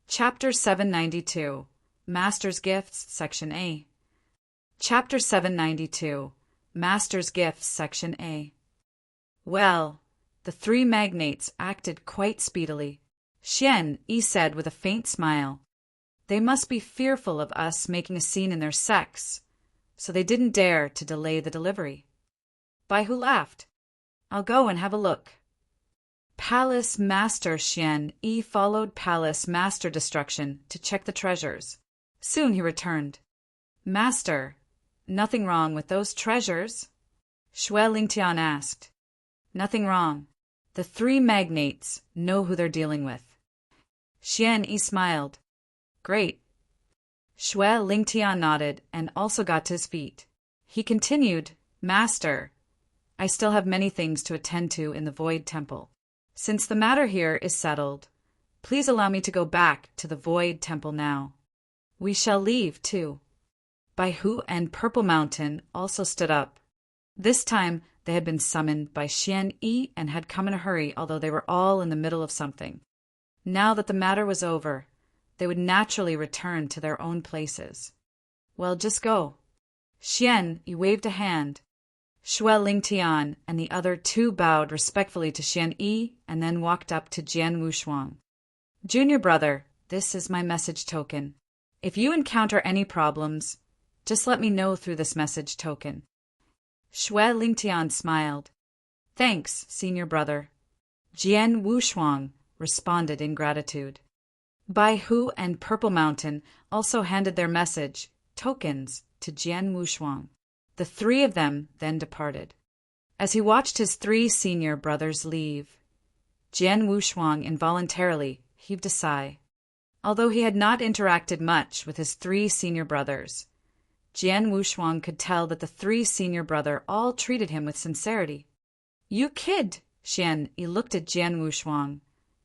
Chapter 792, Master's Gifts, Section A. Chapter 792, Master's Gifts, Section A. Well, the three magnates acted quite speedily. Xian Yi said with a faint smile, "They must be fearful of us making a scene in their sex, so they didn't dare to delay the delivery." Bai Hu laughed. "I'll go and have a look." Palace Master Xian Yi followed Palace Master Destruction to check the treasures. Soon he returned. "Master, nothing wrong with those treasures?" Xue Lingtian asked. "Nothing wrong. The three magnates know who they're dealing with." Xian Yi smiled. "Great." Xue Lingtian nodded and also got to his feet. He continued, "Master, I still have many things to attend to in the Void Temple. Since the matter here is settled, please allow me to go back to the Void Temple now. We shall leave, too." Bai Hu and Purple Mountain also stood up. This time they had been summoned by Xian Yi and had come in a hurry, although they were all in the middle of something. Now that the matter was over, they would naturally return to their own places. "Well, just go." Xian Yi waved a hand. Xue Lingtian and the other two bowed respectfully to Xian Yi and then walked up to Jian Wushuang. "Junior brother, this is my message token. If you encounter any problems, just let me know through this message token." Xue Lingtian smiled. "Thanks, senior brother." Jian Wushuang responded in gratitude. Bai Hu and Purple Mountain also handed their message tokens to Jian Wushuang. The three of them then departed. As he watched his three senior brothers leave, Jian Wushuang involuntarily heaved a sigh. Although he had not interacted much with his three senior brothers, Jian Wushuang could tell that the three senior brother all treated him with sincerity. "You kid!" Xian Yi looked at Jian Wushuang,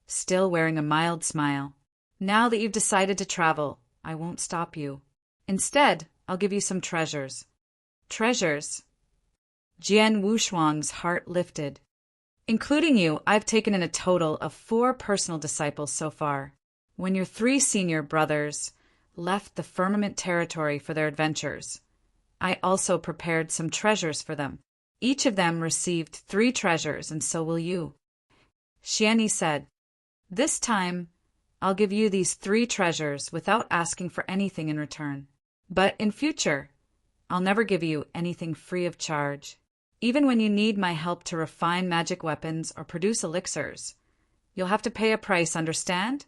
still wearing a mild smile. "Now that you've decided to travel, I won't stop you. Instead, I'll give you some treasures." "Treasures?" Jian Wushuang's heart lifted. "Including you, I've taken in a total of 4 personal disciples so far. When your 3 senior brothers left the Firmament territory for their adventures, I also prepared some treasures for them. Each of them received 3 treasures, and so will you." Xian Yi said, "This time, I'll give you these 3 treasures without asking for anything in return. But in future, I'll never give you anything free of charge. Even when you need my help to refine magic weapons or produce elixirs, you'll have to pay a price, understand?"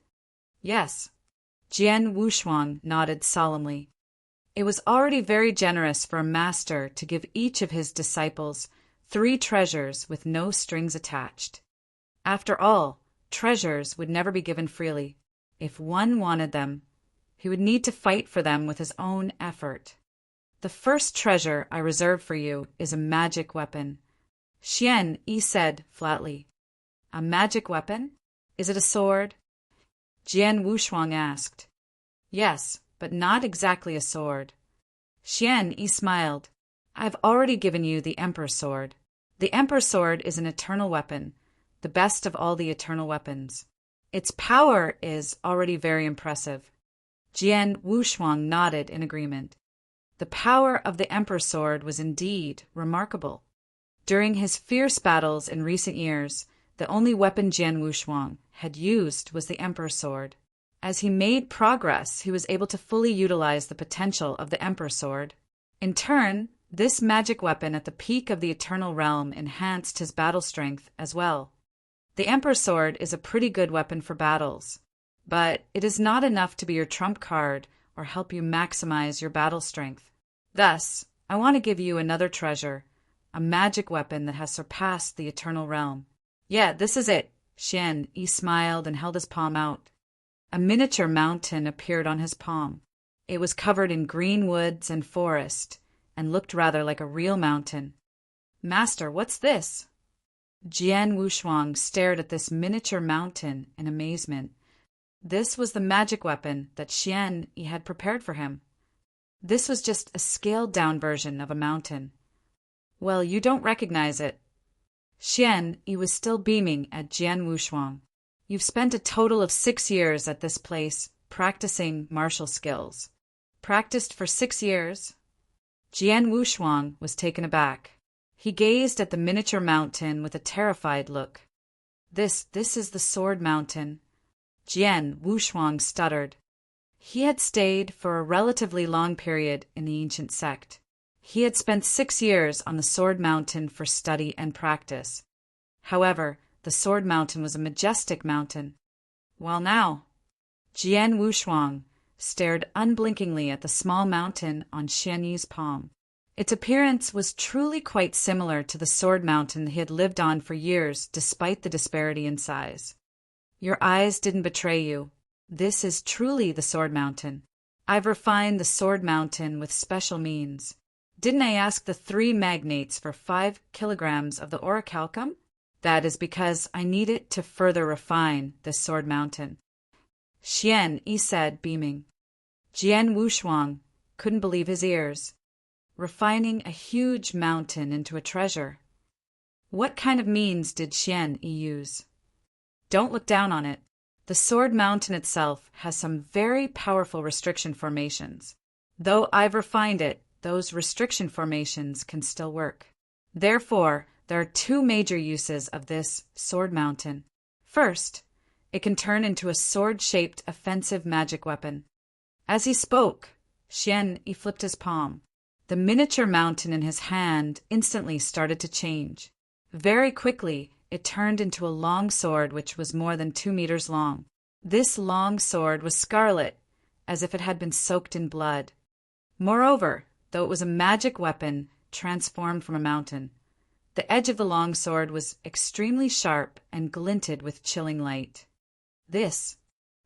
"Yes." Jian Wushuang nodded solemnly. It was already very generous for a master to give each of his disciples 3 treasures with no strings attached. After all, treasures would never be given freely. If one wanted them, he would need to fight for them with his own effort. "The first treasure I reserve for you is a magic weapon," Xian Yi said flatly. "A magic weapon? Is it a sword?" Jian Wushuang asked. "Yes, but not exactly a sword." Xian Yi smiled. "I've already given you the Emperor Sword. The Emperor Sword is an eternal weapon, the best of all the eternal weapons. Its power is already very impressive." Jian Wushuang nodded in agreement. The power of the Emperor Sword was indeed remarkable. During his fierce battles in recent years, the only weapon Jian Wushuang had used was the Emperor Sword. As he made progress, he was able to fully utilize the potential of the Emperor Sword. In turn, this magic weapon at the peak of the Eternal Realm enhanced his battle strength as well. The Emperor Sword is a pretty good weapon for battles, but it is not enough to be your trump card or help you maximize your battle strength. Thus, I want to give you another treasure, a magic weapon that has surpassed the Eternal Realm. "Yeah, this is it." Xian Yi smiled and held his palm out. A miniature mountain appeared on his palm. It was covered in green woods and forest, and looked rather like a real mountain. "Master, what's this?" Jian Wushuang stared at this miniature mountain in amazement. This was the magic weapon that Xian Yi had prepared for him. This was just a scaled-down version of a mountain. "Well, you don't recognize it." Xian Yi was still beaming at Jian Wushuang. "You've spent a total of 6 years at this place, practicing martial skills. Practiced for 6 years? Jian Wushuang was taken aback. He gazed at the miniature mountain with a terrified look. This is the Sword Mountain. Jian Wushuang stuttered. He had stayed for a relatively long period in the ancient sect. He had spent 6 years on the Sword Mountain for study and practice. However, the Sword Mountain was a majestic mountain. While now, Jian Wushuang stared unblinkingly at the small mountain on Xian Yi's palm. Its appearance was truly quite similar to the Sword Mountain he had lived on for years, despite the disparity in size. Your eyes didn't betray you. This is truly the Sword Mountain. I've refined the Sword Mountain with special means. Didn't I ask the 3 magnates for 5 kilograms of the orichalcum? That is because I need it to further refine this Sword Mountain. Xian Yi said, beaming. Jian Wushuang couldn't believe his ears. Refining a huge mountain into a treasure. What kind of means did Xian Yi use? Don't look down on it. The Sword Mountain itself has some very powerful restriction formations. Though I've refined it, those restriction formations can still work. Therefore, there are 2 major uses of this Sword Mountain. First, it can turn into a sword-shaped offensive magic weapon. As he spoke, Xian Yi flipped his palm. The miniature mountain in his hand instantly started to change. Very quickly, it turned into a long sword which was more than 2 meters long. This long sword was scarlet, as if it had been soaked in blood. Moreover, though it was a magic weapon transformed from a mountain, the edge of the long sword was extremely sharp and glinted with chilling light. This,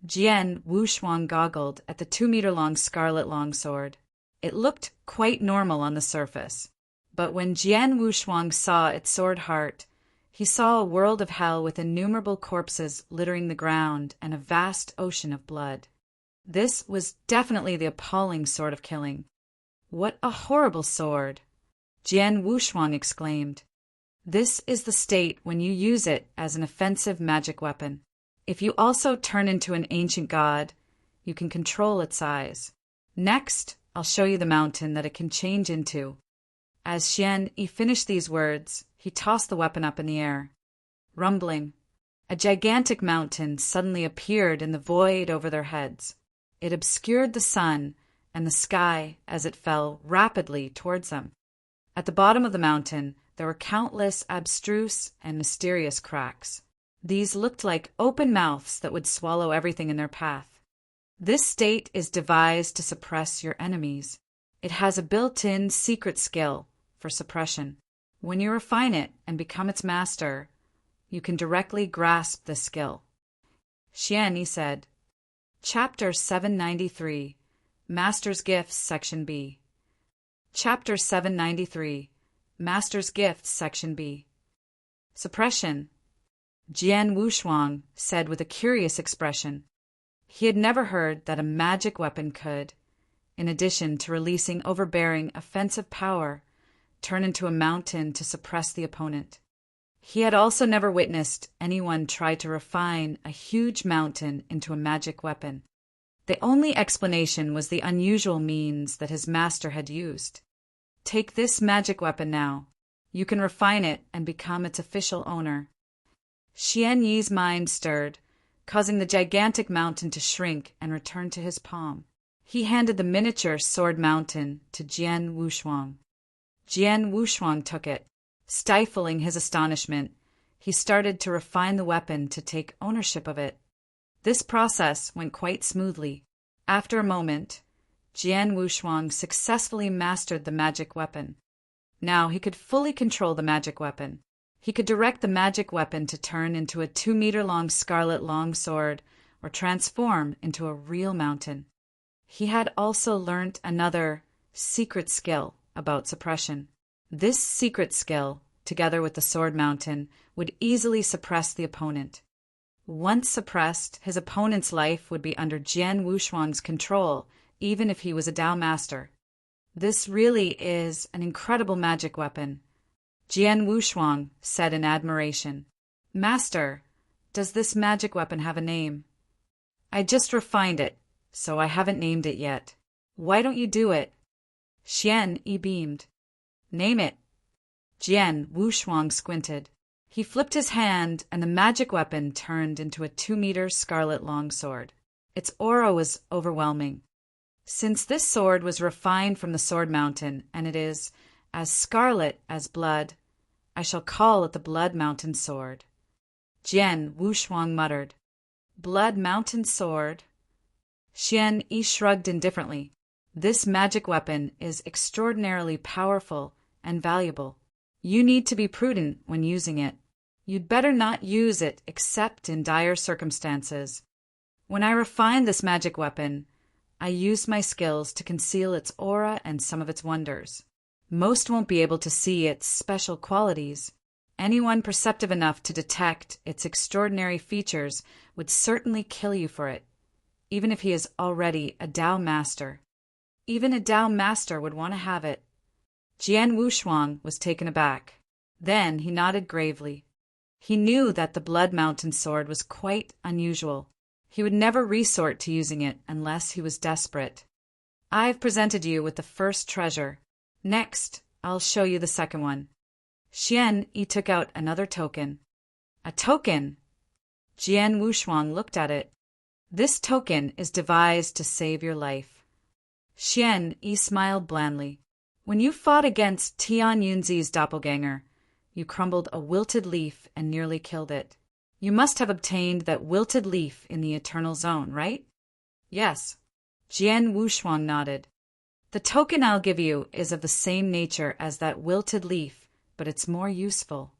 Jian Wushuang goggled at the 2-meter-long scarlet longsword. It looked quite normal on the surface, but when Jian Wushuang saw its sword heart, he saw a world of hell with innumerable corpses littering the ground and a vast ocean of blood. This was definitely the appalling sword of killing. What a horrible sword! Jian Wushuang exclaimed. This is the state when you use it as an offensive magic weapon. If you also turn into an ancient god, you can control its size. Next, I'll show you the mountain that it can change into. As Xian Yi finished these words, he tossed the weapon up in the air. Rumbling, a gigantic mountain suddenly appeared in the void over their heads. It obscured the sun and the sky as it fell rapidly towards them. At the bottom of the mountain, there were countless abstruse and mysterious cracks. These looked like open mouths that would swallow everything in their path. This state is devised to suppress your enemies. It has a built-in secret skill for suppression. When you refine it and become its master, you can directly grasp this skill. Xian Yi said, Chapter 793, Master's Gifts, Section B. Chapter 793, Master's Gifts, Section B. Suppression, Jian Wushuang said with a curious expression. He had never heard that a magic weapon could, in addition to releasing overbearing offensive power, turn into a mountain to suppress the opponent. He had also never witnessed anyone try to refine a huge mountain into a magic weapon. The only explanation was the unusual means that his master had used. Take this magic weapon now. You can refine it and become its official owner. Xian Yi's mind stirred, causing the gigantic mountain to shrink and return to his palm. He handed the miniature sword mountain to Jian Wushuang. Jian Wushuang took it. Stifling his astonishment, he started to refine the weapon to take ownership of it. This process went quite smoothly. After a moment, Jian Wushuang successfully mastered the magic weapon. Now he could fully control the magic weapon. He could direct the magic weapon to turn into a 2-meter-long scarlet longsword or transform into a real mountain. He had also learnt another secret skill about suppression. This secret skill, together with the sword mountain, would easily suppress the opponent. Once suppressed, his opponent's life would be under Jian Wushuang's control, even if he was a Dao master. This really is an incredible magic weapon. Jian Wushuang said in admiration. Master, does this magic weapon have a name? I just refined it, so I haven't named it yet. Why don't you do it? Xian Yi beamed. Name it. Jian Wushuang squinted. He flipped his hand, and the magic weapon turned into a 2-meter scarlet longsword. Its aura was overwhelming. Since this sword was refined from the Sword Mountain, and it is as scarlet as blood, I shall call it the Blood Mountain Sword. Jian Wushuang muttered. Blood Mountain Sword? Xian Yi shrugged indifferently. This magic weapon is extraordinarily powerful and valuable. You need to be prudent when using it. You'd better not use it except in dire circumstances. When I refined this magic weapon, I used my skills to conceal its aura and some of its wonders. Most won't be able to see its special qualities. Anyone perceptive enough to detect its extraordinary features would certainly kill you for it, even if he is already a Dao Master. Even a Dao Master would want to have it. Jian Wushuang was taken aback. Then he nodded gravely. He knew that the Blood Mountain Sword was quite unusual. He would never resort to using it unless he was desperate. I've presented you with the first treasure. Next, I'll show you the second one. Xian Yi took out another token. A token? Jian Wushuang looked at it. This token is devised to save your life. Xian Yi smiled blandly. When you fought against Tian Yunzi's doppelganger, you crumbled a wilted leaf and nearly killed it. You must have obtained that wilted leaf in the Eternal Zone, right? Yes. Jian Wushuang nodded. The token I'll give you is of the same nature as that wilted leaf, but it's more useful.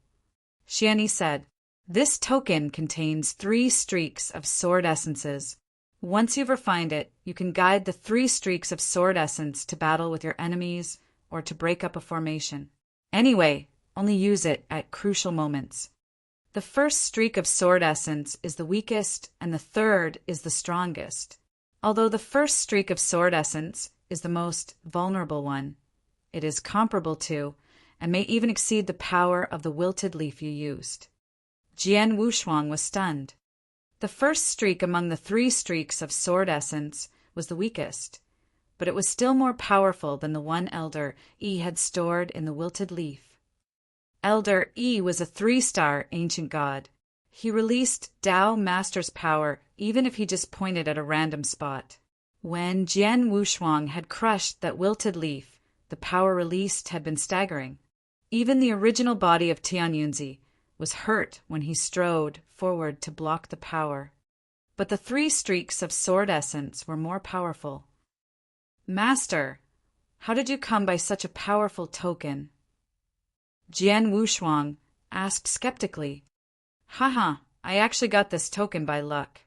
Xian Yi said, This token contains 3 streaks of sword essences. Once you've refined it, you can guide the 3 streaks of sword essence to battle with your enemies or to break up a formation. Anyway, only use it at crucial moments. The first streak of sword essence is the weakest, and the third is the strongest. Although the first streak of sword essence is the most vulnerable one, it is comparable to, and may even exceed the power of the wilted leaf you used. Jian Wushuang was stunned. The first streak among the 3 streaks of sword essence was the weakest, but it was still more powerful than the one Elder Yi had stored in the wilted leaf. Elder Yi was a 3-star ancient god. He released Dao Master's power even if he just pointed at a random spot. When Jian Wushuang had crushed that wilted leaf, the power released had been staggering. Even the original body of Tian Yunzi was hurt when he strode forward to block the power. But the 3 streaks of sword essence were more powerful. Master, how did you come by such a powerful token? Jian Wushuang asked skeptically. Haha, I actually got this token by luck.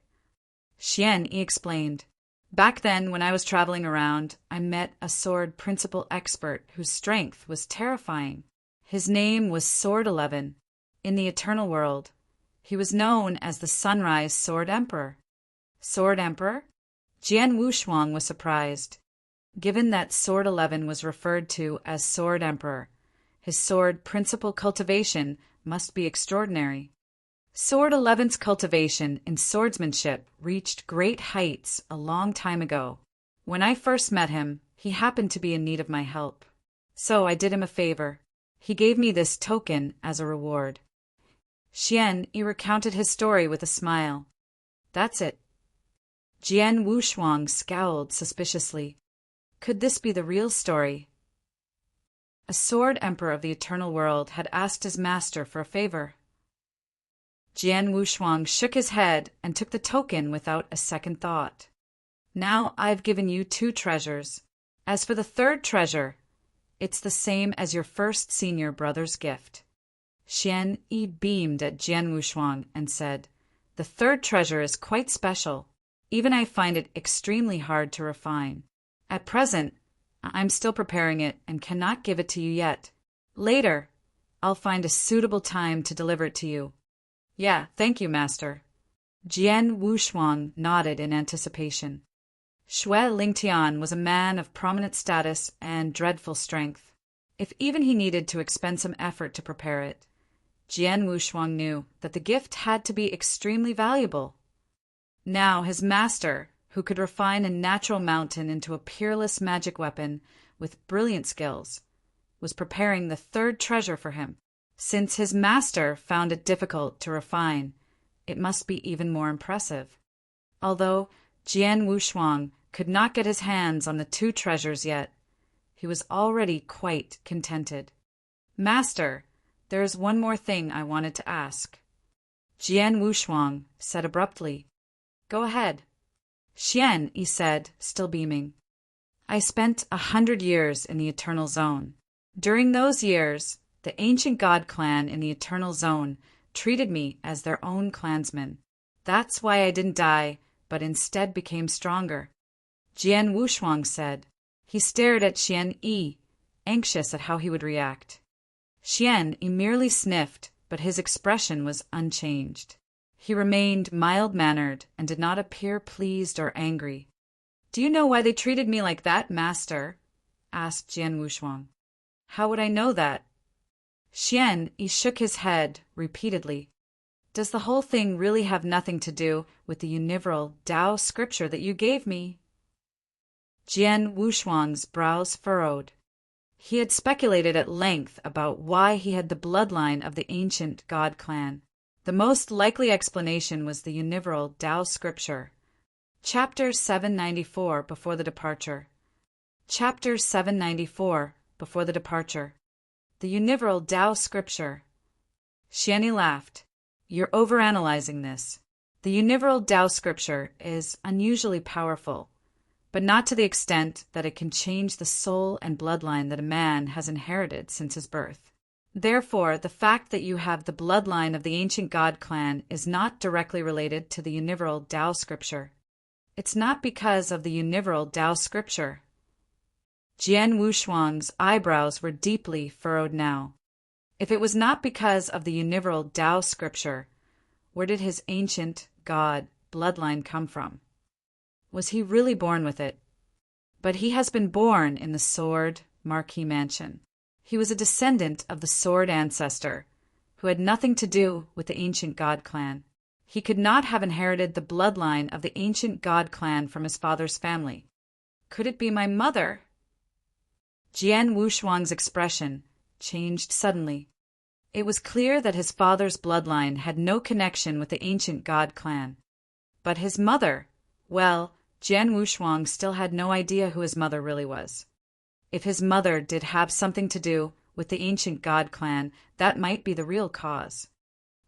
Xian Yi explained. Back then, when I was traveling around, I met a sword principal expert whose strength was terrifying. His name was Sword 11. In the Eternal World, he was known as the Sunrise Sword Emperor. Sword Emperor? Jian Wushuang was surprised. Given that Sword 11 was referred to as Sword Emperor, his sword principal cultivation must be extraordinary. Sword 11's cultivation in swordsmanship reached great heights a long time ago. When I first met him, he happened to be in need of my help. So I did him a favor. He gave me this token as a reward. Xian Yi recounted his story with a smile. That's it. Jian Wushuang scowled suspiciously. Could this be the real story? A sword emperor of the Eternal World had asked his master for a favor. Jian Wushuang shook his head and took the token without a second thought. Now I've given you 2 treasures. As for the 3rd treasure, it's the same as your first senior brother's gift. Xian Yi beamed at Jian Wushuang and said, The 3rd treasure is quite special. Even I find it extremely hard to refine. At present, I'm still preparing it and cannot give it to you yet. Later, I'll find a suitable time to deliver it to you. Yeah, thank you, Master. Jian Wushuang nodded in anticipation. Shui Lingtian was a man of prominent status and dreadful strength. If even he needed to expend some effort to prepare it, Jian Wushuang knew that the gift had to be extremely valuable. Now his master, who could refine a natural mountain into a peerless magic weapon with brilliant skills, was preparing the third treasure for him. Since his master found it difficult to refine, it must be even more impressive. Although Jian Wushuang could not get his hands on the two treasures yet, he was already quite contented. "Master, there is one more thing I wanted to ask," Jian Wushuang said abruptly. "Go ahead." "Xian," he said, still beaming, "I spent 100 years in the Eternal Zone. During those years, the ancient god clan in the Eternal Zone treated me as their own clansman. That's why I didn't die, but instead became stronger," Jian Wushuang said. He stared at Xian Yi, anxious at how he would react. Xian Yi merely sniffed, but his expression was unchanged. He remained mild-mannered and did not appear pleased or angry. "Do you know why they treated me like that, master?" asked Jian Wushuang. "How would I know that?" Xian Yi shook his head repeatedly. "Does the whole thing really have nothing to do with the universal Tao scripture that you gave me?" Jian Wushuang's brows furrowed. He had speculated at length about why he had the bloodline of the ancient god clan. The most likely explanation was the universal Tao scripture. Chapter 794 Before the Departure. Chapter 794 Before the Departure. The universal Tao scripture. Xian Yi laughed. "You're overanalyzing this. The universal Tao scripture is unusually powerful, but not to the extent that it can change the soul and bloodline that a man has inherited since his birth. Therefore, the fact that you have the bloodline of the ancient god clan is not directly related to the universal Tao scripture. It's not because of the universal Tao scripture." Jian Wushuang's eyebrows were deeply furrowed now. If it was not because of the universal Tao scripture, where did his ancient god bloodline come from? Was he really born with it? But he has been born in the Sword Marquis Mansion. He was a descendant of the Sword Ancestor, who had nothing to do with the ancient god clan. He could not have inherited the bloodline of the ancient god clan from his father's family. Could it be my mother? Jian Wushuang's expression changed suddenly. It was clear that his father's bloodline had no connection with the ancient god clan. But his mother, well, Jian Wushuang still had no idea who his mother really was. If his mother did have something to do with the ancient god clan, that might be the real cause.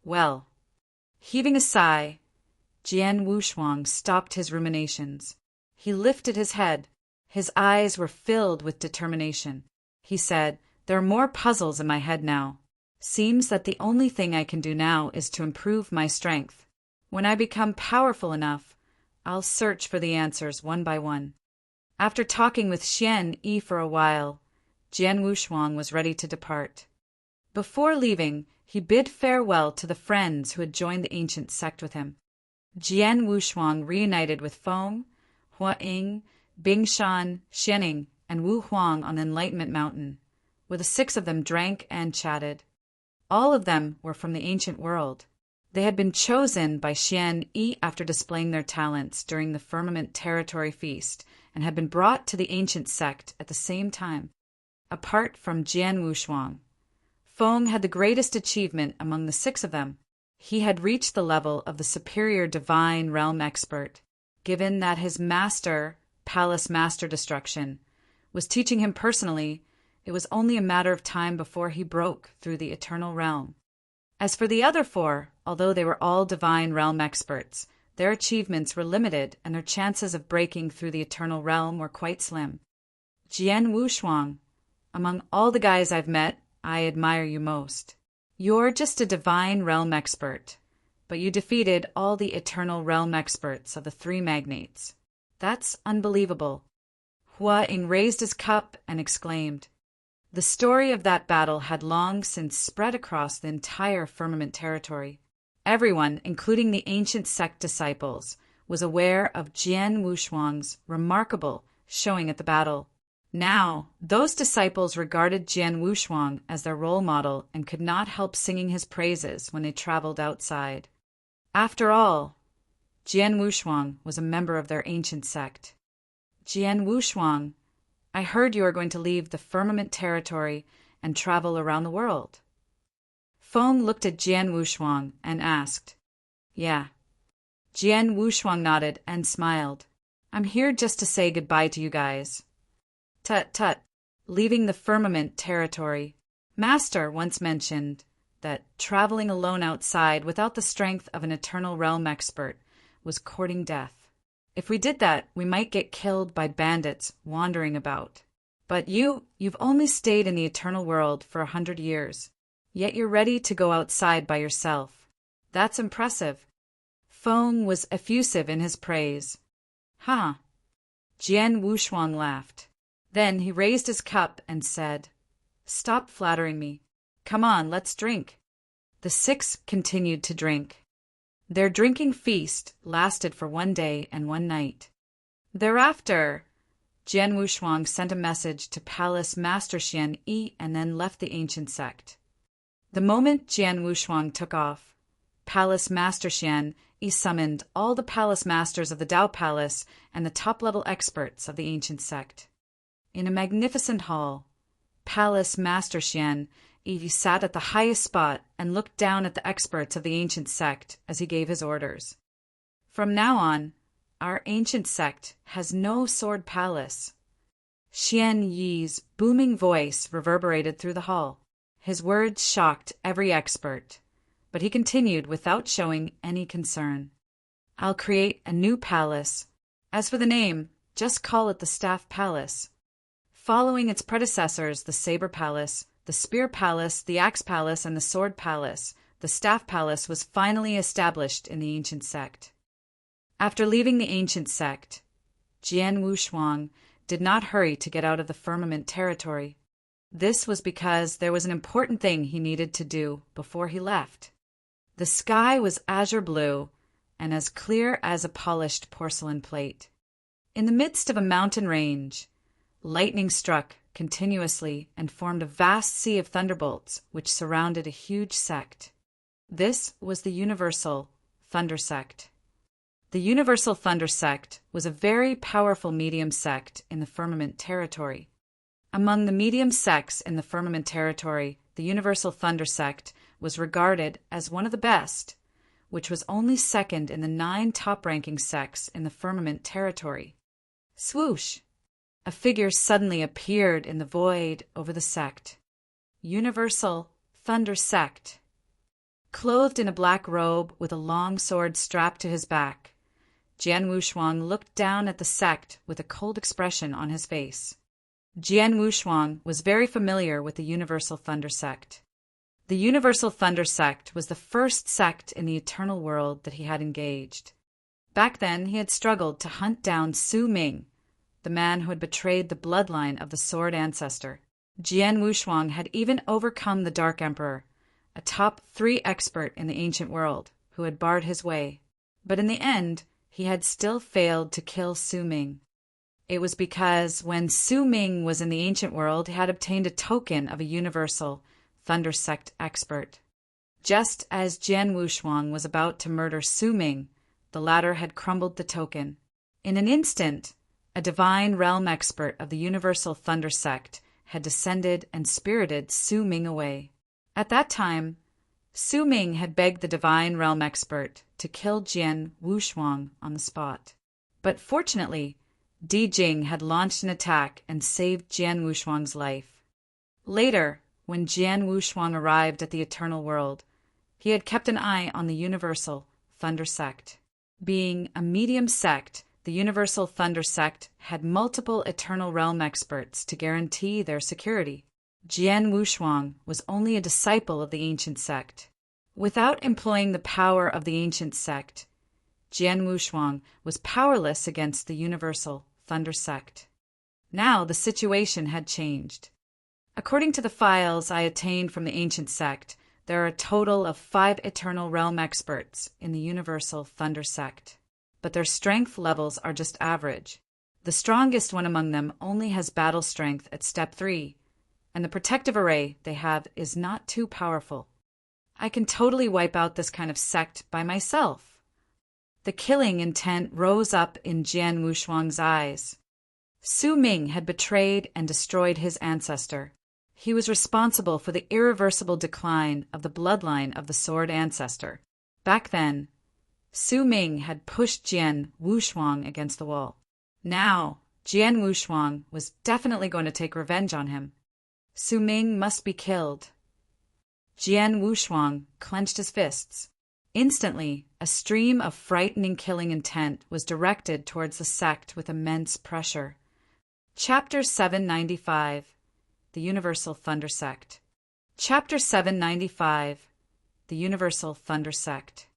Well, heaving a sigh, Jian Wushuang stopped his ruminations. He lifted his head. His eyes were filled with determination. He said, "There are more puzzles in my head now. Seems that the only thing I can do now is to improve my strength. When I become powerful enough, I'll search for the answers one by one." After talking with Xian Yi for a while, Jian Wushuang was ready to depart. Before leaving, he bid farewell to the friends who had joined the ancient sect with him. Jian Wushuang reunited with Feng, Hua Ying, Bingshan, Xianing, and Wu Huang on Enlightenment Mountain, where the 6 of them drank and chatted. All of them were from the ancient world. They had been chosen by Xian Yi after displaying their talents during the Firmament Territory Feast, and had been brought to the ancient sect at the same time. Apart from Jian Wushuang, Feng had the greatest achievement among the 6 of them. He had reached the level of the superior divine realm expert, given that his master, Palace Master Destruction, was teaching him personally. It was only a matter of time before he broke through the eternal realm. As for the other 4, although they were all divine realm experts, their achievements were limited and their chances of breaking through the eternal realm were quite slim. Jian Wushuang, among all the guys I've met, I admire you most. You're just a divine realm expert, but you defeated all the eternal realm experts of the 3 magnates. That's unbelievable. Hua Ying raised his cup and exclaimed. The story of that battle had long since spread across the entire Firmament Territory. Everyone, including the ancient sect disciples, was aware of Jian Wushuang's remarkable showing at the battle. Now, those disciples regarded Jian Wushuang as their role model and could not help singing his praises when they traveled outside. After all, Jian Wushuang was a member of their ancient sect. Jian Wushuang, I heard you are going to leave the firmament territory and travel around the world. Feng looked at Jian Wushuang and asked, Yeah. Jian Wushuang nodded and smiled. I'm here just to say goodbye to you guys. Tut tut, leaving the firmament territory. Master once mentioned that traveling alone outside without the strength of an eternal realm expert was courting death. If we did that, we might get killed by bandits wandering about. But you've only stayed in the eternal world for 100 years, yet you're ready to go outside by yourself. That's impressive. Feng was effusive in his praise. Huh. Jian Wushuang laughed. Then he raised his cup and said, Stop flattering me. Come on, let's drink. The six continued to drink. Their drinking feast lasted for 1 day and 1 night. Thereafter, Jian Wushuang sent a message to Palace Master Xian Yi and then left the ancient sect. The moment Jian Wushuang took off, Palace Master Xian Yi summoned all the palace masters of the Dao Palace and the top-level experts of the ancient sect. In a magnificent hall, Palace Master Xian Yi sat at the highest spot and looked down at the experts of the ancient sect as he gave his orders. From now on, our ancient sect has no sword palace. Xian Yi's booming voice reverberated through the hall. His words shocked every expert, but he continued without showing any concern. I'll create a new palace. As for the name, just call it the Staff Palace. Following its predecessors, the Saber Palace, the Spear Palace, the Axe Palace, and the Sword Palace, the Staff Palace was finally established in the ancient sect. After leaving the ancient sect, Jian Wushuang did not hurry to get out of the firmament territory. This was because there was an important thing he needed to do before he left. The sky was azure blue and as clear as a polished porcelain plate. In the midst of a mountain range, lightning struck continuously and formed a vast sea of thunderbolts which surrounded a huge sect. This was the Universal Thunder Sect. The Universal Thunder Sect was a very powerful medium sect in the firmament territory. Among the medium sects in the firmament territory, the Universal Thunder Sect was regarded as one of the best, which was only second in the 9 top-ranking sects in the firmament territory. Swoosh! A figure suddenly appeared in the void over the sect. Universal Thunder Sect. Clothed in a black robe with a long sword strapped to his back, Jian Wushuang looked down at the sect with a cold expression on his face. Jian Wushuang was very familiar with the Universal Thunder Sect. The Universal Thunder Sect was the first sect in the eternal world that he had engaged. Back then, he had struggled to hunt down Su Ming, the man who had betrayed the bloodline of the Sword Ancestor. Jian Wushuang had even overcome the Dark Emperor, a top 3 expert in the ancient world, who had barred his way. But in the end, he had still failed to kill Su Ming. It was because when Su Ming was in the ancient world, he had obtained a token of a Universal Thunder Sect expert. Just as Jian Wushuang was about to murder Su Ming, the latter had crumbled the token. In an instant, a divine realm expert of the Universal Thunder Sect had descended and spirited Su Ming away. At that time, Su Ming had begged the divine realm expert to kill Jian Wushuang on the spot. But fortunately, Di Jing had launched an attack and saved Jian Wushuang's life. Later, when Jian Wushuang arrived at the Eternal World, he had kept an eye on the Universal Thunder Sect. Being a medium sect, the Universal Thunder Sect had multiple Eternal Realm experts to guarantee their security. Jian Wushuang was only a disciple of the ancient sect. Without employing the power of the ancient sect, Jian Wushuang was powerless against the Universal Thunder Sect. Now the situation had changed. According to the files I obtained from the ancient sect, there are a total of 5 Eternal Realm experts in the Universal Thunder Sect, but their strength levels are just average. The strongest one among them only has battle strength at step 3, and the protective array they have is not too powerful. I can totally wipe out this kind of sect by myself. The killing intent rose up in Jian Wushuang's eyes. Su Ming had betrayed and destroyed his ancestor. He was responsible for the irreversible decline of the bloodline of the sword ancestor. Back then, Su Ming had pushed Jian Wushuang against the wall. Now, Jian Wushuang was definitely going to take revenge on him. Su Ming must be killed. Jian Wushuang clenched his fists. Instantly, a stream of frightening killing intent was directed towards the sect with immense pressure. Chapter 795. The Universal Thunder Sect. Chapter 795. The Universal Thunder Sect.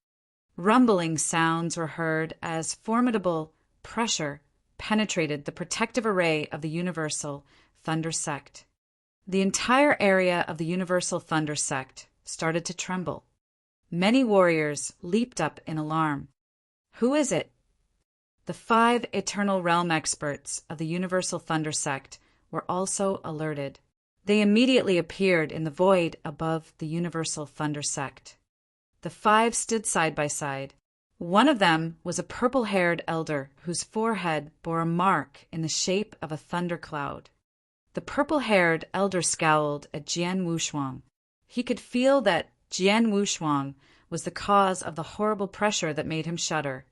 Rumbling sounds were heard as formidable pressure penetrated the protective array of the Universal Thunder Sect. The entire area of the Universal Thunder Sect started to tremble. Many warriors leaped up in alarm. Who is it? The 5 Eternal Realm experts of the Universal Thunder Sect were also alerted. They immediately appeared in the void above the Universal Thunder Sect. The 5 stood side by side. One of them was a purple-haired elder whose forehead bore a mark in the shape of a thundercloud. The purple-haired elder scowled at Jian Wushuang. He could feel that Jian Wushuang was the cause of the horrible pressure that made him shudder.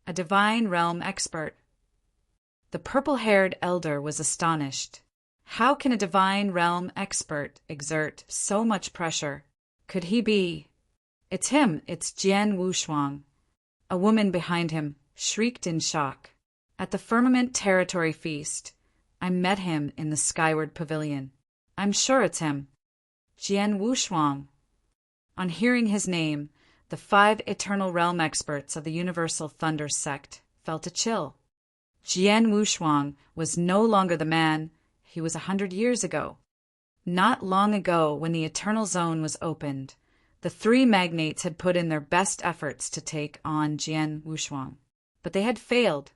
A divine realm expert. The purple-haired elder was astonished. How can a divine realm expert exert so much pressure? Could he be? It's him, it's Jian Wushuang. A woman behind him shrieked in shock. At the Firmament Territory Feast, I met him in the Skyward Pavilion. I'm sure it's him. Jian Wushuang. On hearing his name, the 5 Eternal Realm experts of the Universal Thunder Sect felt a chill. Jian Wushuang was no longer the man he was 100 years ago. Not long ago, when the Eternal Zone was opened, the 3 magnates had put in their best efforts to take on Jian Wushuang, but they had failed.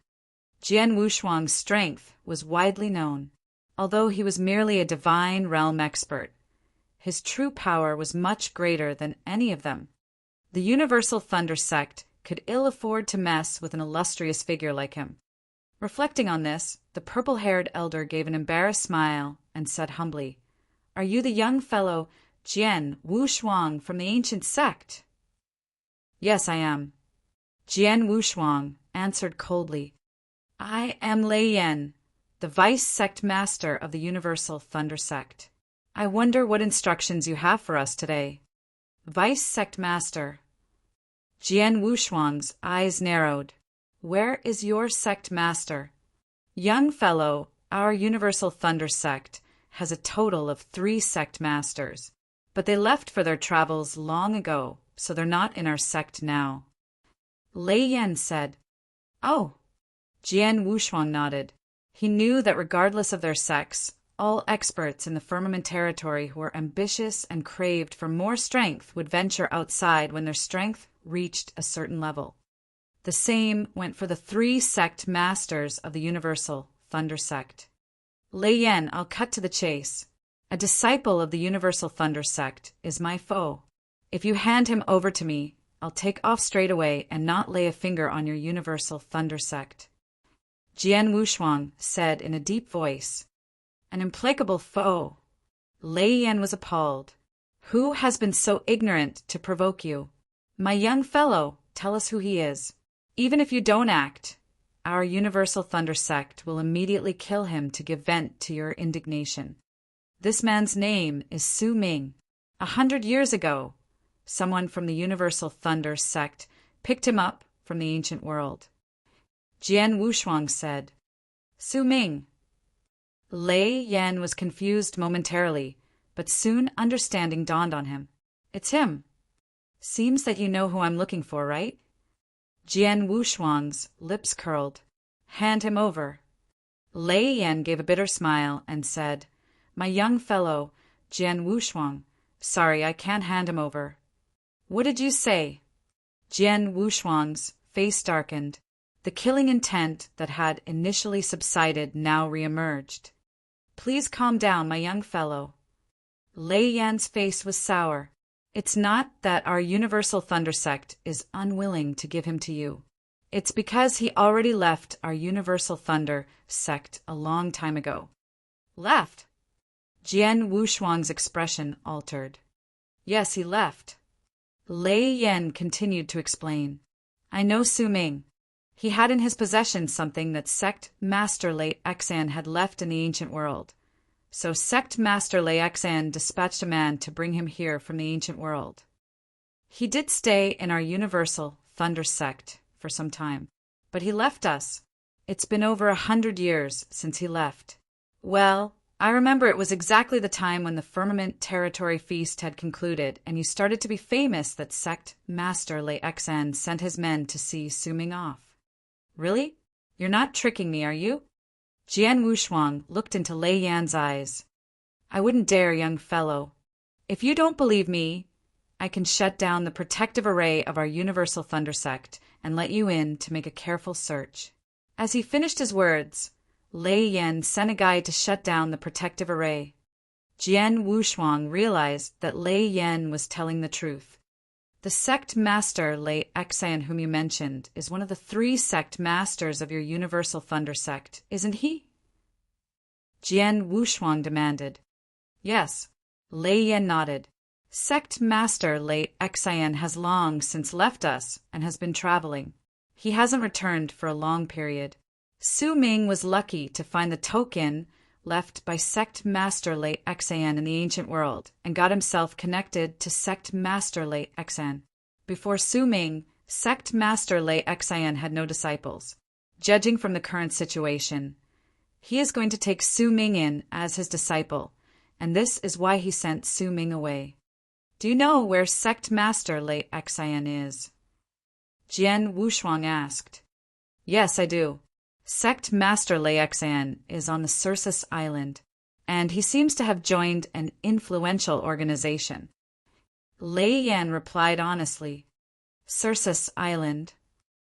Jian Wushuang's strength was widely known. Although he was merely a divine realm expert, his true power was much greater than any of them. The Universal Thunder Sect could ill afford to mess with an illustrious figure like him. Reflecting on this, the purple-haired elder gave an embarrassed smile and said humbly, "Are you the young fellow Jian Wushuang from the ancient sect?" "Yes, I am." Jian Wushuang answered coldly, "I am Lei Yan, the Vice Sect Master of the Universal Thunder Sect. I wonder what instructions you have for us today." "Vice Sect Master." Jian Wushuang's eyes narrowed. "Where is your sect master?" "Young fellow, our Universal Thunder Sect has a total of 3 sect masters, but they left for their travels long ago, so they're not in our sect now." Lei Yan said, "Oh." Jian Wushuang nodded. He knew that regardless of their sects, all experts in the Firmament Territory who were ambitious and craved for more strength would venture outside when their strength reached a certain level. The same went for the 3 sect masters of the Universal Thunder Sect. "Lei Yan, I'll cut to the chase. A disciple of the Universal Thunder Sect is my foe. If you hand him over to me, I'll take off straight away and not lay a finger on your Universal Thunder Sect." Jian Wushuang said in a deep voice, "An implacable foe." Lei Yan was appalled. "Who has been so ignorant to provoke you? My young fellow, tell us who he is. Even if you don't act, our Universal Thunder Sect will immediately kill him to give vent to your indignation." "This man's name is Su Ming. 100 years ago, someone from the Universal Thunder Sect picked him up from the ancient world." Jian Wushuang said, "Su Ming." Lei Yan was confused momentarily, but soon understanding dawned on him. "It's him. Seems that you know who I'm looking for, right?" Jian Wushuang's lips curled. "Hand him over." Lei Yan gave a bitter smile and said, "My young fellow, Jian Wushuang, sorry, I can't hand him over." "What did you say?" Jian Wushuang's face darkened. The killing intent that had initially subsided now reemerged. "Please calm down, my young fellow." Lei Yan's face was sour. "It's not that our Universal Thunder Sect is unwilling to give him to you. It's because he already left our Universal Thunder sect a long time ago. Left? Jian Wushuang's expression altered. Yes, he left. Lei Yan continued to explain. I know Su Ming. He had in his possession something that Sect Master Lei Xan had left in the ancient world. So Sect Master Lei Xan dispatched a man to bring him here from the ancient world. He did stay in our Universal Thunder sect for some time, but he left us. It's been over 100 years since he left. Well, I remember it was exactly the time when the Firmament Territory Feast had concluded, and you started to be famous that Sect Master Lei Xan sent his men to see Su Ming off. Really? You're not tricking me, are you? Jian Wushuang looked into Lei Yan's eyes. I wouldn't dare, young fellow. If you don't believe me, I can shut down the protective array of our Universal Thunder sect and let you in to make a careful search. As he finished his words, Lei Yan sent a guy to shut down the protective array. Jian Wushuang realized that Lei Yan was telling the truth. The sect master Lei Xan whom you mentioned is one of the 3 sect masters of your Universal Thunder sect, isn't he? Jian Wushuang demanded. Yes. Lei Yan nodded. Sect Master Lei Xan has long since left us and has been traveling. He hasn't returned for a long period. Su Ming was lucky to find the token left by Sect Master Lei Xan in the ancient world and got himself connected to Sect Master Lei Xan. Before Su Ming, Sect Master Lei Xan had no disciples. Judging from the current situation, he is going to take Su Ming in as his disciple, and this is why he sent Su Ming away. Do you know where Sect Master Lei Xan is? Jian Wushuang asked. Yes, I do. Sect Master Lei Xan is on the Circus Island, and he seems to have joined an influential organization. Lei Yan replied honestly. Circus Island.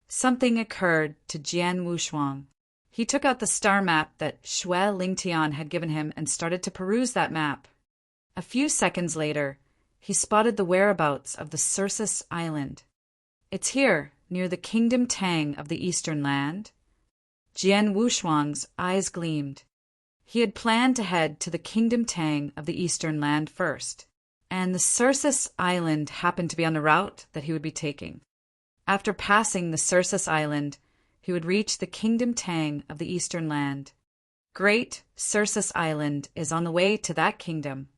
Something occurred to Jian Wushuang. He took out the star map that Xue Lingtian had given him and started to peruse that map. A few seconds later, he spotted the whereabouts of the Circus Island. It's here, near the Kingdom Tang of the Eastern Land. Jian Wushuang's eyes gleamed. He had planned to head to the Kingdom Tang of the Eastern Land first, and the Circus Island happened to be on the route that he would be taking. After passing the Circus Island, he would reach the Kingdom Tang of the Eastern Land. Great Circus Island is on the way to that kingdom.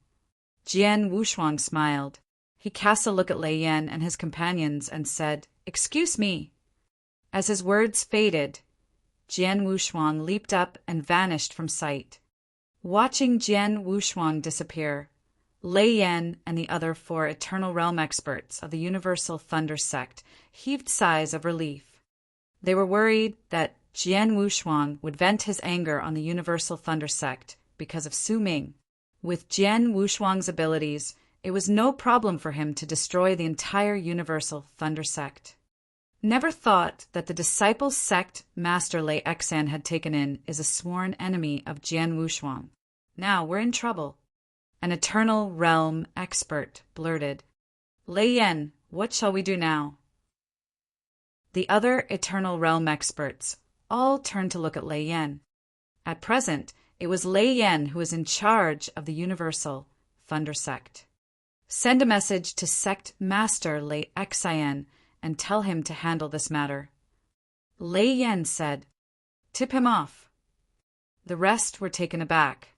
Jian Wushuang smiled. He cast a look at Lei Yan and his companions and said, Excuse me. As his words faded, Jian Wushuang leaped up and vanished from sight. Watching Jian Wushuang disappear, Lei Yan and the other 4 Eternal Realm experts of the Universal Thunder sect heaved sighs of relief. They were worried that Jian Wushuang would vent his anger on the Universal Thunder sect because of Su Ming. With Jian Wushuang's abilities, it was no problem for him to destroy the entire Universal Thunder sect. Never thought that the disciple sect Master Lei Xan had taken in is a sworn enemy of Jian Wushuang. Now we're in trouble. An Eternal Realm expert blurted. Lei Yan, what shall we do now? The other Eternal Realm experts all turned to look at Lei Yan. At present, it was Lei Yan who was in charge of the Universal Thunder sect. Send a message to Sect Master Lei Xan and tell him to handle this matter. Lei Yan said, Tip him off. The rest were taken aback.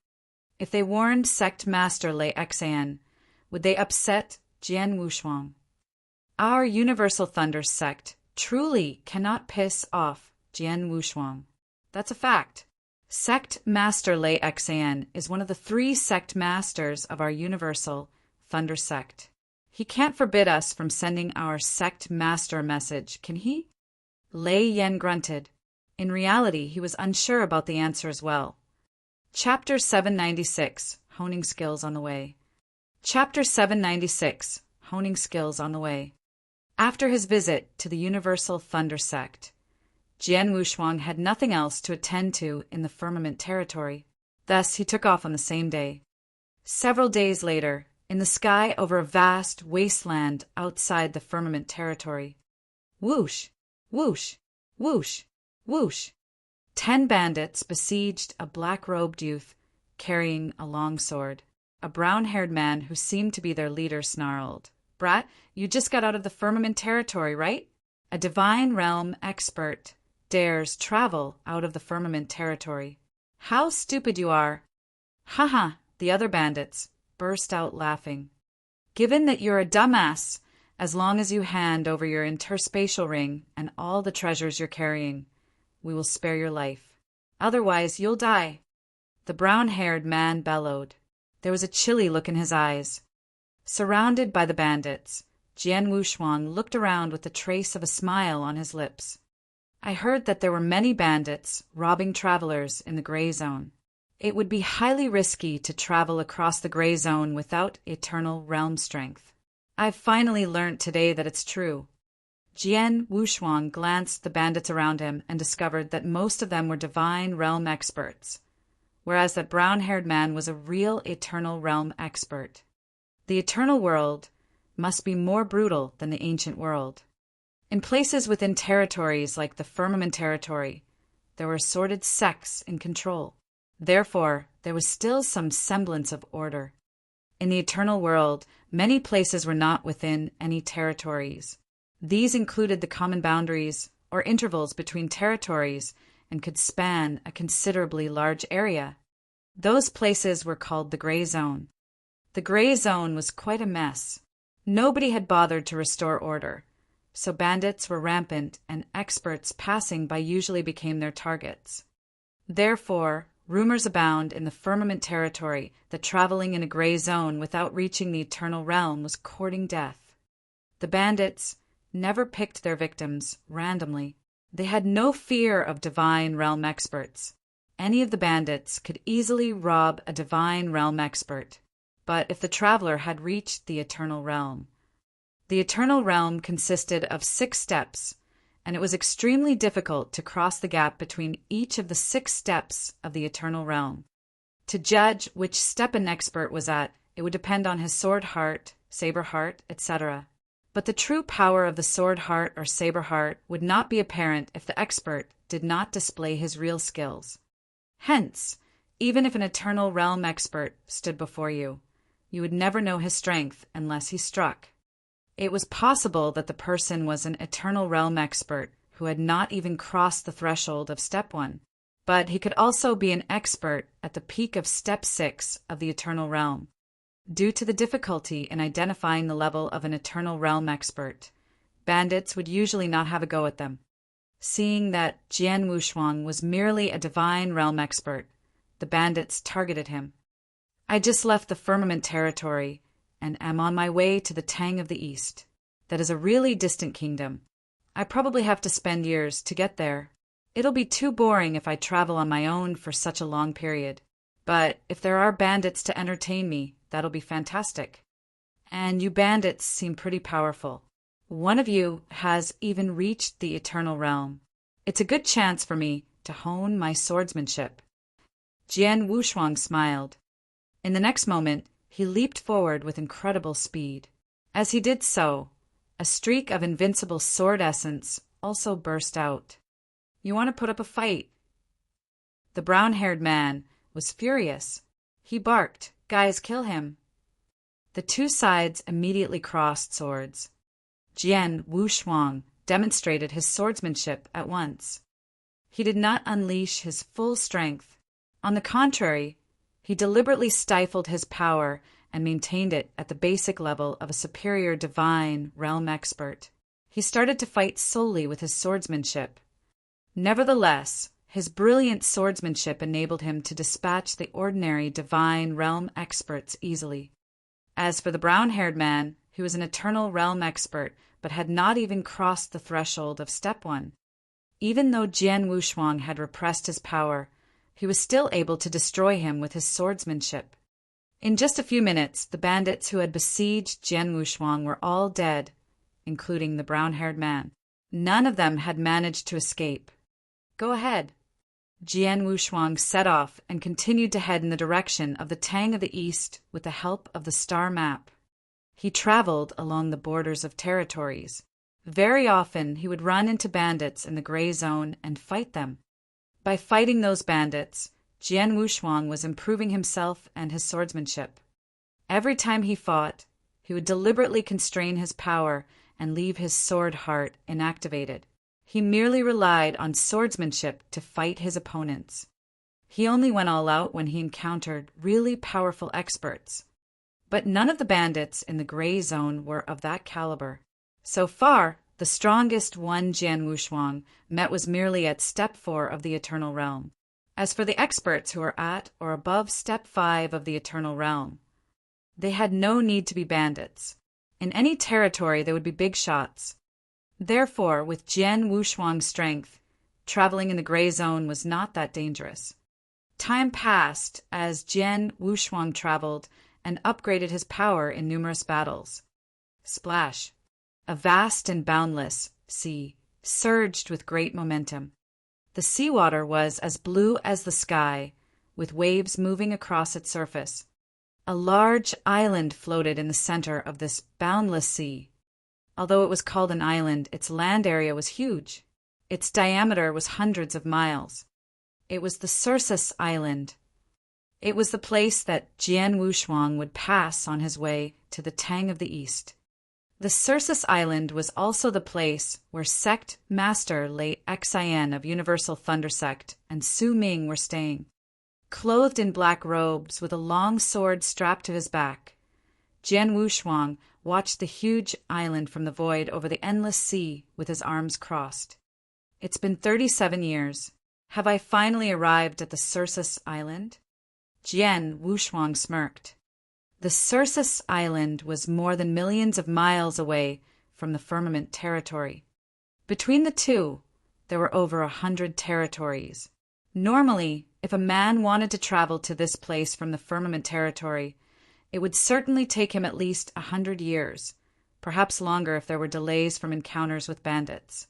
If they warned Sect Master Lei Xan, would they upset Jian Wushuang? Our Universal Thunder sect truly cannot piss off Jian Wushuang. That's a fact. Sect Master Lei Xan is one of the 3 sect masters of our Universal Thunder sect. He can't forbid us from sending our sect master a message, can he? Lei Yan grunted. In reality, he was unsure about the answer as well. Chapter 796, Honing Skills on the Way. Chapter 796, Honing Skills on the Way. After his visit to the Universal Thunder sect, Jian Wushuang had nothing else to attend to in the Firmament Territory. Thus, he took off on the same day. Several days later, in the sky over a vast wasteland outside the Firmament Territory, whoosh, whoosh, Whoosh! Whoosh! 10 bandits besieged a black-robed youth carrying a long sword. A brown-haired man who seemed to be their leader snarled, "Brat, you just got out of the firmament territory, right? A divine realm expert dares travel out of the firmament territory. How stupid you are!" "Haha," the other bandits burst out laughing. "Given that you're a dumbass, as long as you hand over your interspatial ring and all the treasures you're carrying, we will spare your life. Otherwise, you'll die." The brown-haired man bellowed. There was a chilly look in his eyes. Surrounded by the bandits, Jian Wushuang looked around with a trace of a smile on his lips. "I heard that there were many bandits robbing travelers in the gray zone. It would be highly risky to travel across the gray zone without eternal realm strength. I've finally learnt today that it's true." Jian Wushuang glanced the bandits around him and discovered that most of them were divine realm experts, whereas that brown-haired man was a real eternal realm expert. The eternal world must be more brutal than the ancient world. In places within territories like the firmament territory, there were assorted sects in control. Therefore, there was still some semblance of order. In the eternal world, many places were not within any territories. These included the common boundaries or intervals between territories and could span a considerably large area. Those places were called the gray zone. The gray zone was quite a mess. Nobody had bothered to restore order, so bandits were rampant and experts passing by usually became their targets. Therefore, rumors abound in the firmament territory that traveling in a gray zone without reaching the eternal realm was courting death. The bandits never picked their victims randomly. They had no fear of divine realm experts. Any of the bandits could easily rob a divine realm expert. But if the traveler had reached the eternal realm consisted of 6 steps, and it was extremely difficult to cross the gap between each of the 6 steps of the eternal realm. To judge which step an expert was at, it would depend on his sword heart, saber heart, etc. But the true power of the sword heart or saber heart would not be apparent if the expert did not display his real skills. Hence, even if an eternal realm expert stood before you, you would never know his strength unless he struck. It was possible that the person was an eternal realm expert who had not even crossed the threshold of step 1, but he could also be an expert at the peak of step 6 of the eternal realm. Due to the difficulty in identifying the level of an eternal realm expert, bandits would usually not have a go at them. Seeing that Jian Wushuang was merely a divine realm expert, the bandits targeted him. "I just left the firmament territory and am on my way to the Tang of the East. That is a really distant kingdom. I probably have to spend years to get there. It'll be too boring if I travel on my own for such a long period. But if there are bandits to entertain me, that'll be fantastic. And you bandits seem pretty powerful. One of you has even reached the eternal realm. It's a good chance for me to hone my swordsmanship." Jian Wushuang smiled. In the next moment, he leaped forward with incredible speed. As he did so, a streak of invincible sword essence also burst out. "You want to put up a fight?" The brown-haired man was furious. He barked, "Guys, kill him." The two sides immediately crossed swords. Jian Wushuang demonstrated his swordsmanship at once. He did not unleash his full strength. On the contrary, he deliberately stifled his power and maintained it at the basic level of a superior divine realm expert. He started to fight solely with his swordsmanship. Nevertheless, his brilliant swordsmanship enabled him to dispatch the ordinary divine realm experts easily. As for the brown-haired man, who was an eternal realm expert but had not even crossed the threshold of step 1, even though Jian Wushuang had repressed his power, he was still able to destroy him with his swordsmanship. In just a few minutes, the bandits who had besieged Jian Wushuang were all dead, including the brown-haired man. None of them had managed to escape. "Go ahead." Jian Wushuang set off and continued to head in the direction of the Tang of the East with the help of the star map. He traveled along the borders of territories. Very often he would run into bandits in the gray zone and fight them. By fighting those bandits, Jian Wushuang was improving himself and his swordsmanship. Every time he fought, he would deliberately constrain his power and leave his sword heart inactivated. He merely relied on swordsmanship to fight his opponents. He only went all out when he encountered really powerful experts. But none of the bandits in the gray zone were of that caliber. So far, the strongest one Jian Wushuang met was merely at Step 4 of the Eternal Realm. As for the experts who were at or above Step 5 of the Eternal Realm, they had no need to be bandits. In any territory, they would be big shots. Therefore, with Jian Wushuang's strength, traveling in the gray zone was not that dangerous. Time passed as Jian Wushuang traveled and upgraded his power in numerous battles. Splash! A vast and boundless sea surged with great momentum. The seawater was as blue as the sky, with waves moving across its surface. A large island floated in the center of this boundless sea. Although it was called an island, its land area was huge. Its diameter was hundreds of miles. It was the Cirrus Island. It was the place that Jian Wushuang would pass on his way to the Tang of the East. The Cirrus Island was also the place where Sect Master Lei Xian of Universal Thunder Sect and Su Ming were staying. Clothed in black robes with a long sword strapped to his back, Jian Wushuang watched the huge island from the void over the endless sea with his arms crossed. It's been 37 years. Have I finally arrived at the Cirrus Island? Jian Wushuang smirked. The Cirrus Island was more than millions of miles away from the firmament territory. Between the two, there were over 100 territories. Normally, if a man wanted to travel to this place from the firmament territory, it would certainly take him at least 100 years, perhaps longer if there were delays from encounters with bandits.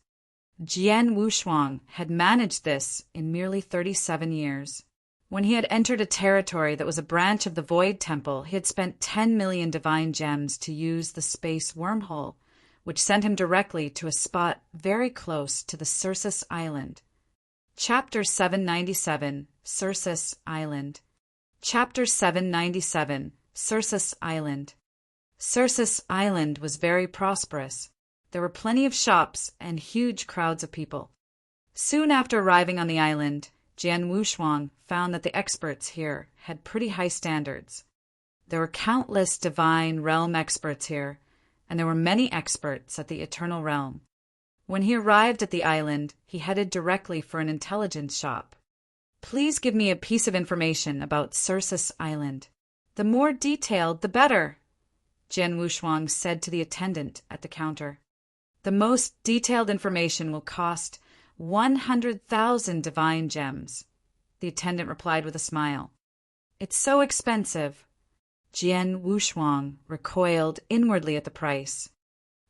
Jian Wushuang had managed this in merely 37 years. When he had entered a territory that was a branch of the Void Temple, he had spent 10 million divine gems to use the space wormhole, which sent him directly to a spot very close to the Cirrus Island. Chapter 797, Cirrus Island. Chapter 797, Cirrus Island. Cirrus Island was very prosperous. There were plenty of shops and huge crowds of people. Soon after arriving on the island, Jian Wushuang found that the experts here had pretty high standards. There were countless divine realm experts here, and there were many experts at the Eternal Realm. When he arrived at the island, he headed directly for an intelligence shop. Please give me a piece of information about Cirrus Island. The more detailed, the better, Jian Wushuang said to the attendant at the counter. The most detailed information will cost 100,000 divine gems, the attendant replied with a smile. It's so expensive. Jian Wushuang recoiled inwardly at the price.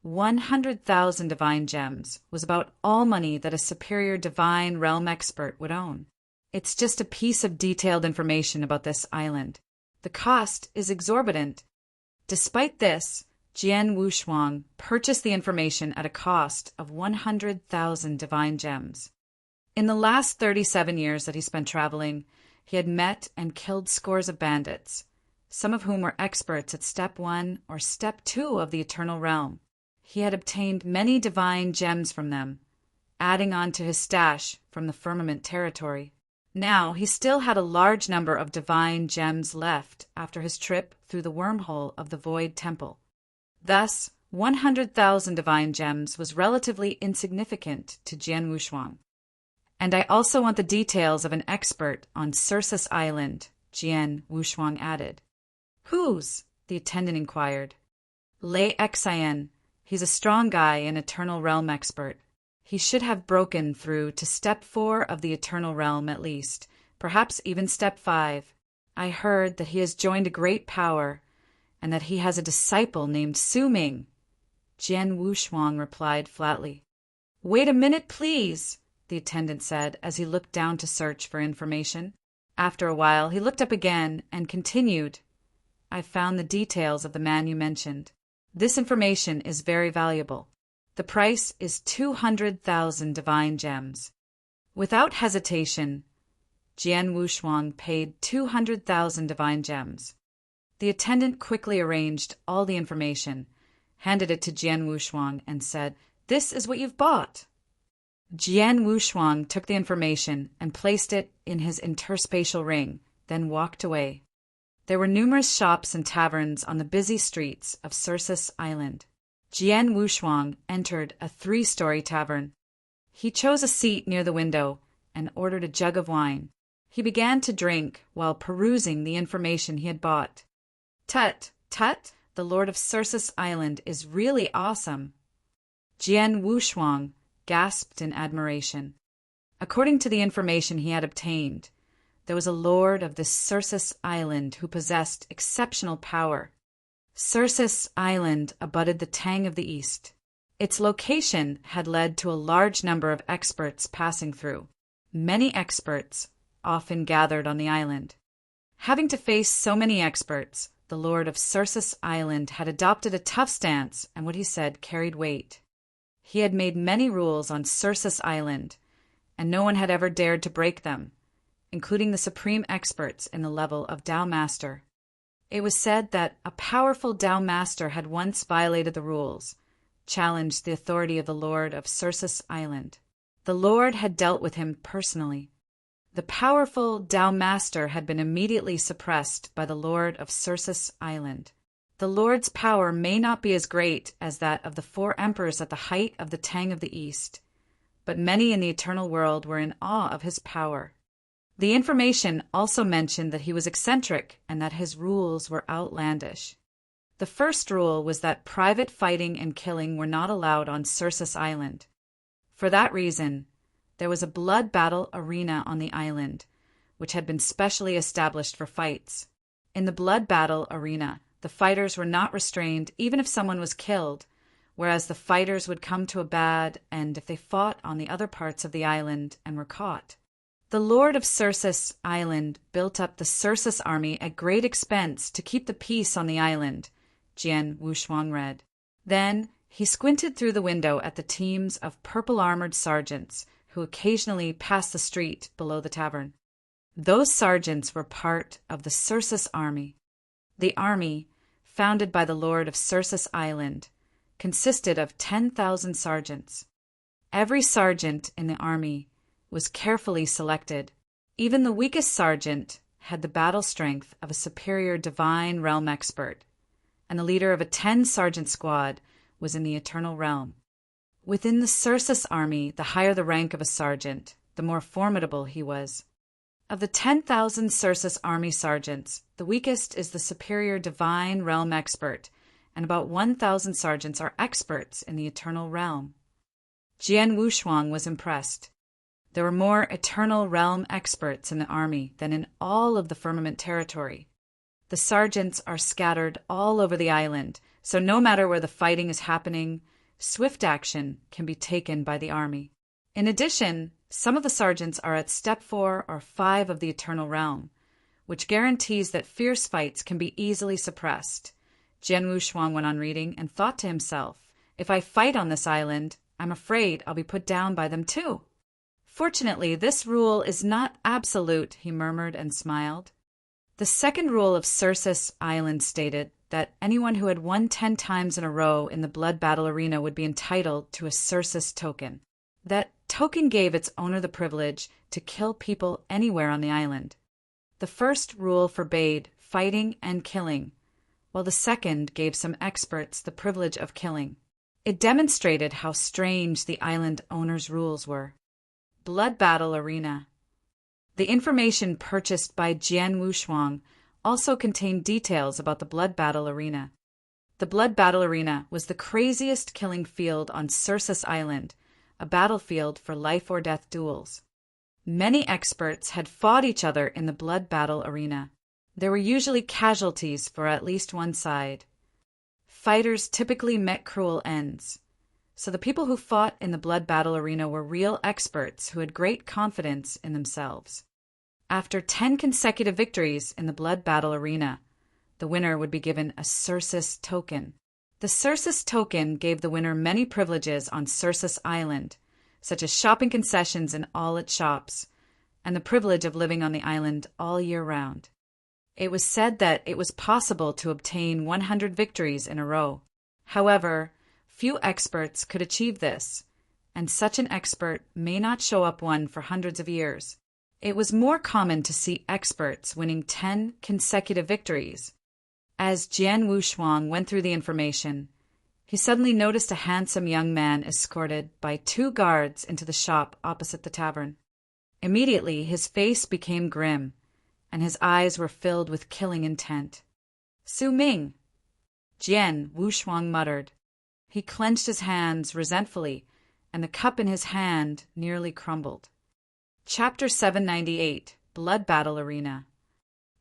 100,000 divine gems was about all money that a superior divine realm expert would own. It's just a piece of detailed information about this island. The cost is exorbitant. Despite this, Jian Wushuang purchased the information at a cost of 100,000 divine gems. In the last 37 years that he spent traveling, he had met and killed scores of bandits, some of whom were experts at Step 1 or Step 2 of the Eternal Realm. He had obtained many divine gems from them, adding on to his stash from the firmament territory. Now he still had a large number of divine gems left after his trip through the wormhole of the Void Temple. Thus, 100,000 divine gems was relatively insignificant to Jian Wushuang. And I also want the details of an expert on Cirrus Island, Jian Wushuang added. Whose? The attendant inquired. Lei Xian. He's a strong guy, an Eternal Realm expert. He should have broken through to Step 4 of the Eternal Realm at least, perhaps even Step 5. I heard that he has joined a great power, and that he has a disciple named Su Ming. Jian Wushuang replied flatly. Wait a minute, please, the attendant said as he looked down to search for information. After a while, he looked up again and continued. I've found the details of the man you mentioned. This information is very valuable. The price is 200,000 divine gems. Without hesitation, Jian Wushuang paid 200,000 divine gems. The attendant quickly arranged all the information, handed it to Jian Wushuang, and said, "This is what you've bought." Jian Wushuang took the information and placed it in his interspatial ring, then walked away. There were numerous shops and taverns on the busy streets of Circus Island. Jian Wushuang entered a 3-story tavern. He chose a seat near the window and ordered a jug of wine. He began to drink while perusing the information he had bought. "Tut, tut, the Lord of Circus Island is really awesome." Jian Wushuang gasped in admiration. According to the information he had obtained, there was a lord of this Circus Island who possessed exceptional power. Circus Island abutted the Tang of the East. Its location had led to a large number of experts passing through. Many experts often gathered on the island. Having to face so many experts, the lord of Circus Island had adopted a tough stance, and what he said carried weight. He had made many rules on Circus Island, and no one had ever dared to break them, including the supreme experts in the level of Tao Master. It was said that a powerful Tao Master had once violated the rules, challenged the authority of the Lord of Circus Island. The Lord had dealt with him personally. The powerful Tao Master had been immediately suppressed by the Lord of Circus Island. The Lord's power may not be as great as that of the 4 emperors at the height of the Tang of the East, but many in the eternal world were in awe of his power. The information also mentioned that he was eccentric and that his rules were outlandish. The first rule was that private fighting and killing were not allowed on Circus Island. For that reason, there was a blood battle arena on the island, which had been specially established for fights. In the blood battle arena, the fighters were not restrained even if someone was killed, whereas the fighters would come to a bad end if they fought on the other parts of the island and were caught. The Lord of Circus Island built up the Circus army at great expense to keep the peace on the island, Jian Wushuang read. Then he squinted through the window at the teams of purple-armored sergeants who occasionally passed the street below the tavern. Those sergeants were part of the Circus army. The army, founded by the Lord of Circus Island, consisted of 10,000 sergeants. Every sergeant in the army was carefully selected. Even the weakest sergeant had the battle strength of a superior divine realm expert, and the leader of a 10-sergeant squad was in the eternal realm. Within the Circus army, the higher the rank of a sergeant, the more formidable he was. Of the 10,000 Circus army sergeants, the weakest is the superior divine realm expert, and about 1,000 sergeants are experts in the eternal realm. Jian Wushuang was impressed. There were more eternal realm experts in the army than in all of the firmament territory. The sergeants are scattered all over the island, so no matter where the fighting is happening, swift action can be taken by the army. In addition, some of the sergeants are at step 4 or 5 of the eternal realm, which guarantees that fierce fights can be easily suppressed. Jian Wushuang went on reading and thought to himself, "If I fight on this island, I'm afraid I'll be put down by them too." Fortunately, this rule is not absolute, he murmured and smiled. The second rule of Circus Island stated that anyone who had won 10 times in a row in the blood battle arena would be entitled to a Circus token. That token gave its owner the privilege to kill people anywhere on the island. The first rule forbade fighting and killing, while the second gave some experts the privilege of killing. It demonstrated how strange the island owner's rules were. Blood battle arena. The information purchased by Jian Wushuang also contained details about the blood battle arena. The blood battle arena was the craziest killing field on Circus Island, a battlefield for life or death duels. Many experts had fought each other in the blood battle arena. There were usually casualties for at least one side. Fighters typically met cruel ends. So the people who fought in the blood battle arena were real experts who had great confidence in themselves. After 10 consecutive victories in the blood battle arena, the winner would be given a Circus token. The Circus token gave the winner many privileges on Circus Island, such as shopping concessions in all its shops, and the privilege of living on the island all year round. It was said that it was possible to obtain 100 victories in a row. However, few experts could achieve this, and such an expert may not show up one for hundreds of years. It was more common to see experts winning 10 consecutive victories. As Jian Wushuang went through the information, he suddenly noticed a handsome young man escorted by 2 guards into the shop opposite the tavern. Immediately, his face became grim, and his eyes were filled with killing intent. "Su Ming!" Jian Wushuang muttered. He clenched his hands resentfully, and the cup in his hand nearly crumbled. Chapter 798, Blood Battle Arena.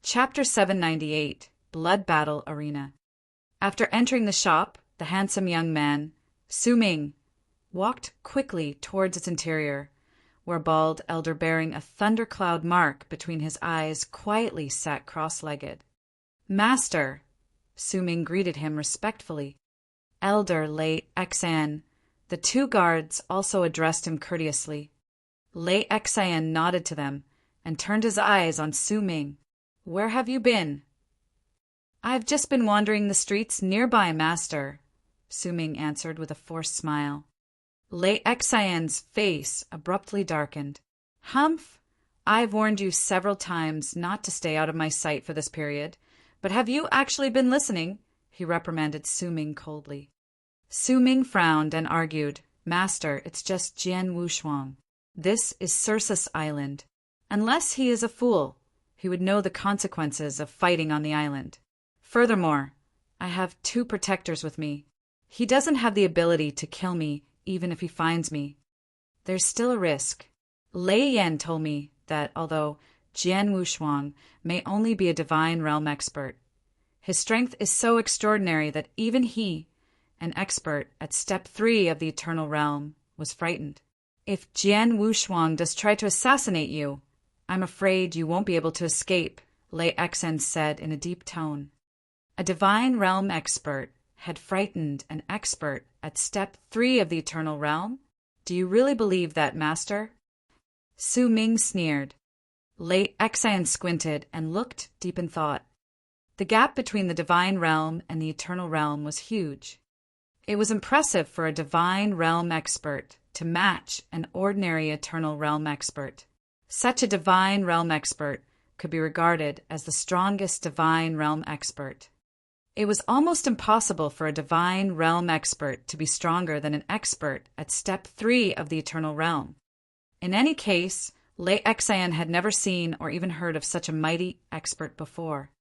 Chapter 798, Blood Battle Arena. After entering the shop, the handsome young man, Su Ming, walked quickly towards its interior, where a bald elder bearing a thundercloud mark between his eyes quietly sat cross-legged. "Master," Su Ming greeted him respectfully. "Elder Lei Xan." The 2 guards also addressed him courteously. Lei Xan nodded to them and turned his eyes on Su Ming. "Where have you been?" "I've just been wandering the streets nearby, master," Su Ming answered with a forced smile. Lei Xan's face abruptly darkened. "Humph! I've warned you several times not to stay out of my sight for this period, but have you actually been listening?" he reprimanded Su Ming coldly. Su Ming frowned and argued, "Master, it's just Jian Wushuang. This is Circus Island. Unless he is a fool, he would know the consequences of fighting on the island. Furthermore, I have 2 protectors with me. He doesn't have the ability to kill me even if he finds me. There's still a risk. Lei Yan told me that although Jian Wushuang may only be a divine realm expert, his strength is so extraordinary that even he, an expert at step 3 of the eternal realm, was frightened. If Jian Wushuang does try to assassinate you, I'm afraid you won't be able to escape," Lei Xan said in a deep tone. A divine realm expert had frightened an expert at step 3 of the eternal realm? Do you really believe that, master? Su Ming sneered. Lei Xan squinted and looked deep in thought. The gap between the divine realm and the eternal realm was huge. It was impressive for a divine realm expert to match an ordinary eternal realm expert. Such a divine realm expert could be regarded as the strongest divine realm expert. It was almost impossible for a divine realm expert to be stronger than an expert at step 3 of the eternal realm. In any case, Lei Xan had never seen or even heard of such a mighty expert before.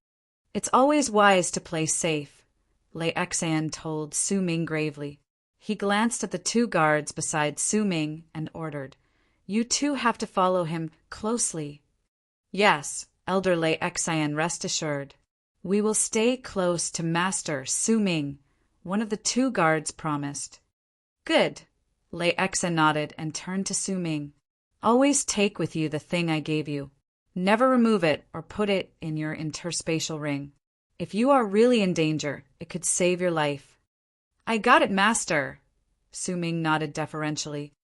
"It's always wise to play safe," Lei Xan told Su Ming gravely. He glanced at the 2 guards beside Su Ming and ordered, "You 2 have to follow him closely." "Yes, Elder Lei Xan, rest assured. We will stay close to Master Su Ming," one of the 2 guards promised. "Good," Lei Xan nodded and turned to Su Ming. "Always take with you the thing I gave you. Never remove it or put it in your interspatial ring. If you are really in danger, it could save your life." "I got it, master," Su Ming nodded deferentially.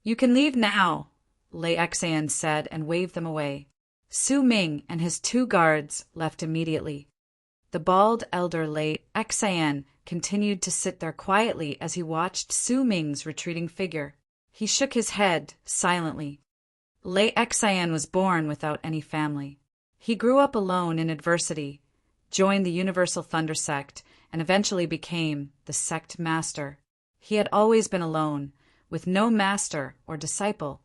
"You can leave now," Lei Xan said and waved them away. Su Ming and his 2 guards left immediately. The bald elder Lei Xan continued to sit there quietly as he watched Su Ming's retreating figure. He shook his head silently. Lei Xan was born without any family. He grew up alone in adversity, joined the Universal Thunder Sect, and eventually became the sect master. He had always been alone, with no master or disciple.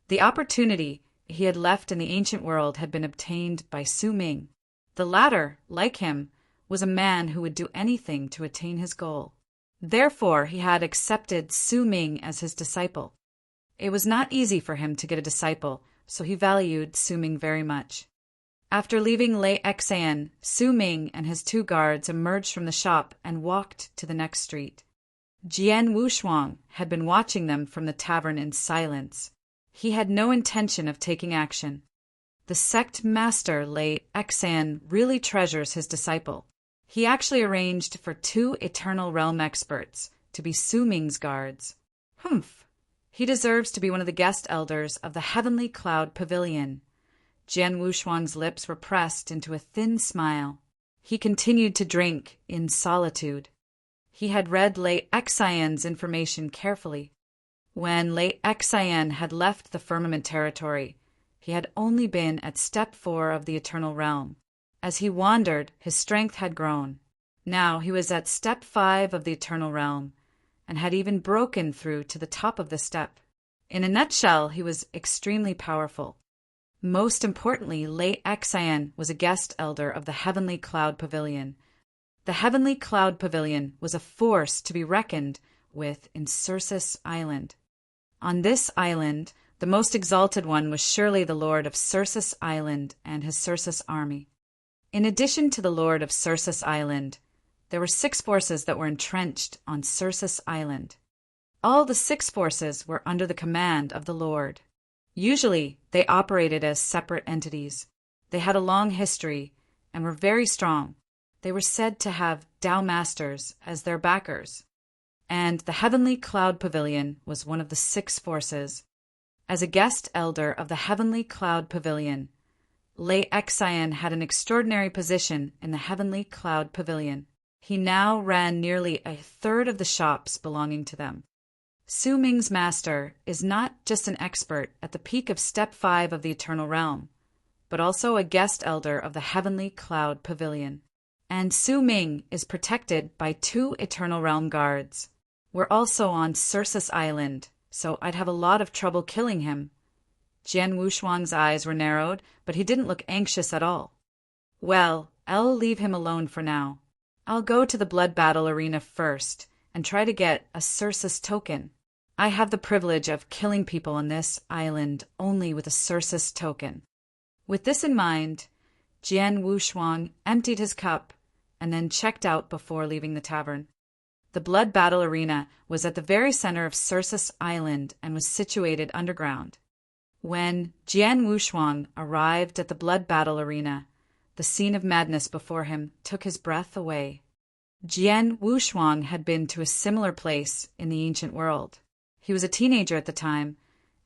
The opportunity he had left in the ancient world had been obtained by Su Ming. The latter, like him, was a man who would do anything to attain his goal. Therefore, he had accepted Su Ming as his disciple. It was not easy for him to get a disciple, so he valued Su Ming very much. After leaving Lei Xan, Su Ming and his 2 guards emerged from the shop and walked to the next street. Jian Wushuang had been watching them from the tavern in silence. He had no intention of taking action. The sect master Lei Xan really treasures his disciple. He actually arranged for 2 Eternal Realm experts to be Su Ming's guards. Humph! He deserves to be one of the guest elders of the Heavenly Cloud Pavilion. Jian Wushuang's lips were pressed into a thin smile. He continued to drink in solitude. He had read Lei Xian's information carefully. When Lei Xian had left the Firmament territory, he had only been at step 4 of the Eternal Realm. As he wandered, his strength had grown. Now he was at step 5 of the Eternal Realm, and had even broken through to the top of the step. In a nutshell, he was extremely powerful. Most importantly, Lei Xian was a guest elder of the Heavenly Cloud Pavilion. The Heavenly Cloud Pavilion was a force to be reckoned with in Circus Island. On this island, the most exalted one was surely the Lord of Circus Island and his Circus army. In addition to the Lord of Circus Island, there were 6 forces that were entrenched on Circus Island. All the 6 forces were under the command of the Lord. Usually, they operated as separate entities. They had a long history and were very strong. They were said to have Tao Masters as their backers. And the Heavenly Cloud Pavilion was one of the 6 forces. As a guest elder of the Heavenly Cloud Pavilion, Lei Xian had an extraordinary position in the Heavenly Cloud Pavilion. He now ran nearly a third of the shops belonging to them. Su Ming's master is not just an expert at the peak of Step 5 of the Eternal Realm, but also a guest elder of the Heavenly Cloud Pavilion. And Su Ming is protected by 2 Eternal Realm guards. We're also on Circus Island, so I'd have a lot of trouble killing him. Jian Wushuang's eyes were narrowed, but he didn't look anxious at all. Well, I'll leave him alone for now. I'll go to the blood battle arena first and try to get a Circus token. I have the privilege of killing people on this island only with a Circus token. With this in mind, Jian Wushuang emptied his cup and then checked out before leaving the tavern. The blood battle arena was at the very center of Circus Island and was situated underground. When Jian Wushuang arrived at the blood battle arena, the scene of madness before him took his breath away. Jian Wushuang had been to a similar place in the ancient world. He was a teenager at the time,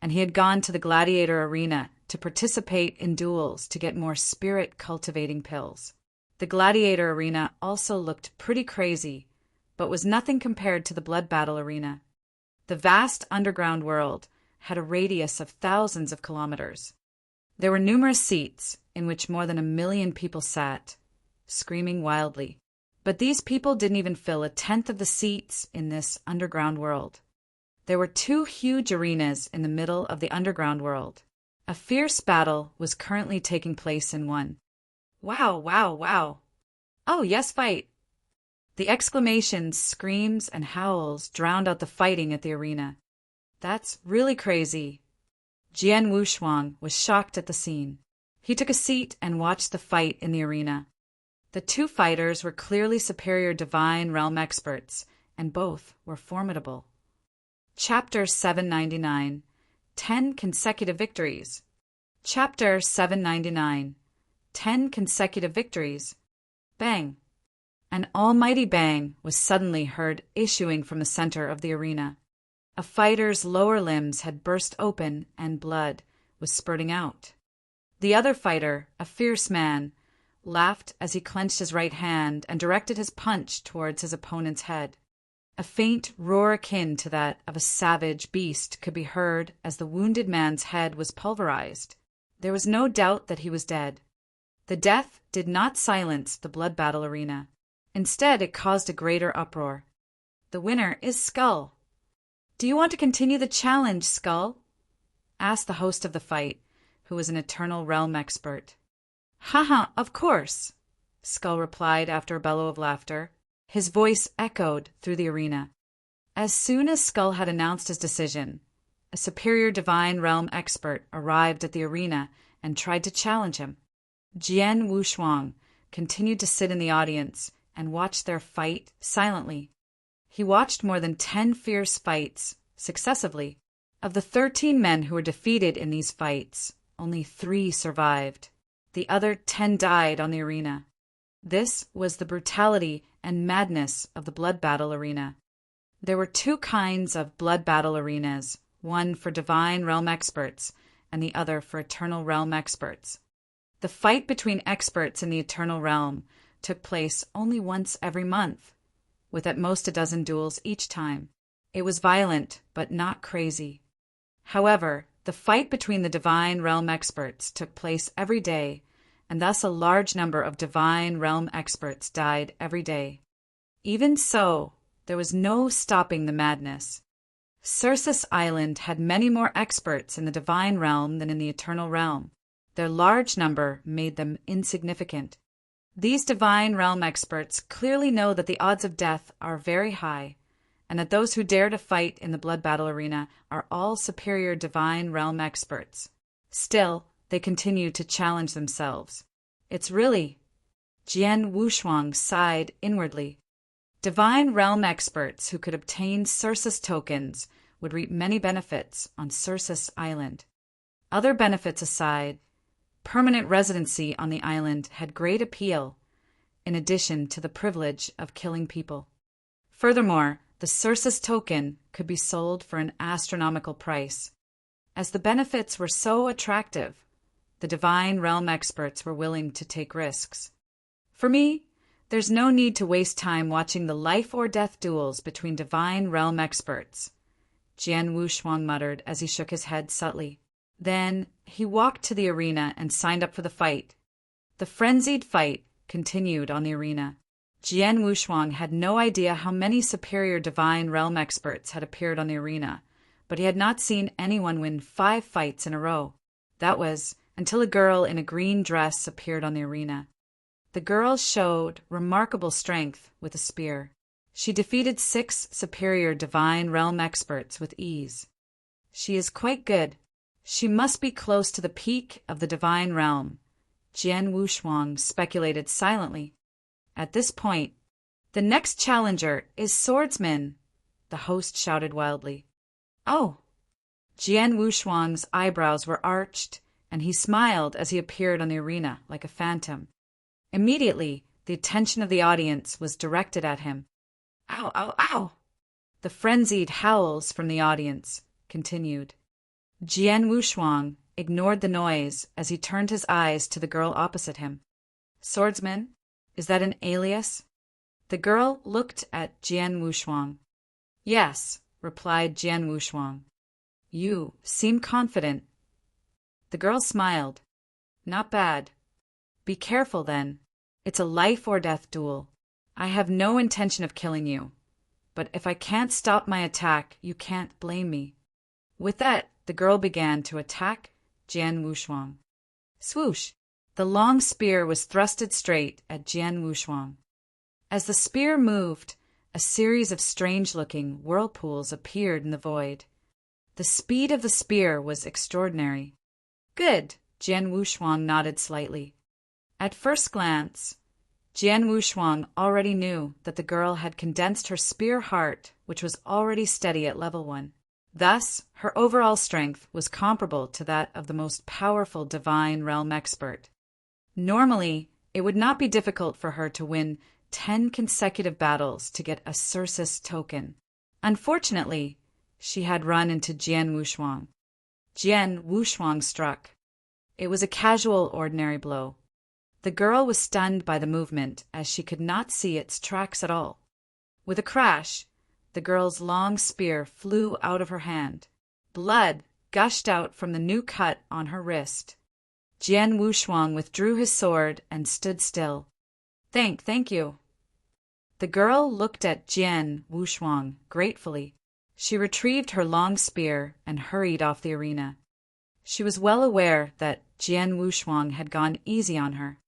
and he had gone to the gladiator arena to participate in duels to get more spirit-cultivating pills. The gladiator arena also looked pretty crazy, but was nothing compared to the blood battle arena. The vast underground world had a radius of thousands of kilometers. There were numerous seats in which more than 1 million people sat, screaming wildly. But these people didn't even fill 1/10 of the seats in this underground world. There were 2 huge arenas in the middle of the underground world. A fierce battle was currently taking place in one. Wow, wow, wow. Oh, yes, fight. The exclamations, screams, and howls drowned out the fighting at the arena. That's really crazy. Jian Wushuang was shocked at the scene. He took a seat and watched the fight in the arena. The 2 fighters were clearly superior divine realm experts, and both were formidable. Chapter 799. 10 Consecutive Victories. Chapter 799. 10 Consecutive Victories. Bang! An almighty bang was suddenly heard issuing from the center of the arena. A fighter's lower limbs had burst open and blood was spurting out. The other fighter, a fierce man, laughed as he clenched his right hand and directed his punch towards his opponent's head. A faint roar akin to that of a savage beast could be heard as the wounded man's head was pulverized. There was no doubt that he was dead. The death did not silence the blood battle arena. Instead, it caused a greater uproar. The winner is Skull. "Do you want to continue the challenge, Skull?" asked the host of the fight, who was an Eternal Realm expert. "Haha, of course," Skull replied after a bellow of laughter. His voice echoed through the arena. As soon as Skull had announced his decision, a superior divine realm expert arrived at the arena and tried to challenge him. Jian Wushuang continued to sit in the audience and watch their fight silently. He watched more than 10 fierce fights successively. Of the 13 men who were defeated in these fights, only 3 survived. The other 10 died on the arena. This was the brutality and madness of the blood battle arena. There were two kinds of blood battle arenas, one for Divine Realm experts and the other for Eternal Realm experts. The fight between experts in the Eternal Realm took place only once every month, with at most a dozen duels each time. It was violent, but not crazy. However, the fight between the Divine Realm experts took place every day, and thus a large number of Divine Realm experts died every day. Even so, there was no stopping the madness. Circus Island had many more experts in the Divine Realm than in the Eternal Realm. Their large number made them insignificant. These Divine Realm experts clearly know that the odds of death are very high, and that those who dare to fight in the blood battle arena are all superior Divine Realm experts. Still, they continue to challenge themselves. It's really... Jian Wushuang sighed inwardly. Divine Realm experts who could obtain Circus tokens would reap many benefits on Circus Island. Other benefits aside, permanent residency on the island had great appeal, in addition to the privilege of killing people. Furthermore, the Circus token could be sold for an astronomical price. As the benefits were so attractive, the Divine Realm experts were willing to take risks. For me, there's no need to waste time watching the life-or-death duels between Divine Realm experts, Jian Wushuang muttered as he shook his head subtly. Then he walked to the arena and signed up for the fight. The frenzied fight continued on the arena. Jian Wushuang had no idea how many superior Divine Realm experts had appeared on the arena, but he had not seen anyone win 5 fights in a row. That was until a girl in a green dress appeared on the arena. The girl showed remarkable strength with a spear. She defeated 6 superior Divine Realm experts with ease. She is quite good. She must be close to the peak of the Divine Realm, Jian Wushuang speculated silently. At this point, the next challenger is Swordsman, the host shouted wildly. Oh! Jian Wushuang's eyebrows were arched, and he smiled as he appeared on the arena like a phantom. Immediately, the attention of the audience was directed at him. Ow, ow, ow! The frenzied howls from the audience continued. Jian Wushuang ignored the noise as he turned his eyes to the girl opposite him. Swordsman, is that an alias? The girl looked at Jian Wushuang. Yes, replied Jian Wushuang. You seem confident. The girl smiled. Not bad. Be careful, then. It's a life-or-death duel. I have no intention of killing you, but if I can't stop my attack, you can't blame me. With that, the girl began to attack Jian Wushuang. Swoosh! The long spear was thrusted straight at Jian Wushuang. As the spear moved, a series of strange-looking whirlpools appeared in the void. The speed of the spear was extraordinary. Good, Jian Wushuang nodded slightly. At first glance, Jian Wushuang already knew that the girl had condensed her spear heart, which was already steady at level 1. Thus, her overall strength was comparable to that of the most powerful Divine Realm expert. Normally, it would not be difficult for her to win 10 consecutive battles to get a Circus token. Unfortunately, she had run into Jian Wushuang. Jian Wushuang struck. It was a casual, ordinary blow. The girl was stunned by the movement as she could not see its tracks at all. With a crash, the girl's long spear flew out of her hand. Blood gushed out from the new cut on her wrist. Jian Wushuang withdrew his sword and stood still. Thank you. The girl looked at Jian Wushuang gratefully. She retrieved her long spear and hurried off the arena. She was well aware that Jian Wushuang had gone easy on her.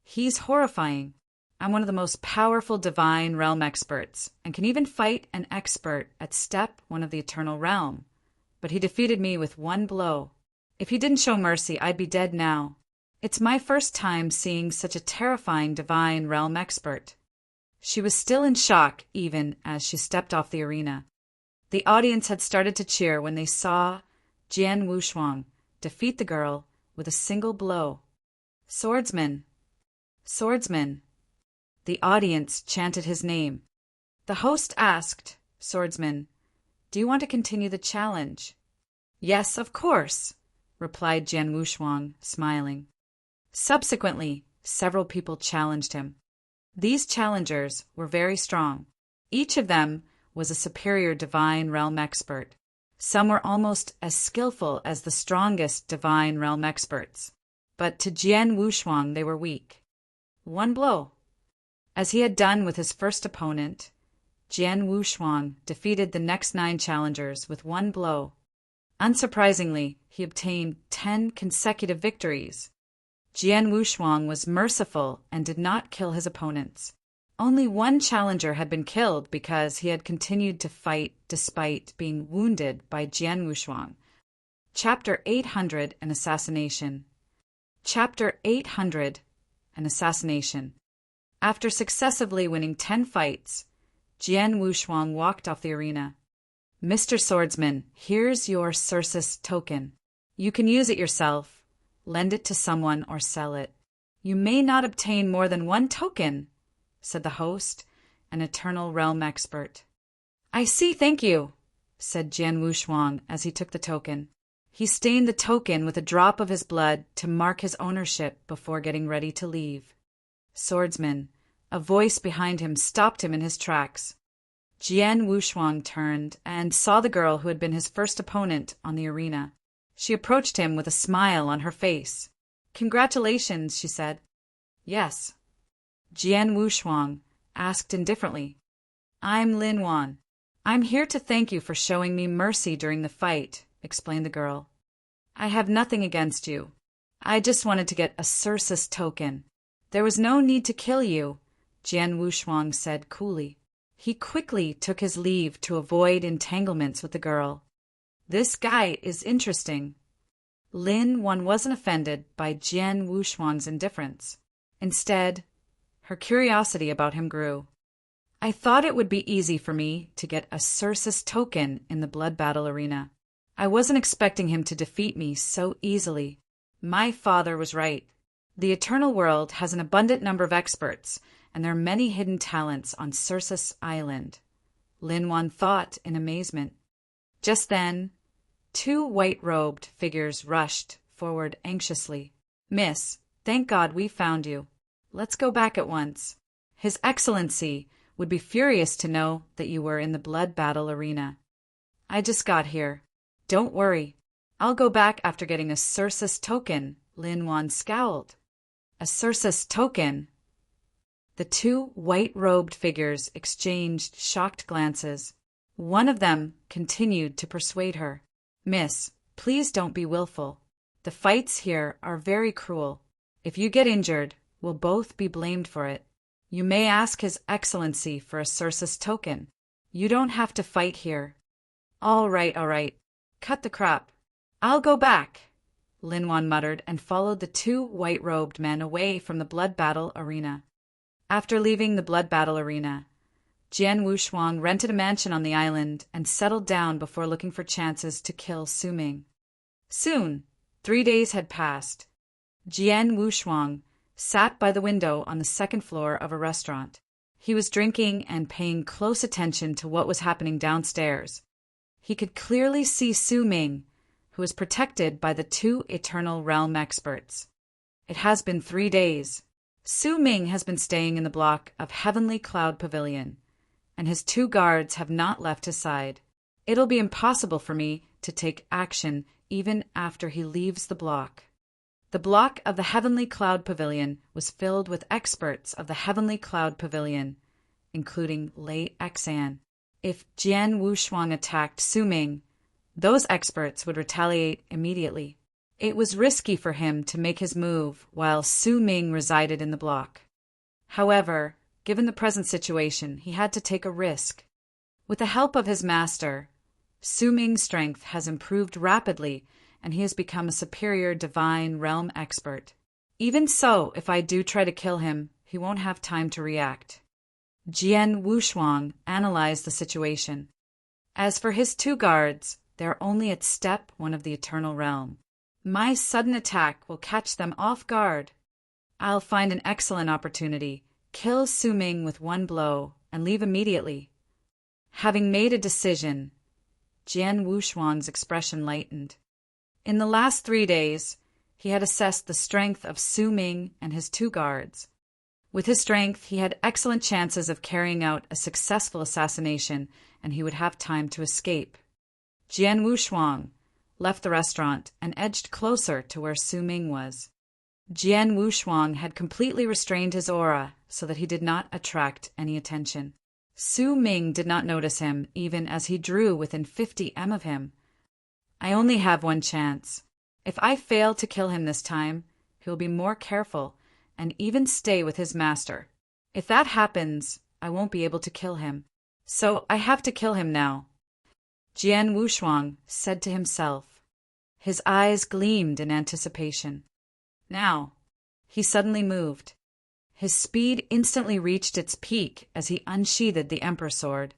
He's horrifying. I'm one of the most powerful Divine Realm experts, and can even fight an expert at Step 1 of the Eternal Realm. But he defeated me with 1 blow. If he didn't show mercy, I'd be dead now. It's my first time seeing such a terrifying Divine Realm expert. She was still in shock even as she stepped off the arena. The audience had started to cheer when they saw Jian Wushuang defeat the girl with a single blow. Swordsman! The audience chanted his name. The host asked, "Swordsman, do you want to continue the challenge?" "Yes, of course," replied Jian Wushuang, smiling. Subsequently, several people challenged him. These challengers were very strong. Each of them was a superior divine realm expert. Some were almost as skillful as the strongest divine realm experts. But to Jian Wushuang they were weak. One blow. As he had done with his first opponent, Jian Wushuang defeated the next 9 challengers with one blow. Unsurprisingly, he obtained 10 consecutive victories. Jian Wushuang was merciful and did not kill his opponents. Only one challenger had been killed because he had continued to fight despite being wounded by Jian Wushuang. Chapter 800, An Assassination. Chapter 800, An Assassination. After successively winning 10 fights, Jian Wushuang walked off the arena. "Mr. Swordsman, here's your Sursus token. You can use it yourself, lend it to someone, or sell it. You may not obtain more than 1 token," said the host, an eternal realm expert. "I see, thank you," said Jian Wushuang as he took the token. He stained the token with a drop of his blood to mark his ownership before getting ready to leave. "Swordsman," a voice behind him stopped him in his tracks. Jian Wushuang turned and saw the girl who had been his first opponent on the arena. She approached him with a smile on her face. "Congratulations," she said. "Yes." Jian Wushuang asked indifferently. "I'm Lin Wan. I'm here to thank you for showing me mercy during the fight," explained the girl. "I have nothing against you. I just wanted to get a Sursus token. There was no need to kill you," Jian Wushuang said coolly. He quickly took his leave to avoid entanglements with the girl. "This guy is interesting." Lin Wan wasn't offended by Jian Wushuang's indifference. Instead, her curiosity about him grew. "I thought it would be easy for me to get a Sursus token in the blood battle arena. I wasn't expecting him to defeat me so easily. My father was right. The Eternal World has an abundant number of experts, and there are many hidden talents on Sursus Island," Lin Wan thought in amazement. Just then, 2 white-robed figures rushed forward anxiously. "Miss, thank God we found you. Let's go back at once. His Excellency would be furious to know that you were in the blood battle arena." "I just got here. Don't worry. I'll go back after getting a Sursus token," Lin Wan scowled. "A Sursus token?" The 2 white-robed figures exchanged shocked glances. One of them continued to persuade her. "Miss, please don't be willful. The fights here are very cruel. If you get injured, we'll both be blamed for it. You may ask His Excellency for a Sursus token. You don't have to fight here." All right. Cut the crap. I'll go back," Lin Wan muttered and followed the 2 white-robed men away from the blood battle arena. After leaving the blood battle arena, Jian Wushuang rented a mansion on the island and settled down before looking for chances to kill Su Ming. Soon, 3 days had passed. Jian Wushuang sat by the window on the 2nd floor of a restaurant. He was drinking and paying close attention to what was happening downstairs. He could clearly see Su Ming, who was protected by the 2 Eternal Realm experts. It has been 3 days. Su Ming has been staying in the block of Heavenly Cloud Pavilion, and his 2 guards have not left his side. It'll be impossible for me to take action even after he leaves the block. The block of the Heavenly Cloud Pavilion was filled with experts of the Heavenly Cloud Pavilion, including Lei Xan. If Jian Wushuang attacked Su Ming, those experts would retaliate immediately. It was risky for him to make his move while Su Ming resided in the block. However, given the present situation, he had to take a risk. With the help of his master, Su Ming's strength has improved rapidly, and he has become a superior divine realm expert. Even so, if I do try to kill him, he won't have time to react. Jian Wushuang analyzed the situation. As for his 2 guards, they are only at step 1 of the Eternal Realm. My sudden attack will catch them off guard. I'll find an excellent opportunity Kill Su Ming with one blow and leave immediately. Having made a decision, Jian Wushuang's expression lightened. In the last 3 days, he had assessed the strength of Su Ming and his 2 guards. With his strength, he had excellent chances of carrying out a successful assassination, and he would have time to escape. Jian Wushuang left the restaurant and edged closer to where Su Ming was. Jian Wushuang had completely restrained his aura so that he did not attract any attention. Su Ming did not notice him even as he drew within 50 m of him. I only have one chance. If I fail to kill him this time, he will be more careful and even stay with his master. If that happens, I won't be able to kill him. So I have to kill him now, Jian Wushuang said to himself. His eyes gleamed in anticipation. Now, he suddenly moved. His speed instantly reached its peak as he unsheathed the Emperor sword.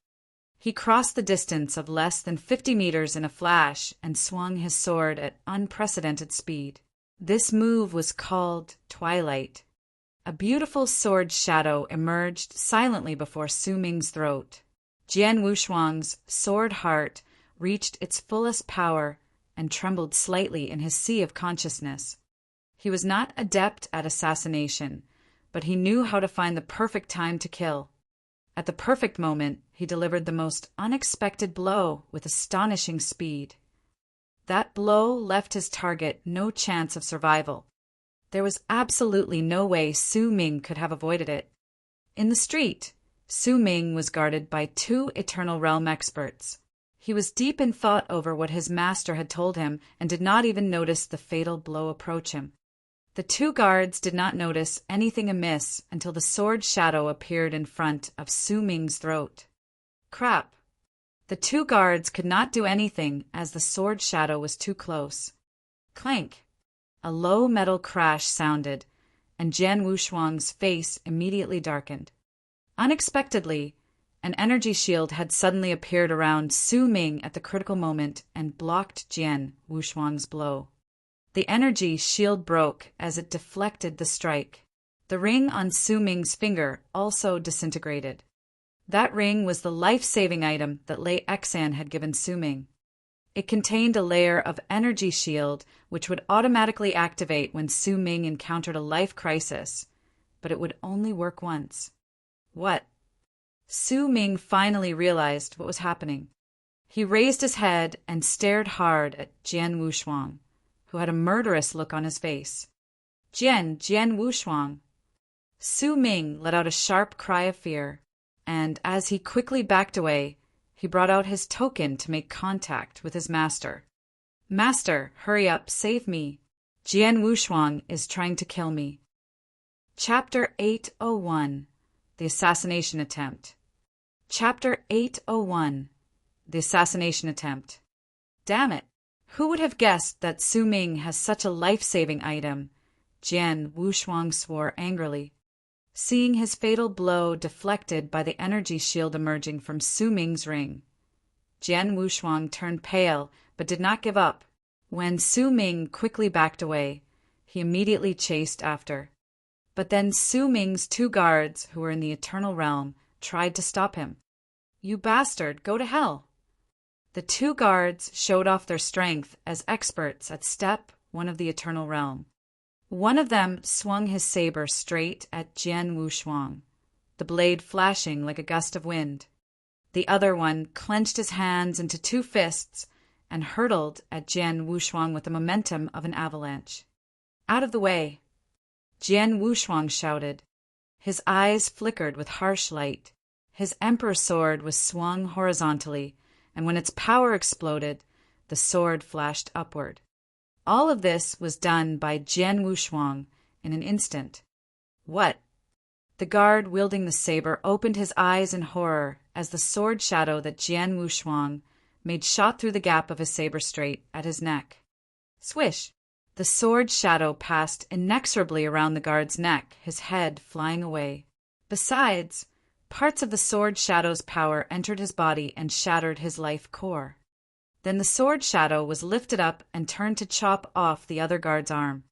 He crossed the distance of less than 50 meters in a flash and swung his sword at unprecedented speed. This move was called Twilight. A beautiful sword shadow emerged silently before Su Ming's throat. Jian Wushuang's sword heart reached its fullest power and trembled slightly in his sea of consciousness. He was not adept at assassination, but he knew how to find the perfect time to kill. At the perfect moment, he delivered the most unexpected blow with astonishing speed. That blow left his target no chance of survival. There was absolutely no way Su Ming could have avoided it. In the street, Su Ming was guarded by 2 Eternal Realm experts. He was deep in thought over what his master had told him and did not even notice the fatal blow approach him. The 2 guards did not notice anything amiss until the sword shadow appeared in front of Su Ming's throat. Crap! The 2 guards could not do anything as the sword shadow was too close. Clank! A low metal crash sounded, and Jian Wushuang's face immediately darkened. Unexpectedly, an energy shield had suddenly appeared around Su Ming at the critical moment and blocked Jian Wushuang's blow. The energy shield broke as it deflected the strike. The ring on Su Ming's finger also disintegrated. That ring was the life-saving item that Lei Exan had given Su Ming. It contained a layer of energy shield which would automatically activate when Su Ming encountered a life crisis, but it would only work once. What? Su Ming finally realized what was happening. He raised his head and stared hard at Jian Wushuang, who had a murderous look on his face. Jian Wushuang. Su Ming let out a sharp cry of fear, and as he quickly backed away, he brought out his token to make contact with his master. Master, hurry up, save me. Jian Wushuang is trying to kill me. Chapter 801. The Assassination Attempt. Chapter 801. The Assassination Attempt. Damn it! Who would have guessed that Su Ming has such a life-saving item? Jian Wushuang swore angrily. Seeing his fatal blow deflected by the energy shield emerging from Su Ming's ring, Jian Wushuang turned pale but did not give up. When Su Ming quickly backed away, he immediately chased after. But then Su Ming's 2 guards, who were in the Eternal Realm, tried to stop him. You bastard, go to hell! The 2 guards showed off their strength as experts at Step 1 of the Eternal Realm. One of them swung his saber straight at Jian Wushuang, the blade flashing like a gust of wind. The other one clenched his hands into 2 fists and hurtled at Jian Wushuang with the momentum of an avalanche. Out of the way! Jian Wushuang shouted. His eyes flickered with harsh light. His Emperor sword was swung horizontally, and when its power exploded, the sword flashed upward. All of this was done by Jian Wushuang in an instant. What? The guard wielding the saber opened his eyes in horror as the sword shadow that Jian Wushuang made shot through the gap of his saber straight at his neck. Swish! The sword shadow passed inexorably around the guard's neck, his head flying away. Besides, parts of the sword shadow's power entered his body and shattered his life core. Then the sword shadow was lifted up and turned to chop off the other guard's arm.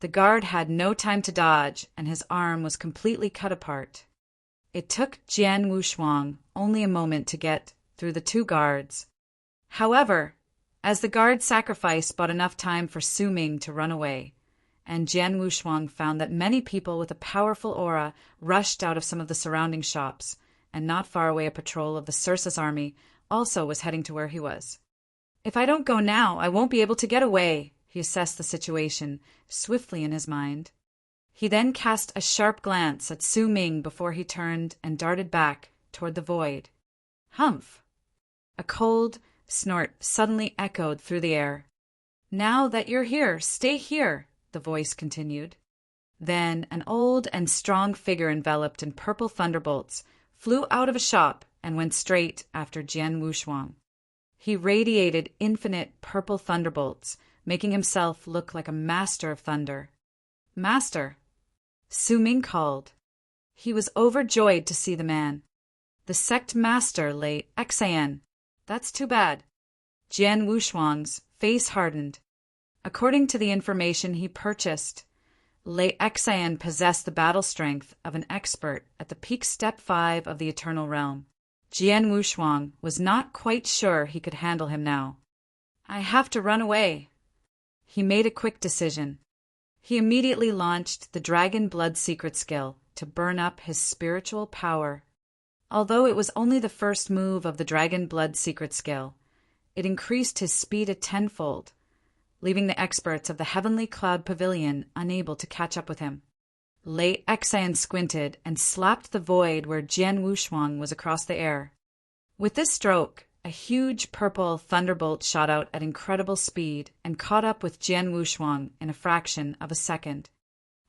The guard had no time to dodge, and his arm was completely cut apart. It took Jian Wushuang only a moment to get through the two guards. However, as the guard's sacrifice bought enough time for Su Ming to run away, and Jian Wushuang found that many people with a powerful aura rushed out of some of the surrounding shops, and not far away a patrol of the Circe's army also was heading to where he was. If I don't go now, I won't be able to get away, he assessed the situation swiftly in his mind. He then cast a sharp glance at Su Ming before he turned and darted back toward the void. Humph! A cold snort suddenly echoed through the air. Now that you're here, stay here, the voice continued. Then an old and strong figure enveloped in purple thunderbolts flew out of a shop and went straight after Jian Wushuang. He radiated infinite purple thunderbolts, making himself look like a master of thunder. Master! Su Ming called. He was overjoyed to see the man. The sect master Lei Xan. That's too bad. Jian Wushuang's face hardened. According to the information he purchased, Lei Xan possessed the battle strength of an expert at the peak step 5 of the Eternal Realm. Jian Wushuang was not quite sure he could handle him now. I have to run away. He made a quick decision. He immediately launched the Dragon Blood secret skill to burn up his spiritual power. Although it was only the first move of the Dragon Blood secret skill, it increased his speed a tenfold, leaving the experts of the Heavenly Cloud Pavilion unable to catch up with him. Lei Xan squinted and slapped the void where Jian Wushuang was across the air. With this stroke, a huge purple thunderbolt shot out at incredible speed and caught up with Jian Wushuang in a fraction of a second.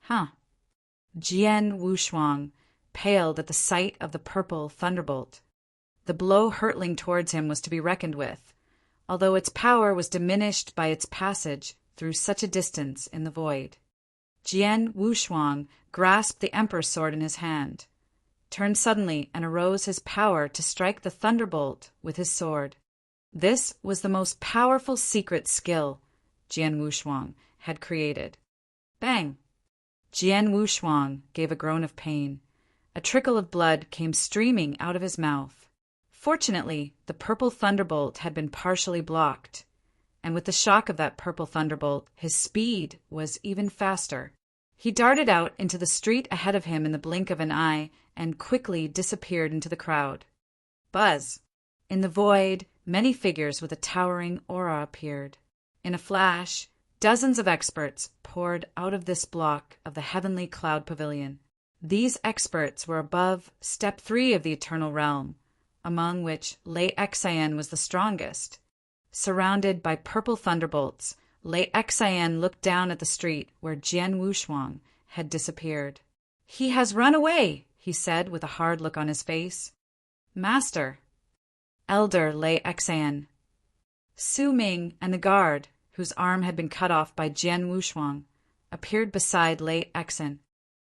Jian Wushuang paled at the sight of the purple thunderbolt. The blow hurtling towards him was to be reckoned with, although its power was diminished by its passage through such a distance in the void. Jian Wushuang grasped the Emperor's sword in his hand, turned suddenly, and arose his power to strike the thunderbolt with his sword. This was the most powerful secret skill Jian Wushuang had created. Bang! Jian Wushuang gave a groan of pain. A trickle of blood came streaming out of his mouth. Fortunately, the purple thunderbolt had been partially blocked, and with the shock of that purple thunderbolt, his speed was even faster. He darted out into the street ahead of him in the blink of an eye and quickly disappeared into the crowd. Buzz! In the void, many figures with a towering aura appeared. In a flash, dozens of experts poured out of this block of the Heavenly Cloud Pavilion. These experts were above Step 3 of the Eternal Realm, among which Lei Xan was the strongest. Surrounded by purple thunderbolts, Lei Xan looked down at the street where Jian Wushuang had disappeared. He has run away, he said with a hard look on his face. Master! Elder Lei Xan. Su Ming and the guard, whose arm had been cut off by Jian Wushuang, appeared beside Lei Xan.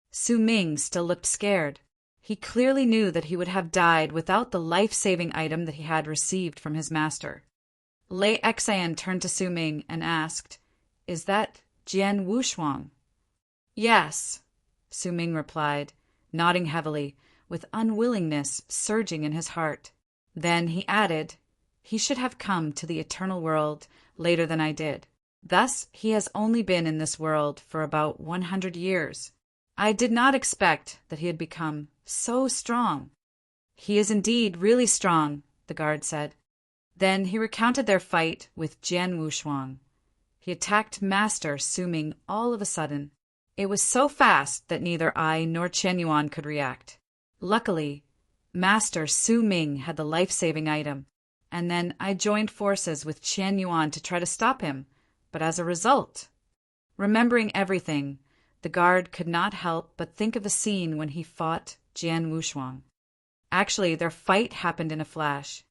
Su Ming still looked scared. He clearly knew that he would have died without the life-saving item that he had received from his master. Lei Xan turned to Su Ming and asked, "Is that Jian Wushuang?" "Yes," Su Ming replied, nodding heavily, with unwillingness surging in his heart. Then he added, "He should have come to the eternal world later than I did. Thus he has only been in this world for about 100 years. I did not expect that he had become so strong." "He is indeed really strong," the guard said. Then he recounted their fight with Jian Wushuang. He attacked Master Su Ming all of a sudden. It was so fast that neither I nor Chen Yuan could react. Luckily, Master Su Ming had the life-saving item, and then I joined forces with Chen Yuan to try to stop him, but as a result... Remembering everything, the guard could not help but think of the scene when he fought Jian Wushuang. Actually, their fight happened in a flash.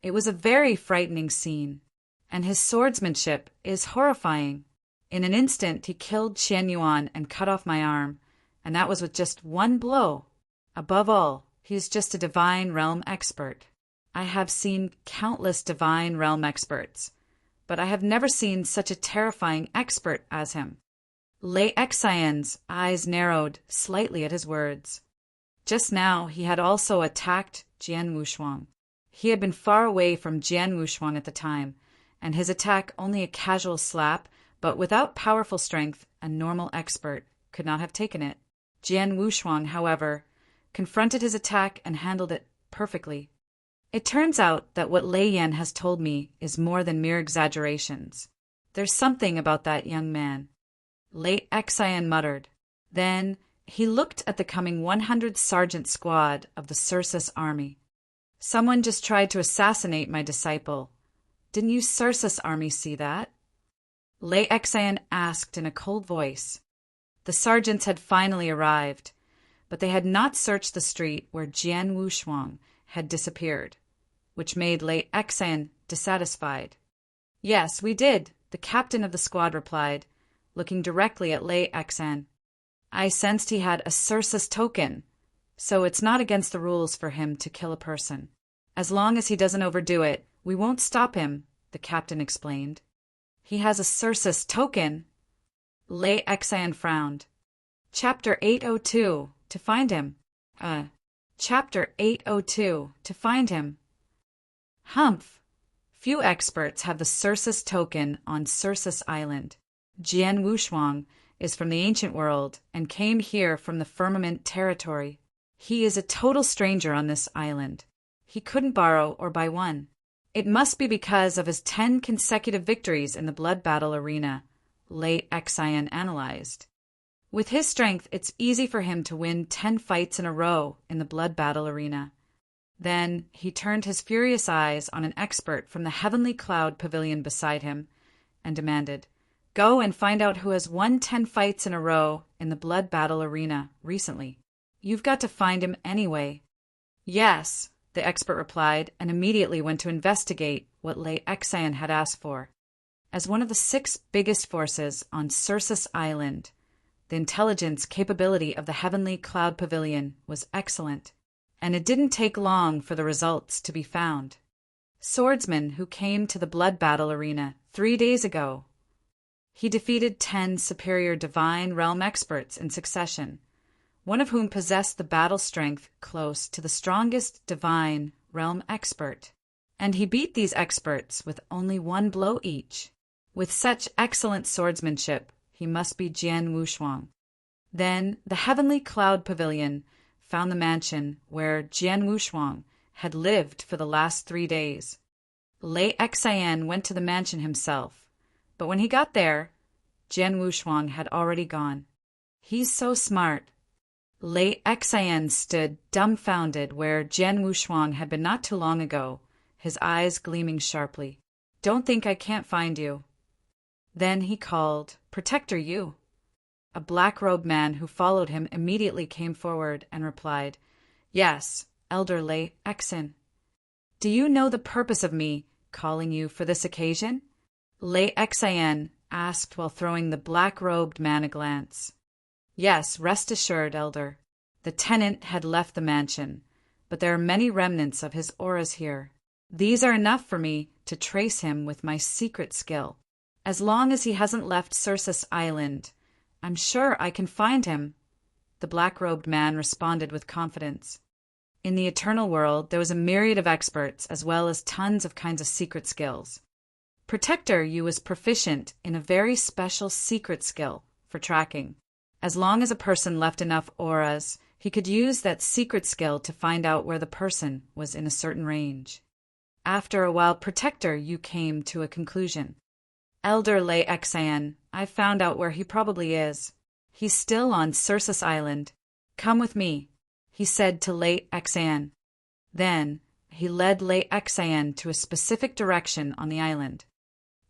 It was a very frightening scene, and his swordsmanship is horrifying. In an instant, he killed Chen Yuan and cut off my arm, and that was with just one blow. Above all, he is just a Divine Realm expert. I have seen countless Divine Realm experts, but I have never seen such a terrifying expert as him. Lei Xian's eyes narrowed slightly at his words. Just now he had also attacked Jian Wushuang. He had been far away from Jian Wushuang at the time, and his attack only a casual slap, but without powerful strength, a normal expert could not have taken it. Jian Wushuang, however, confronted his attack and handled it perfectly. It turns out that what Lei Yan has told me is more than mere exaggerations. There's something about that young man. Lei Xian muttered. Then he looked at the coming 100-sergeant squad of the Circe's army. Someone just tried to assassinate my disciple. Didn't you Circe's army see that? Lei Xian asked in a cold voice. The sergeants had finally arrived, but they had not searched the street where Jian Wushuang had disappeared, which made Lei Xian dissatisfied. Yes, we did, the captain of the squad replied, looking directly at Lei Xian. I sensed he had a Circe's token, so it's not against the rules for him to kill a person. As long as he doesn't overdo it, we won't stop him, the captain explained. He has a Circe's token? Lei Xian frowned. Chapter 802, to find him. Chapter 802, to find him. Humph. Few experts have the Circe's token on Circe's Island. Jian Wushuang is from the ancient world and came here from the firmament territory. He is a total stranger on this island. He couldn't borrow or buy one. It must be because of his 10 consecutive victories in the blood battle arena, Lei Xian analyzed. With his strength, it's easy for him to win 10 fights in a row in the blood battle arena. Then he turned his furious eyes on an expert from the heavenly cloud pavilion beside him and demanded, "Go and find out who has won 10 fights in a row in the blood battle arena recently. You've got to find him anyway." "Yes," the expert replied, and immediately went to investigate what Lei Xian had asked for. As one of the 6 biggest forces on Circe's Island, the intelligence capability of the heavenly cloud pavilion was excellent, and it didn't take long for the results to be found. Swordsman who came to the blood battle arena 3 days ago. He defeated 10 superior divine realm experts in succession, one of whom possessed the battle strength close to the strongest divine realm expert. And he beat these experts with only 1 blow each. With such excellent swordsmanship, he must be Jian Wushuang. Then the heavenly cloud pavilion found the mansion where Jian Wushuang had lived for the last 3 days. Lei Xian went to the mansion himself, but when he got there, Jian Wushuang had already gone. He's so smart. Lei Xian stood dumbfounded where Jian Wushuang had been not too long ago, his eyes gleaming sharply. "Don't think I can't find you." Then he called, "Protector Yu." A black-robed man who followed him immediately came forward and replied, "Yes, Elder Lei Xian. Do you know the purpose of me calling you for this occasion?" Lei Xian asked while throwing the black-robed man a glance. "Yes, rest assured, Elder. The tenant had left the mansion, but there are many remnants of his auras here. These are enough for me to trace him with my secret skill. As long as he hasn't left Circe's Island, I'm sure I can find him," the black-robed man responded with confidence. In the eternal world, there was a myriad of experts as well as tons of kinds of secret skills. Protector Yu was proficient in a very special secret skill for tracking. As long as a person left enough auras, he could use that secret skill to find out where the person was in a certain range. After a while, Protector Yu came to a conclusion. "Elder Lei Xian, I've found out where he probably is. He's still on Circe's Island. Come with me," he said to Lei Xian. Then he led Lei Xian to a specific direction on the island.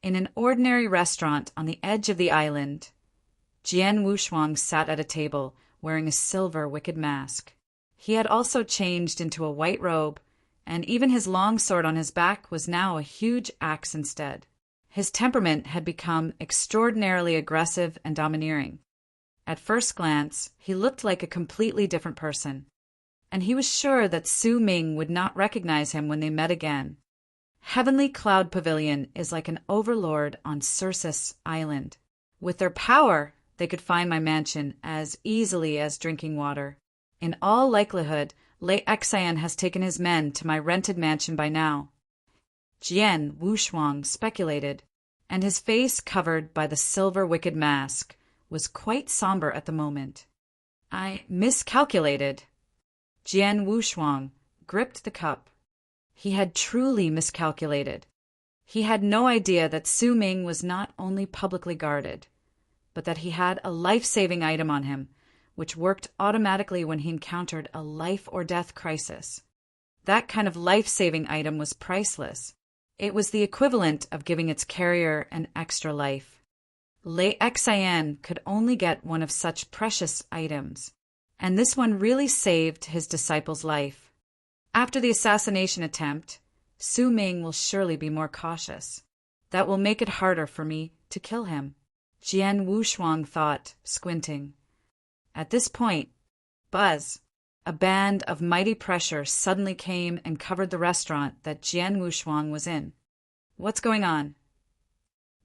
In an ordinary restaurant on the edge of the island, Jian Wushuang sat at a table wearing a silver wicked mask. He had also changed into a white robe, and even his long sword on his back was now a huge axe instead. His temperament had become extraordinarily aggressive and domineering. At first glance, he looked like a completely different person, and he was sure that Su Ming would not recognize him when they met again. Heavenly Cloud Pavilion is like an overlord on Circe's Island. With their power, they could find my mansion as easily as drinking water. In all likelihood, Lei Xian has taken his men to my rented mansion by now. Jian Wushuang speculated, and his face, covered by the silver wicked mask, was quite somber at the moment. I miscalculated. Jian Wushuang gripped the cup. He had truly miscalculated. He had no idea that Su Ming was not only publicly guarded, but that he had a life-saving item on him, which worked automatically when he encountered a life-or-death crisis. That kind of life-saving item was priceless. It was the equivalent of giving its carrier an extra life. Lei Xian could only get one of such precious items, and this one really saved his disciple's life. After the assassination attempt, Su Ming will surely be more cautious. That will make it harder for me to kill him, Jian Wushuang thought, squinting. At this point, buzz! A band of mighty pressure suddenly came and covered the restaurant that Jian Wushuang was in. What's going on?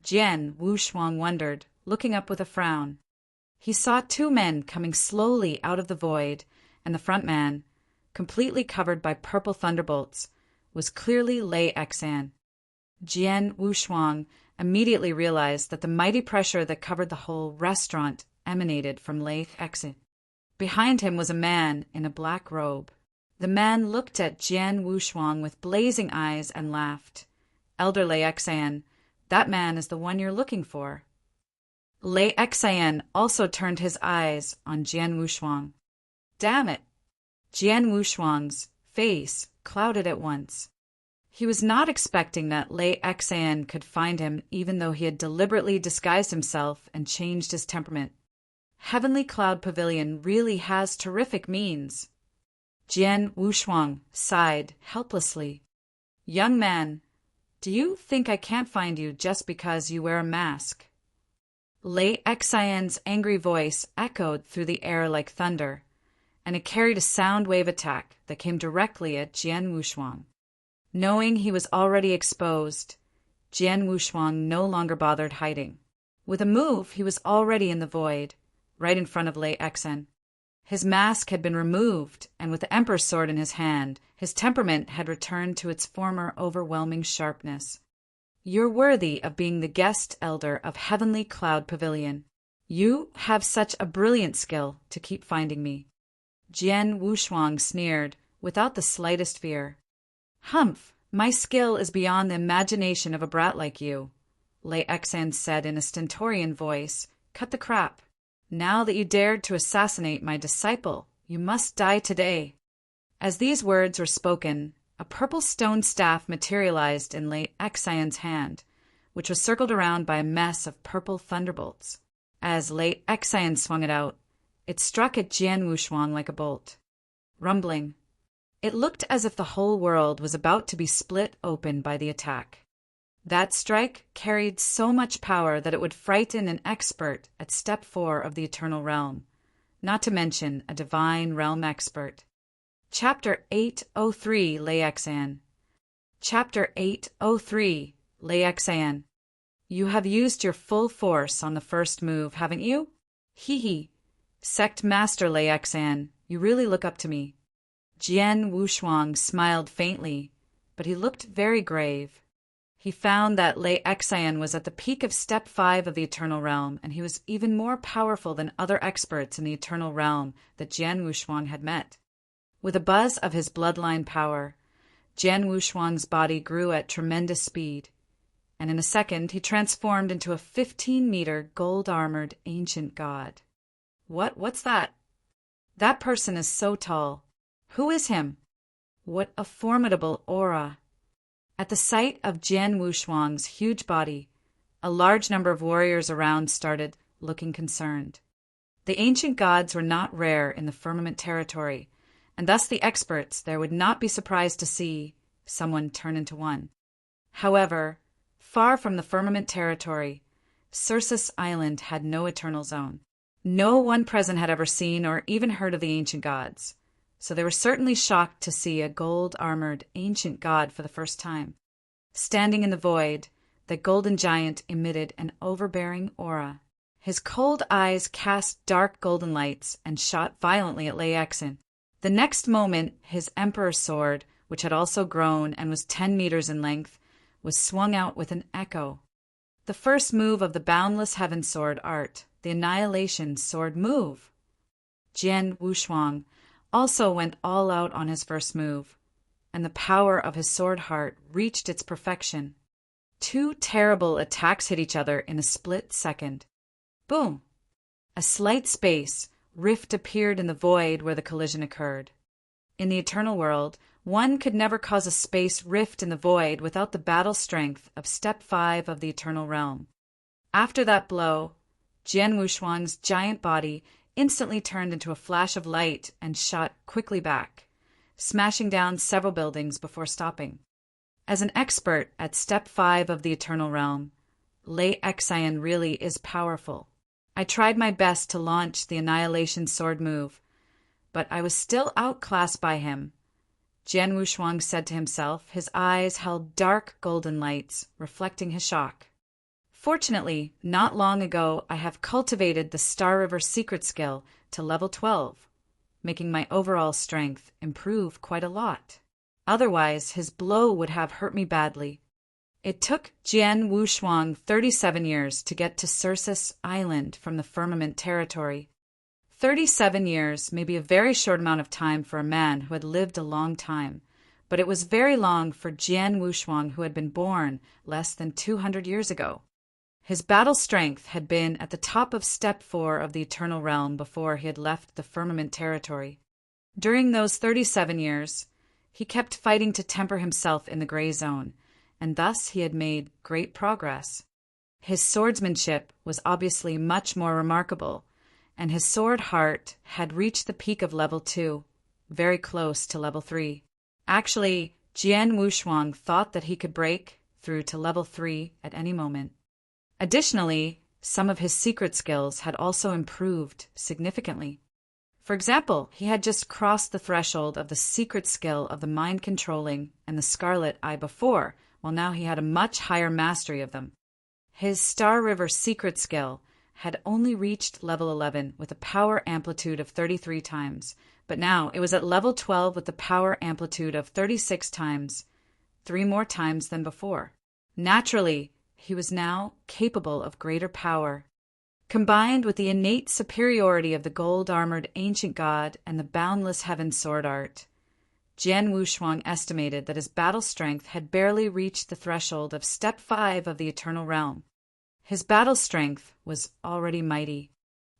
Jian Wushuang wondered, looking up with a frown. He saw two men coming slowly out of the void, and the front man, completely covered by purple thunderbolts, was clearly Lei Xian. Jian Wushuang immediately realized that the mighty pressure that covered the whole restaurant emanated from Lei Xian. Behind him was a man in a black robe. The man looked at Jian Wushuang with blazing eyes and laughed. Elder Lei Xian, that man is the one you're looking for. Lei Xian also turned his eyes on Jian Wushuang. Damn it! Jian Wushuang's face clouded at once. He was not expecting that Lei Xian could find him, even though he had deliberately disguised himself and changed his temperament. Heavenly Cloud Pavilion really has terrific means. Jian Wushuang sighed helplessly. Young man, do you think I can't find you just because you wear a mask? Lei Xian's angry voice echoed through the air like thunder, and it carried a sound wave attack that came directly at Jian Wushuang. Knowing he was already exposed, Jian Wushuang no longer bothered hiding. With a move, he was already in the void, right in front of Lei Xian. His mask had been removed, and with the Emperor's sword in his hand, his temperament had returned to its former overwhelming sharpness. You're worthy of being the guest elder of Heavenly Cloud Pavilion. You have such a brilliant skill to keep finding me. Jian Wushuang sneered, without the slightest fear. Humph, my skill is beyond the imagination of a brat like you, Lei Xian said in a stentorian voice. Cut the crap. Now that you dared to assassinate my disciple, you must die today. As these words were spoken, a purple stone staff materialized in Lei Xian's hand, which was circled around by a mess of purple thunderbolts. As Lei Xian swung it out, it struck at Jian Wushuang like a bolt. Rumbling. It looked as if the whole world was about to be split open by the attack. That strike carried so much power that it would frighten an expert at Step 4 of the Eternal Realm, not to mention a Divine Realm expert. Chapter 803, Lei Xian. Chapter 803, Lei Xian. You have used your full force on the first move, haven't you? Hee. Sect Master Lei Xian, you really look up to me. Jian Wushuang smiled faintly, but he looked very grave. He found that Lei Xian was at the peak of Step 5 of the Eternal Realm, and he was even more powerful than other experts in the Eternal Realm that Jian Wushuang had met. With a buzz of his bloodline power, Jian Wushuang's body grew at tremendous speed, and in a second he transformed into a 15-meter gold-armored ancient god. What's that? That person is so tall. Who is him? What a formidable aura! At the sight of Jian Wushuang's huge body, a large number of warriors around started looking concerned. The ancient gods were not rare in the firmament territory, and thus the experts there would not be surprised to see someone turn into one. However, far from the firmament territory, Circus Island had no eternal zone. No one present had ever seen or even heard of the ancient gods, so they were certainly shocked to see a gold-armored ancient god for the first time. Standing in the void, the golden giant emitted an overbearing aura. His cold eyes cast dark golden lights and shot violently at Lei Exan. The next moment, his emperor's sword, which had also grown and was 10 meters in length, was swung out with an echo. The first move of the Boundless Heaven Sword art, the Annihilation Sword move. Jian Wushuang also went all out on his first move, and the power of his sword heart reached its perfection. Two terrible attacks hit each other in a split second. Boom! A slight space, rift appeared in the void where the collision occurred. In the eternal world, one could never cause a space rift in the void without the battle strength of Step 5 of the Eternal Realm. After that blow, Jian Wushuang's giant body instantly turned into a flash of light and shot quickly back, smashing down several buildings before stopping. As an expert at Step 5 of the Eternal Realm, Lei Exan really is powerful. I tried my best to launch the Annihilation Sword move, but I was still outclassed by him. Jian Wushuang said to himself, his eyes held dark golden lights, reflecting his shock. Fortunately, not long ago I have cultivated the Star River secret skill to level 12, making my overall strength improve quite a lot. Otherwise, his blow would have hurt me badly. It took Jian Wushuang 37 years to get to Circus Island from the Firmament territory. 37 years may be a very short amount of time for a man who had lived a long time, but it was very long for Jian Wushuang, who had been born less than 200 years ago. His battle strength had been at the top of Step 4 of the Eternal Realm before he had left the Firmament territory. During those 37 years, he kept fighting to temper himself in the gray zone, and thus he had made great progress. His swordsmanship was obviously much more remarkable, and his sword heart had reached the peak of level 2, very close to level 3. Actually, Jian Wushuang thought that he could break through to level 3 at any moment. Additionally, some of his secret skills had also improved significantly. For example, he had just crossed the threshold of the secret skill of the mind controlling and the Scarlet Eye before, while now he had a much higher mastery of them. His Star River secret skill had only reached level 11 with a power amplitude of 33 times, but now it was at level 12 with the power amplitude of 36 times, 3 more times than before. Naturally, he was now capable of greater power. Combined with the innate superiority of the gold-armored ancient god and the boundless heaven sword art, Jian Wushuang estimated that his battle strength had barely reached the threshold of Step 5 of the Eternal Realm. His battle strength was already mighty.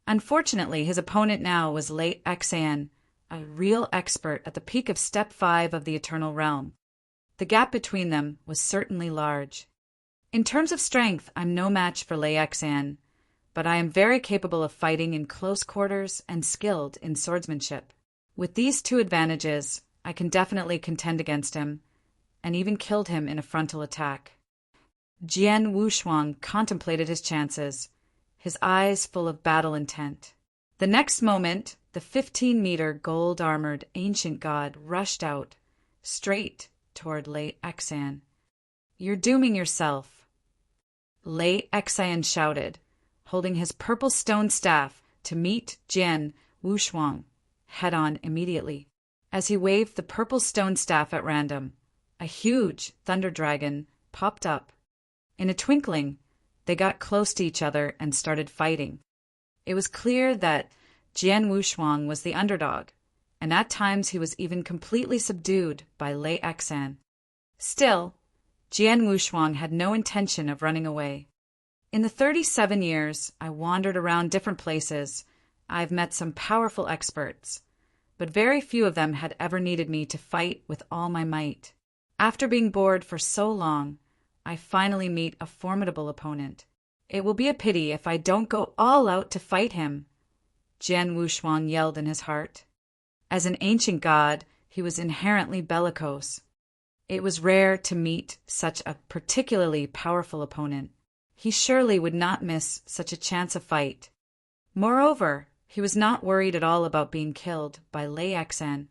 Unfortunately, his opponent now was Lei Exan, a real expert at the peak of Step 5 of the Eternal Realm. The gap between them was certainly large. In terms of strength, I'm no match for Lei Exan, but I am very capable of fighting in close quarters and skilled in swordsmanship. With these two advantages, I can definitely contend against him, and even killed him in a frontal attack. Jian Wushuang contemplated his chances, his eyes full of battle intent. The next moment, the 15-meter gold-armored ancient god rushed out, straight toward Lei Exan. "You're dooming yourself," Lei Exan shouted, holding his purple stone staff to meet Jian Wushuang head-on immediately. As he waved the purple stone staff at random, a huge thunder dragon popped up. In a twinkling, they got close to each other and started fighting. It was clear that Jian Wushuang was the underdog, and at times he was even completely subdued by Lei Exan. Still, Jian Wushuang had no intention of running away. In the 37 years I wandered around different places, I've met some powerful experts, but very few of them had ever needed me to fight with all my might. After being bored for so long, I finally meet a formidable opponent. It will be a pity if I don't go all out to fight him, Jian Wushuang yelled in his heart. As an ancient god, he was inherently bellicose. It was rare to meet such a particularly powerful opponent. He surely would not miss such a chance of fight. Moreover, he was not worried at all about being killed by Lei Exan.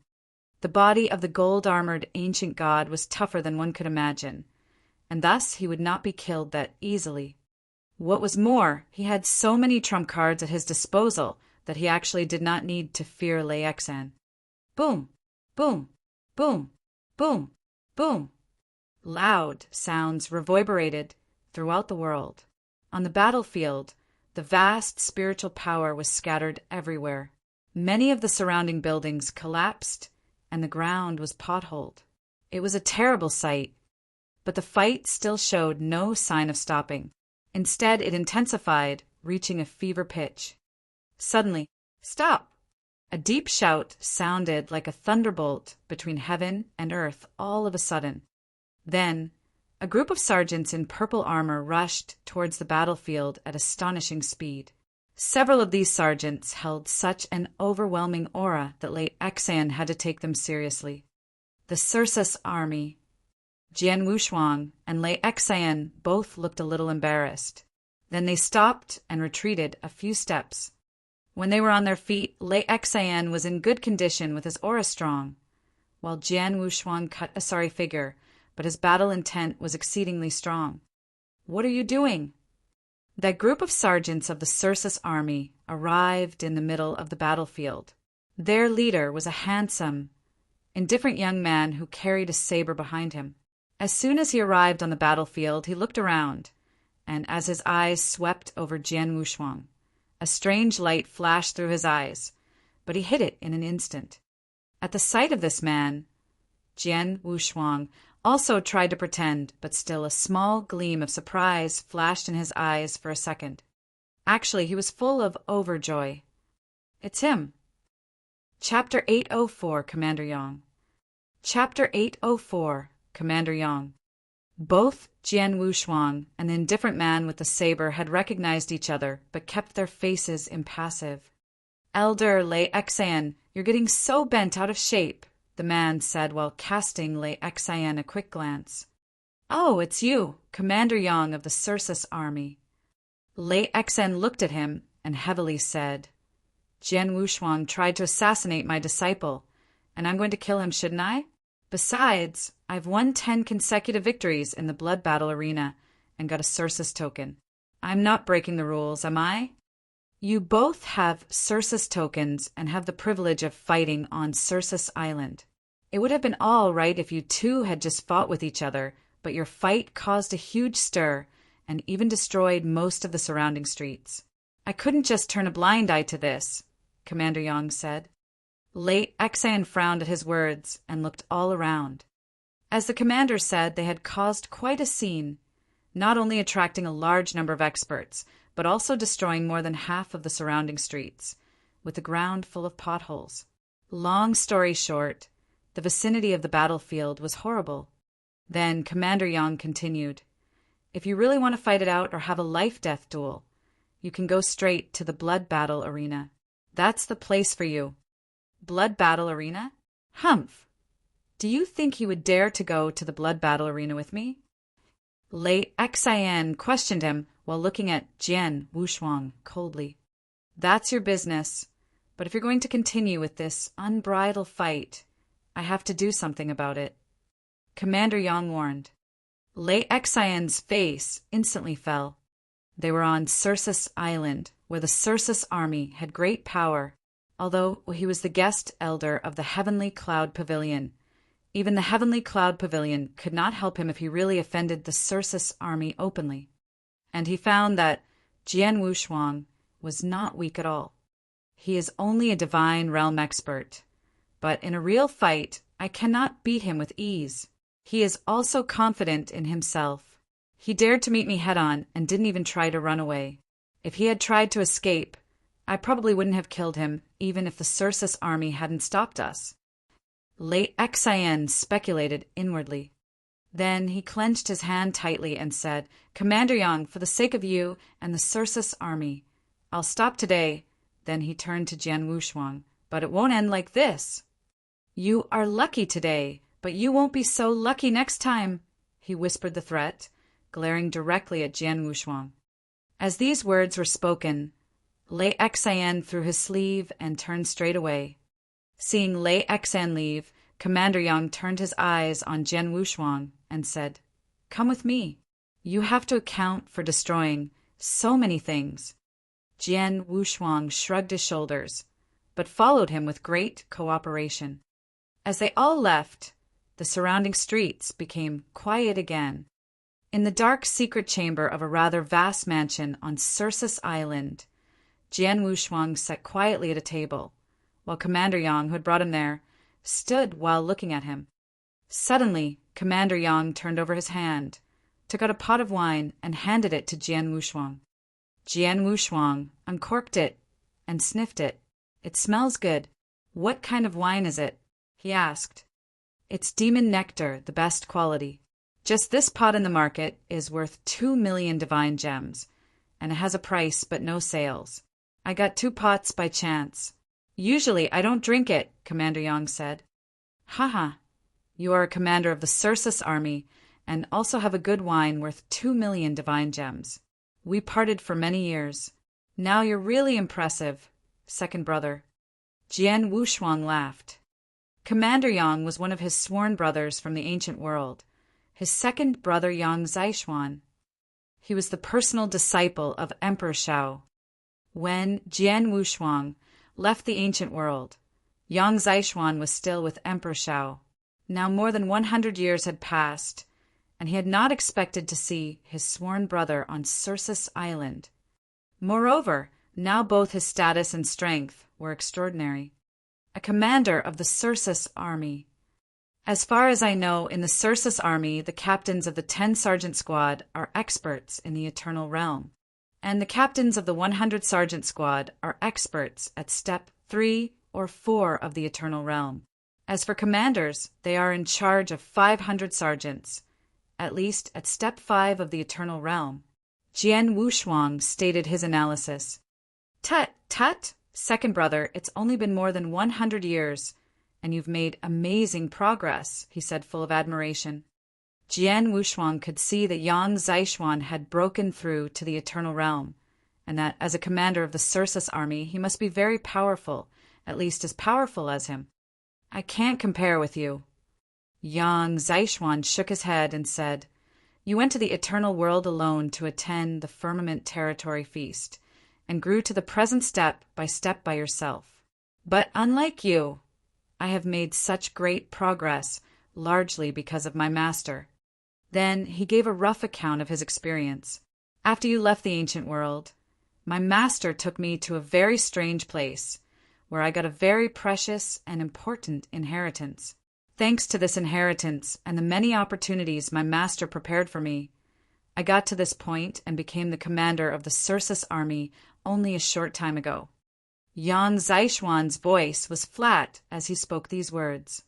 The body of the gold-armored ancient god was tougher than one could imagine, and thus he would not be killed that easily. What was more, he had so many trump cards at his disposal that he actually did not need to fear Lei Xan. Boom, boom, boom, boom, boom. Loud sounds reverberated throughout the world. On the battlefield, the vast spiritual power was scattered everywhere. Many of the surrounding buildings collapsed, and the ground was potholed. It was a terrible sight, but the fight still showed no sign of stopping. Instead, it intensified, reaching a fever pitch. Suddenly, stop! A deep shout sounded like a thunderbolt between heaven and earth all of a sudden. Then, a group of sergeants in purple armor rushed towards the battlefield at astonishing speed. Several of these sergeants held such an overwhelming aura that Lei Xan had to take them seriously. The Circe's army. Jian Wushuang and Lei Xan both looked a little embarrassed. Then they stopped and retreated a few steps. When they were on their feet, Lei Xan was in good condition with his aura strong, while Jian Wushuang cut a sorry figure, but his battle intent was exceedingly strong. "What are you doing?" That group of sergeants of the Circe's army arrived in the middle of the battlefield. Their leader was a handsome, indifferent young man who carried a saber behind him. As soon as he arrived on the battlefield, he looked around, and as his eyes swept over Jian Wushuang, a strange light flashed through his eyes, but he hid it in an instant. At the sight of this man, Jian Wushuang also tried to pretend, but still a small gleam of surprise flashed in his eyes for a second. Actually, he was full of overjoy. "It's him." Chapter 804, Commander Yang. Chapter 804, Commander Yang. Both Jian Wushuang and the indifferent man with the saber had recognized each other, but kept their faces impassive. "Elder Lei Xan, you're getting so bent out of shape," the man said while casting Lei Xan a quick glance. "Oh, it's you, Commander Yang of the Circe's army." Lei Xan looked at him and heavily said, "Jian Wushuang tried to assassinate my disciple, and I'm going to kill him, shouldn't I? Besides, I've won 10 consecutive victories in the blood battle arena and got a Circe's token. I'm not breaking the rules, am I? You both have Circe's tokens and have the privilege of fighting on Circe's Island. It would have been all right if you two had just fought with each other, but your fight caused a huge stir and even destroyed most of the surrounding streets. I couldn't just turn a blind eye to this," Commander Yang said. Lei Xan frowned at his words and looked all around. As the commander said, they had caused quite a scene, not only attracting a large number of experts, but also destroying more than half of the surrounding streets, with the ground full of potholes. Long story short, the vicinity of the battlefield was horrible. Then Commander Yang continued, "If you really want to fight it out or have a life-death duel, you can go straight to the blood battle arena. That's the place for you." "Blood battle arena? Humph! Do you think he would dare to go to the blood battle arena with me?" Lei Xan questioned him while looking at Jian Wushuang coldly. "That's your business, but if you're going to continue with this unbridled fight, I have to do something about it," Commander Yang warned. Lei Xan's face instantly fell. They were on Circe's Island, where the Circe's army had great power. Although he was the guest elder of the Heavenly Cloud Pavilion, even the Heavenly Cloud Pavilion could not help him if he really offended the Circe's army openly. And he found that Jian Wushuang was not weak at all. He is only a divine realm expert, but in a real fight, I cannot beat him with ease. He is also confident in himself. He dared to meet me head-on and didn't even try to run away. If he had tried to escape, I probably wouldn't have killed him, even if the Circe's army hadn't stopped us." Lei Xan speculated inwardly. Then he clenched his hand tightly and said, "Commander Yang, for the sake of you and the Circe's army, I'll stop today." Then he turned to Jian Wushuang, "But it won't end like this. You are lucky today, but you won't be so lucky next time," he whispered the threat, glaring directly at Jian Wushuang. As these words were spoken, Lei Xan threw his sleeve and turned straight away. Seeing Lei Xan leave, Commander Yang turned his eyes on Jian Wushuang and said, "Come with me. You have to account for destroying So many things. Jian Wushuang shrugged his shoulders, but followed him with great cooperation. As they all left, the surrounding streets became quiet again. In the dark secret chamber of a rather vast mansion on Circus Island, Jian Wushuang sat quietly at a table, while Commander Yang, who had brought him there, stood while looking at him. Suddenly, Commander Yang turned over his hand, took out a pot of wine, and handed it to Jian Wushuang. Jian Wushuang uncorked it and sniffed it. "It smells good. What kind of wine is it?" he asked. "It's demon nectar, the best quality. Just this pot in the market is worth 2,000,000 divine gems, and it has a price but no sales. I got 2 pots by chance. Usually I don't drink it," Commander Yang said. "Haha, you are a commander of the Circus army and also have a good wine worth 2,000,000 divine gems. We parted for many years. Now you're really impressive, second brother." Jian Wushuang laughed. Commander Yang was one of his sworn brothers from the ancient world, his second brother Yang Zaishuan. He was the personal disciple of Emperor Shao. When Jian Wushuang left the ancient world, Yang Zaishuan was still with Emperor Shao. Now more than 100 years had passed, and he had not expected to see his sworn brother on Circus Island. Moreover, now both his status and strength were extraordinary. A commander of the Circus army. As far as I know, in the Circus army, the captains of the 10 Sergeant Squad are experts in the Eternal Realm, and the captains of the 100 Sergeant Squad are experts at Step 3 or 4 of the Eternal Realm. As for commanders, they are in charge of 500 sergeants, at least at Step 5 of the Eternal Realm. Jian Wushuang stated his analysis. "Tut, tut, second brother, it's only been more than 100 years, and you've made amazing progress," he said, full of admiration. Jian Wushuang could see that Yang Zaishuan had broken through to the Eternal Realm, and that as a commander of the Circus army he must be very powerful, at least as powerful as him. "I can't compare with you." Yang Zaishuan shook his head and said, "You went to the Eternal World alone to attend the Firmament Territory Feast, and grew to the present step by yourself. But unlike you, I have made such great progress, largely because of my master." Then he gave a rough account of his experience. "After you left the ancient world, my master took me to a very strange place, where I got a very precious and important inheritance. Thanks to this inheritance and the many opportunities my master prepared for me, I got to this point and became the commander of the Circus army only a short time ago." Yang Zaishuan's voice was flat as he spoke these words.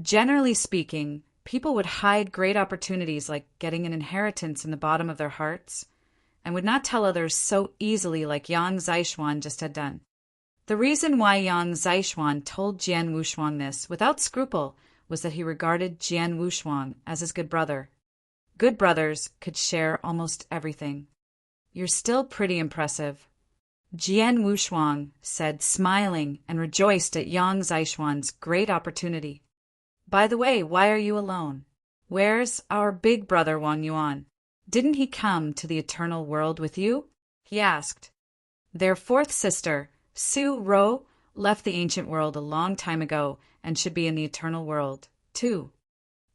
Generally speaking, people would hide great opportunities like getting an inheritance in the bottom of their hearts, and would not tell others so easily like Yang Zaishuan just had done. The reason why Yang Zaishuan told Jian Wushuang this without scruple was that he regarded Jian Wushuang as his good brother. Good brothers could share almost everything. "You're still pretty impressive," Jian Wushuang said, smiling and rejoiced at Yang Zaishuan's great opportunity. "By the way, why are you alone? Where's our big brother Wang Yuan? Didn't he come to the Eternal World with you?" he asked. Their fourth sister, Su Ro, left the ancient world a long time ago and should be in the Eternal World, too.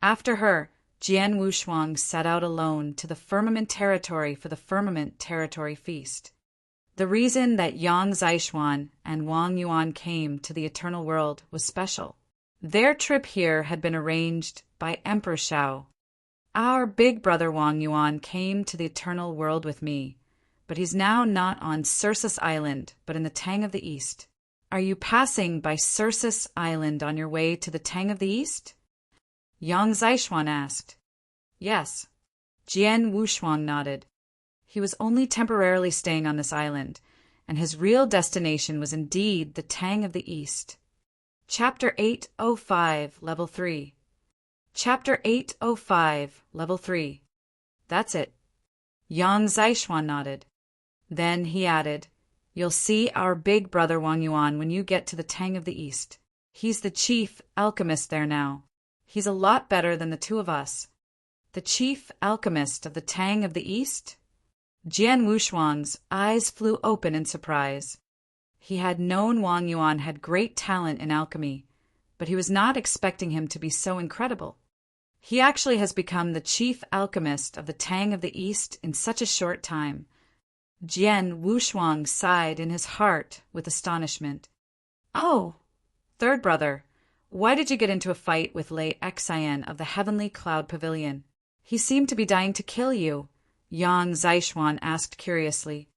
After her, Jian Wushuang set out alone to the Firmament Territory for the Firmament Territory Feast. The reason that Yang Zaishuan and Wang Yuan came to the Eternal World was special. Their trip here had been arranged by Emperor Shao. "Our big brother Wang Yuan came to the Eternal World with me, but he's now not on Circus Island, but in the Tang of the East. Are you passing by Circus Island on your way to the Tang of the East?" Yang Zaishuan asked. "Yes." Jian Wushuang nodded. He was only temporarily staying on this island, and his real destination was indeed the Tang of the East. Chapter 805, Level 3. Chapter 805, Level 3. "That's it." Yang Zaishuan nodded. Then he added, "You'll see our big brother Wang Yuan when you get to the Tang of the East. He's the chief alchemist there now. He's a lot better than the two of us." "The chief alchemist of the Tang of the East?" Jian Wushuang's eyes flew open in surprise. He had known Wang Yuan had great talent in alchemy, but he was not expecting him to be so incredible. He actually has become the chief alchemist of the Tang of the East in such a short time. Jian Wushuang sighed in his heart with astonishment. Oh, third brother, why did you get into a fight with Lei Xian of the Heavenly Cloud Pavilion? He seemed to be dying to kill you, Yang Zishuan asked curiously.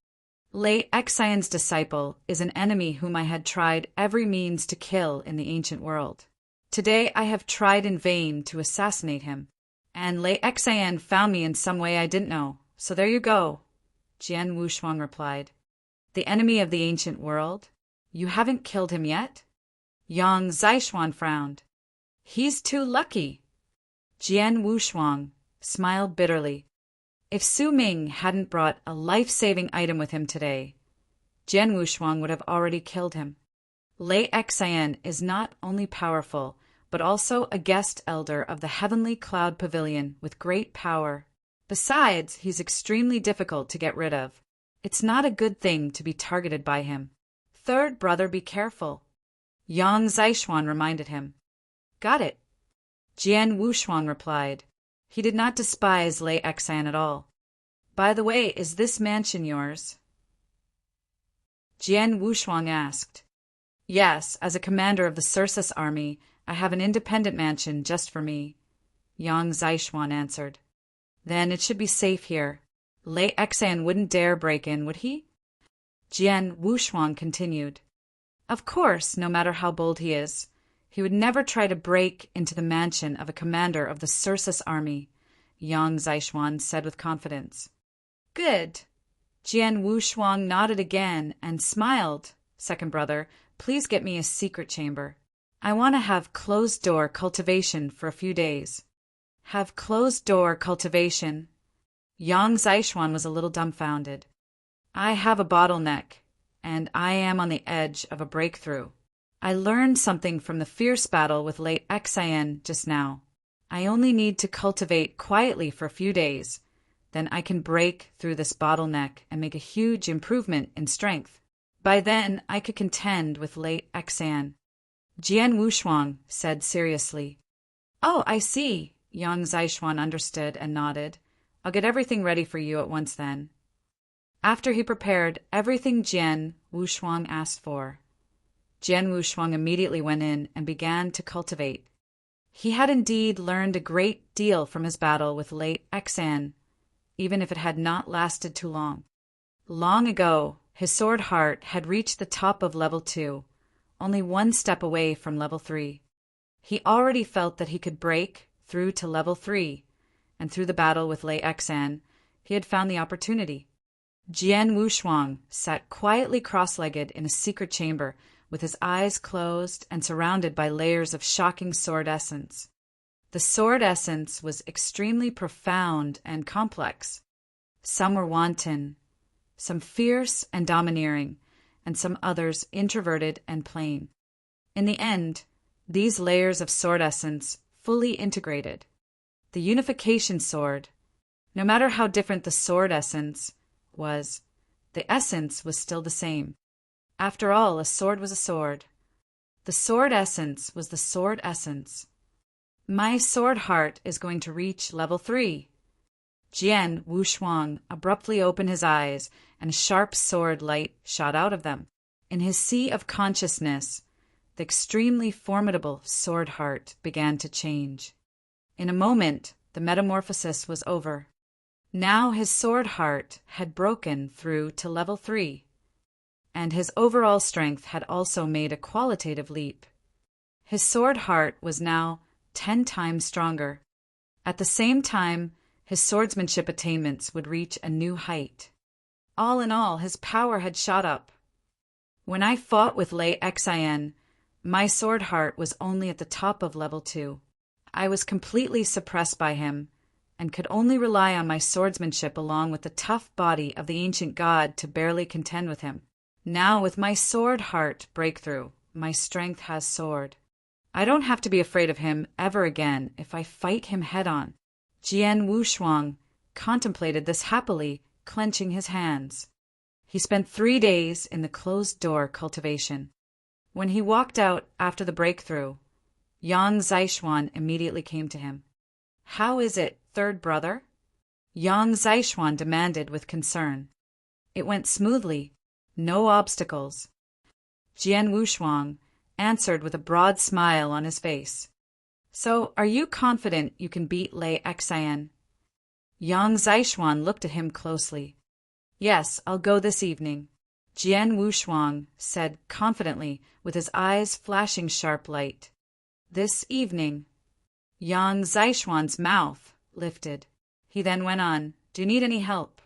Lei Xian's disciple is an enemy whom I had tried every means to kill in the ancient world. Today I have tried in vain to assassinate him, and Lei Xian found me in some way I didn't know, so there you go, Jian Wushuang replied. The enemy of the ancient world? You haven't killed him yet? Yang Zishuan frowned. He's too lucky. Jian Wushuang smiled bitterly. If Su Ming hadn't brought a life-saving item with him today, Jian Wushuang would have already killed him. Lei Xian is not only powerful, but also a guest elder of the Heavenly Cloud Pavilion with great power. Besides, he's extremely difficult to get rid of. It's not a good thing to be targeted by him. Third brother, be careful, Yang Zishuan reminded him. Got it, Jian Wushuang replied. He did not despise Lei Xian at all. By the way, is this mansion yours? Jian Wushuang asked. Yes, as a commander of the Circus army, I have an independent mansion just for me, Yang Zishuan answered. Then it should be safe here. Lei Xian wouldn't dare break in, would he? Jian Wushuang continued. Of course, no matter how bold he is, he would never try to break into the mansion of a commander of the Circus army, Yang Zishuan said with confidence. Good. Jian Wushuang nodded again and smiled. Second brother, please get me a secret chamber. I want to have closed-door cultivation for a few days. Have closed-door cultivation? Yang Zishuan was a little dumbfounded. I have a bottleneck, and I am on the edge of a breakthrough. I learned something from the fierce battle with Lei Xian just now. I only need to cultivate quietly for a few days. Then I can break through this bottleneck and make a huge improvement in strength. By then, I could contend with Lei Xian. Jian Wushuang said seriously. Oh, I see. Yang Zishuan understood and nodded. I'll get everything ready for you at once then. After he prepared everything Jian Wushuang asked for, Jian Wushuang immediately went in and began to cultivate. He had indeed learned a great deal from his battle with Lei Xian, even if it had not lasted too long. Long ago, his sword heart had reached the top of level 2, only one step away from level 3. He already felt that he could break through to level 3, and through the battle with Lei Xian, he had found the opportunity. Jian Wushuang sat quietly cross-legged in a secret chamber with his eyes closed and surrounded by layers of shocking sword essence. The sword essence was extremely profound and complex. Some were wanton, some fierce and domineering, and some others introverted and plain. In the end, these layers of sword essence fully integrated. The unification sword, no matter how different the sword essence was, the essence was still the same. After all, a sword was a sword. The sword essence was the sword essence. My sword heart is going to reach level 3. Jian Wushuang abruptly opened his eyes, and a sharp sword light shot out of them. In his sea of consciousness, the extremely formidable sword heart began to change. In a moment, the metamorphosis was over. Now his sword heart had broken through to level 3, and his overall strength had also made a qualitative leap. His sword heart was now 10 times stronger. At the same time, his swordsmanship attainments would reach a new height. All in all, his power had shot up. When I fought with Lei Xian, my sword heart was only at the top of level 2. I was completely suppressed by him, and could only rely on my swordsmanship along with the tough body of the ancient god to barely contend with him. Now, with my sword heart breakthrough, my strength has soared. I don't have to be afraid of him ever again if I fight him head-on. Jian Wushuang contemplated this happily clenching his hands. He spent 3 days in the closed-door cultivation. When he walked out after the breakthrough, Yang Zishuan immediately came to him. "How is it, third brother?" Yang Zishuan demanded with concern. "It went smoothly. No obstacles." Jian Wushuang answered with a broad smile on his face. "So, are you confident you can beat Lei Xian?" Yang Zishuan looked at him closely. "Yes, I'll go this evening," Jian Wushuang said confidently, with his eyes flashing sharp light. "This evening." Yang Zishuan's mouth lifted. He then went on, "Do you need any help?"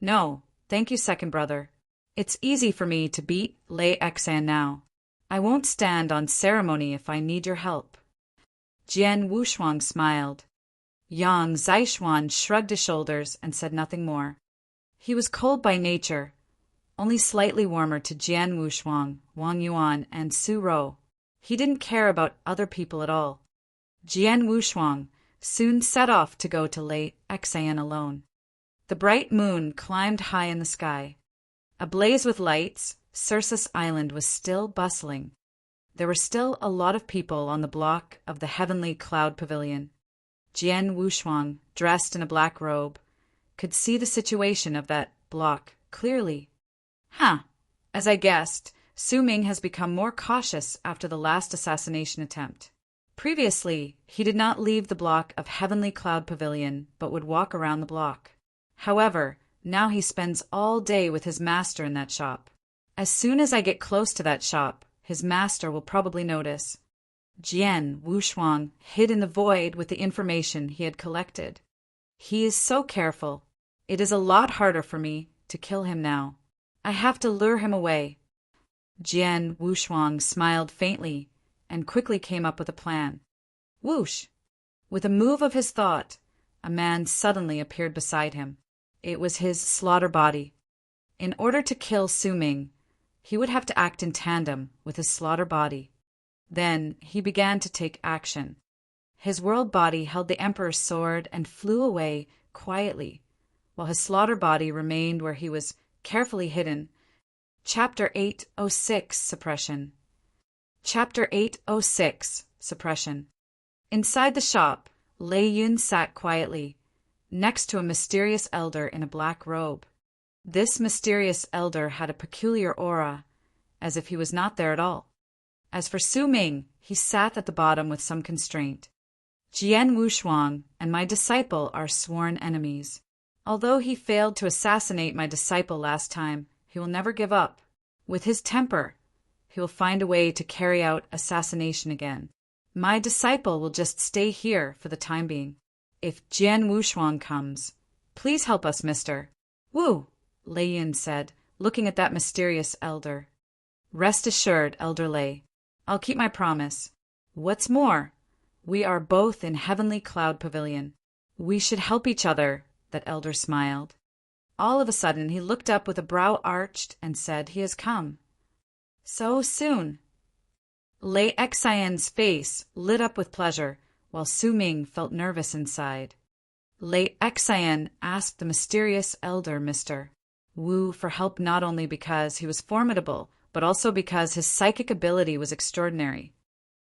"No, thank you, second brother. It's easy for me to beat Lei Xian now. I won't stand on ceremony if I need your help." Jian Wushuang smiled. Yang Zishuan shrugged his shoulders and said nothing more. He was cold by nature, only slightly warmer to Jian Wushuang, Wang Yuan, and Su Rou. He didn't care about other people at all. Jian Wushuang soon set off to go to Lei Xian alone. The bright moon climbed high in the sky. Ablaze with lights, Circus Island was still bustling. There were still a lot of people on the block of the Heavenly Cloud Pavilion. Jian Wushuang, dressed in a black robe, could see the situation of that block clearly. As I guessed, Su Ming has become more cautious after the last assassination attempt. Previously, he did not leave the block of Heavenly Cloud Pavilion, but would walk around the block. However, now he spends all day with his master in that shop. As soon as I get close to that shop, his master will probably notice. Jian Wushuang hid in the void with the information he had collected. He is so careful. It is a lot harder for me to kill him now. I have to lure him away. Jian Wushuang smiled faintly and quickly came up with a plan. Whoosh! With a move of his thought, a man suddenly appeared beside him. It was his slaughter body. In order to kill Su Ming, he would have to act in tandem with his slaughter body. Then he began to take action. His world body held the Emperor's sword and flew away quietly, while his slaughter body remained where he was carefully hidden. Chapter 806 Suppression. Chapter 806 Suppression. Inside the shop, Lei Yun sat quietly, next to a mysterious elder in a black robe. This mysterious elder had a peculiar aura, as if he was not there at all. As for Su Ming, he sat at the bottom with some constraint. Jian Wushuang and my disciple are sworn enemies. Although he failed to assassinate my disciple last time, he will never give up. With his temper, he will find a way to carry out assassination again. My disciple will just stay here for the time being. If Jian Wushuang comes, please help us, mister. Wu, Lei Yin said, looking at that mysterious elder. Rest assured, Elder Lei. I'll keep my promise. What's more, we are both in Heavenly Cloud Pavilion. We should help each other, that elder smiled. All of a sudden, he looked up with a brow arched and said, He has come. So soon. Lei Xian's face lit up with pleasure, while Su Ming felt nervous inside. Lei Xian asked the mysterious elder Mr. Wu for help not only because he was formidable, but also because his psychic ability was extraordinary.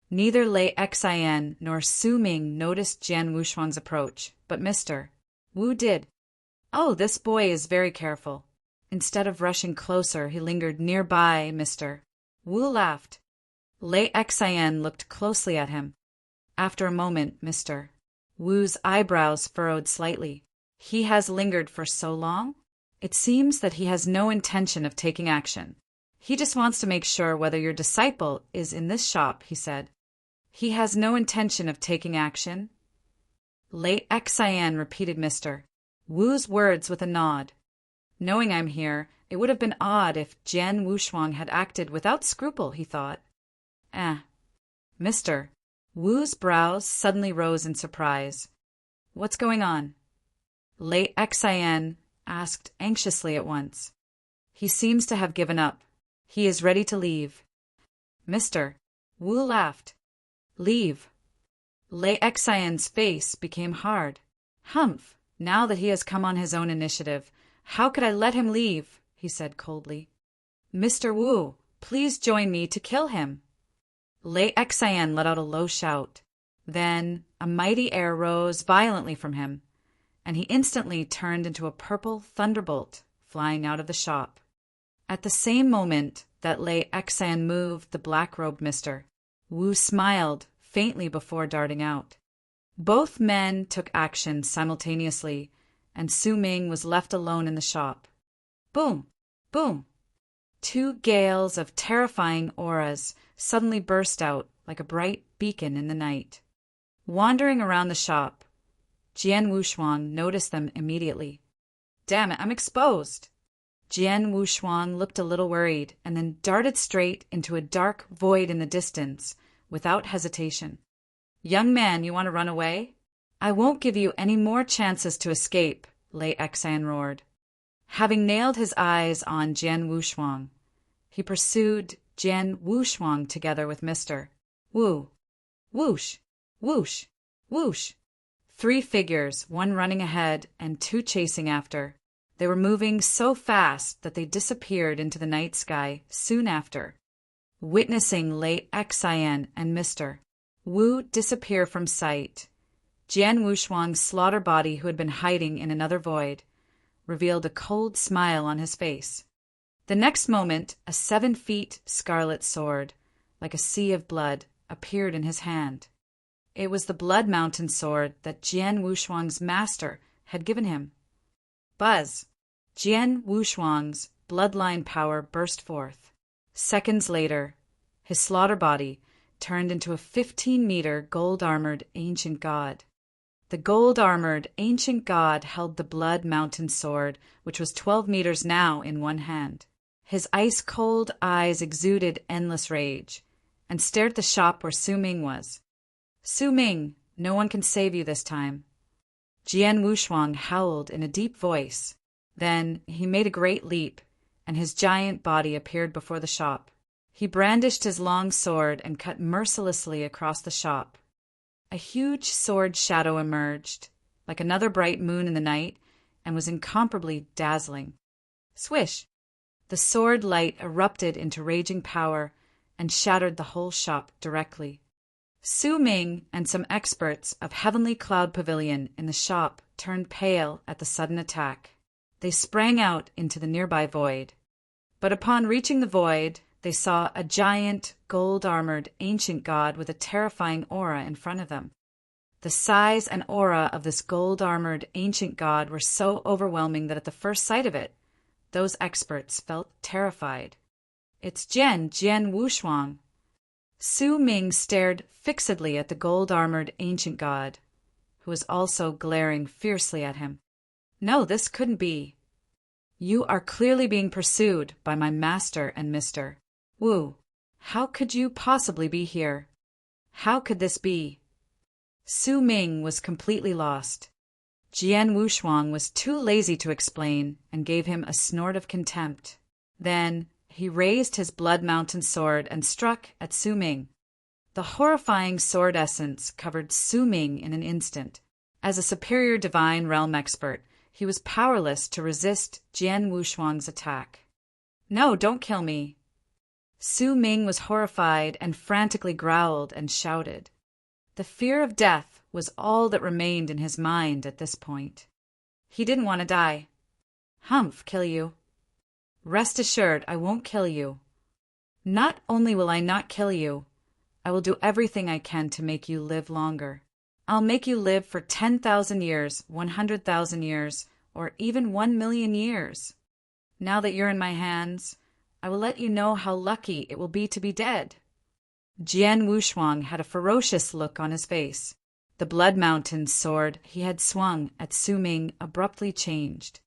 Neither Lei Xian nor Su Ming noticed Jian Wushuang's approach, but Mr. Wu did. Oh, this boy is very careful. Instead of rushing closer, he lingered nearby. Mr. Wu laughed. Lei Xian looked closely at him. After a moment, Mr. Wu's eyebrows furrowed slightly. He has lingered for so long? It seems that he has no intention of taking action. He just wants to make sure whether your disciple is in this shop, he said. He has no intention of taking action? Lei Xian repeated Mr. Wu's words with a nod. Knowing I'm here, it would have been odd if Jian Wushuang had acted without scruple, he thought. Mr. Wu's brows suddenly rose in surprise. What's going on? Lei Xian asked anxiously at once. He seems to have given up. He is ready to leave. Mr. Wu laughed. Leave. Lei Xian's face became hard. Humph! Now that he has come on his own initiative, How could I let him leave? He said coldly. Mr. Wu, please join me to kill him. Lei Xian let out a low shout. Then a mighty air rose violently from him, and he instantly turned into a purple thunderbolt flying out of the shop. At the same moment that Lei Xian moved the black-robed Mr. Wu smiled faintly before darting out. Both men took action simultaneously, and Su Ming was left alone in the shop. Boom! Boom! Two gales of terrifying auras suddenly burst out like a bright beacon in the night. Wandering around the shop, Jian Wushuang noticed them immediately. Damn it, I'm exposed! Jian Wushuang looked a little worried and then darted straight into a dark void in the distance without hesitation. Young man, you want to run away? I won't give you any more chances to escape, Lei Xian roared. Having nailed his eyes on Jian Wushuang, he pursued Jian Wushuang together with Mr. Wu. Whoosh! Whoosh! Whoosh! 3 figures, one running ahead and 2 chasing after. They were moving so fast that they disappeared into the night sky soon after. Witnessing Lei Xian and Mr. Wu disappear from sight, Jian Wushuang's slaughter body, who had been hiding in another void, revealed a cold smile on his face. The next moment, a 7 feet scarlet sword, like a sea of blood, appeared in his hand. It was the Blood Mountain sword that Jian Wushuang's master had given him. Buzz! Jian Wushuang's bloodline power burst forth. Seconds later, his slaughter body turned into a 15-meter gold-armored ancient god. The gold-armored ancient god held the Blood Mountain sword, which was 12 meters now, in one hand. His ice-cold eyes exuded endless rage, and stared at the shop where Su Ming was. Su Ming, no one can save you this time. Jian Wushuang howled in a deep voice. Then he made a great leap, and his giant body appeared before the shop. He brandished his long sword and cut mercilessly across the shop. A huge sword shadow emerged, like another bright moon in the night, and was incomparably dazzling. Swish! The sword light erupted into raging power and shattered the whole shop directly. Su Ming and some experts of Heavenly Cloud Pavilion in the shop turned pale at the sudden attack. They sprang out into the nearby void. But upon reaching the void, they saw a giant, gold-armored ancient god with a terrifying aura in front of them. The size and aura of this gold-armored ancient god were so overwhelming that at the first sight of it, those experts felt terrified. It's Jian Wushuang. Su Ming stared fixedly at the gold-armored ancient god, who was also glaring fiercely at him. No, this couldn't be. You are clearly being pursued by my master and Mr. Wu. How could you possibly be here? How could this be? Su Ming was completely lost. Jian Wushuang was too lazy to explain and gave him a snort of contempt. Then he raised his Blood Mountain sword and struck at Su Ming. The horrifying sword essence covered Su Ming in an instant. As a superior divine realm expert, he was powerless to resist Jian Wushuang's attack. No, don't kill me. Su Ming was horrified and frantically growled and shouted. The fear of death was all that remained in his mind at this point. He didn't want to die. Humph, kill you. Rest assured, I won't kill you. Not only will I not kill you, I will do everything I can to make you live longer. I'll make you live for 10,000 years, 100,000 years, or even 1,000,000 years. Now that you're in my hands, I will let you know how lucky it will be to be dead. Jian Wushuang had a ferocious look on his face. The Blood Mountain sword he had swung at Su Ming abruptly changed.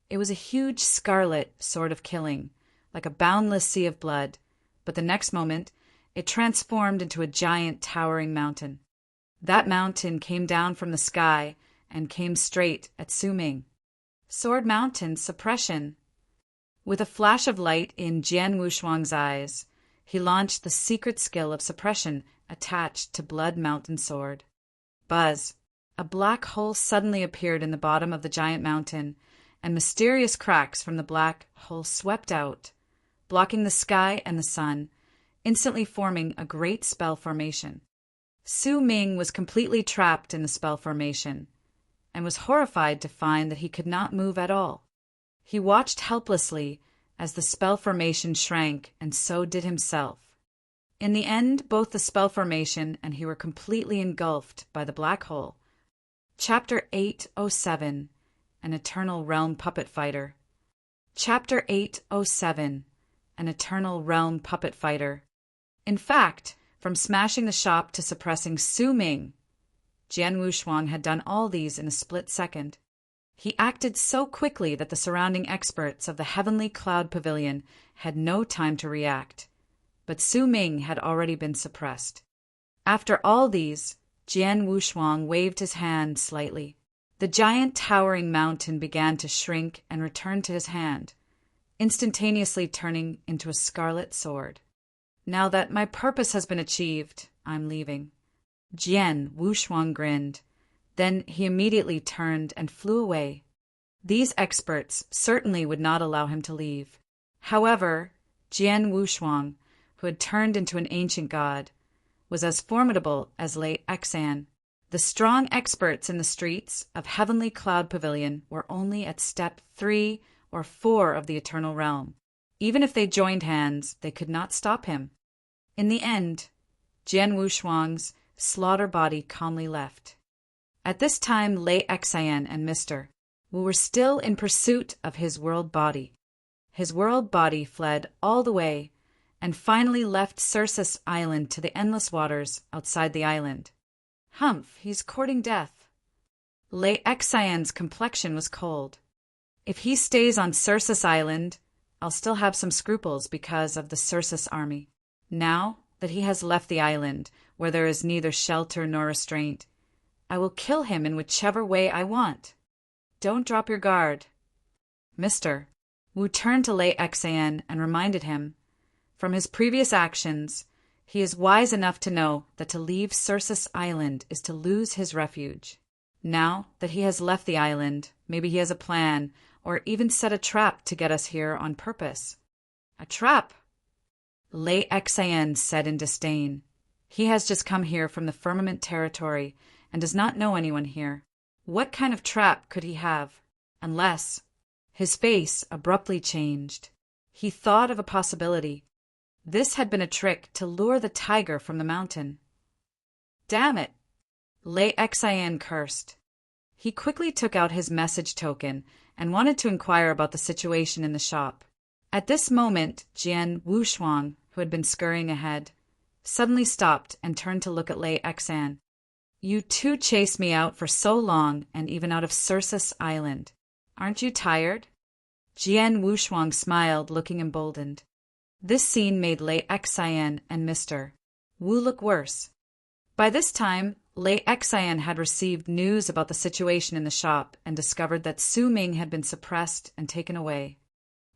It was a huge scarlet sword of killing, like a boundless sea of blood, but the next moment it transformed into a giant towering mountain. That mountain came down from the sky and came straight at Su Ming. Sword Mountain suppression. With a flash of light in Jian Wushuang's eyes, he launched the secret skill of suppression attached to Blood Mountain sword. Buzz! A black hole suddenly appeared in the bottom of the giant mountain, and mysterious cracks from the black hole swept out, blocking the sky and the sun, instantly forming a great spell formation. Su Ming was completely trapped in the spell formation, and was horrified to find that he could not move at all. He watched helplessly as the spell formation shrank, and so did himself. In the end, both the spell formation and he were completely engulfed by the black hole. Chapter 807, An Eternal Realm Puppet Fighter. Chapter 807, An Eternal Realm Puppet Fighter. In fact, from smashing the shop to suppressing Su Ming, Jian Wushuang had done all these in a split second. He acted so quickly that the surrounding experts of the Heavenly Cloud Pavilion had no time to react, but Su Ming had already been suppressed. After all these, Jian Wushuang waved his hand slightly. The giant towering mountain began to shrink and return to his hand, instantaneously turning into a scarlet sword. Now that my purpose has been achieved, I'm leaving. Jian Wushuang grinned. Then he immediately turned and flew away. These experts certainly would not allow him to leave. However, Jian Wushuang, who had turned into an ancient god, was as formidable as Lei Xan. The strong experts in the streets of Heavenly Cloud Pavilion were only at step 3 or 4 of the Eternal Realm. Even if they joined hands, they could not stop him. In the end, Jian Wushuang's slaughter body calmly left. At this time, Lei Xan and Mr. Wu were still in pursuit of his world body. His world body fled all the way and finally left Circus Island to the endless waters outside the island. Humph, he's courting death. Lei Xan's complexion was cold. If he stays on Circus Island, I'll still have some scruples because of the Circus army. Now that he has left the island, where there is neither shelter nor restraint, I will kill him in whichever way I want. Don't drop your guard. Mr. Wu turned to Lei Xan and reminded him, from his previous actions, he is wise enough to know that to leave Circus Island is to lose his refuge. Now that he has left the island, maybe he has a plan, or even set a trap to get us here on purpose. A trap? Lei Xan said in disdain. He has just come here from the Firmament territory and does not know anyone here. What kind of trap could he have? Unless... His face abruptly changed. He thought of a possibility. This had been a trick to lure the tiger from the mountain. Damn it! Lei Xan cursed. He quickly took out his message token and wanted to inquire about the situation in the shop. At this moment, Jian Wushuang, who had been scurrying ahead, suddenly stopped and turned to look at Lei Xan. You two chased me out for so long and even out of Circus Island. Aren't you tired? Jian Wushuang smiled, looking emboldened. This scene made Lei Xan and Mr. Wu look worse. By this time, Lei Xan had received news about the situation in the shop and discovered that Su Ming had been suppressed and taken away.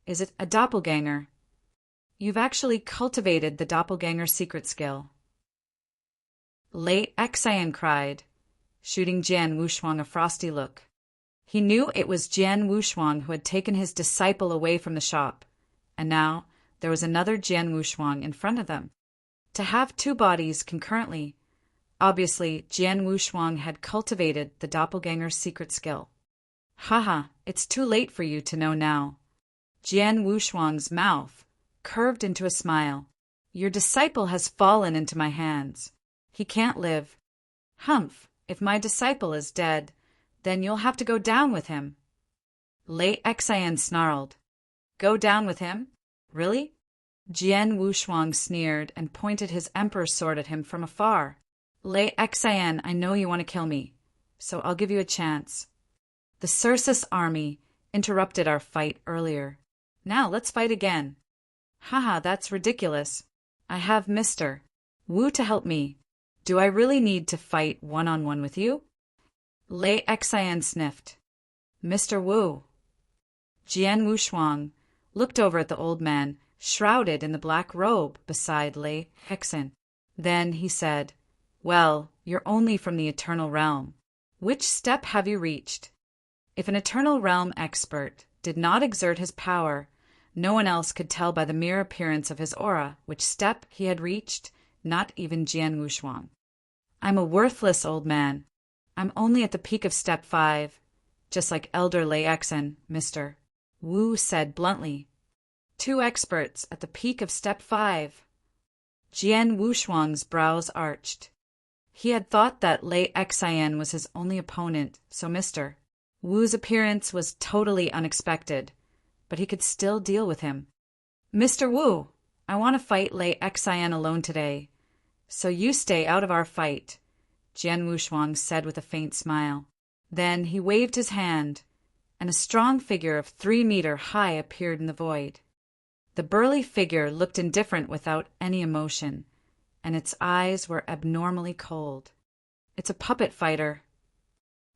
Is it a doppelganger? You've actually cultivated the doppelganger secret skill. Lei Xan cried, shooting Jian Wushuang a frosty look. He knew it was Jian Wushuang who had taken his disciple away from the shop, and now there was another Jian Wushuang in front of them. To have two bodies concurrently, obviously Jian Wushuang had cultivated the doppelganger's secret skill. Haha, it's too late for you to know now. Jian Wushuang's mouth curved into a smile. Your disciple has fallen into my hands. He can't live. Humph, if my disciple is dead, then you'll have to go down with him. Lei Xan snarled. Go down with him? Really? Jian Wushuang sneered and pointed his emperor's sword at him from afar. Lei Xan, I know you want to kill me, so I'll give you a chance. The Circus army interrupted our fight earlier. Now let's fight again. Haha, that's ridiculous. I have Mr. Wu to help me. Do I really need to fight one-on-one with you? Lei Xan sniffed. Mr. Wu. Jian Wushuang looked over at the old man, shrouded in the black robe beside Lei Xan. Then he said, Well, you're only from the Eternal Realm. Which step have you reached? If an Eternal Realm expert did not exert his power, no one else could tell by the mere appearance of his aura which step he had reached, not even Jian Wushuang. I'm a worthless old man. I'm only at the peak of step 5, just like Elder Lei Exen, Mr. Wu said bluntly. 2 experts at the peak of step 5. Jian Wushuang's brows arched. He had thought that Lei Exen was his only opponent, so Mr. Wu's appearance was totally unexpected, but he could still deal with him. Mr. Wu, I want to fight Lei Exen alone today, so you stay out of our fight, Jian Wushuang said with a faint smile. Then he waved his hand, and a strong figure of 3 meters high appeared in the void. The burly figure looked indifferent without any emotion, and its eyes were abnormally cold. It's a puppet fighter.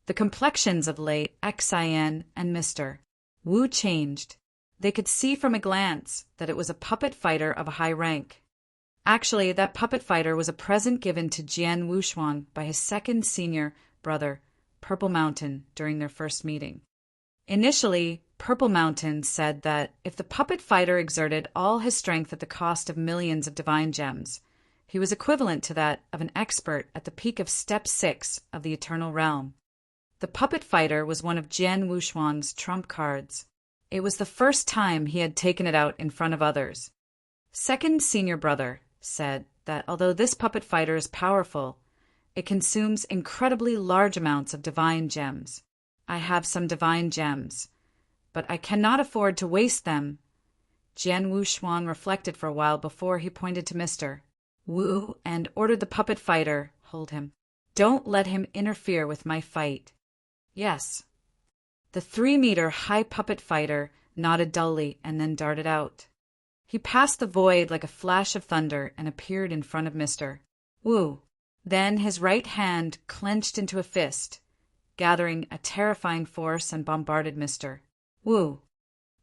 The complexions of Lei Exen and Mr. Wu changed. They could see from a glance that it was a puppet fighter of a high rank. Actually, that puppet fighter was a present given to Jian Wushuang by his second senior brother, Purple Mountain, during their first meeting. Initially, Purple Mountain said that if the puppet fighter exerted all his strength at the cost of millions of divine gems, he was equivalent to that of an expert at the peak of step 6 of the Eternal Realm. The puppet fighter was one of Jian Wushuang's trump cards. It was the first time he had taken it out in front of others. Second senior brother said that although this puppet fighter is powerful, it consumes incredibly large amounts of divine gems. I have some divine gems, but I cannot afford to waste them. Jian Wushuang reflected for a while before he pointed to Mr. Wu and ordered the puppet fighter, hold him. Don't let him interfere with my fight. Yes. The 3-meter high puppet fighter nodded dully and then darted out. He passed the void like a flash of thunder and appeared in front of Mr. Wu. Then his right hand clenched into a fist, gathering a terrifying force and bombarded Mr. Wu.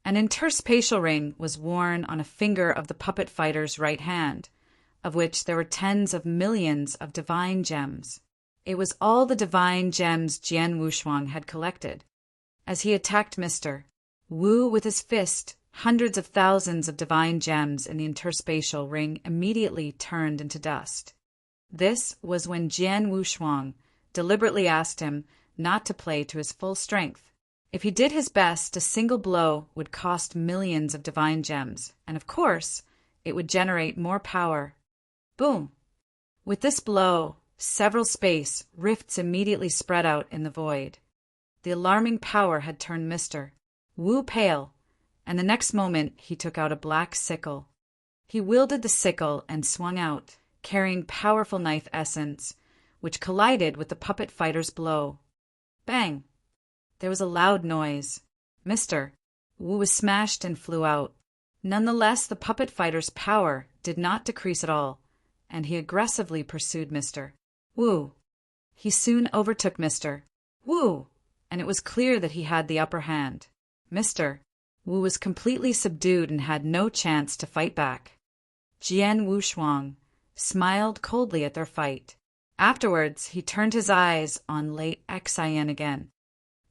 An interspatial ring was worn on a finger of the puppet fighter's right hand, of which there were tens of millions of divine gems. It was all the divine gems Jian Wushuang had collected. As he attacked Mr. Wu with his fist, hundreds of thousands of divine gems in the interspatial ring immediately turned into dust. This was when Jian Wushuang deliberately asked him not to play to his full strength. If he did his best, a single blow would cost millions of divine gems, and of course, it would generate more power. Boom! With this blow, several space rifts immediately spread out in the void. The alarming power had turned Mr. Wu pale, and the next moment he took out a black sickle. He wielded the sickle and swung out, carrying powerful knife essence, which collided with the puppet fighter's blow. Bang! There was a loud noise. Mr. Wu was smashed and flew out. Nonetheless, the puppet fighter's power did not decrease at all, and he aggressively pursued Mr. Wu. He soon overtook Mr. Wu, and it was clear that he had the upper hand. Mr. Wu was completely subdued and had no chance to fight back. Jian Wushuang smiled coldly at their fight. Afterwards, he turned his eyes on Lei Exen again.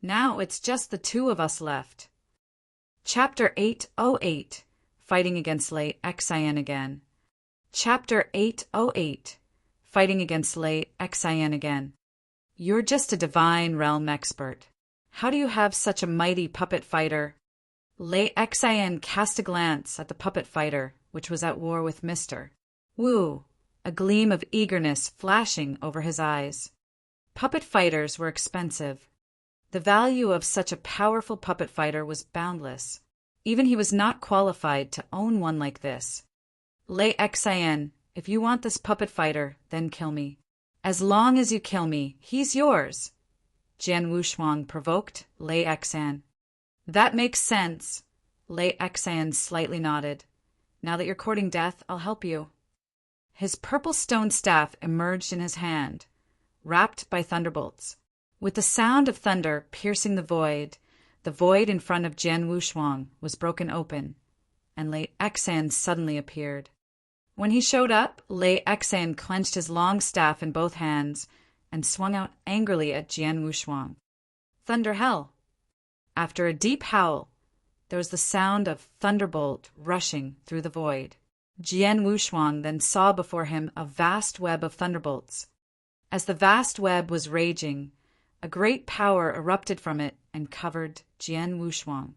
Now it's just the 2 of us left. Chapter 808, Fighting Against Lei Exen Again. Chapter 808, Fighting Against Lei Exen Again. You're just a divine realm expert. How do you have such a mighty puppet fighter? Lei Exen cast a glance at the puppet fighter, which was at war with Mr. Wu, a gleam of eagerness flashing over his eyes. Puppet fighters were expensive. The value of such a powerful puppet fighter was boundless. Even he was not qualified to own one like this. Lei Exen, if you want this puppet fighter, then kill me. As long as you kill me, he's yours. Jian Wushuang provoked Lei Exen. That makes sense. Lei Exen slightly nodded. Now that you're courting death, I'll help you. His purple stone staff emerged in his hand, wrapped by thunderbolts. With the sound of thunder piercing the void in front of Jian Wushuang was broken open, and Lei Exen suddenly appeared. When he showed up, Lei Exen clenched his long staff in both hands and swung out angrily at Jian Wushuang. Thunder hell! After a deep howl, there was the sound of thunderbolt rushing through the void. Jian Wushuang then saw before him a vast web of thunderbolts. As the vast web was raging, a great power erupted from it and covered Jian Wushuang.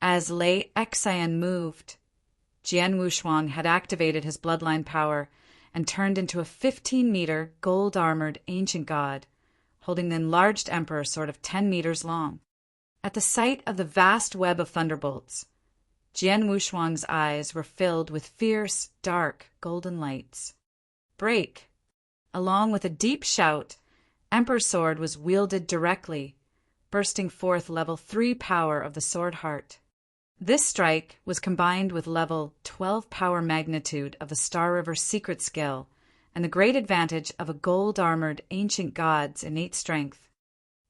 As Lei Xian moved, Jian Wushuang had activated his bloodline power and turned into a 15-meter gold-armored ancient god, holding the enlarged emperor sword of 10 meters long. At the sight of the vast web of thunderbolts, Jian Wushuang's eyes were filled with fierce, dark, golden lights. Break! Along with a deep shout, Emperor's sword was wielded directly, bursting forth level 3 power of the sword heart. This strike was combined with level 12 power magnitude of the Star River secret skill and the great advantage of a gold-armored ancient god's innate strength.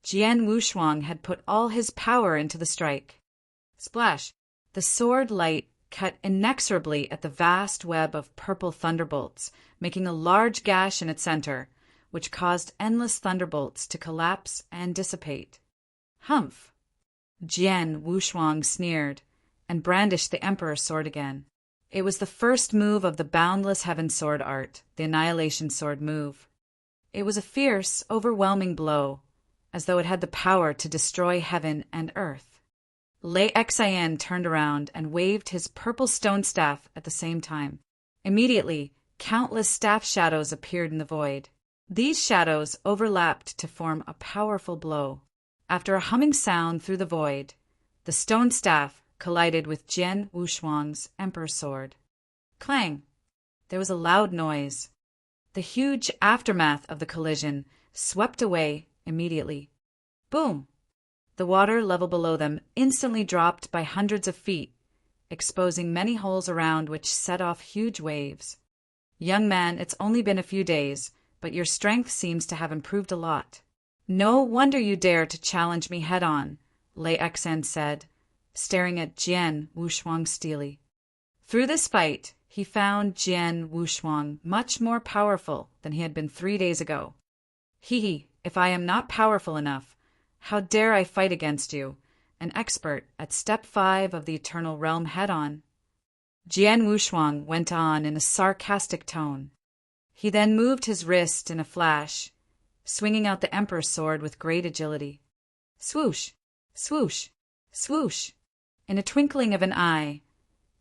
Jian Wushuang had put all his power into the strike. Splash! The sword light cut inexorably at the vast web of purple thunderbolts, making a large gash in its center, which caused endless thunderbolts to collapse and dissipate. Humph! Jian Wushuang sneered and brandished the Emperor's sword again. It was the first move of the Boundless Heaven sword art, the Annihilation sword move. It was a fierce, overwhelming blow, as though it had the power to destroy heaven and earth. Lei Xian turned around and waved his purple stone staff at the same time. Immediately, countless staff shadows appeared in the void. These shadows overlapped to form a powerful blow. After a humming sound through the void, the stone staff collided with Jian Wushuang's Emperor's sword. Clang! There was a loud noise. The huge aftermath of the collision swept away immediately. Boom! The water level below them instantly dropped by hundreds of feet, exposing many holes around which set off huge waves. Young man, it's only been a few days, but your strength seems to have improved a lot. No wonder you dare to challenge me head-on, Lei Xian said, staring at Jian Wushuang steely. Through this fight, he found Jian Wushuang much more powerful than he had been 3 days ago. If I am not powerful enough, how dare I fight against you, an expert at Step 5 of the Eternal Realm head-on? Jian Wushuang went on in a sarcastic tone. He then moved his wrist in a flash, swinging out the Emperor's sword with great agility. Swoosh! Swoosh! Swoosh! In a twinkling of an eye,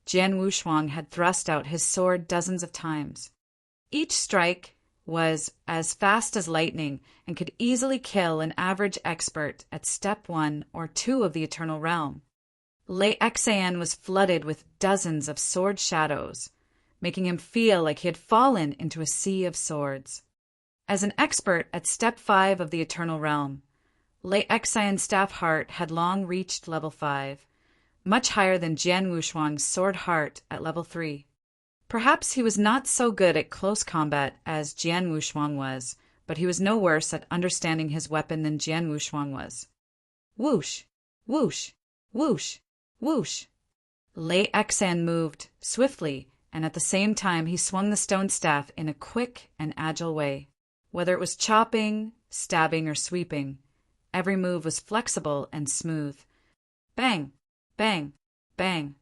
Jian Wushuang had thrust out his sword dozens of times. Each strike was as fast as lightning and could easily kill an average expert at Step 1 or 2 of the Eternal Realm. Lei Xian was flooded with dozens of sword shadows, making him feel like he had fallen into a sea of swords. As an expert at Step 5 of the Eternal Realm, Lei Xian's staff heart had long reached level 5, much higher than Jian Wushuang's sword heart at level 3. Perhaps he was not so good at close combat as Jian Wushuang was, but he was no worse at understanding his weapon than Jian Wushuang was. Whoosh! Whoosh! Whoosh! Whoosh! Lei Xian moved swiftly, and at the same time he swung the stone staff in a quick and agile way. Whether it was chopping, stabbing, or sweeping, every move was flexible and smooth. Bang! Bang! Bang!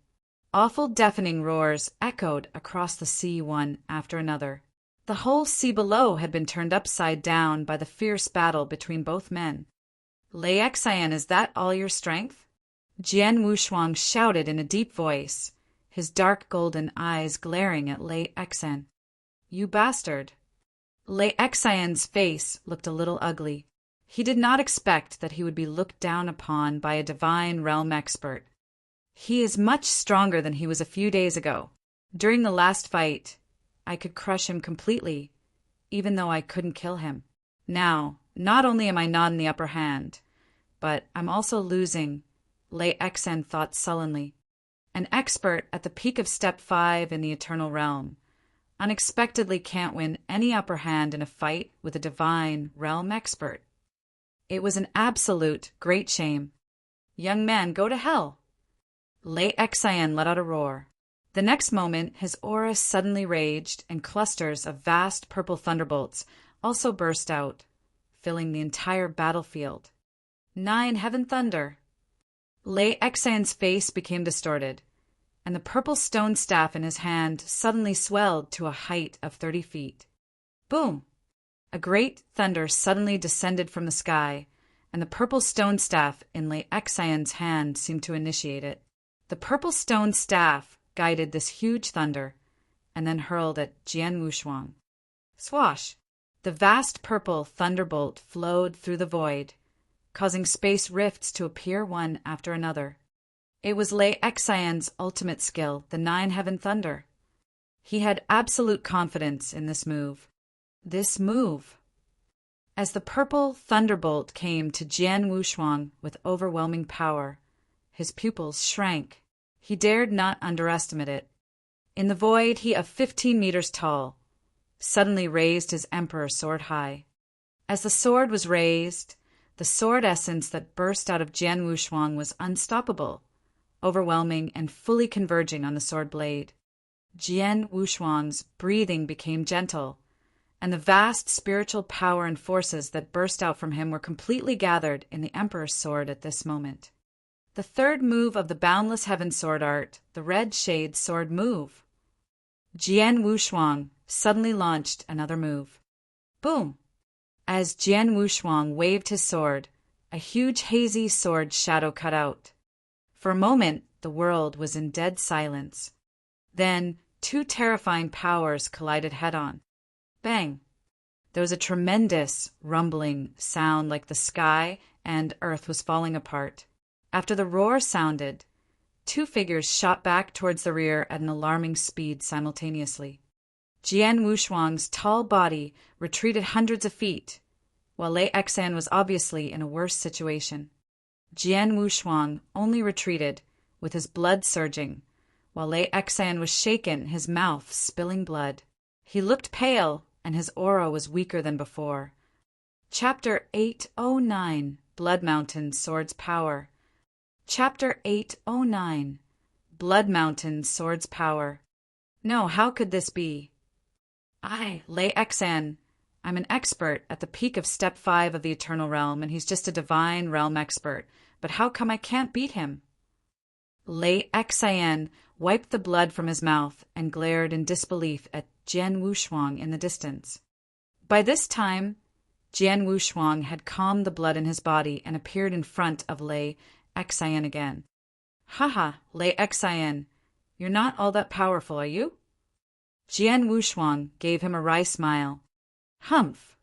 Awful deafening roars echoed across the sea one after another. The whole sea below had been turned upside down by the fierce battle between both men. Lei Xian, is that all your strength? Jian Wushuang shouted in a deep voice, his dark golden eyes glaring at Lei Xian. You bastard! Lei Xian's face looked a little ugly. He did not expect that he would be looked down upon by a divine realm expert. He is much stronger than he was a few days ago. During the last fight, I could crush him completely, even though I couldn't kill him. Now, not only am I not in the upper hand, but I'm also losing, Lei Xian thought sullenly. An expert at the peak of Step 5 in the Eternal Realm unexpectedly can't win any upper hand in a fight with a divine realm expert. It was an absolute great shame. Young man, go to hell! Lei Xian let out a roar. The next moment, his aura suddenly raged, and clusters of vast purple thunderbolts also burst out, filling the entire battlefield. 9 Heaven Thunder! Lei Xan's face became distorted, and the purple stone staff in his hand suddenly swelled to a height of 30 feet. Boom! A great thunder suddenly descended from the sky, and the purple stone staff in Lei Xan's hand seemed to initiate it. The purple stone staff guided this huge thunder, and then hurled at Jian Wushuang. Swash! The vast purple thunderbolt flowed through the void, causing space rifts to appear one after another. It was Lei Xan's ultimate skill, the Nine-Heaven Thunder. He had absolute confidence in this move. As the purple thunderbolt came to Jian Wushuang with overwhelming power, his pupils shrank. He dared not underestimate it. In the void, he of 15 meters tall suddenly raised his emperor sword high. As the sword was raised, the sword essence that burst out of Jian Wushuang was unstoppable, overwhelming and fully converging on the sword blade. Jian Wushuang's breathing became gentle, and the vast spiritual power and forces that burst out from him were completely gathered in the emperor's sword at this moment. The third move of the Boundless Heaven sword art, the Red Shade sword move. Jian Wushuang suddenly launched another move. Boom! As Jian Wushuang waved his sword, a huge hazy sword shadow cut out. For a moment, the world was in dead silence. Then, two terrifying powers collided head-on. Bang! There was a tremendous, rumbling sound like the sky and earth was falling apart. After the roar sounded, two figures shot back towards the rear at an alarming speed simultaneously. Jian Wushuang's tall body retreated hundreds of feet, while Lei Xan was obviously in a worse situation. Jian Wushuang only retreated, with his blood surging, while Lei Xan was shaken, his mouth spilling blood. He looked pale, and his aura was weaker than before. Chapter 809, Blood Mountain Sword's Power. Chapter 809, Blood Mountain Sword's Power. No, how could this be? Lei Xan, I'm an expert at the peak of Step 5 of the Eternal Realm, and he's just a Divine Realm expert. But how come I can't beat him? Lei Xan wiped the blood from his mouth and glared in disbelief at Jian Wushuang in the distance. By this time, Jian Wushuang had calmed the blood in his body and appeared in front of Lei Xan again. Haha, Lei Xan, you're not all that powerful, are you? Jian Wushuang gave him a wry smile. Humph!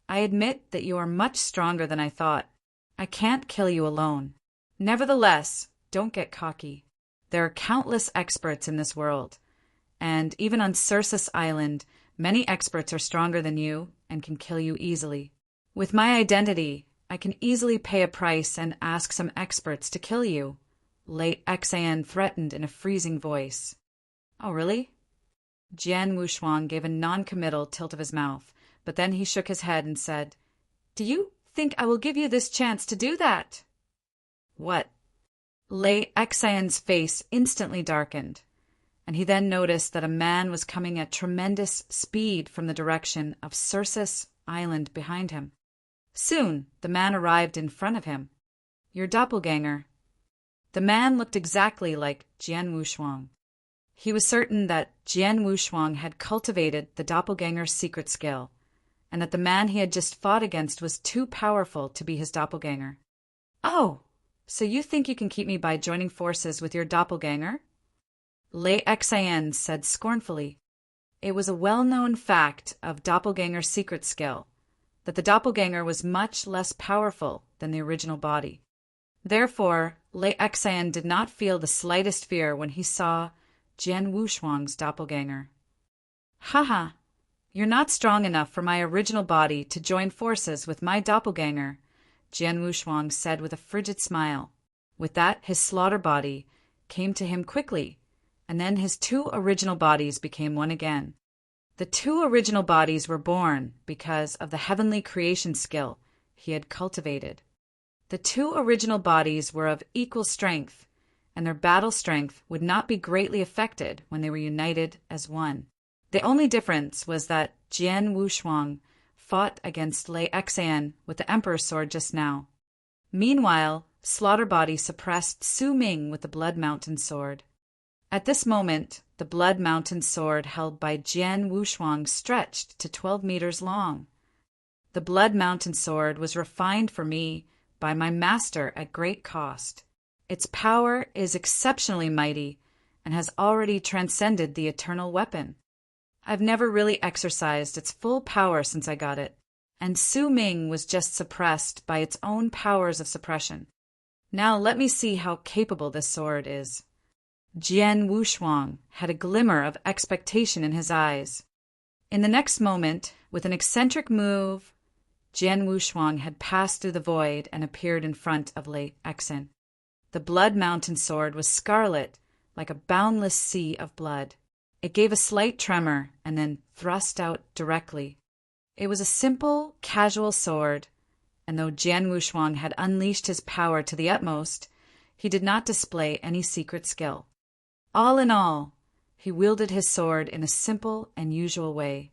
I admit that you are much stronger than I thought. I can't kill you alone. Nevertheless, don't get cocky. There are countless experts in this world, and even on Circus Island, many experts are stronger than you and can kill you easily. With my identity, I can easily pay a price and ask some experts to kill you, Lei Xan threatened in a freezing voice. Oh, really? Jian Wushuang gave a non-committal tilt of his mouth, but then he shook his head and said, Do you think I will give you this chance to do that? What? Lei Xan's face instantly darkened, and he then noticed that a man was coming at tremendous speed from the direction of Circus Island behind him. Soon, the man arrived in front of him. Your doppelganger. The man looked exactly like Jian Wushuang. He was certain that Jian Wushuang had cultivated the doppelganger's secret skill, and that the man he had just fought against was too powerful to be his doppelganger. Oh, so you think you can keep me by joining forces with your doppelganger? Lei Xan said scornfully. It was a well-known fact of doppelganger's secret skill that the doppelganger was much less powerful than the original body. Therefore, Lei Xan did not feel the slightest fear when he saw Jian Wushuang's doppelganger. Haha, you're not strong enough for my original body to join forces with my doppelganger, Jian Wushuang said with a frigid smile. With that, his slaughter body came to him quickly, and then his two original bodies became one again. The two original bodies were born because of the heavenly creation skill he had cultivated. The two original bodies were of equal strength, and their battle strength would not be greatly affected when they were united as one. The only difference was that Jian Wushuang fought against Lei Xan with the Emperor's sword just now. Meanwhile, Slaughter Body suppressed Su Ming with the Blood Mountain sword. At this moment, the Blood Mountain sword held by Jian Wushuang stretched to 12 meters long. The Blood Mountain sword was refined for me by my master at great cost. Its power is exceptionally mighty and has already transcended the eternal weapon. I've never really exercised its full power since I got it, and Su Ming was just suppressed by its own powers of suppression. Now let me see how capable this sword is. Jian Wushuang had a glimmer of expectation in his eyes. In the next moment, with an eccentric move, Jian Wushuang had passed through the void and appeared in front of Lei Exen. The Blood Mountain sword was scarlet, like a boundless sea of blood. It gave a slight tremor and then thrust out directly. It was a simple, casual sword, and though Jian Wushuang had unleashed his power to the utmost, he did not display any secret skill. All in all, he wielded his sword in a simple and usual way.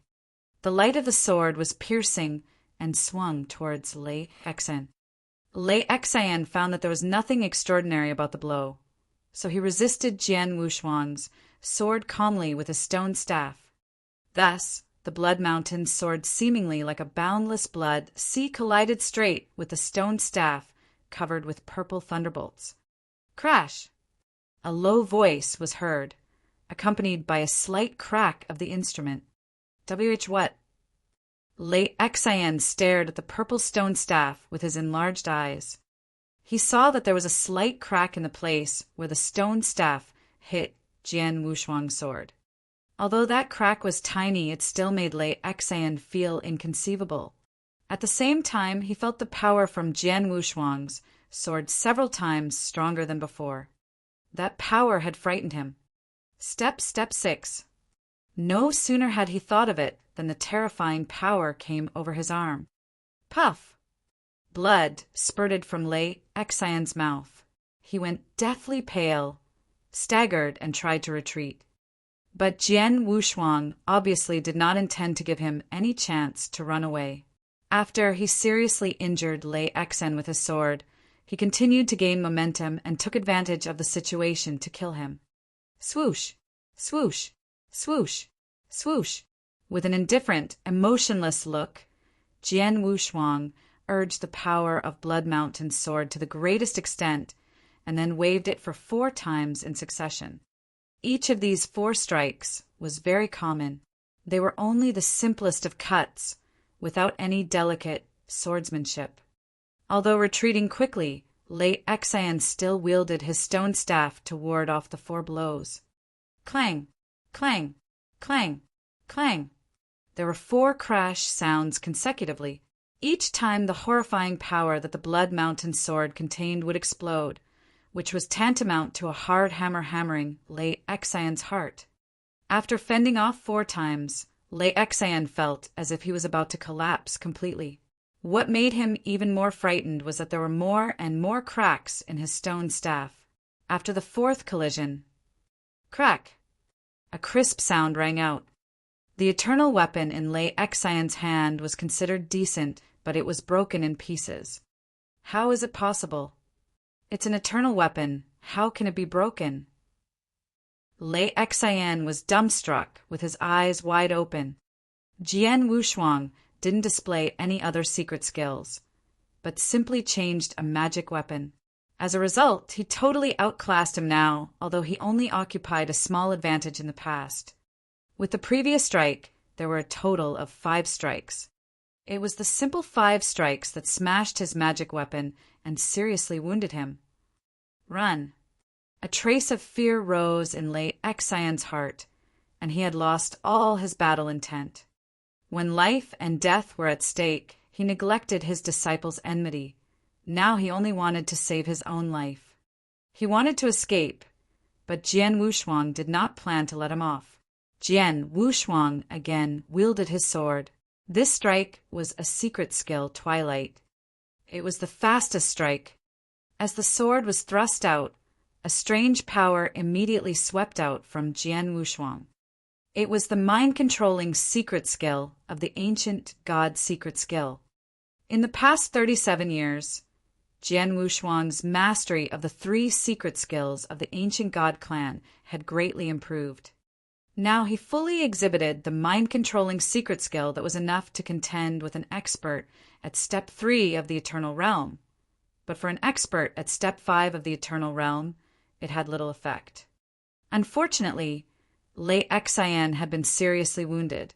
The light of the sword was piercing and swung towards Lei Exen. Lei Exen found that there was nothing extraordinary about the blow, so he resisted Jian Wushuang's sword calmly with a stone staff. Thus, the Blood Mountain sword, seemingly like a boundless blood sea, collided straight with the stone staff covered with purple thunderbolts. Crash! A low voice was heard, accompanied by a slight crack of the instrument. "WH what?" Lei Exen stared at the purple stone staff with his enlarged eyes. He saw that there was a slight crack in the place where the stone staff hit Jian Wushuang's sword. Although that crack was tiny, it still made Lei Exen feel inconceivable. At the same time, he felt the power from Jian Wushuang's sword several times stronger than before. That power had frightened him. Step 6. No sooner had he thought of it than the terrifying power came over his arm. Puff! Blood spurted from Lei Exen's mouth. He went deathly pale, staggered, and tried to retreat. But Jian Wushuang obviously did not intend to give him any chance to run away. After he seriously injured Lei Exen with his sword, he continued to gain momentum and took advantage of the situation to kill him. Swoosh! Swoosh! Swoosh! Swoosh! With an indifferent, emotionless look, Jian Wushuang urged the power of Blood Mountain's sword to the greatest extent and then waved it for 4 times in succession. Each of these 4 strikes was very common. They were only the simplest of cuts, without any delicate swordsmanship. Although retreating quickly, Lei Exen still wielded his stone staff to ward off the 4 blows. Clang! Clang! Clang! Clang! There were 4 crash sounds consecutively. Each time the horrifying power that the Blood Mountain sword contained would explode, which was tantamount to a hard hammer hammering Lei Exen's heart. After fending off 4 times, Lei Exen felt as if he was about to collapse completely. What made him even more frightened was that there were more and more cracks in his stone staff. After the 4th collision, crack! A crisp sound rang out. The eternal weapon in Lei Exen's hand was considered decent, but it was broken in pieces. How is it possible? It's an eternal weapon. How can it be broken? Lei Exen was dumbstruck, with his eyes wide open. Jian Wushuang didn't display any other secret skills, but simply changed a magic weapon. As a result, he totally outclassed him now, although he only occupied a small advantage in the past. With the previous strike, there were a total of 5 strikes. It was the simple 5 strikes that smashed his magic weapon and seriously wounded him. Run! A trace of fear rose in Lei Exen's heart, and he had lost all his battle intent. When life and death were at stake, he neglected his disciple's enmity. Now he only wanted to save his own life. He wanted to escape, but Jian Wushuang did not plan to let him off. Jian Wushuang again wielded his sword. This strike was a secret skill, Twilight. It was the fastest strike. As the sword was thrust out, a strange power immediately swept out from Jian Wushuang. It was the mind-controlling secret skill of the ancient god secret skill. In the past 37 years, Jian Wushuang's mastery of the three secret skills of the ancient god clan had greatly improved. Now he fully exhibited the mind-controlling secret skill that was enough to contend with an expert at Step 3 of the Eternal Realm. But for an expert at Step 5 of the Eternal Realm, it had little effect. Unfortunately, Lei Xian had been seriously wounded,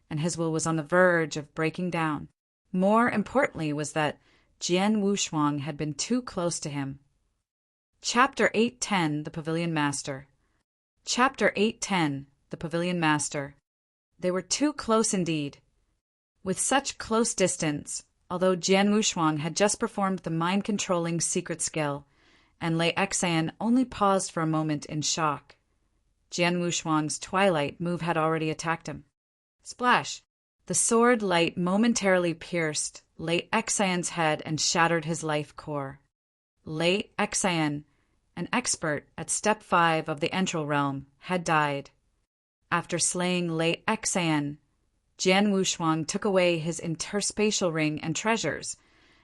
and his will was on the verge of breaking down. More importantly was that Jian Wushuang had been too close to him. Chapter 810, The Pavilion Master. Chapter 810, The Pavilion Master. They were too close indeed. With such close distance, although Jian Wushuang had just performed the mind-controlling secret skill, and Lei Xian only paused for a moment in shock, Jian Wushuang's twilight move had already attacked him. Splash! The sword light momentarily pierced Lei Xian's head and shattered his life core. Lei Xian, an expert at Step 5 of the Entral Realm, had died. After slaying Lei Xian, Jian Wushuang took away his interspatial ring and treasures,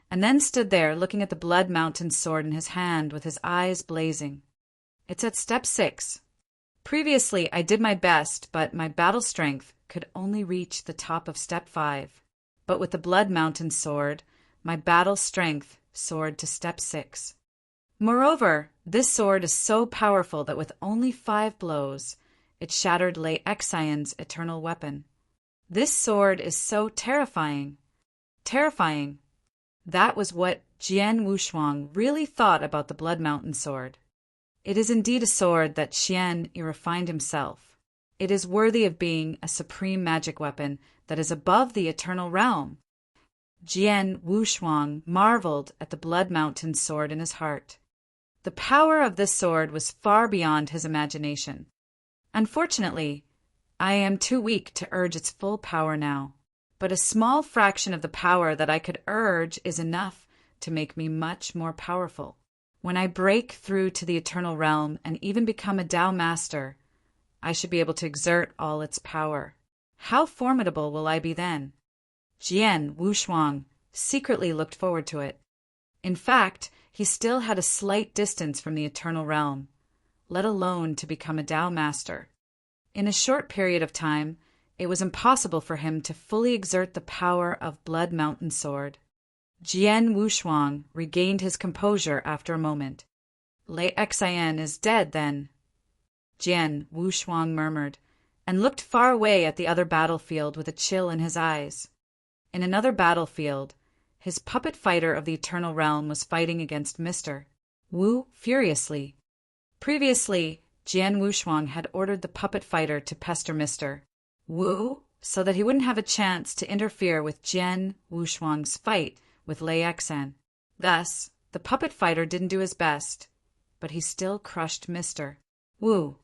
and then stood there looking at the Blood Mountain sword in his hand with his eyes blazing. It's at Step 6. Previously, I did my best, but my battle strength could only reach the top of Step 5. But with the Blood Mountain sword, my battle strength soared to Step 6. Moreover, this sword is so powerful that with only 5 blows, it shattered Lei Xian's eternal weapon. This sword is so terrifying. Terrifying. That was what Jian Wushuang really thought about the Blood Mountain sword. It is indeed a sword that Xian refined himself. It is worthy of being a supreme magic weapon that is above the Eternal Realm. Jian Wushuang marveled at the Blood Mountain sword in his heart. The power of this sword was far beyond his imagination. Unfortunately, I am too weak to urge its full power now, but a small fraction of the power that I could urge is enough to make me much more powerful. When I break through to the Eternal Realm and even become a Tao Master, I should be able to exert all its power. How formidable will I be then? Jian Wushuang secretly looked forward to it. In fact, he still had a slight distance from the Eternal Realm, let alone to become a Tao Master. In a short period of time, it was impossible for him to fully exert the power of Blood Mountain sword. Jian Wushuang regained his composure after a moment. Lei Xian is dead, then, Jian Wushuang murmured, and looked far away at the other battlefield with a chill in his eyes. In another battlefield, his puppet fighter of the Eternal Realm was fighting against Mr. Wu furiously. Previously, Jian Wushuang had ordered the puppet fighter to pester Mr. Wu so that he wouldn't have a chance to interfere with Jian Wushuang's fight with Lei Xian. Thus, the puppet fighter didn't do his best, but he still crushed Mr. Wu.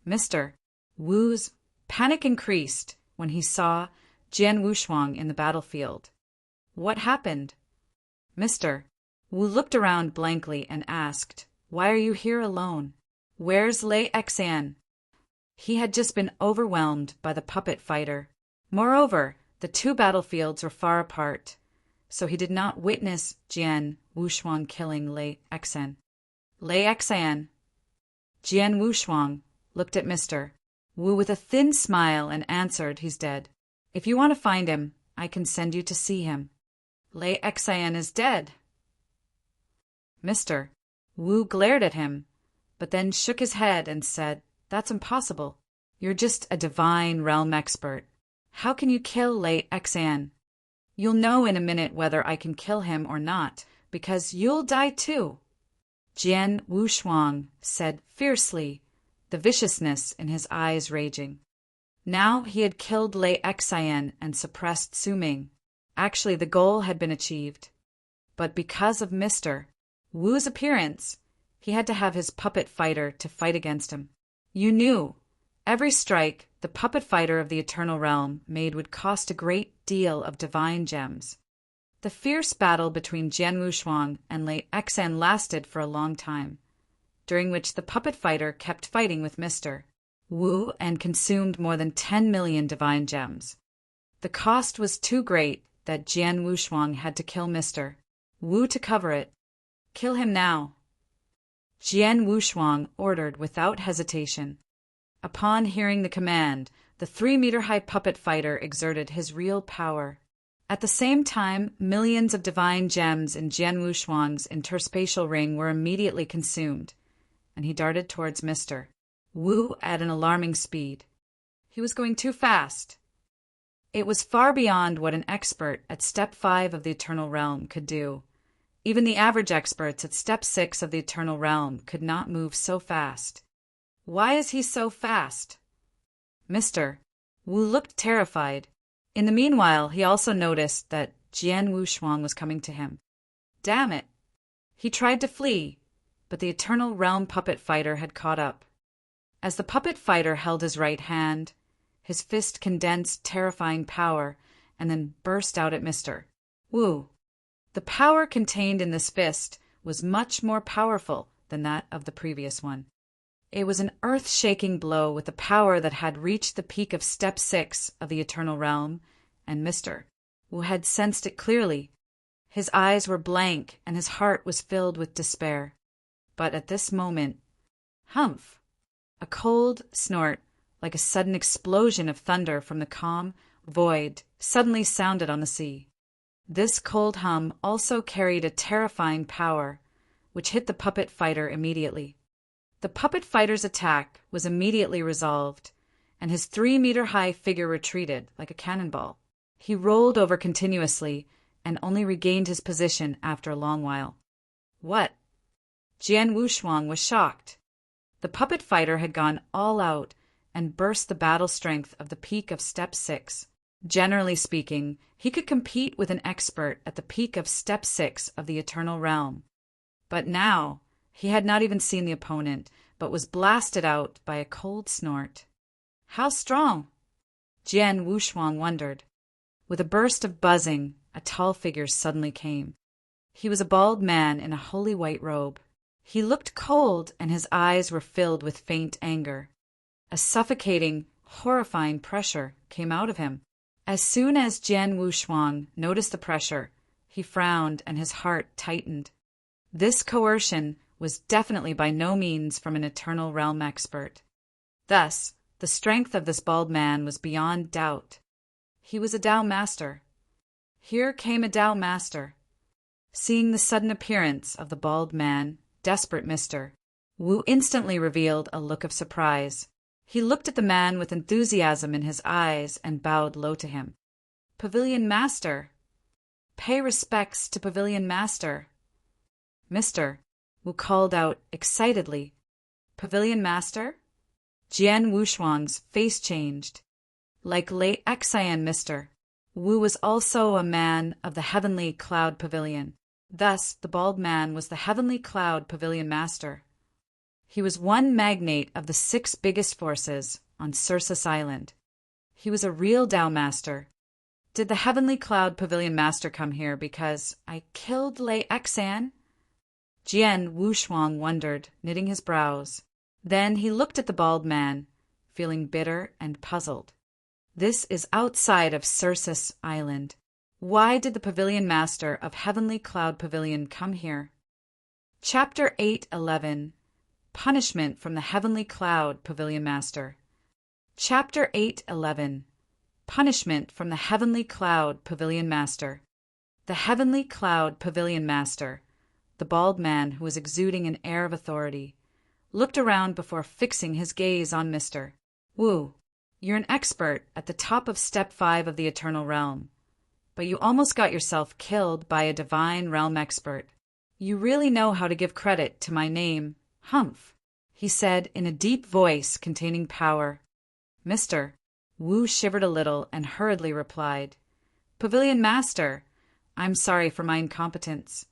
Mr. Wu's panic increased when he saw Jian Wushuang in the battlefield. What happened? Mr. Wu looked around blankly and asked, "Why are you here alone? Where's Lei Xian?" He had just been overwhelmed by the puppet fighter. Moreover, the two battlefields were far apart, so he did not witness Jian Wushuang killing Lei Xian. Lei Xian. Jian Wushuang looked at Mr. Wu with a thin smile and answered, "He's dead. If you want to find him, I can send you to see him." Lei Xian is dead. Mr. Wu glared at him, but then shook his head and said, "That's impossible. You're just a divine realm expert. How can you kill Lei Xian? You'll know in a minute whether I can kill him or not, because you'll die too." Jian Wushuang said fiercely, the viciousness in his eyes raging. Now he had killed Lei Xian and suppressed Su Ming. Actually, the goal had been achieved. But because of Mr. Wu's appearance, he had to have his puppet fighter to fight against him. You knew. Every strike the puppet fighter of the Eternal Realm made would cost a great deal of divine gems. The fierce battle between Jian Wushuang and Lei Xian lasted for a long time, during which the puppet fighter kept fighting with Mr. Wu and consumed more than 10 million divine gems. The cost was too great that Jian Wushuang had to kill Mr. Wu to cover it. Kill him now, Jian Wushuang ordered without hesitation. Upon hearing the command, the 3-meter-high puppet fighter exerted his real power. At the same time, millions of divine gems in Jian Wushuang's interspatial ring were immediately consumed, and he darted towards Mr. Wu at an alarming speed. He was going too fast. It was far beyond what an expert at Step 5 of the Eternal Realm could do. Even the average experts at Step 6 of the Eternal Realm could not move so fast. Why is he so fast? Mr. Wu looked terrified. In the meanwhile, he also noticed that Jian Wushuang was coming to him. Damn it! He tried to flee, but the Eternal Realm puppet fighter had caught up. As the puppet fighter held his right hand, his fist condensed terrifying power and then burst out at Mr. Wu. The power contained in this fist was much more powerful than that of the previous one. It was an earth-shaking blow with a power that had reached the peak of Step 6 of the Eternal Realm, and Mr. Wu had sensed it clearly. His eyes were blank and his heart was filled with despair. But at this moment, humph! A cold snort, like a sudden explosion of thunder from the calm void, suddenly sounded on the sea. This cold hum also carried a terrifying power, which hit the puppet fighter immediately. The puppet fighter's attack was immediately resolved, and his 3-meter-high figure retreated like a cannonball. He rolled over continuously and only regained his position after a long while. What? Jian Wushuang was shocked. The puppet fighter had gone all out and burst the battle strength of the peak of Step 6. Generally speaking, he could compete with an expert at the peak of Step 6 of the Eternal Realm. But now, he had not even seen the opponent, but was blasted out by a cold snort. How strong? Jian Wushuang wondered. With a burst of buzzing, a tall figure suddenly came. He was a bald man in a holy white robe. He looked cold, and his eyes were filled with faint anger. A suffocating, horrifying pressure came out of him. As soon as Jian Wushuang noticed the pressure, he frowned and his heart tightened. This coercion was definitely by no means from an Eternal Realm expert. Thus, the strength of this bald man was beyond doubt. He was a Tao Master. Here came a Tao Master. Seeing the sudden appearance of the bald man, desperate Mr. Wu instantly revealed a look of surprise. He looked at the man with enthusiasm in his eyes and bowed low to him. Pavilion Master! Pay respects to Pavilion Master! Mr. Wu called out excitedly. Pavilion Master? Jian Wushuang's face changed. Like late Xian Mr. Wu was also a man of the Heavenly Cloud Pavilion. Thus, the bald man was the Heavenly Cloud Pavilion Master. He was one magnate of the 6 biggest forces on Circus Island. He was a real Tao Master. Did the Heavenly Cloud Pavilion Master come here because I killed Lei Xan? Jian Wushuang wondered, knitting his brows. Then he looked at the bald man, feeling bitter and puzzled. This is outside of Circus Island. Why did the Pavilion Master of Heavenly Cloud Pavilion come here? Chapter 8:11 Punishment from the Heavenly Cloud Pavilion Master. Chapter 8:11 Punishment from the Heavenly Cloud Pavilion Master. The Heavenly Cloud Pavilion Master, the bald man who was exuding an air of authority, looked around before fixing his gaze on Mr. Wu. You're an expert at the top of Step 5 of the Eternal Realm, but you almost got yourself killed by a Divine Realm expert. You really know how to give credit to my name, Humph, he said in a deep voice containing power. Mr. Wu shivered a little and hurriedly replied, Pavilion Master, I'm sorry for my incompetence,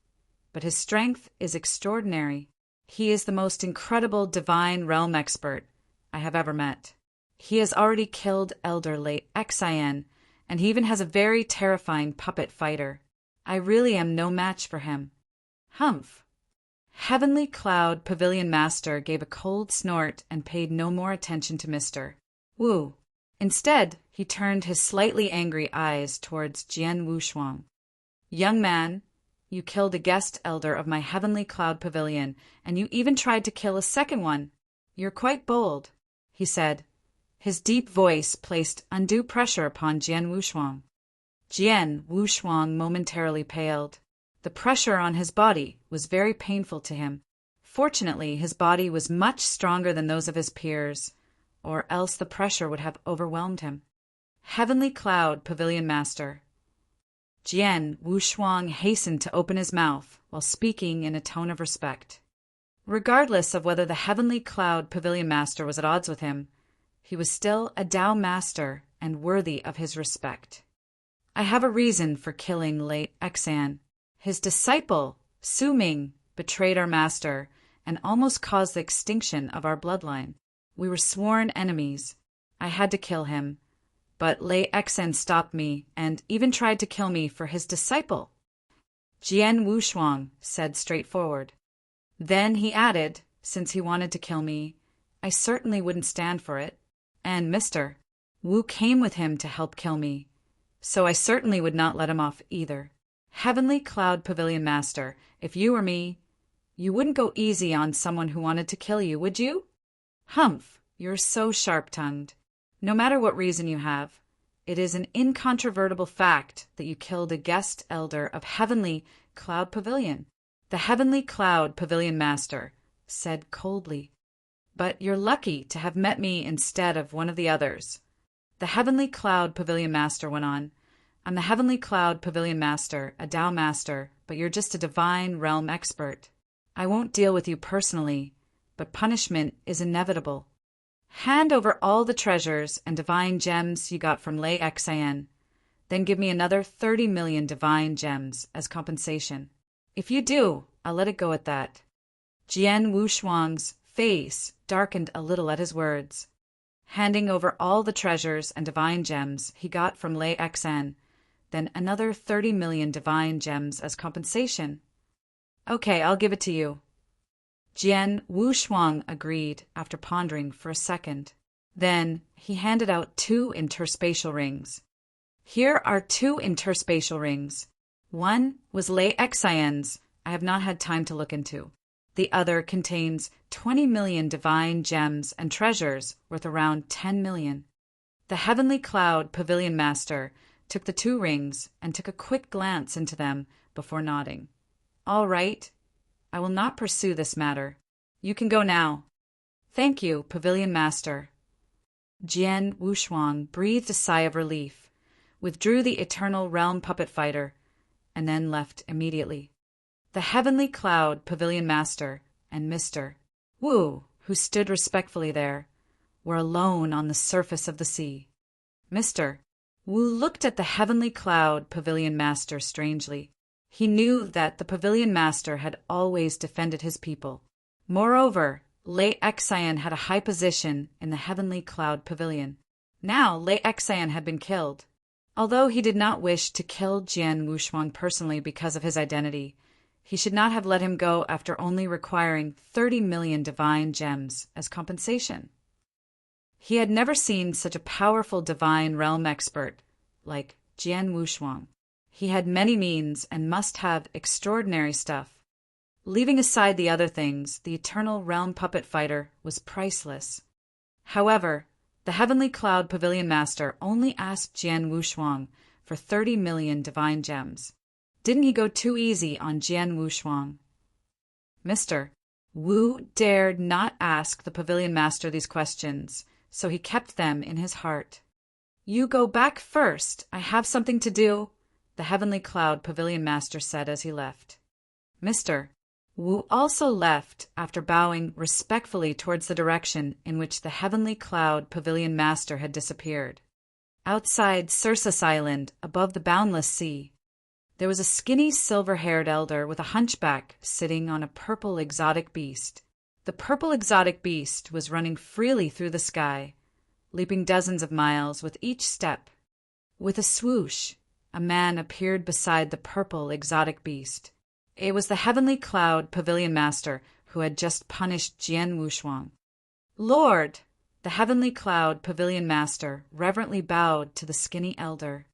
but his strength is extraordinary. He is the most incredible Divine Realm expert I have ever met. He has already killed Elder Late Xian, and he even has a very terrifying puppet fighter. I really am no match for him. Humph. Heavenly Cloud Pavilion Master gave a cold snort and paid no more attention to Mr. Wu. Instead, he turned his slightly angry eyes towards Jian Wushuang. Young man, you killed a guest elder of my heavenly cloud pavilion, and you even tried to kill a second one. You're quite bold," he said. His deep voice placed undue pressure upon Jian Wushuang. Jian Wushuang momentarily paled. The pressure on his body was very painful to him. Fortunately, his body was much stronger than those of his peers, or else the pressure would have overwhelmed him. Heavenly Cloud Pavilion Master. Jian Wushuang hastened to open his mouth while speaking in a tone of respect. Regardless of whether the Heavenly Cloud Pavilion Master was at odds with him, he was still a Tao Master and worthy of his respect. "I have a reason for killing late Xan. His disciple, Su Ming, betrayed our master and almost caused the extinction of our bloodline. We were sworn enemies. I had to kill him, but Lei Xen stopped me and even tried to kill me for his disciple," Jian Wushuang said straightforward. Then he added, since he wanted to kill me, I certainly wouldn't stand for it. And Mr. Wu came with him to help kill me, so I certainly would not let him off either. Heavenly Cloud Pavilion Master, if you were me, you wouldn't go easy on someone who wanted to kill you, would you? Humph, you're so sharp-tongued. No matter what reason you have, it is an incontrovertible fact that you killed a guest elder of Heavenly Cloud Pavilion. The Heavenly Cloud Pavilion Master said coldly. But you're lucky to have met me instead of one of the others. The Heavenly Cloud Pavilion Master went on. I'm the Heavenly Cloud Pavilion Master, a Tao Master, but you're just a Divine Realm expert. I won't deal with you personally, but punishment is inevitable. Hand over all the treasures and divine gems you got from Lei Xan, then give me another 30 million divine gems as compensation. If you do, I'll let it go at that. Jian Wushuang's face darkened a little at his words. Handing over all the treasures and divine gems he got from Lei Xan, then another 30 million divine gems as compensation. Okay, I'll give it to you. Jian Wushuang agreed after pondering for a second. Then he handed out 2 interspatial rings. Here are 2 interspatial rings. One was Lei Xan's, I have not had time to look into. The other contains 20 million divine gems and treasures worth around 10 million. The Heavenly Cloud Pavilion Master took the 2 rings and took a quick glance into them before nodding. All right. I will not pursue this matter. You can go now. Thank you, Pavilion Master. Jian Wushuang breathed a sigh of relief, withdrew the Eternal Realm Puppet Fighter, and then left immediately. The Heavenly Cloud Pavilion Master and Mr. Wu, who stood respectfully there, were alone on the surface of the sea. Mr. Wu looked at the Heavenly Cloud Pavilion Master strangely. He knew that the Pavilion Master had always defended his people. Moreover, Lei Xan had a high position in the Heavenly Cloud Pavilion. Now Lei Xan had been killed. Although he did not wish to kill Jian Wushuang personally because of his identity, he should not have let him go after only requiring 30 million divine gems as compensation. He had never seen such a powerful divine realm expert like Jian Wushuang. He had many means and must have extraordinary stuff. Leaving aside the other things, the Eternal Realm Puppet Fighter was priceless. However, the Heavenly Cloud Pavilion Master only asked Jian Wushuang for 30 million divine gems. Didn't he go too easy on Jian Wushuang? Mr. Wu dared not ask the Pavilion Master these questions, so he kept them in his heart. You go back first. I have something to do, the Heavenly Cloud Pavilion Master said as he left. Mr. Wu also left after bowing respectfully towards the direction in which the Heavenly Cloud Pavilion Master had disappeared. Outside Circus Island, above the boundless sea, there was a skinny silver-haired elder with a hunchback sitting on a purple exotic beast. The purple exotic beast was running freely through the sky, leaping dozens of miles with each step. With a swoosh, a man appeared beside the purple exotic beast. It was the Heavenly Cloud Pavilion Master who had just punished Jian Wushuang. Lord! The Heavenly Cloud Pavilion Master reverently bowed to the skinny elder.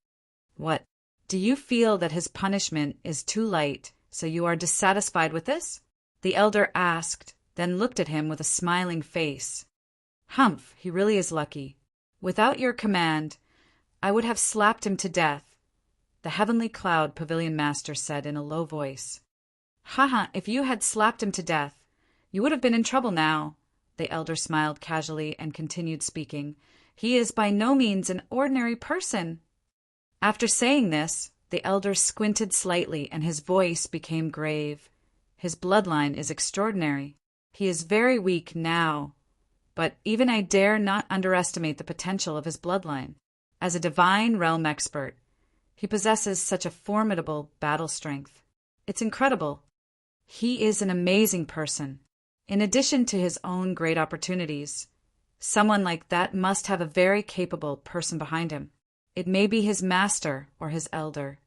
What? Do you feel that his punishment is too light So you are dissatisfied with this? The elder asked, then looked at him with a smiling face. Humph, he really is lucky. Without your command, I would have slapped him to death, the Heavenly Cloud Pavilion Master said in a low voice. Haha, if you had slapped him to death, you would have been in trouble now. The elder smiled casually and continued speaking. He is by no means an ordinary person. After saying this, the elder squinted slightly and his voice became grave. His bloodline is extraordinary. He is very weak now, but even I dare not underestimate the potential of his bloodline. As a divine realm expert, he possesses such a formidable battle strength. It's incredible. He is an amazing person. In addition to his own great opportunities, someone like that must have a very capable person behind him. It may be his master or his elder,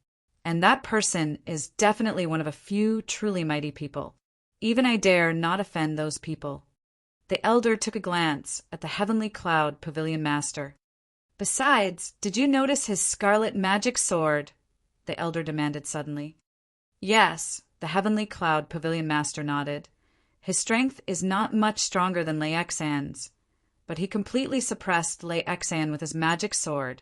and that person is definitely one of a few truly mighty people. Even I dare not offend those people. The elder took a glance at the Heavenly Cloud Pavilion Master. Besides, did you notice his scarlet magic sword? The elder demanded suddenly. Yes, the Heavenly Cloud Pavilion Master nodded. His strength is not much stronger than Lei Xan's, but he completely suppressed Lei Xan with his magic sword,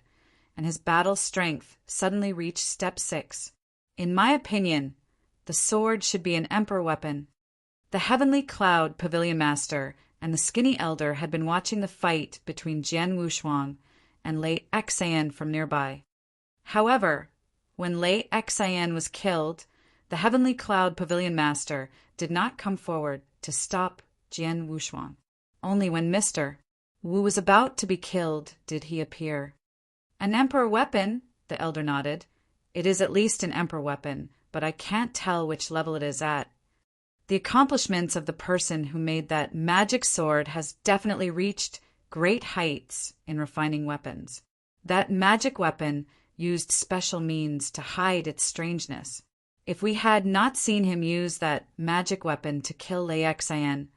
and his battle strength suddenly reached step 6. In my opinion, the sword should be an emperor weapon. The Heavenly Cloud Pavilion Master and the skinny elder had been watching the fight between Jian Wushuang and Lei Xan from nearby. However, when Lei Xan was killed, the Heavenly Cloud Pavilion Master did not come forward to stop Jian Wushuang. Only when Mr. Wu was about to be killed did he appear. An emperor weapon, the elder nodded. It is at least an emperor weapon, but I can't tell which level it is at. The accomplishments of the person who made that magic sword has definitely reached great heights in refining weapons. That magic weapon used special means to hide its strangeness. If we had not seen him use that magic weapon to kill Lei Xan,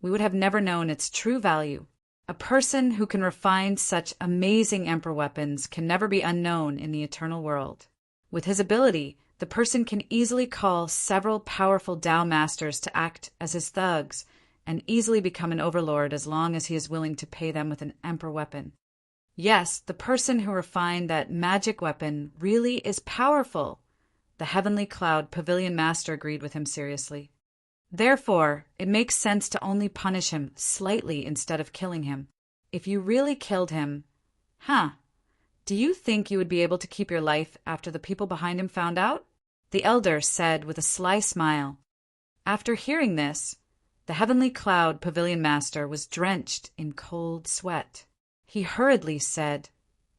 we would have never known its true value. A person who can refine such amazing emperor weapons can never be unknown in the eternal world. With his ability, the person can easily call several powerful Tao masters to act as his thugs and easily become an overlord as long as he is willing to pay them with an emperor weapon. Yes, the person who refined that magic weapon really is powerful. The Heavenly Cloud Pavilion Master agreed with him seriously. Therefore, it makes sense to only punish him slightly instead of killing him. If you really killed him, do you think you would be able to keep your life after the people behind him found out? The elder said with a sly smile. After hearing this, the Heavenly Cloud Pavilion Master was drenched in cold sweat. He hurriedly said,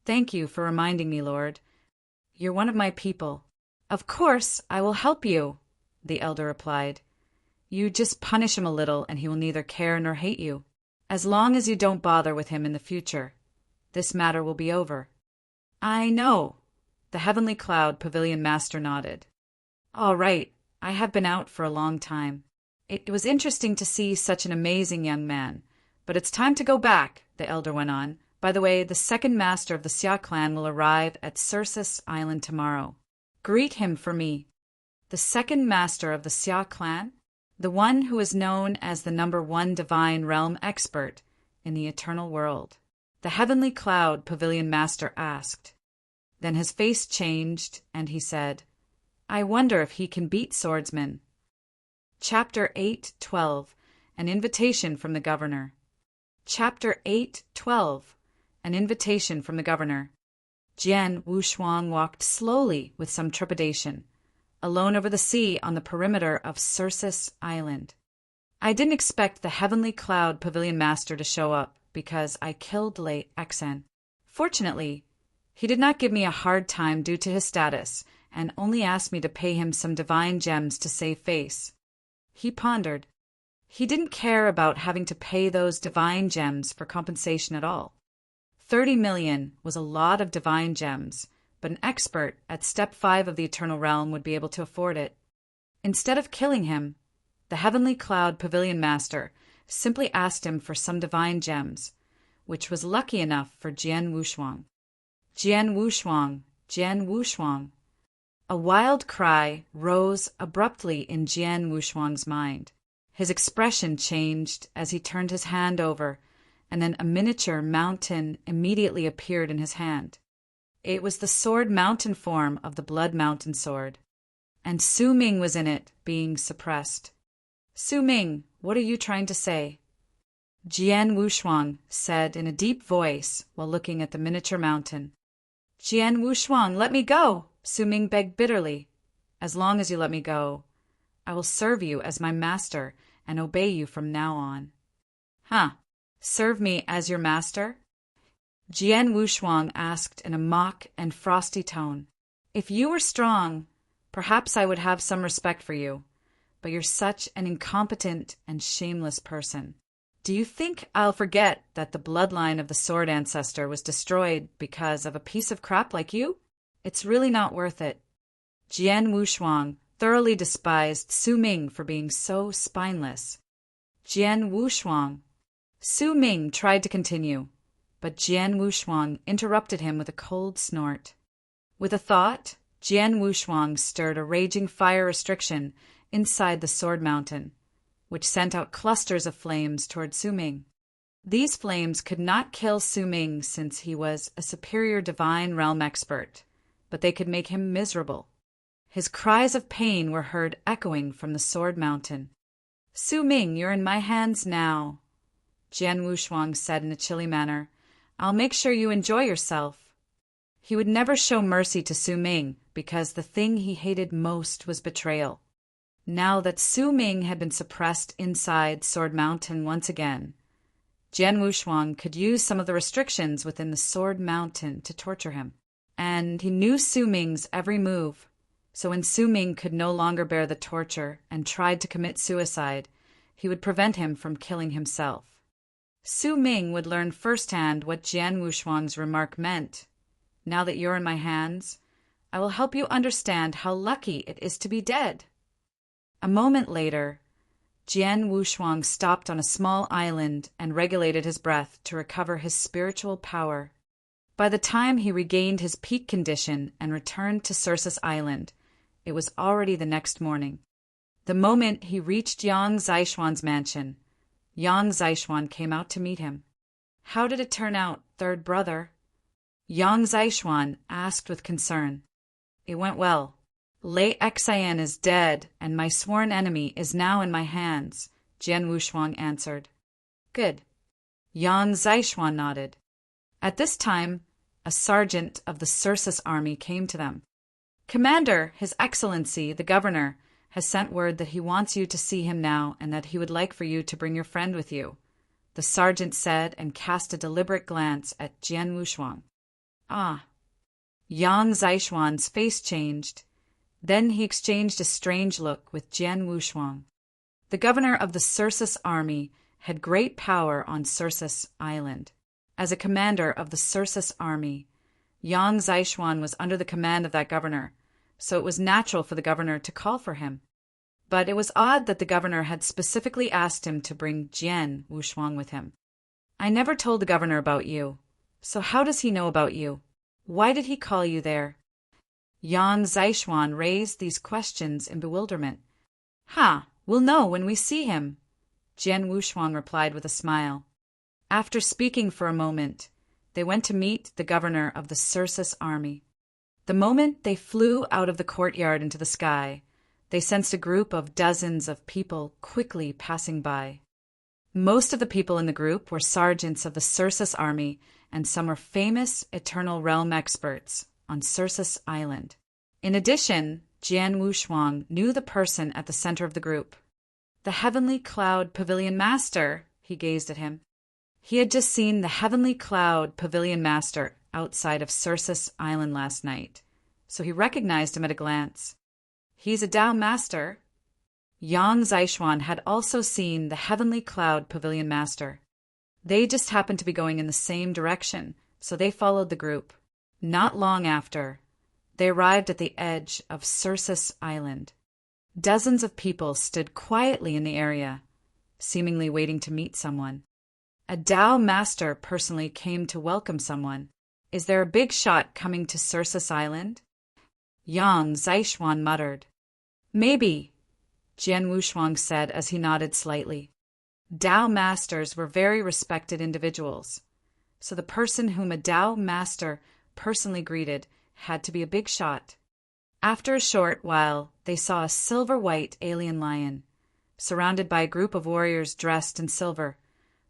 Thank you for reminding me, Lord. You're one of my people. Of course, I will help you, the elder replied. You just punish him a little and he will neither care nor hate you. As long as you don't bother with him in the future, this matter will be over. I know, the Heavenly Cloud Pavilion Master nodded. All right, I have been out for a long time. It was interesting to see such an amazing young man, but it's time to go back, the elder went on. By the way, the second master of the Xia clan will arrive at Circus Island tomorrow. Greet him for me. The second master of the Xia clan? The one who is known as the #1 divine realm expert in the eternal world. The Heavenly Cloud Pavilion Master asked. Then his face changed, and he said, I wonder if he can beat swordsmen. Chapter 8:12 An Invitation from the Governor. Chapter 8:12 An Invitation from the Governor. Jian Wushuang walked slowly with some trepidation, alone over the sea on the perimeter of Circus Island. I didn't expect the Heavenly Cloud Pavilion Master to show up because I killed Lei Xan. Fortunately, he did not give me a hard time due to his status and only asked me to pay him some divine gems to save face. He pondered. He didn't care about having to pay those divine gems for compensation at all. 30 million was a lot of divine gems, but an expert at Step 5 of the Eternal Realm would be able to afford it. Instead of killing him, the Heavenly Cloud Pavilion Master simply asked him for some divine gems, which was lucky enough for Jian Wushuang. Jian Wushuang, Jian Wushuang. A wild cry rose abruptly in Jian Wushuang's mind. His expression changed as he turned his hand over, and then a miniature mountain immediately appeared in his hand. It was the sword mountain form of the Blood Mountain sword, and Su Ming was in it, being suppressed. "Su Ming, what are you trying to say?" Jian Wushuang said in a deep voice while looking at the miniature mountain. "Jian Wushuang, let me go!" Su Ming begged bitterly. "As long as you let me go, I will serve you as my master and obey you from now on." "Huh? Serve me as your master?" Jian Wushuang asked in a mock and frosty tone. "If you were strong, perhaps I would have some respect for you, but you're such an incompetent and shameless person. Do you think I'll forget that the bloodline of the sword ancestor was destroyed because of a piece of crap like you? It's really not worth it." Jian Wushuang thoroughly despised Su Ming for being so spineless. Jian Wushuang. Su Ming tried to continue, but Jian Wushuang interrupted him with a cold snort. With a thought, Jian Wushuang stirred a raging fire restriction inside the sword mountain, which sent out clusters of flames toward Su Ming. These flames could not kill Su Ming since he was a superior divine realm expert, but they could make him miserable. His cries of pain were heard echoing from the sword mountain. "Su Ming, you're in my hands now," Jian Wushuang said in a chilly manner. "I'll make sure you enjoy yourself." He would never show mercy to Su Ming because the thing he hated most was betrayal. Now that Su Ming had been suppressed inside Sword Mountain once again, Jian Wushuang could use some of the restrictions within the Sword Mountain to torture him. And he knew Su Ming's every move, so when Su Ming could no longer bear the torture and tried to commit suicide, he would prevent him from killing himself. Su Ming would learn firsthand what Jian Wushuang's remark meant. "Now that you're in my hands, I will help you understand how lucky it is to be dead." A moment later, Jian Wushuang stopped on a small island and regulated his breath to recover his spiritual power. By the time he regained his peak condition and returned to Circe's Island, it was already the next morning. The moment he reached Yang Zishuan's mansion, Yang Zishuan came out to meet him. "How did it turn out, third brother?" Yang Zishuan asked with concern. "It went well. Lei Xian is dead, and my sworn enemy is now in my hands," Jian Wushuang answered. "Good." Yang Zishuan nodded. At this time, a sergeant of the Circe's army came to them. "Commander, His Excellency, the governor, has sent word that he wants you to see him now and that he would like for you to bring your friend with you," the sergeant said and cast a deliberate glance at Jian Wushuang. "Ah." Yang Zishuan's face changed. Then he exchanged a strange look with Jian Wushuang. The governor of the Circe's army had great power on Circe's Island. As a commander of the Circe's army, Yang Zishuan was under the command of that governor, so it was natural for the governor to call for him. But it was odd that the governor had specifically asked him to bring Jian Wushuang with him. "I never told the governor about you, so how does he know about you? Why did he call you there?" Yang Zishuan raised these questions in bewilderment. "Ha, we'll know when we see him," Jian Wushuang replied with a smile. After speaking for a moment, they went to meet the governor of the Circe's army. The moment they flew out of the courtyard into the sky, they sensed a group of dozens of people quickly passing by. Most of the people in the group were sergeants of the Circe's army, and some were famous Eternal Realm experts on Circe's Island. In addition, Jian Wushuang knew the person at the center of the group. "The Heavenly Cloud Pavilion Master," he gazed at him. He had just seen the Heavenly Cloud Pavilion Master outside of Circe's Island last night, so he recognized him at a glance. "He's a Tao Master." Yang Zishuan had also seen the Heavenly Cloud Pavilion Master. They just happened to be going in the same direction, so they followed the group. Not long after, they arrived at the edge of Circe's Island. Dozens of people stood quietly in the area, seemingly waiting to meet someone. A Tao Master personally came to welcome someone. "Is there a big shot coming to Circe's Island?" Yang Zishuan muttered. Maybe, Jian Wushuang said as he nodded slightly. Tao masters were very respected individuals, so the person whom a Tao master personally greeted had to be a big shot. After a short while, they saw a silver-white alien lion, surrounded by a group of warriors dressed in silver,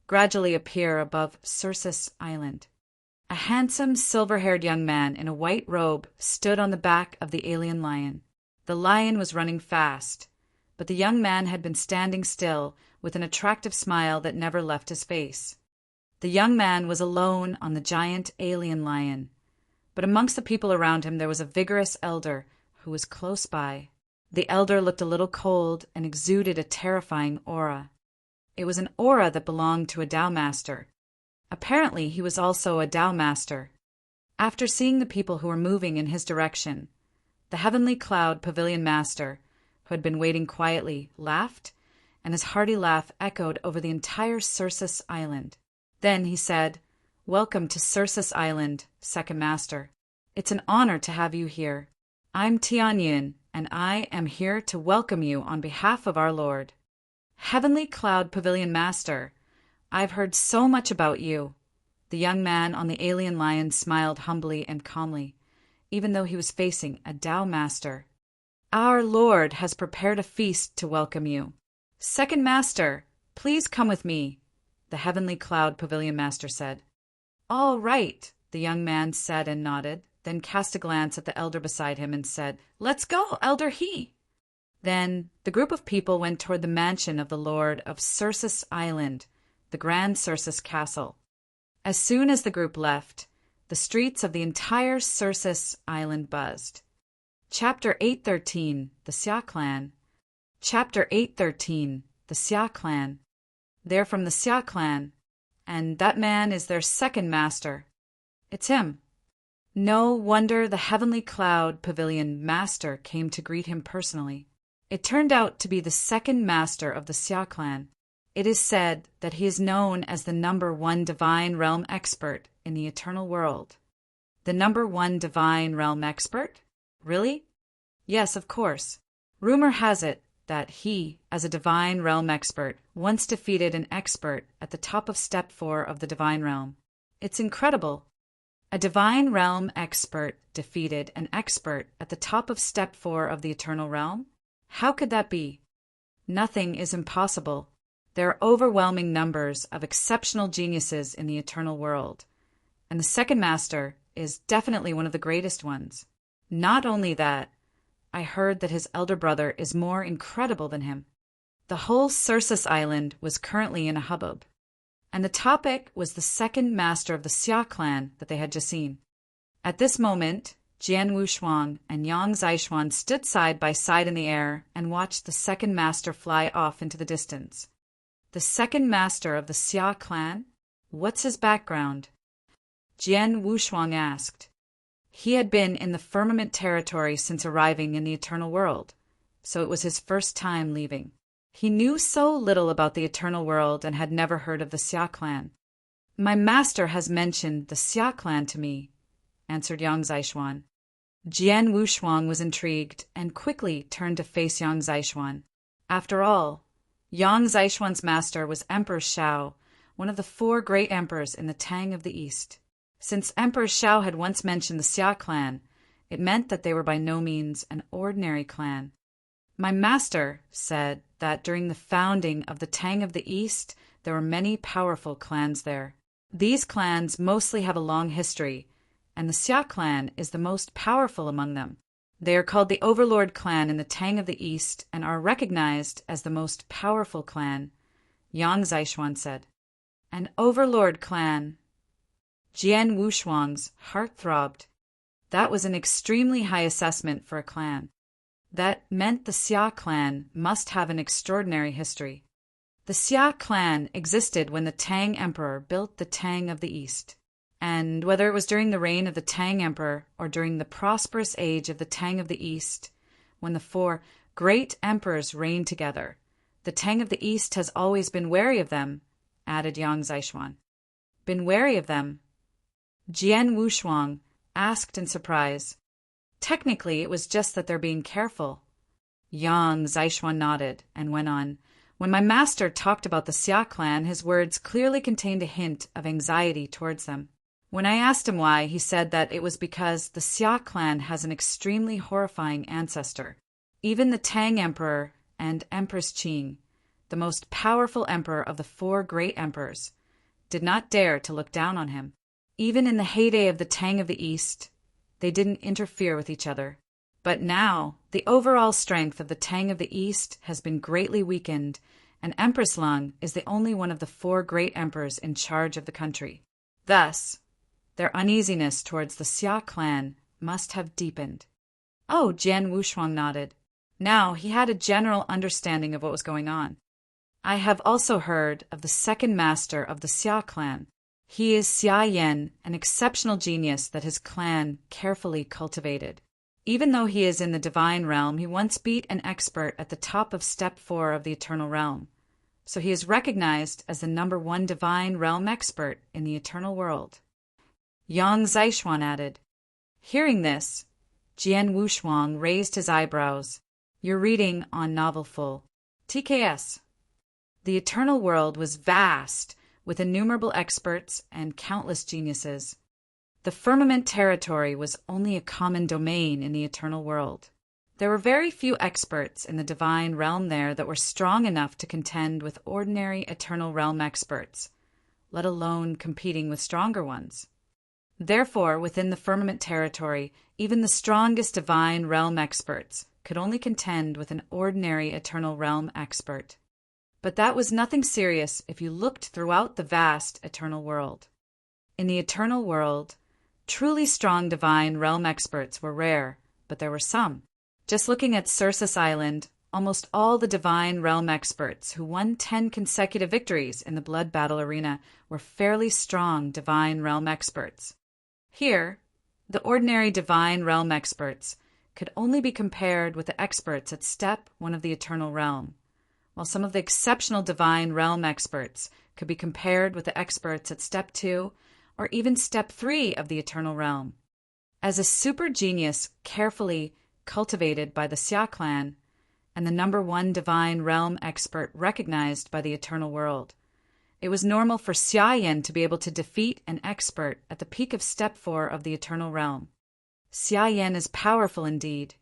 gradually appear above Circus Island. A handsome, silver-haired young man in a white robe stood on the back of the alien lion. The lion was running fast, but the young man had been standing still with an attractive smile that never left his face. The young man was alone on the giant alien lion, but amongst the people around him there was a vigorous elder who was close by. The elder looked a little cold and exuded a terrifying aura. It was an aura that belonged to a Tao master. Apparently, he was also a Tao master. After seeing the people who were moving in his direction, the Heavenly Cloud Pavilion Master, who had been waiting quietly, laughed, and his hearty laugh echoed over the entire Circus Island. Then he said, "Welcome to Circus Island, Second Master. It's an honor to have you here. I'm Tianyin, and I am here to welcome you on behalf of our Lord." "Heavenly Cloud Pavilion Master, I've heard so much about you." The young man on the alien lion smiled humbly and calmly, even though he was facing a Tao master. "Our Lord has prepared a feast to welcome you. Second Master, please come with me," the Heavenly Cloud Pavilion Master said. "All right," the young man said and nodded, then cast a glance at the elder beside him and said, "Let's go, Elder He." Then the group of people went toward the mansion of the Lord of Circus Island, the Grand Circus Castle. As soon as the group left, the streets of the entire Circus Island buzzed. Chapter 813, The Xia Clan. Chapter 813, The Xia Clan. They're from the Xia Clan, and that man is their second master. It's him. No wonder the Heavenly Cloud Pavilion Master came to greet him personally. It turned out to be the second master of the Xia Clan. It is said that he is known as the #1 Divine Realm Expert in the Eternal World. The #1 Divine Realm Expert? Really? Yes, of course. Rumor has it that he, as a Divine Realm Expert, once defeated an expert at the top of Step 4 of the Divine Realm. It's incredible. A Divine Realm Expert defeated an expert at the top of Step 4 of the Eternal Realm? How could that be? Nothing is impossible. There are overwhelming numbers of exceptional geniuses in the eternal world, and the second master is definitely one of the greatest ones. Not only that, I heard that his elder brother is more incredible than him. The whole Circus Island was currently in a hubbub, and the topic was the second master of the Xia clan that they had just seen. At this moment, Jian Wushuang and Yang Zishuan stood side by side in the air and watched the second master fly off into the distance. The second master of the Xia clan? What's his background? Jian Wushuang asked. He had been in the firmament territory since arriving in the eternal world, so it was his first time leaving. He knew so little about the eternal world and had never heard of the Xia clan. "My master has mentioned the Xia clan to me," answered Yang Zishuan. Jian Wushuang was intrigued and quickly turned to face Yang Zishuan. After all, Yang Zishuan's master was Emperor Shao, one of the 4 great emperors in the Tang of the East. Since Emperor Shao had once mentioned the Xia clan, it meant that they were by no means an ordinary clan. "My master said that during the founding of the Tang of the East, there were many powerful clans there. These clans mostly have a long history, and the Xia clan is the most powerful among them. They are called the Overlord clan in the Tang of the East and are recognized as the most powerful clan," Yang Zishuan said. "An Overlord clan." Jian Wushuang's heart throbbed. That was an extremely high assessment for a clan. That meant the Xia clan must have an extraordinary history. The Xia clan existed when the Tang Emperor built the Tang of the East. And whether it was during the reign of the Tang Emperor or during the prosperous age of the Tang of the East, when the 4 great emperors reigned together, the Tang of the East has always been wary of them, added Yang Zishuan. Been wary of them? Jian Wushuang asked in surprise. Technically, it was just that they're being careful. Yang Zishuan nodded and went on. When my master talked about the Xia clan, his words clearly contained a hint of anxiety towards them. When I asked him why, he said that it was because the Xia clan has an extremely horrifying ancestor. Even the Tang Emperor and Empress Qing, the most powerful emperor of the 4 great emperors, did not dare to look down on him. Even in the heyday of the Tang of the East, they didn't interfere with each other. But now, the overall strength of the Tang of the East has been greatly weakened, and Empress Lung is the only one of the 4 great emperors in charge of the country. Thus, their uneasiness towards the Xia clan must have deepened. Oh, Jian Wushuang nodded. Now he had a general understanding of what was going on. I have also heard of the second master of the Xia clan. He is Xia Yan, an exceptional genius that his clan carefully cultivated. Even though he is in the divine realm, he once beat an expert at the top of step 4 of the eternal realm. So he is recognized as the number 1 divine realm expert in the eternal world. Yang Zishuan added. Hearing this, Jian Wushuang raised his eyebrows. You're reading on Novel Full. TKS. The eternal world was vast, with innumerable experts and countless geniuses. The firmament territory was only a common domain in the eternal world. There were very few experts in the divine realm there that were strong enough to contend with ordinary eternal realm experts, let alone competing with stronger ones. Therefore, within the firmament territory, even the strongest divine realm experts could only contend with an ordinary eternal realm expert. But that was nothing serious if you looked throughout the vast eternal world. In the eternal world, truly strong divine realm experts were rare, but there were some. Just looking at Circus Island, almost all the divine realm experts who won 10 consecutive victories in the blood battle arena were fairly strong divine realm experts. Here, the ordinary divine realm experts could only be compared with the experts at step 1 of the eternal realm, while some of the exceptional divine realm experts could be compared with the experts at step 2 or even step 3 of the eternal realm. As a super genius carefully cultivated by the Xia clan and the number 1 divine realm expert recognized by the eternal world, it was normal for Xia Yan to be able to defeat an expert at the peak of step 4 of the eternal realm. Xia Yan is powerful indeed,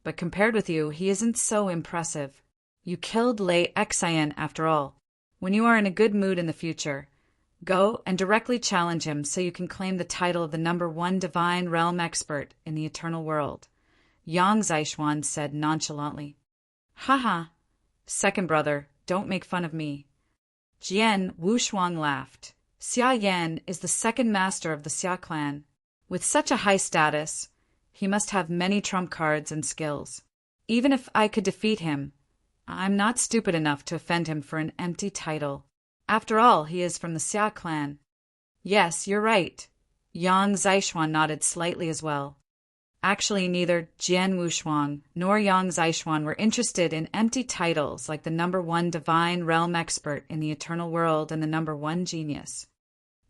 but compared with you, he isn't so impressive. You killed Lei Xian after all. When you are in a good mood in the future, go and directly challenge him so you can claim the title of the number 1 divine realm expert in the eternal world, Yang Zishuan said nonchalantly. Haha, second brother, don't make fun of me. Jian Wushuang laughed. Xia Yan is the second master of the Xia clan. With such a high status, he must have many trump cards and skills. Even if I could defeat him, I'm not stupid enough to offend him for an empty title. After all, he is from the Xia clan. Yes, you're right. Yang Zishuan nodded slightly as well. Actually, neither Jian Wushuang nor Yang Zishuan were interested in empty titles like the number 1 divine realm expert in the eternal world and the number 1 genius.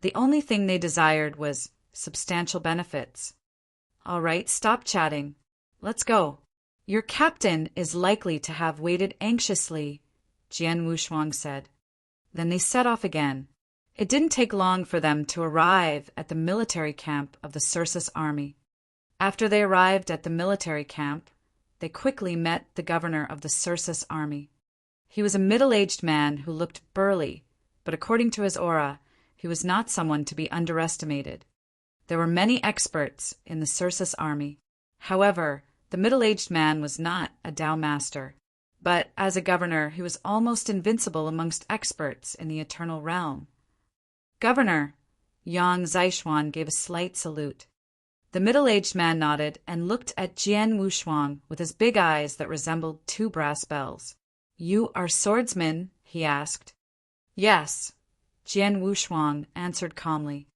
The only thing they desired was substantial benefits. All right, stop chatting. Let's go. Your captain is likely to have waited anxiously, Jian Wushuang said. Then they set off again. It didn't take long for them to arrive at the military camp of the Circus army. After they arrived at the military camp, they quickly met the governor of the Circus army. He was a middle-aged man who looked burly, but according to his aura, he was not someone to be underestimated. There were many experts in the Circus army. However, the middle-aged man was not a Dao master, but as a governor, he was almost invincible amongst experts in the eternal realm. Governor, Yang Zishuan gave a slight salute. The middle-aged man nodded and looked at Jian Wushuang with his big eyes that resembled 2 brass bells. You are swordsman? He asked. Yes, Jian Wushuang answered calmly.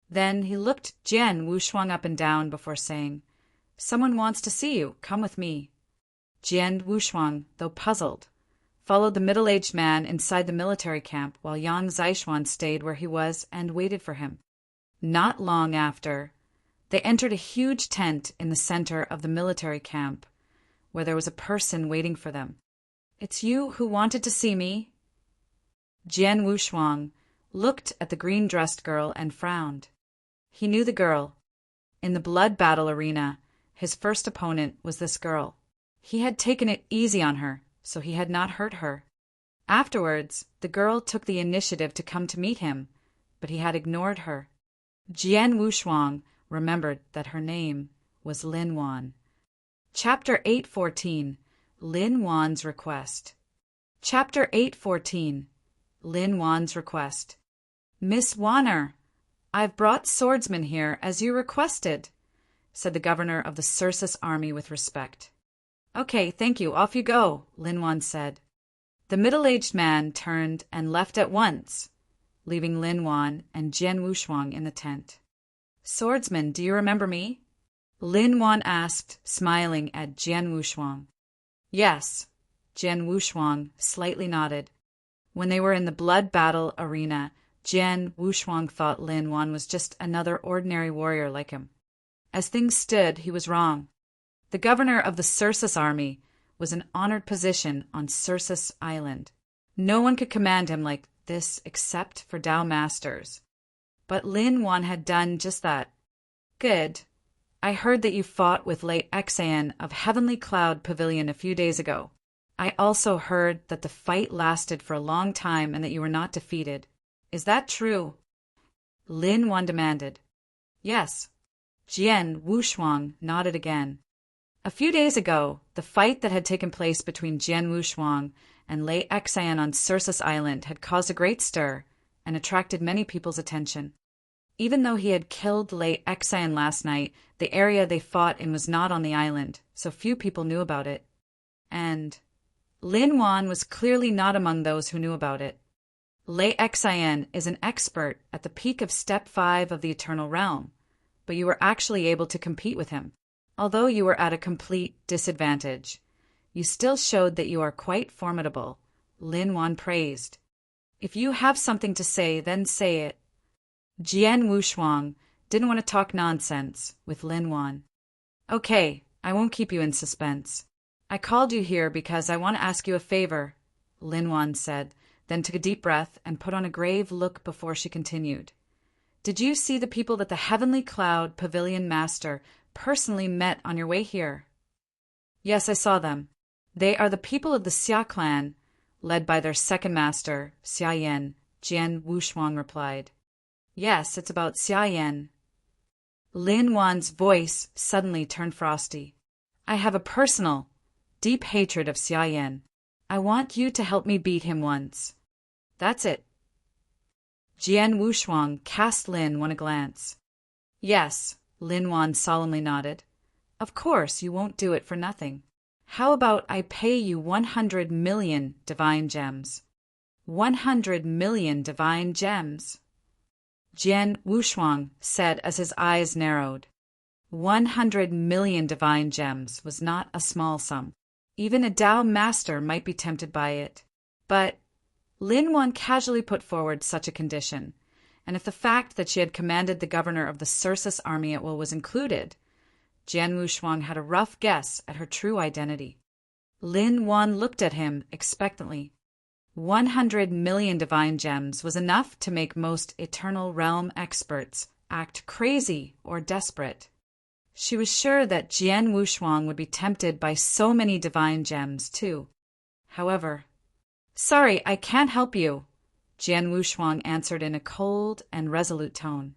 Then he looked Jian Wushuang up and down before saying, Someone wants to see you. Come with me. Jian Wushuang, though puzzled, followed the middle-aged man inside the military camp while Yang Zishuan stayed where he was and waited for him. Not long after, They entered a huge tent in the center of the military camp, where there was a person waiting for them. "It's you who wanted to see me?" Jian Wushuang looked at the green-dressed girl and frowned. He knew the girl. In the blood battle arena, his first opponent was this girl. He had taken it easy on her, so he had not hurt her. Afterwards, the girl took the initiative to come to meet him, but he had ignored her. Jian Wushuang remembered that her name was Lin Wan. Chapter 814. Lin Wan's Request. Chapter 814. Lin Wan's Request. "Miss Wanner, I've brought swordsmen here as you requested," said the governor of the Circus army with respect. "Okay, thank you, off you go," Lin Wan said. The middle-aged man turned and left at once, leaving Lin Wan and Jian Wushuang in the tent. "Swordsman, do you remember me?" Lin Wan asked, smiling at Jian Wushuang. "Yes," Jian Wushuang slightly nodded. When they were in the blood battle arena, Jian Wushuang thought Lin Wan was just another ordinary warrior like him. As things stood, he was wrong. The governor of the Circus army was an honored position on Circus Island. No one could command him like this except for Tao masters. But Lin Wan had done just that. "Good. I heard that you fought with late Xan of Heavenly Cloud Pavilion a few days ago. I also heard that the fight lasted for a long time and that you were not defeated. Is that true?" Lin Wan demanded. "Yes." Jian Wushuang nodded again. A few days ago, the fight that had taken place between Jian Wushuang and Lei Xan on Circus Island had caused a great stir and attracted many people's attention. Even though he had killed Lei Xan last night, the area they fought in was not on the island, so few people knew about it. And Lin Wan was clearly not among those who knew about it. Lei Xan is an expert at the peak of Step 5 of the Eternal Realm, but you were actually able to compete with him. Although you were at a complete disadvantage, you still showed that you are quite formidable, Lin Wan praised. "If you have something to say, then say it." Jian Wushuang didn't want to talk nonsense with Lin Wan. "Okay, I won't keep you in suspense. I called you here because I want to ask you a favor," Lin Wan said, then took a deep breath and put on a grave look before she continued. "Did you see the people that the Heavenly Cloud Pavilion Master personally met on your way here?" "Yes, I saw them. They are the people of the Xia clan, led by their second master, Xia Yan," Jian Wushuang replied. "Yes, it's about Xia Yan." Lin Wan's voice suddenly turned frosty. "I have a personal, deep hatred of Xia Yan. I want you to help me beat him once." "That's it." Jian Wushuang cast Lin Wan a glance. "Yes," Lin Wan solemnly nodded. "Of course you won't do it for nothing. How about I pay you 100 million divine gems?" 100 million divine gems, Jian Wushuang said as his eyes narrowed. 100 million divine gems was not a small sum. Even a Tao master might be tempted by it. But Lin Wan casually put forward such a condition, and if the fact that she had commanded the governor of the Circus army at will was included, Jian Wushuang had a rough guess at her true identity. Lin Wan looked at him expectantly. 100 million divine gems was enough to make most Eternal Realm experts act crazy or desperate. She was sure that Jian Wushuang would be tempted by so many divine gems, too. However, "Sorry, I can't help you," Jian Wushuang answered in a cold and resolute tone.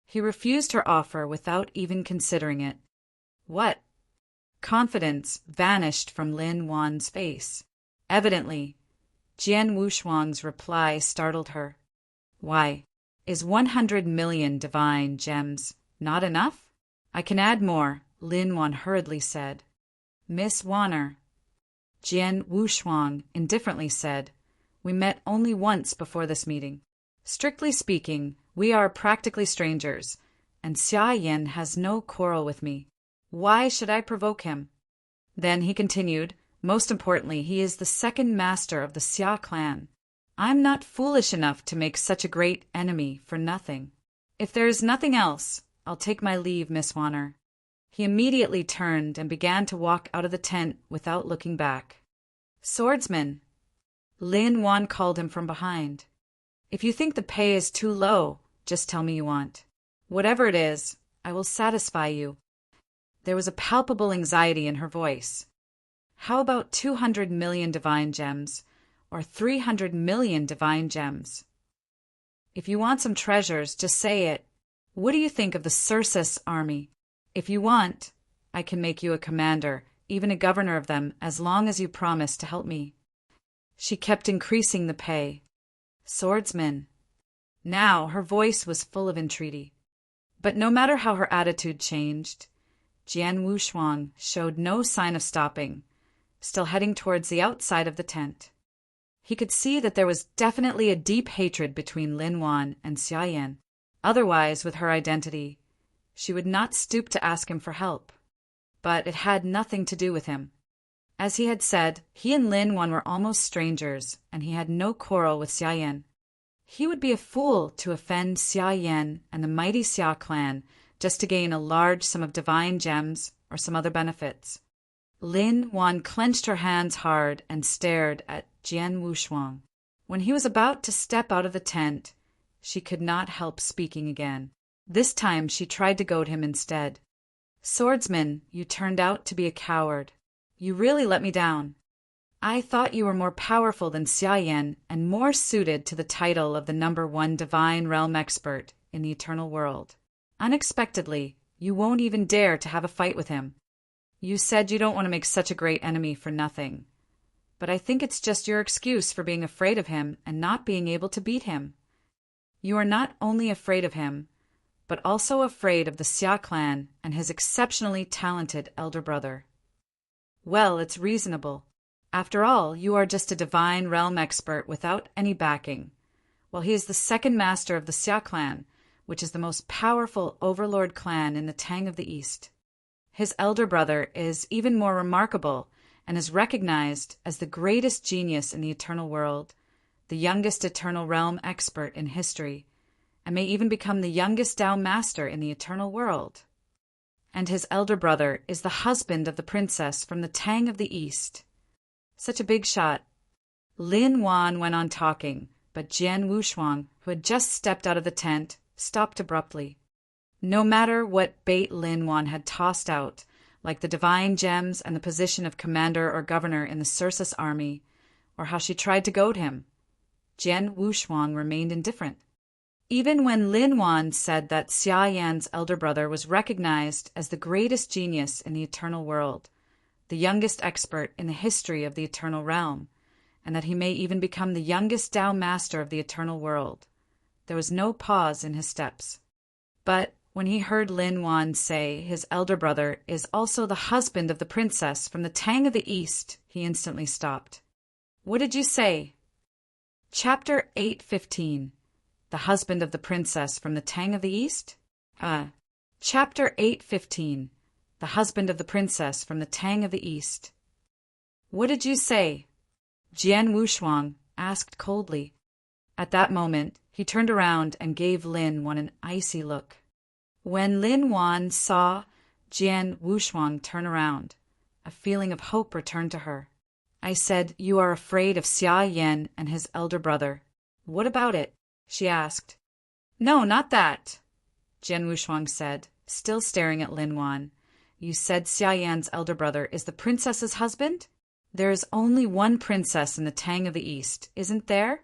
He refused her offer without even considering it. "What?" Confidence vanished from Lin Wan's face. Evidently, Jian Wushuang's reply startled her. "Why, is 100 million divine gems not enough?" "I can add more," Lin Wan hurriedly said. "Miss Wanner," Jian Wushuang indifferently said, "we met only once before this meeting. Strictly speaking, we are practically strangers, and Xia Yan has no quarrel with me. Why should I provoke him?" Then he continued, "Most importantly, he is the second master of the Xia clan. I'm not foolish enough to make such a great enemy for nothing. If there is nothing else, I'll take my leave, Miss Wanner." He immediately turned and began to walk out of the tent without looking back. "Swordsman!" Lin Wan called him from behind. "If you think the pay is too low, just tell me you want. Whatever it is, I will satisfy you." There was a palpable anxiety in her voice. "How about 200 million divine gems, or 300 million divine gems? If you want some treasures, just say it. What do you think of the Circe's army? If you want, I can make you a commander, even a governor of them, as long as you promise to help me." She kept increasing the pay. "Swordsman." Now her voice was full of entreaty. But no matter how her attitude changed, Jian Wushuang showed no sign of stopping, still heading towards the outside of the tent. He could see that there was definitely a deep hatred between Lin Wan and Xia Yan. Otherwise, with her identity, she would not stoop to ask him for help. But it had nothing to do with him. As he had said, he and Lin Wan were almost strangers, and he had no quarrel with Xia Yan. He would be a fool to offend Xia Yan and the mighty Xia clan just to gain a large sum of divine gems or some other benefits. Lin Wan clenched her hands hard and stared at Jian Wushuang. When he was about to step out of the tent, she could not help speaking again. This time she tried to goad him instead. "Swordsman, you turned out to be a coward. You really let me down. I thought you were more powerful than Xia Yan and more suited to the title of the #1 divine realm expert in the eternal world. Unexpectedly, you won't even dare to have a fight with him. You said you don't want to make such a great enemy for nothing. But I think it's just your excuse for being afraid of him and not being able to beat him. You are not only afraid of him, but also afraid of the Xia clan and his exceptionally talented elder brother. Well, it's reasonable. After all, you are just a divine realm expert without any backing, while he is the second master of the Xia clan, which is the most powerful overlord clan in the Tang of the East. His elder brother is even more remarkable and is recognized as the greatest genius in the eternal world, the youngest eternal realm expert in history, and may even become the youngest Tao master in the eternal world. And his elder brother is the husband of the princess from the Tang of the East. Such a big shot. Lin Wan went on talking, but Jian Wushuang, who had just stepped out of the tent, stopped abruptly. No matter what bait Lin Wan had tossed out, like the divine gems and the position of commander or governor in the Circe's army, or how she tried to goad him, Jian Wushuang remained indifferent. Even when Lin Wan said that Xia Yan's elder brother was recognized as the greatest genius in the eternal world, the youngest expert in the history of the eternal realm, and that he may even become the youngest Tao master of the eternal world, there was no pause in his steps. But when he heard Lin Wan say his elder brother is also the husband of the princess from the Tang of the East, he instantly stopped. "What did you say?" Chapter 8:15. The husband of the princess from the Tang of the East? Chapter 8:15. The husband of the princess from the Tang of the East. "What did you say?" Jian Wushuang asked coldly. At that moment, he turned around and gave Lin Wan an icy look. When Lin Wan saw Jian Wushuang turn around, a feeling of hope returned to her. "I said you are afraid of Xia Yan and his elder brother. What about it?" she asked. "No, not that," Jian Wushuang said, still staring at Lin Wan. "You said Xia Yan's elder brother is the princess's husband? There is only one princess in the Tang of the East, isn't there?"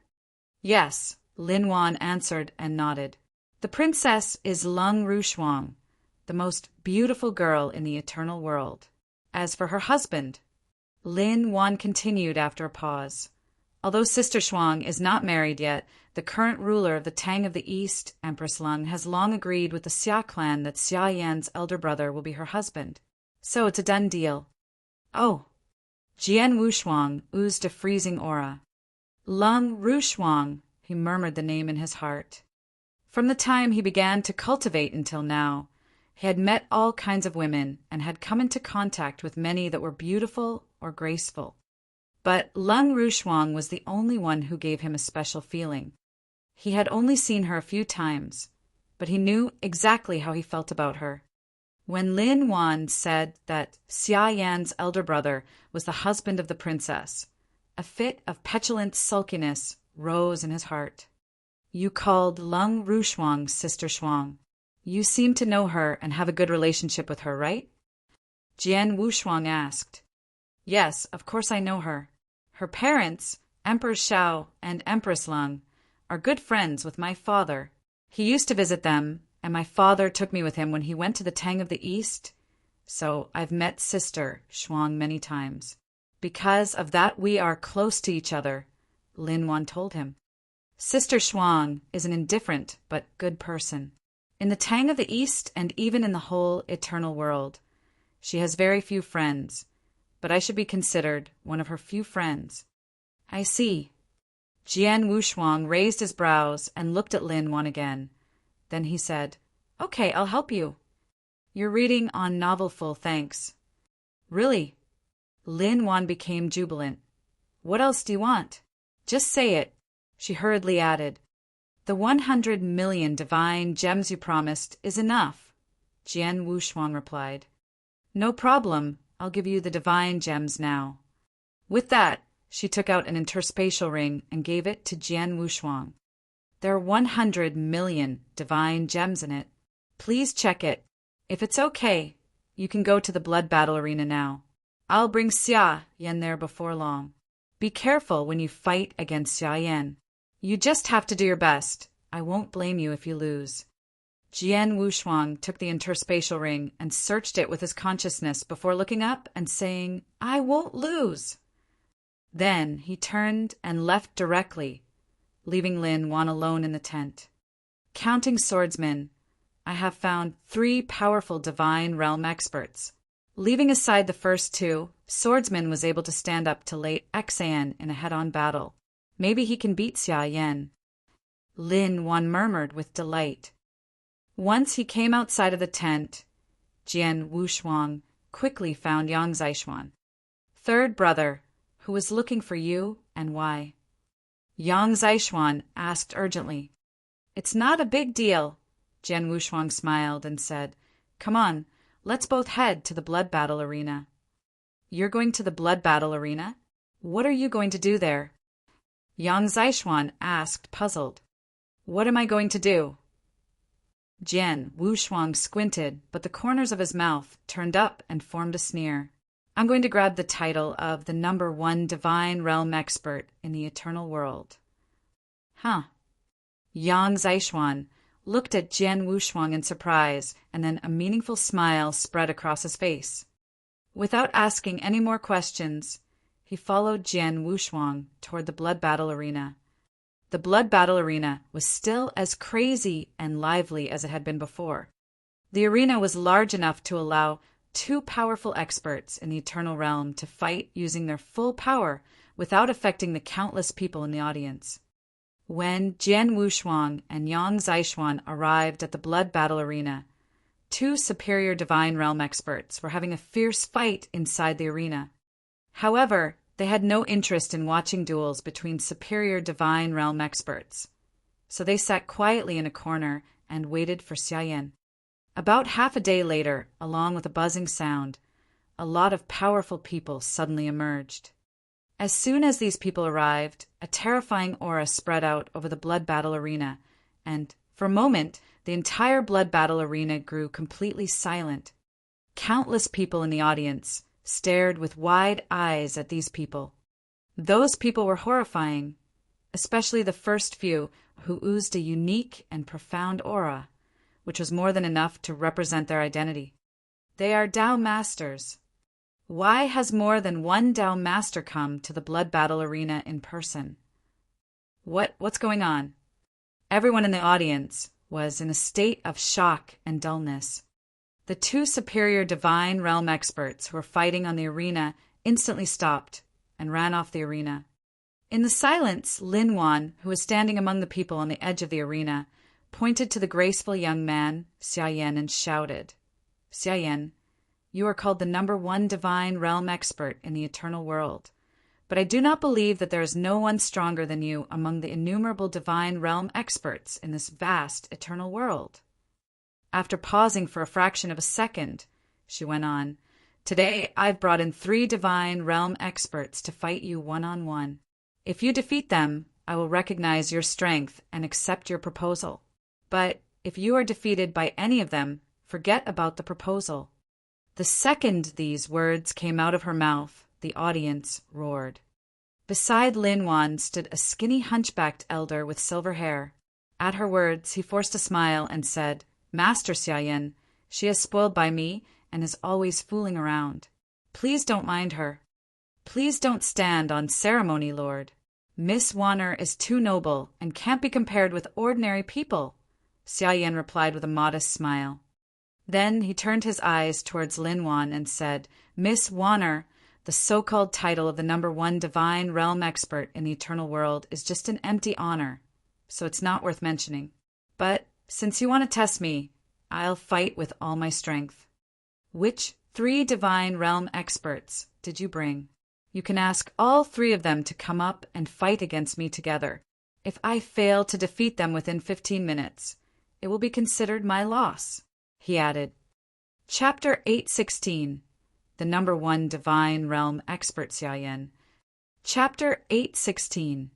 "Yes," Lin Wan answered and nodded. "The princess is Lung Rushuang, the most beautiful girl in the eternal world. As for her husband," Lin Wan continued after a pause, "although Sister Shuang is not married yet, the current ruler of the Tang of the East, Empress Lung, has long agreed with the Xia clan that Xia Yan's elder brother will be her husband. So it's a done deal." "Oh!" Jian Wushuang oozed a freezing aura. "Lung Rushuang," he murmured the name in his heart. From the time he began to cultivate until now, he had met all kinds of women and had come into contact with many that were beautiful or graceful. But Lung Rushuang was the only one who gave him a special feeling. He had only seen her a few times, but he knew exactly how he felt about her. When Lin Wan said that Xia Yan's elder brother was the husband of the princess, a fit of petulant sulkiness rose in his heart. You called Lung Rushuang Sister Shuang. You seem to know her and have a good relationship with her, right? Jian Wushuang asked. Yes, of course I know her. Her parents, Emperor Shao and Empress Lung, are good friends with my father. He used to visit them, and my father took me with him when he went to the Tang of the East. So I've met Sister Shuang many times. Because of that we are close to each other, Lin Wan told him. Sister Shuang is an indifferent but good person. In the Tang of the East and even in the whole eternal world, she has very few friends, but I should be considered one of her few friends. I see. Jian Wushuang raised his brows and looked at Lin Wan again. Then he said, Okay, I'll help you. You're reading on Novelful, thanks. Really? Lin Wan became jubilant. What else do you want? Just say it. She hurriedly added, The 100 million divine gems you promised is enough. Jian Wushuang replied, No problem. I'll give you the divine gems now. With that, she took out an interspatial ring and gave it to Jian Wushuang. There are 100 million divine gems in it. Please check it. If it's okay, you can go to the blood battle arena now. I'll bring Xia Yan there before long. Be careful when you fight against Xia Yan. You just have to do your best. I won't blame you if you lose. Jian Wushuang took the interspatial ring and searched it with his consciousness before looking up and saying, I won't lose. Then he turned and left directly, leaving Lin Wan alone in the tent. Counting swordsmen, I have found 3 powerful divine realm experts. Leaving aside the first 2, swordsman was able to stand up to late Xan in a head-on battle. Maybe he can beat Xia Yan. Lin Wan murmured with delight. Once he came outside of the tent, Jian Wushuang quickly found Yang Zaishuan. Third brother, who was looking for you and why? Yang Zaishuan asked urgently. It's not a big deal. Jian Wushuang smiled and said, Come on, let's both head to the blood battle arena. You're going to the blood battle arena? What are you going to do there? Yang Zaishuan asked, puzzled. What am I going to do? Jian Wushuang squinted, but the corners of his mouth turned up and formed a sneer. I'm going to grab the title of the number 1 divine realm expert in the eternal world. Huh. Yang Zaishuan looked at Jian Wushuang in surprise, and then a meaningful smile spread across his face. Without asking any more questions, he followed Jian Wushuang toward the blood battle arena. The blood battle arena was still as crazy and lively as it had been before. The arena was large enough to allow 2 powerful experts in the eternal realm to fight using their full power without affecting the countless people in the audience. When Jian Wushuang and Yang Zaishuan arrived at the blood battle arena, 2 superior divine realm experts were having a fierce fight inside the arena. However, they had no interest in watching duels between superior divine realm experts, so they sat quietly in a corner and waited for Xia Yan. About half a day later, along with a buzzing sound, a lot of powerful people suddenly emerged. As soon as these people arrived, a terrifying aura spread out over the blood battle arena, and, for a moment, the entire blood battle arena grew completely silent. Countless people in the audience stared with wide eyes at these people. Those people were horrifying, especially the first few who oozed a unique and profound aura, which was more than enough to represent their identity. They are Tao Masters. Why has more than one Tao Master come to the blood battle arena in person? What's going on? Everyone in the audience was in a state of shock and dullness. The 2 superior divine realm experts who were fighting on the arena instantly stopped and ran off the arena. In the silence, Lin Wan, who was standing among the people on the edge of the arena, pointed to the graceful young man, Xia Yan, and shouted, Xia Yan, you are called the number 1 divine realm expert in the eternal world, but I do not believe that there is no one stronger than you among the innumerable divine realm experts in this vast eternal world. After pausing for a fraction of a second, she went on, "Today I've brought in 3 divine realm experts to fight you one-on-one. If you defeat them, I will recognize your strength and accept your proposal. But if you are defeated by any of them, forget about the proposal." The second these words came out of her mouth, the audience roared. Beside Lin Wan stood a skinny hunchbacked elder with silver hair. At her words, he forced a smile and said, "Master Xia Yan, she is spoiled by me and is always fooling around. Please don't mind her. Please don't stand on ceremony, Lord. Miss Wanner is too noble and can't be compared with ordinary people," Xia Yan replied with a modest smile. Then he turned his eyes towards Lin Wan and said, "Miss Wanner, the so-called title of the #1 divine realm expert in the eternal world is just an empty honor, so it's not worth mentioning. But since you want to test me, I'll fight with all my strength. Which 3 divine realm experts did you bring? You can ask all 3 of them to come up and fight against me together. If I fail to defeat them within 15 minutes, it will be considered my loss," he added. Chapter 816. The #1 Divine Realm Expert Xia Yan. Chapter 816.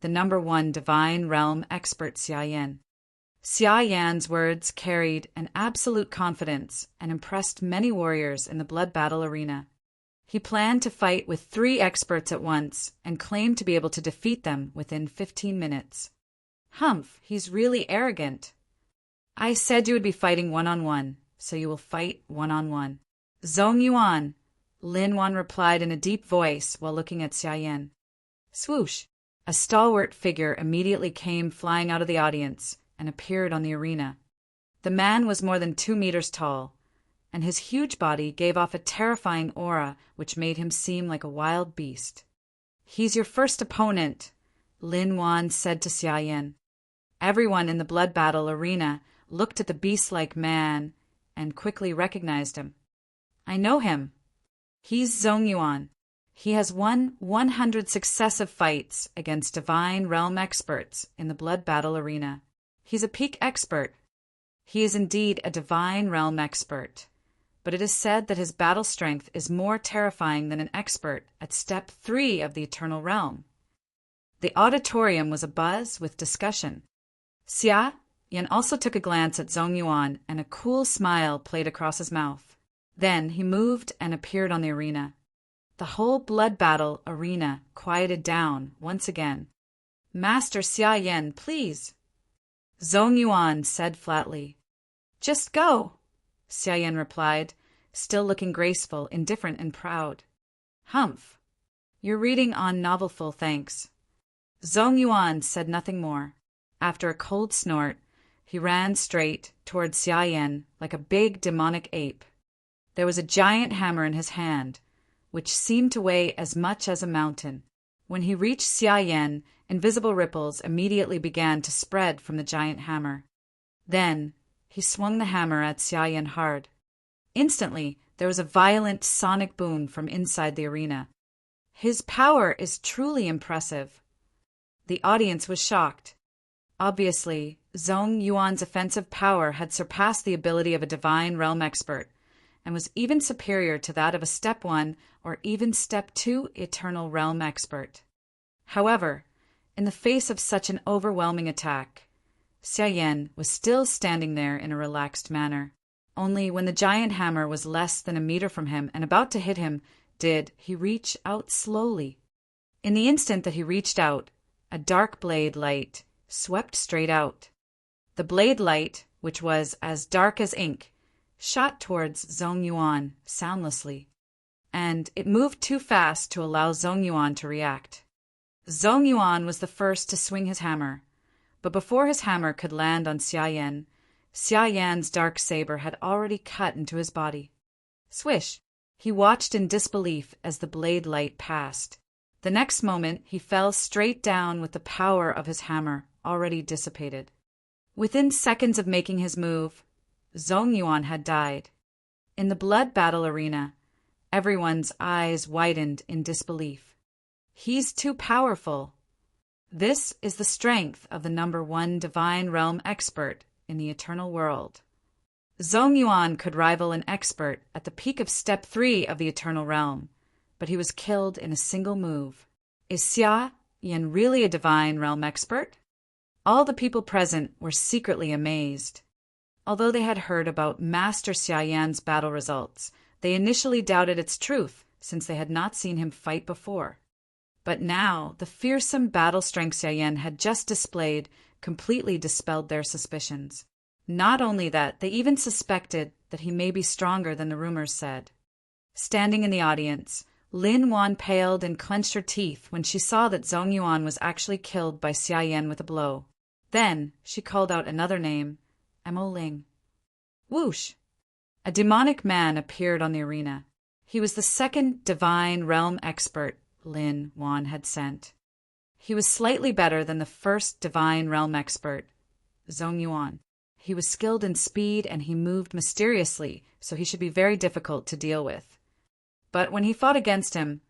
The #1 Divine Realm Expert Xia Yan. Xia Yan's words carried an absolute confidence and impressed many warriors in the blood battle arena. He planned to fight with 3 experts at once and claimed to be able to defeat them within 15 minutes. Humph, he's really arrogant. "I said you would be fighting one-on-one, so you will fight one-on-one. Zhong Yuan," Lin Wan replied in a deep voice while looking at Xia Yan. Swoosh! A stalwart figure immediately came flying out of the audience and appeared on the arena. The man was more than 2 meters tall, and his huge body gave off a terrifying aura which made him seem like a wild beast. "He's your first opponent," Lin Wan said to Xia Yan. Everyone in the blood battle arena looked at the beast-like man and quickly recognized him. "I know him. He's Zhong Yuan. He has won 100 successive fights against divine realm experts in the blood battle arena. He's a peak expert. He is indeed a divine realm expert, but it is said that his battle strength is more terrifying than an expert at step 3 of the eternal realm." The auditorium was abuzz with discussion. Xia Yan also took a glance at Zhong Yuan, and a cool smile played across his mouth. Then he moved and appeared on the arena. The whole blood battle arena quieted down once again. "Master Xia Yan, please," Zhong Yuan said flatly. "Just go," Xia Yan replied, still looking graceful, indifferent, and proud. "Humph. You're reading on novelful, thanks." Zhong Yuan said nothing more. After a cold snort, he ran straight towards Xia Yan like a big demonic ape. There was a giant hammer in his hand, which seemed to weigh as much as a mountain. When he reached Xia Yan, invisible ripples immediately began to spread from the giant hammer. Then he swung the hammer at Xia Yan hard. Instantly, there was a violent sonic boom from inside the arena. "His power is truly impressive." The audience was shocked. Obviously, Zhong Yuan's offensive power had surpassed the ability of a divine realm expert, and was even superior to that of a Step 1 or even Step 2 Eternal Realm expert. However, in the face of such an overwhelming attack, Xia Yan was still standing there in a relaxed manner. Only when the giant hammer was less than a meter from him and about to hit him did he reach out slowly. In the instant that he reached out, a dark blade light swept straight out. The blade light, which was as dark as ink, shot towards Zhong Yuan soundlessly, and it moved too fast to allow Zhong Yuan to react. Zhong Yuan was the first to swing his hammer, but before his hammer could land on Xia Yan's dark saber had already cut into his body. Swish! He watched in disbelief as the blade light passed. The next moment he fell straight down with the power of his hammer already dissipated. Within seconds of making his move, Zhong Yuan had died. In the blood battle arena, everyone's eyes widened in disbelief. He's too powerful. This is the strength of the number one divine realm expert in the eternal world. Zongyuan could rival an expert at the peak of Step 3 of the eternal realm, but he was killed in a single move. Is Xia Yan really a divine realm expert? All the people present were secretly amazed. Although they had heard about Master Xia Yan's battle results, they initially doubted its truth since they had not seen him fight before. But now, the fearsome battle strength Xia Yan had just displayed completely dispelled their suspicions. Not only that, they even suspected that he may be stronger than the rumors said. Standing in the audience, Lin Wan paled and clenched her teeth when she saw that Zongyuan was actually killed by Xia Yan with a blow. Then, she called out another name, Mo Ling. Whoosh! A demonic man appeared on the arena. He was the second divine realm expert Lin Wan had sent. He was slightly better than the first divine realm expert, Zongyuan. He was skilled in speed and he moved mysteriously, so he should be very difficult to deal with. But when he fought against him,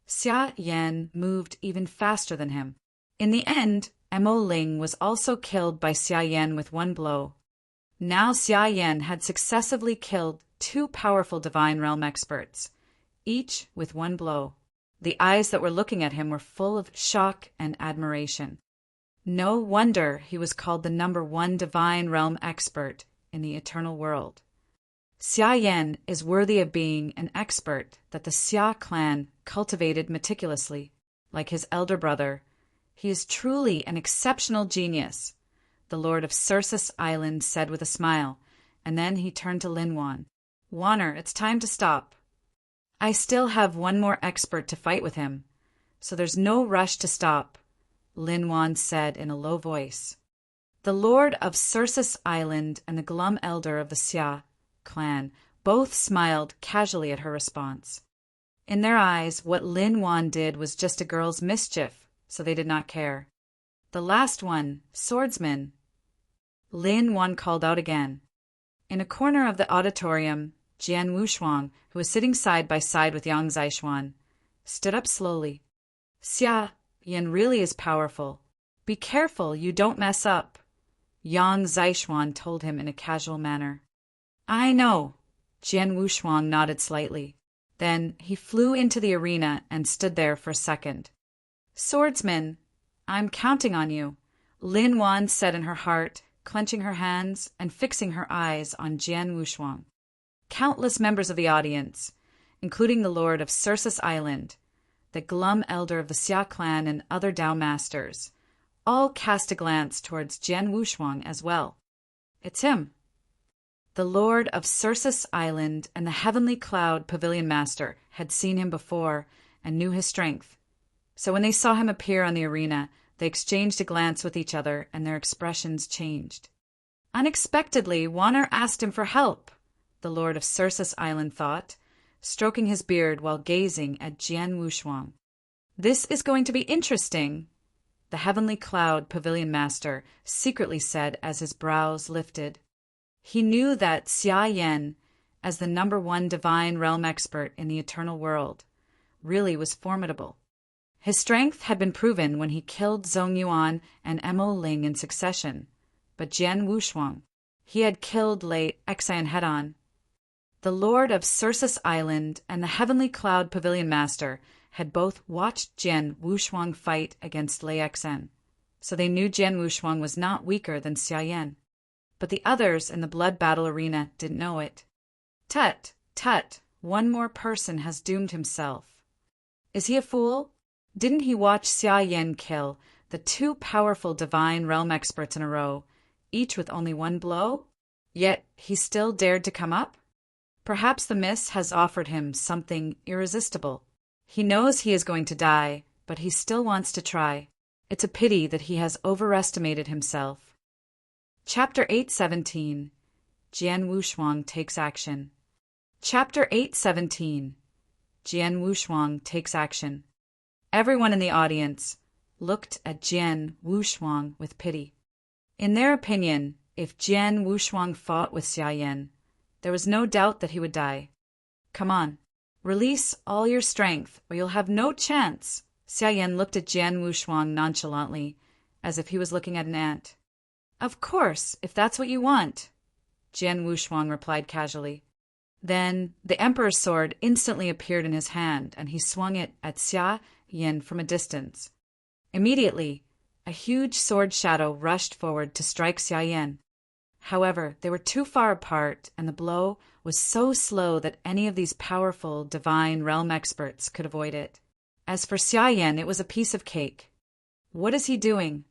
Xia Yan moved even faster than him. In the end, Mo Ling was also killed by Xia Yan with one blow. Now Xia Yan had successively killed two powerful divine realm experts, each with one blow. The eyes that were looking at him were full of shock and admiration. No wonder he was called the number one divine realm expert in the eternal world. Xia Yan is worthy of being an expert that the Xia clan cultivated meticulously. Like his elder brother, he is truly an exceptional genius, the Lord of Sursus Island said with a smile, and then he turned to Lin Wan. Wanner, it's time to stop. I still have one more expert to fight with him, so there's no rush to stop, Lin Wan said in a low voice. The Lord of Sursus Island and the glum elder of the Xia clan both smiled casually at her response. In their eyes, what Lin Wan did was just a girl's mischief, so they did not care. The last one, swordsman, Lin Wan called out again. In a corner of the auditorium, Jian Wushuang, who was sitting side by side with Yang Zaishuan, stood up slowly. Xia Yan really is powerful. Be careful you don't mess up, Yang Zaishuan told him in a casual manner. I know, Jian Wushuang nodded slightly. Then he flew into the arena and stood there for a second. Swordsman, I'm counting on you, Lin Wan said in her heart, clenching her hands and fixing her eyes on Jian Wushuang. Countless members of the audience, including the Lord of Sursus Island, the glum elder of the Xia clan and other Dao masters, all cast a glance towards Jian Wushuang as well. It's him. The Lord of Sursus Island and the Heavenly Cloud Pavilion Master had seen him before and knew his strength. So when they saw him appear on the arena, they exchanged a glance with each other and their expressions changed. Unexpectedly, Wanner asked him for help, the Lord of Sursus Island thought, stroking his beard while gazing at Jian Wushuang. This is going to be interesting, the Heavenly Cloud Pavilion Master secretly said as his brows lifted. He knew that Xia Yan, as the number one divine realm expert in the eternal world, really was formidable. His strength had been proven when he killed Zongyuan and Mo Ling in succession, but Jian Wushuang, he had killed Lei Exan head-on. The Lord of Sursus Island and the Heavenly Cloud Pavilion Master had both watched Jian Wushuang fight against Lei Exan, so they knew Jian Wushuang was not weaker than Xia Yan. But the others in the blood battle arena didn't know it. Tut, tut, one more person has doomed himself. Is he a fool? Didn't he watch Xia Yan kill the two powerful divine realm experts in a row, each with only one blow? Yet he still dared to come up? Perhaps the miss has offered him something irresistible. He knows he is going to die, but he still wants to try. It's a pity that he has overestimated himself. Chapter 817. Jian Wushuang takes action. Chapter 817. Jian Wushuang takes action. Everyone in the audience looked at Jian Wushuang with pity. In their opinion, if Jian Wushuang fought with Xia Yan, there was no doubt that he would die. Come on, release all your strength or you'll have no chance, Xia Yan looked at Jian Wushuang nonchalantly, as if he was looking at an ant. "Of course, if that's what you want," Jian Wushuang replied casually. Then the emperor's sword instantly appeared in his hand, and he swung it at Xia Yan from a distance. Immediately, a huge sword shadow rushed forward to strike Xia Yan. However, they were too far apart, and the blow was so slow that any of these powerful divine realm experts could avoid it. As for Xia Yan, it was a piece of cake. What is he doing?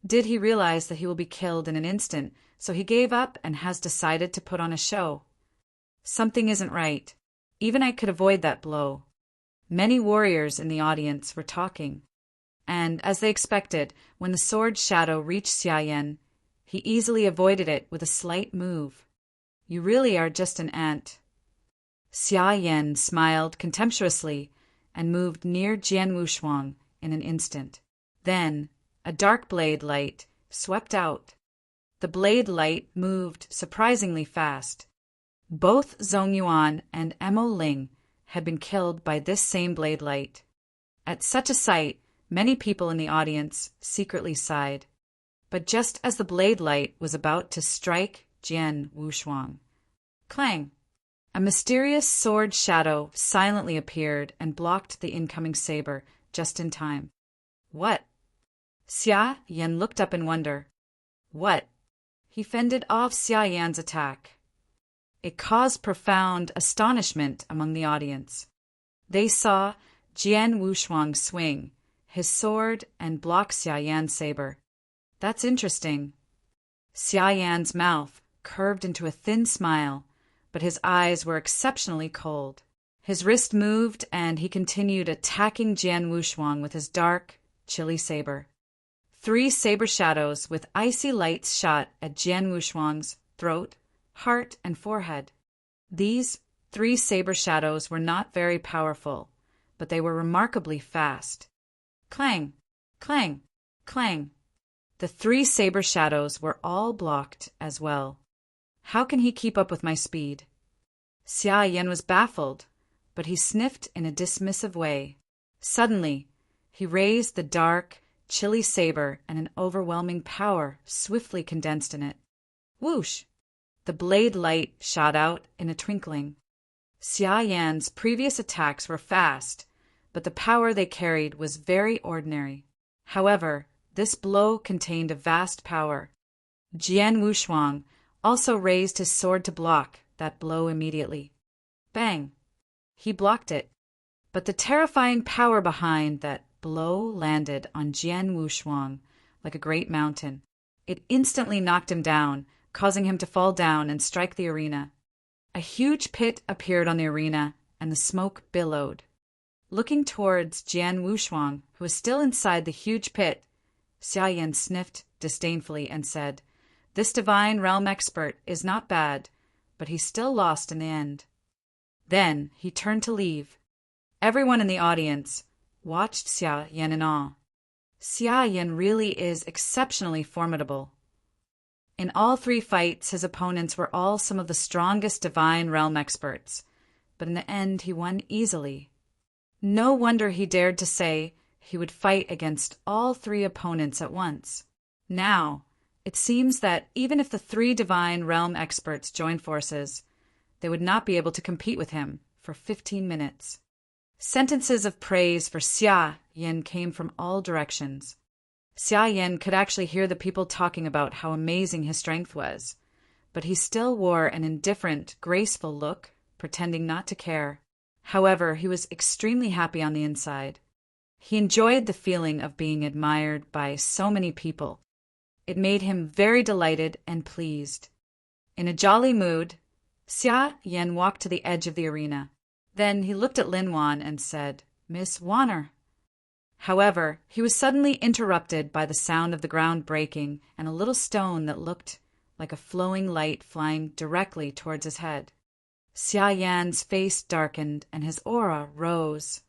Did he realize that he will be killed in an instant, so he gave up and has decided to put on a show? Something isn't right. Even I could avoid that blow. Many warriors in the audience were talking. And, as they expected, when the sword shadow reached Xia Yan, he easily avoided it with a slight move. You really are just an ant. Xia Yan smiled contemptuously and moved near Jian Wushuang in an instant. Then, a dark blade light swept out. The blade light moved surprisingly fast. Both Zhong Yuan and Mo Ling had been killed by this same blade light. At such a sight, many people in the audience secretly sighed. But just as the blade light was about to strike Jian Wushuang, clang! A mysterious sword shadow silently appeared and blocked the incoming saber just in time. What? Xia Yan looked up in wonder. What? He fended off Xia Yan's attack. It caused profound astonishment among the audience. They saw Jian Wushuang swing his sword and block Xia Yan's saber. That's interesting. Xia Yan's mouth curved into a thin smile, but his eyes were exceptionally cold. His wrist moved, and he continued attacking Jian Wushuang with his dark, chilly saber. 3 saber shadows with icy lights shot at Jian Wushuang's throat, heart, and forehead. These 3 saber shadows were not very powerful, but they were remarkably fast. Clang! Clang! Clang! The 3 saber shadows were all blocked as well. How can he keep up with my speed? Xia Yan was baffled, but he sniffed in a dismissive way. Suddenly, he raised the dark, chilly saber, and an overwhelming power swiftly condensed in it. Whoosh! The blade light shot out in a twinkling. Xia Yan's previous attacks were fast, but the power they carried was very ordinary. However, this blow contained a vast power. Jian Wushuang also raised his sword to block that blow immediately. Bang! He blocked it, but the terrifying power behind that blow landed on Jian Wushuang like a great mountain. It instantly knocked him down, causing him to fall down and strike the arena. A huge pit appeared on the arena, and the smoke billowed. Looking towards Jian Wushuang, who was still inside the huge pit, Xia Yan sniffed disdainfully and said, "This divine realm expert is not bad, but he's still lost in the end." Then he turned to leave. Everyone in the audience watched Xia Yan in awe. Xia Yan really is exceptionally formidable. In all 3 fights, his opponents were all some of the strongest divine realm experts, but in the end he won easily. No wonder he dared to say he would fight against all 3 opponents at once. Now, it seems that even if the 3 divine realm experts joined forces, they would not be able to compete with him for 15 minutes. Sentences of praise for Xia Yan came from all directions. Xia Yan could actually hear the people talking about how amazing his strength was, but he still wore an indifferent, graceful look, pretending not to care. However, he was extremely happy on the inside. He enjoyed the feeling of being admired by so many people. It made him very delighted and pleased. In a jolly mood, Xia Yan walked to the edge of the arena. Then he looked at Lin Wan and said, "Miss Wanner." However, he was suddenly interrupted by the sound of the ground breaking and a little stone that looked like a flowing light flying directly towards his head. Xia Yan's face darkened and his aura rose,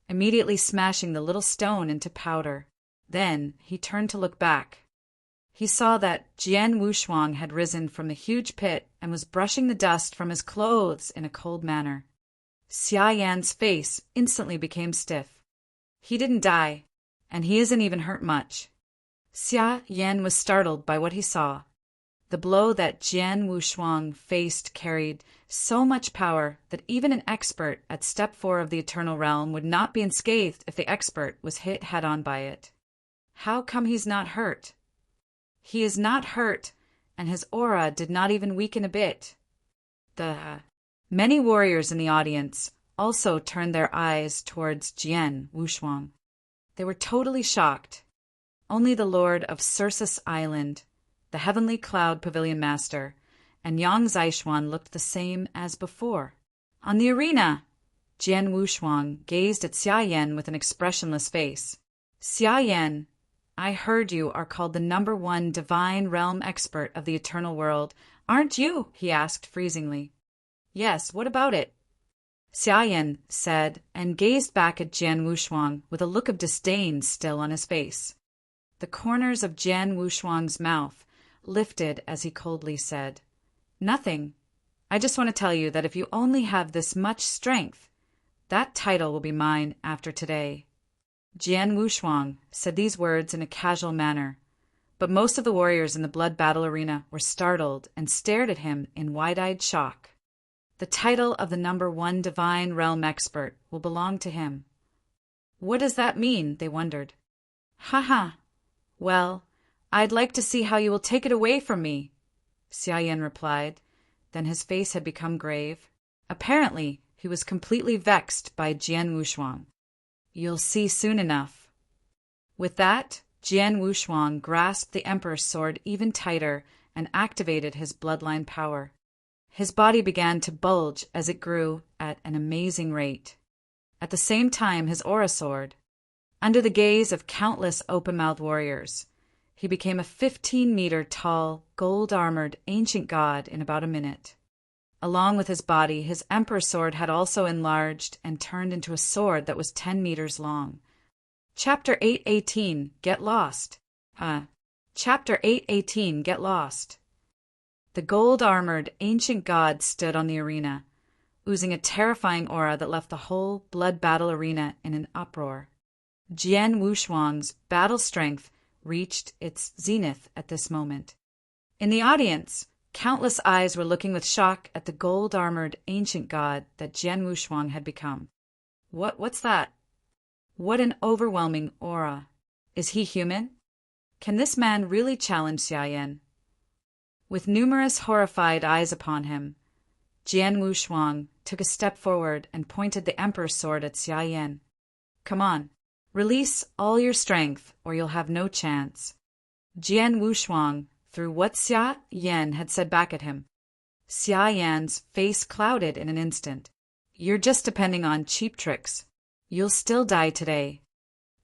immediately smashing the little stone into powder. Then he turned to look back. He saw that Jian Wushuang had risen from the huge pit and was brushing the dust from his clothes in a cold manner. Xia Yan's face instantly became stiff. He didn't die, and he isn't even hurt much. Xia Yan was startled by what he saw. The blow that Jian Wushuang faced carried so much power that even an expert at Step 4 of the Eternal Realm would not be unscathed if the expert was hit head-on by it. How come he's not hurt? He is not hurt, and his aura did not even weaken a bit. Many warriors in the audience also turned their eyes towards Jian Wushuang. They were totally shocked. Only the Lord of Cirsus Island, the Heavenly Cloud Pavilion Master, and Yang Zishuan looked the same as before. On the arena, Jian Wushuang gazed at Xia Yan with an expressionless face. Xia Yan, I heard you are called the #1 divine realm expert of the eternal world, aren't you? He asked freezingly. Yes, what about it? Xia Yan said, and gazed back at Jian Wushuang with a look of disdain still on his face. The corners of Jian Wushuang's mouth lifted as he coldly said, Nothing. I just want to tell you that if you only have this much strength, that title will be mine after today. Jian Wushuang said these words in a casual manner, but most of the warriors in the blood battle arena were startled and stared at him in wide-eyed shock. The title of the #1 divine realm expert will belong to him. What does that mean? They wondered. Ha. Well, I'd like to see how you will take it away from me, Xia Yan replied. Then his face had become grave. Apparently, he was completely vexed by Jian Wushuang. You'll see soon enough. With that, Jian Wushuang grasped the Emperor's sword even tighter and activated his bloodline power. His body began to bulge as it grew at an amazing rate. At the same time, his aura soared. Under the gaze of countless open-mouthed warriors, he became a 15-meter-tall, gold-armored ancient god in about a minute. Along with his body, his Emperor's sword had also enlarged and turned into a sword that was 10 meters long. Chapter 818, Get Lost. Chapter 818, Get Lost. The gold-armored ancient god stood on the arena, oozing a terrifying aura that left the whole blood battle arena in an uproar. Jian Wushuang's battle strength reached its zenith at this moment. In the audience, countless eyes were looking with shock at the gold-armored ancient god that Jian Wushuang had become. What's that? What an overwhelming aura. Is he human? Can this man really challenge Xia Yan? With numerous horrified eyes upon him, Jian Wushuang took a step forward and pointed the Emperor's sword at Xia Yan. Come on, release all your strength or you'll have no chance. Jian Wushuang threw what Xia Yan had said back at him. Xia Yan's face clouded in an instant. You're just depending on cheap tricks. You'll still die today.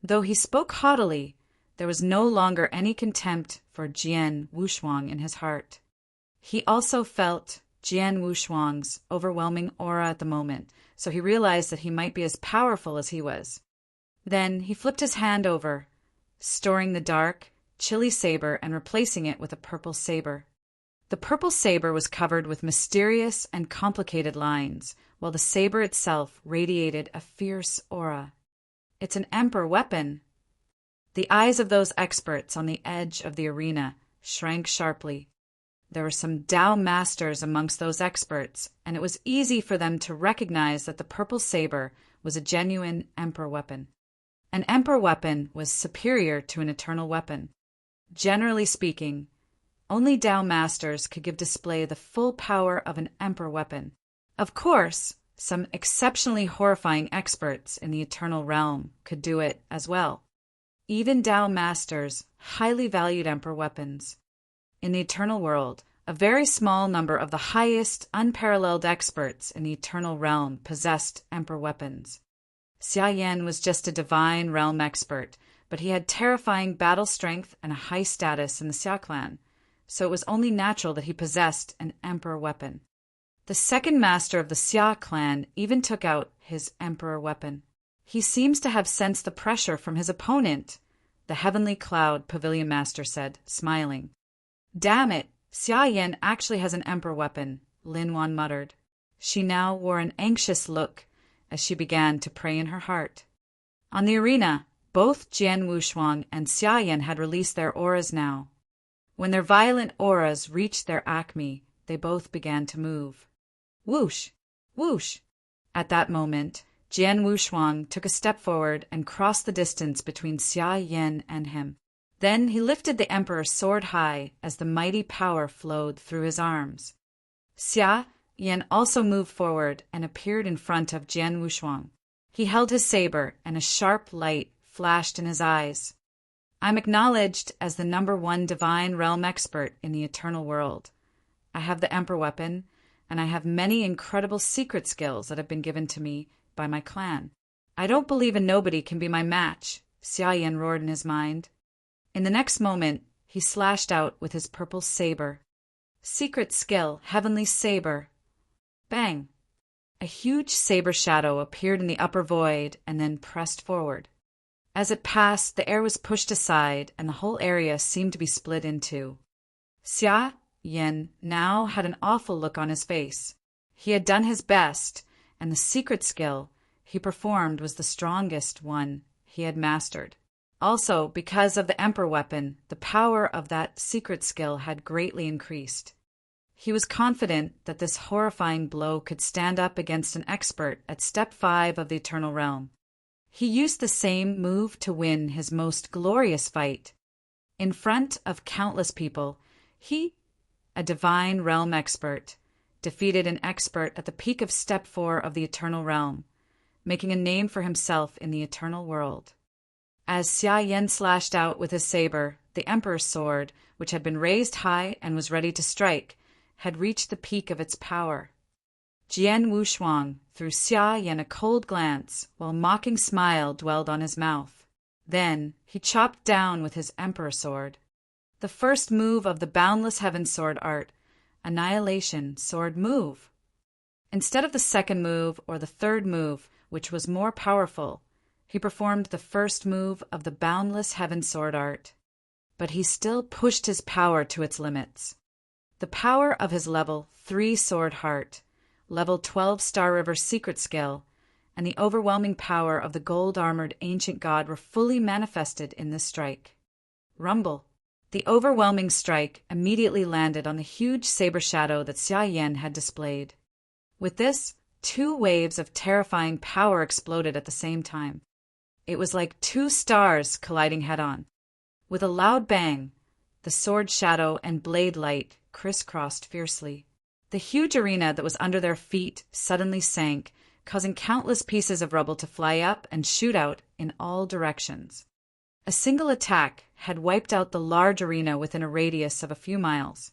Though he spoke haughtily, there was no longer any contempt for Jian Wushuang in his heart. He also felt Jian Wushuang's overwhelming aura at the moment, so he realized that he might be as powerful as he was. Then he flipped his hand over, storing the dark, chilly saber and replacing it with a purple saber. The purple saber was covered with mysterious and complicated lines, while the saber itself radiated a fierce aura. It's an emperor weapon. The eyes of those experts on the edge of the arena shrank sharply. There were some Tao masters amongst those experts, and it was easy for them to recognize that the purple saber was a genuine emperor weapon. An emperor weapon was superior to an eternal weapon. Generally speaking, only Tao masters could give display the full power of an emperor weapon. Of course, some exceptionally horrifying experts in the eternal realm could do it as well. Even Tao masters highly valued emperor weapons. In the eternal world, a very small number of the highest, unparalleled experts in the eternal realm possessed emperor weapons. Xia Yan was just a divine realm expert, but he had terrifying battle strength and a high status in the Xia clan, so it was only natural that he possessed an emperor weapon. The second master of the Xia clan even took out his emperor weapon. He seems to have sensed the pressure from his opponent, the Heavenly Cloud Pavilion Master said, smiling. Damn it, Xia Yan actually has an emperor weapon, Lin Wan muttered. She now wore an anxious look as she began to pray in her heart. On the arena, both Jian Wushuang and Xia Yan had released their auras now. When their violent auras reached their acme, they both began to move. Whoosh! Whoosh! At that moment, Jian Wushuang took a step forward and crossed the distance between Xia Yan and him. Then he lifted the emperor's sword high as the mighty power flowed through his arms. Xia Yan also moved forward and appeared in front of Jian Wushuang. He held his saber, and a sharp light flashed in his eyes. I'm acknowledged as the #1 divine realm expert in the eternal world. I have the emperor weapon, and I have many incredible secret skills that have been given to me by my clan. I don't believe a nobody can be my match, Xia Yan roared in his mind. In the next moment, he slashed out with his purple saber. Secret skill, heavenly saber. Bang! A huge saber shadow appeared in the upper void and then pressed forward. As it passed, the air was pushed aside and the whole area seemed to be split in two. Xia Yan now had an awful look on his face. He had done his best, and the secret skill he performed was the strongest one he had mastered. Also, because of the emperor weapon, the power of that secret skill had greatly increased. He was confident that this horrifying blow could stand up against an expert at Step 5 of the Eternal Realm. He used the same move to win his most glorious fight. In front of countless people, he, a divine realm expert, defeated an expert at the peak of Step 4 of the Eternal Realm, making a name for himself in the eternal world. As Xia Yan slashed out with his saber, the emperor's sword, which had been raised high and was ready to strike, had reached the peak of its power. Jian Wushuang threw Xia Yan a cold glance, while a mocking smile dwelled on his mouth. Then he chopped down with his emperor sword. The first move of the Boundless Heaven Sword art, Annihilation Sword Move. Instead of the second move or the third move, which was more powerful, he performed the first move of the Boundless Heaven Sword art. But he still pushed his power to its limits. The power of his level 3 Sword Heart, level 12 Star River secret skill, and the overwhelming power of the gold-armored ancient god were fully manifested in this strike. Rumble. The overwhelming strike immediately landed on the huge saber shadow that Xia Yan had displayed. With this, 2 waves of terrifying power exploded at the same time. It was like 2 stars colliding head-on. With a loud bang, the sword shadow and blade light crisscrossed fiercely. The huge arena that was under their feet suddenly sank, causing countless pieces of rubble to fly up and shoot out in all directions. A single attack had wiped out the large arena within a radius of a few miles.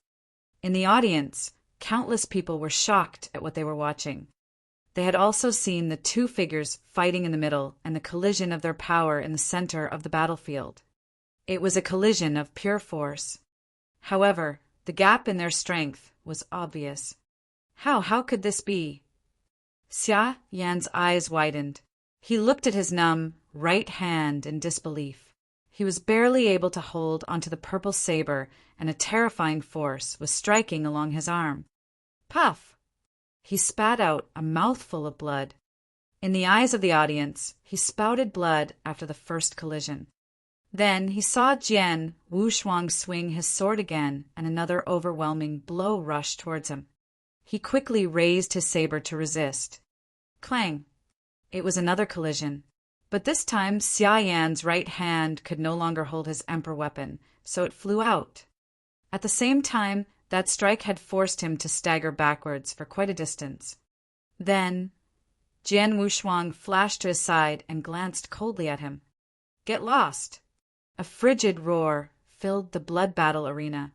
In the audience, countless people were shocked at what they were watching. They had also seen the 2 figures fighting in the middle and the collision of their power in the center of the battlefield. It was a collision of pure force. However, the gap in their strength was obvious. How could this be? Xia Yan's eyes widened. He looked at his numb right hand in disbelief. He was barely able to hold onto the purple saber, and a terrifying force was striking along his arm. Puff! He spat out a mouthful of blood. In the eyes of the audience, he spouted blood after the first collision. Then he saw Jian Wushuang swing his sword again, and another overwhelming blow rushed towards him. He quickly raised his saber to resist. Clang! It was another collision. But this time Xia Yan's right hand could no longer hold his emperor weapon, so it flew out. At the same time, that strike had forced him to stagger backwards for quite a distance. Then Jian Wushuang flashed to his side and glanced coldly at him. Get lost! A frigid roar filled the blood battle arena.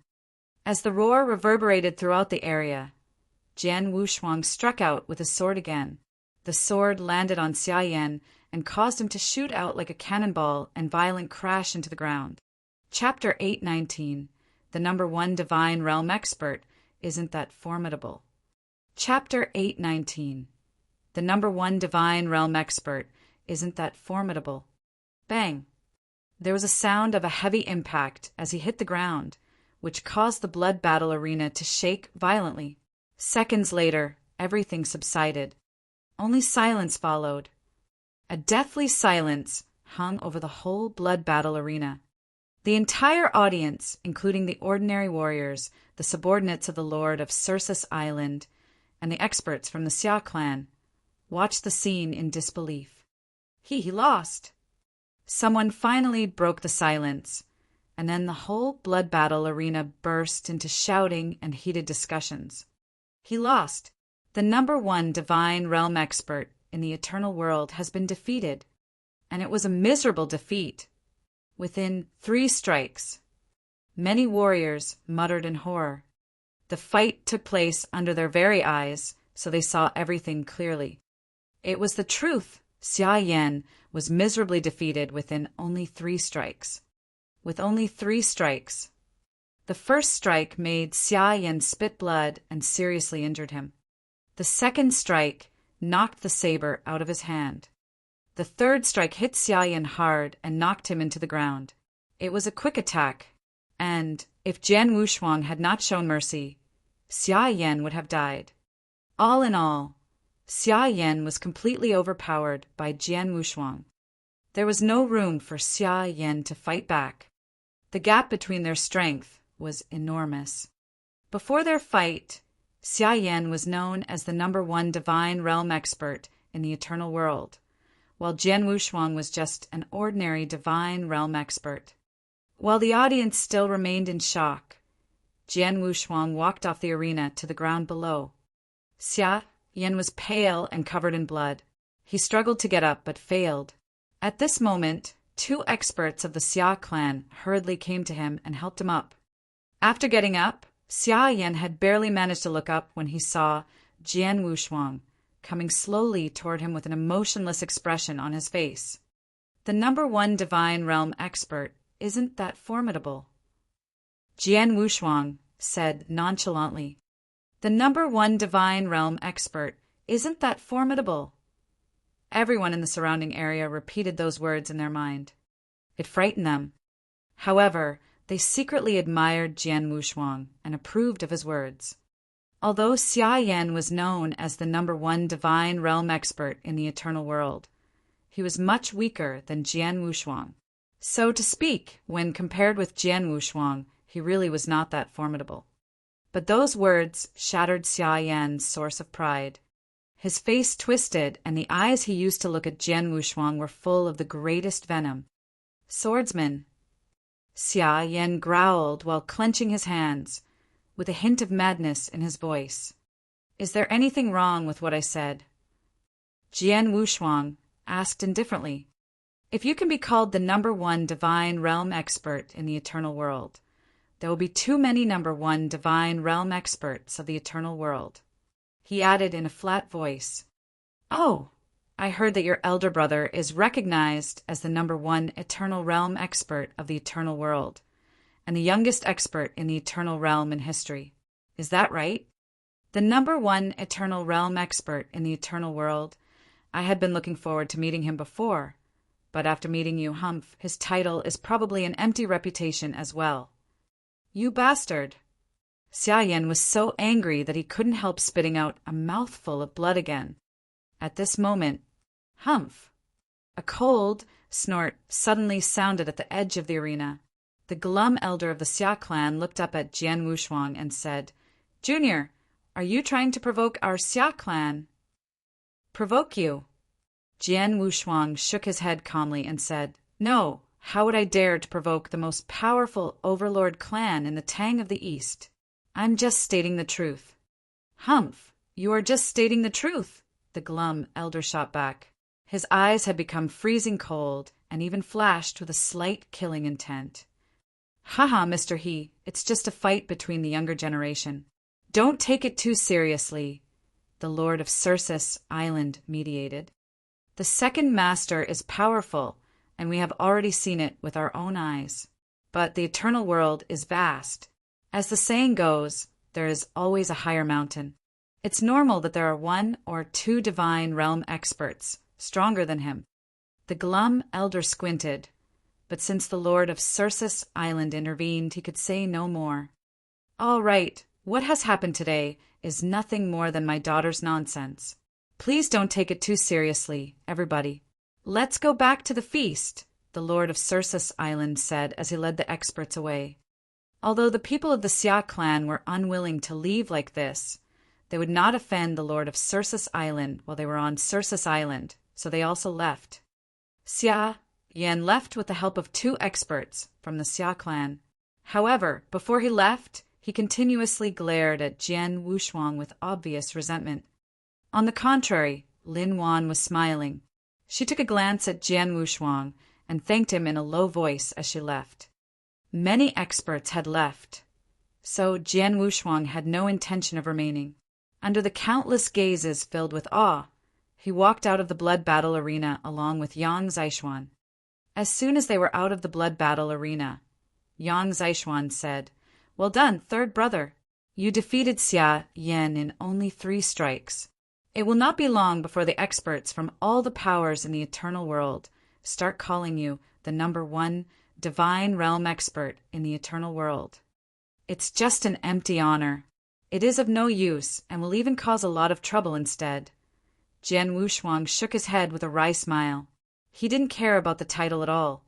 As the roar reverberated throughout the area, Jian Wushuang struck out with his sword again. The sword landed on Xia Yan and caused him to shoot out like a cannonball and violent crash into the ground. Chapter 819. The #1 Divine Realm Expert Isn't That Formidable. Chapter 819. The #1 Divine Realm Expert Isn't That Formidable. Bang! There was a sound of a heavy impact as he hit the ground, which caused the blood battle arena to shake violently. Seconds later, everything subsided. Only silence followed. A deathly silence hung over the whole blood battle arena. The entire audience, including the ordinary warriors, the subordinates of the Lord of Circus Island, and the experts from the Xia clan, watched the scene in disbelief. He lost. Someone finally broke the silence, and then the whole blood battle arena burst into shouting and heated discussions. He lost. The #1 divine realm expert in the eternal world has been defeated, and it was a miserable defeat. Within 3 strikes, many warriors muttered in horror. The fight took place under their very eyes, so they saw everything clearly. It was the truth. Xia Yan was miserably defeated within only 3 strikes. With only 3 strikes. The first strike made Xia Yan spit blood and seriously injured him. The second strike knocked the saber out of his hand. The third strike hit Xia Yan hard and knocked him into the ground. It was a quick attack, and if Jian Wushuang had not shown mercy, Xia Yan would have died. All in all, Xia Yan was completely overpowered by Jian Wushuang. There was no room for Xia Yan to fight back. The gap between their strength was enormous. Before their fight, Xia Yan was known as the #1 divine realm expert in the eternal world, while Jian Wushuang was just an ordinary divine realm expert. While the audience still remained in shock, Jian Wushuang walked off the arena to the ground below. Xia Yan was pale and covered in blood. He struggled to get up but failed. At this moment, 2 experts of the Xia clan hurriedly came to him and helped him up. After getting up, Xia Yan had barely managed to look up when he saw Jian Wushuang coming slowly toward him with an emotionless expression on his face. The #1 divine realm expert isn't that formidable, Jian Wushuang said nonchalantly. The #1 divine realm expert isn't that formidable. Everyone in the surrounding area repeated those words in their mind. It frightened them. However, they secretly admired Jian Wushuang and approved of his words. Although Xia Yan was known as the #1 divine realm expert in the eternal world, he was much weaker than Jian Wushuang. So to speak, when compared with Jian Wushuang, he really was not that formidable. But those words shattered Xia Yan's source of pride. His face twisted, and the eyes he used to look at Jian Wushuang were full of the greatest venom. Swordsman, Xia Yan growled while clenching his hands, with a hint of madness in his voice. Is there anything wrong with what I said? Jian Wushuang asked indifferently. If you can be called the #1 divine realm expert in the eternal world, there will be too many #1 divine realm experts of the eternal world. He added in a flat voice, Oh, I heard that your elder brother is recognized as the #1 eternal realm expert of the eternal world, and the youngest expert in the eternal realm in history. Is that right? The #1 eternal realm expert in the eternal world. I had been looking forward to meeting him before, but after meeting you, Humph, his title is probably an empty reputation as well. You bastard! Xia Yan was so angry that he couldn't help spitting out a mouthful of blood again. At this moment, Humph! A cold snort suddenly sounded at the edge of the arena. The glum elder of the Xia clan looked up at Jian Wushuang and said, Junior, are you trying to provoke our Xia clan? Provoke you? Jian Wushuang shook his head calmly and said, No, how would I dare to provoke the most powerful overlord clan in the Tang of the East? I'm just stating the truth. Humph, you are just stating the truth, the glum elder shot back. His eyes had become freezing cold and even flashed with a slight killing intent. Haha, Mr. He, it's just a fight between the younger generation. Don't take it too seriously, the Lord of Circus Island mediated. The second master is powerful, and we have already seen it with our own eyes. But the eternal world is vast. As the saying goes, there is always a higher mountain. It's normal that there are 1 or 2 divine realm experts, stronger than him. The glum elder squinted, but since the Lord of Circus Island intervened, he could say no more. All right, what has happened today is nothing more than my daughter's nonsense. Please don't take it too seriously, everybody. "Let's go back to the feast," the lord of Sursus Island said as he led the experts away. Although the people of the Xia clan were unwilling to leave like this, they would not offend the lord of Sursus Island while they were on Sursus Island, so they also left. Xia Yan left with the help of 2 experts from the Xia clan. However, before he left, he continuously glared at Jian Wushuang with obvious resentment. On the contrary, Lin Wan was smiling. She took a glance at Jian Wushuang and thanked him in a low voice as she left. Many experts had left, so Jian Wushuang had no intention of remaining. Under the countless gazes filled with awe, he walked out of the blood battle arena along with Yang Zishuan. As soon as they were out of the blood battle arena, Yang Zishuan said, "Well done, third brother. You defeated Xia Yan in only 3 strikes. It will not be long before the experts from all the powers in the eternal world start calling you the #1 divine realm expert in the eternal world. It's just an empty honor. It is of no use and will even cause a lot of trouble instead." Jian Wushuang shook his head with a wry smile. He didn't care about the title at all.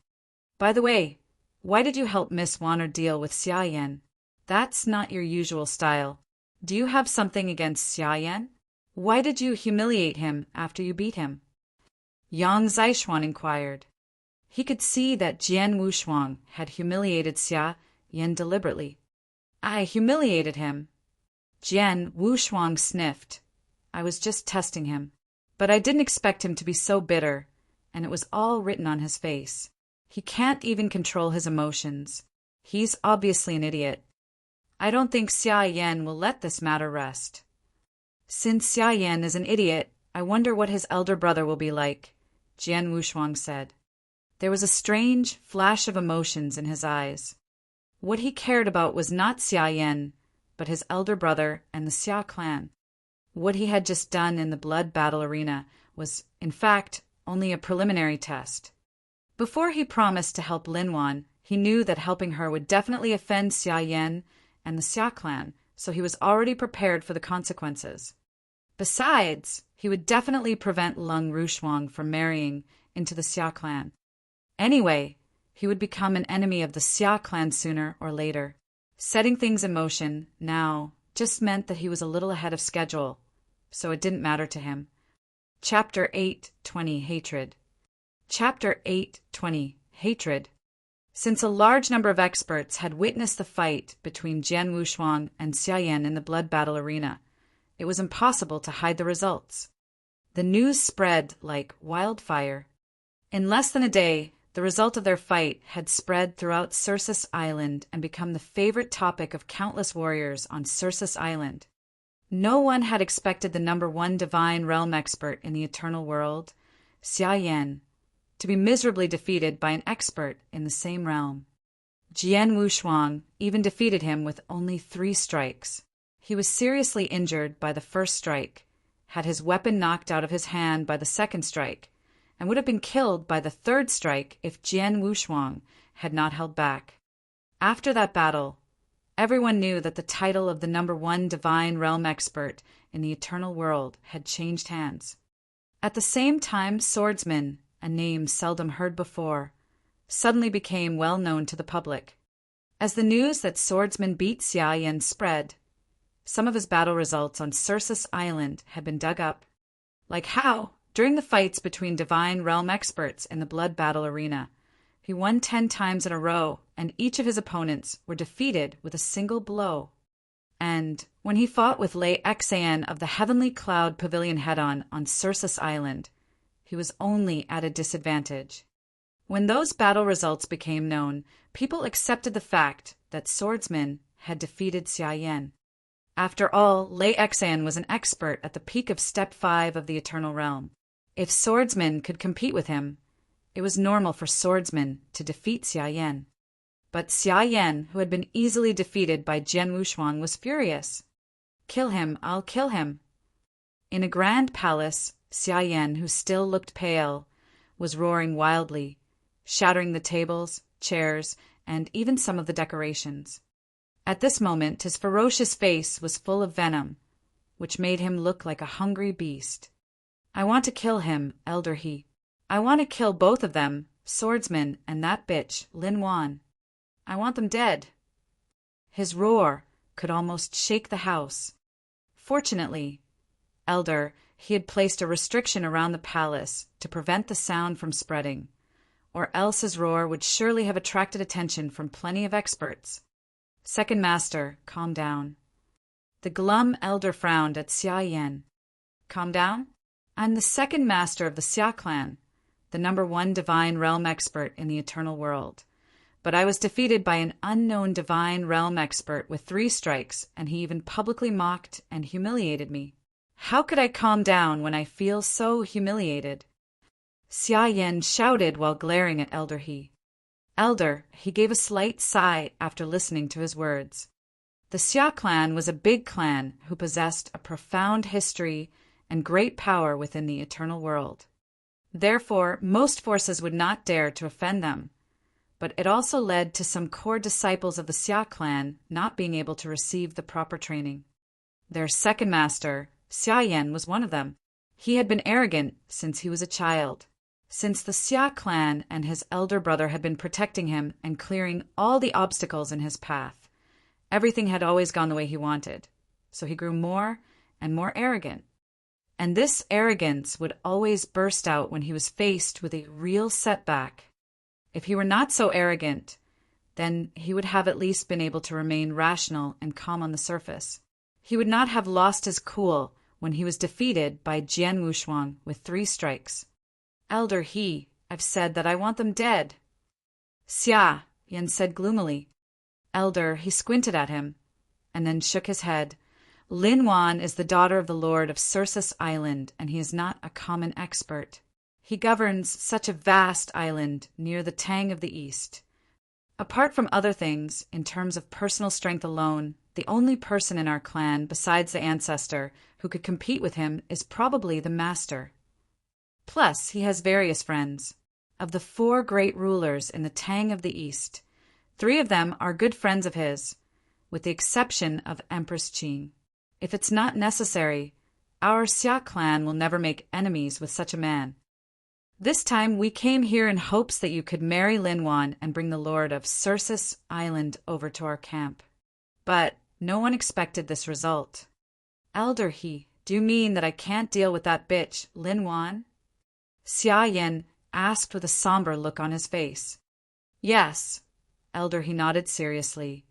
"By the way, why did you help Miss Wanner deal with Xia Yan? That's not your usual style. Do you have something against Xia Yan? Why did you humiliate him after you beat him?" Yang Zishuan inquired. He could see that Jian Wushuang had humiliated Xia Yan deliberately. "I humiliated him." Jian Wushuang sniffed. "I was just testing him. But I didn't expect him to be so bitter, and it was all written on his face. He can't even control his emotions. He's obviously an idiot. I don't think Xia Yan will let this matter rest." "Since Xia Yan is an idiot, I wonder what his elder brother will be like," Jian Wushuang said. There was a strange flash of emotions in his eyes. What he cared about was not Xia Yan, but his elder brother and the Xia clan. What he had just done in the blood battle arena was, in fact, only a preliminary test. Before he promised to help Lin Wan, he knew that helping her would definitely offend Xia Yan and the Xia clan, so he was already prepared for the consequences. Besides, he would definitely prevent Lung Rushuang from marrying into the Xia clan. Anyway, he would become an enemy of the Xia clan sooner or later. Setting things in motion now just meant that he was a little ahead of schedule, so it didn't matter to him. Chapter 8:20 Hatred. Chapter 8:20 Hatred. Since a large number of experts had witnessed the fight between Jian Wushuang and Xia Yan in the blood battle arena, it was impossible to hide the results. The news spread like wildfire. In less than a day, the result of their fight had spread throughout Sursus Island and become the favorite topic of countless warriors on Sursus Island. No one had expected the #1 divine realm expert in the eternal world, Xia Yan, to be miserably defeated by an expert in the same realm. Jian Wushuang even defeated him with only 3 strikes. He was seriously injured by the first strike, had his weapon knocked out of his hand by the second strike, and would have been killed by the third strike if Jian Wushuang had not held back. After that battle, everyone knew that the title of the #1 divine realm expert in the eternal world had changed hands. At the same time, Swordsman, a name seldom heard before, suddenly became well known to the public. As the news that Swordsman beat Xia Yan spread, some of his battle results on Sursus Island had been dug up. Like how, during the fights between divine realm experts in the blood battle arena, he won 10 times in a row, and each of his opponents were defeated with a single blow. And when he fought with Lei Xan of the Heavenly Cloud Pavilion head-on Sursus Island, he was only at a disadvantage. When those battle results became known, people accepted the fact that Swordsman had defeated Xia Yan. After all, Lei Xan was an expert at the peak of Step 5 of the Eternal Realm. If Swordsman could compete with him, it was normal for Swordsman to defeat Xia Yan. But Xia Yan, who had been easily defeated by Jian Wushuang, was furious. "Kill him, I'll kill him." In a grand palace, Xia Yan, who still looked pale, was roaring wildly, shattering the tables, chairs, and even some of the decorations. At this moment, his ferocious face was full of venom, which made him look like a hungry beast. "I want to kill him, Elder He. I want to kill both of them, swordsman and that bitch, Lin Wan. I want them dead. His roar could almost shake the house. Fortunately, Elder, he had placed a restriction around the palace to prevent the sound from spreading, or else his roar would surely have attracted attention from plenty of experts. Second Master, calm down. The glum Elder frowned at Xia Yan. Calm down? I'm the second Master of the Xia clan, the #1 divine realm expert in the eternal world. But I was defeated by an unknown divine realm expert with 3 strikes, and he even publicly mocked and humiliated me. How could I calm down when I feel so humiliated? Xia Yan shouted while glaring at Elder He. Elder, he gave a slight sigh after listening to his words. The Xia clan was a big clan who possessed a profound history and great power within the eternal world. Therefore, most forces would not dare to offend them. But it also led to some core disciples of the Xia clan not being able to receive the proper training. Their second master, Xia Yan, was one of them. He had been arrogant since he was a child. Since the Xia clan and his elder brother had been protecting him and clearing all the obstacles in his path, everything had always gone the way he wanted. So he grew more and more arrogant. And this arrogance would always burst out when he was faced with a real setback. If he were not so arrogant, then he would have at least been able to remain rational and calm on the surface. He would not have lost his cool when he was defeated by Jian Wushuang with 3 strikes. Elder He, I've said that I want them dead. Xia Yan said gloomily. Elder, he squinted at him, and then shook his head. Lin Wan is the daughter of the Lord of Sursus Island, and he is not a common expert. He governs such a vast island near the Tang of the East. Apart from other things, in terms of personal strength alone, the only person in our clan besides the ancestor who could compete with him is probably the master. Plus, he has various friends. Of the 4 great rulers in the Tang of the East, 3 of them are good friends of his, with the exception of Empress Qing. If it's not necessary, our Xia clan will never make enemies with such a man. This time we came here in hopes that you could marry Lin Wan and bring the Lord of Sursus Island over to our camp. But no one expected this result. Elder He, do you mean that I can't deal with that bitch, Lin Wan? Xia Yan asked with a somber look on his face. Yes, Elder He nodded seriously.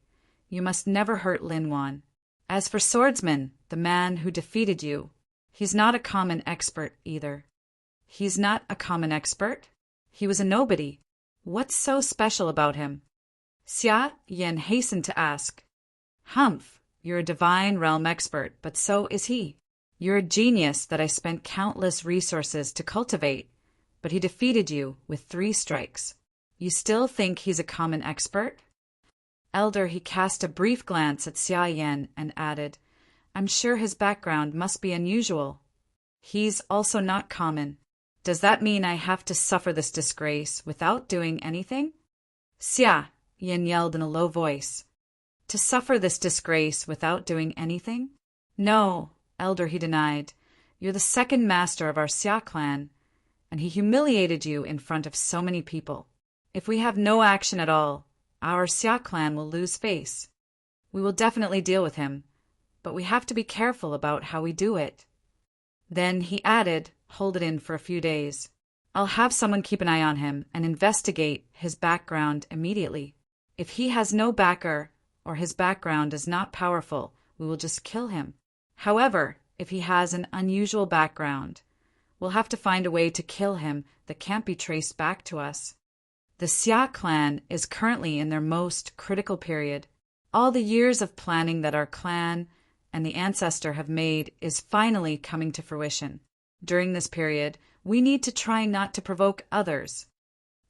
You must never hurt Lin Wan. As for Swordsman, the man who defeated you, he's not a common expert either. He's not a common expert? He was a nobody. What's so special about him? Xia Yan hastened to ask. Humph, you're a divine realm expert, but so is he. You're a genius that I spent countless resources to cultivate, but he defeated you with 3 strikes. You still think he's a common expert? Elder, he cast a brief glance at Xia Yan and added, I'm sure his background must be unusual. He's also not common. Does that mean I have to suffer this disgrace without doing anything? Xia Yan yelled in a low voice. To suffer this disgrace without doing anything? No, Elder, he denied. You're the second master of our Xia clan, and he humiliated you in front of so many people. If we have no action at all, our Xia clan will lose face. We will definitely deal with him, but we have to be careful about how we do it. Then he added, hold it in for a few days. I'll have someone keep an eye on him and investigate his background immediately. If he has no backer or his background is not powerful, we will just kill him. However, if he has an unusual background, we'll have to find a way to kill him that can't be traced back to us. The Xia clan is currently in their most critical period. All the years of planning that our clan and the ancestor have made is finally coming to fruition. During this period, we need to try not to provoke others.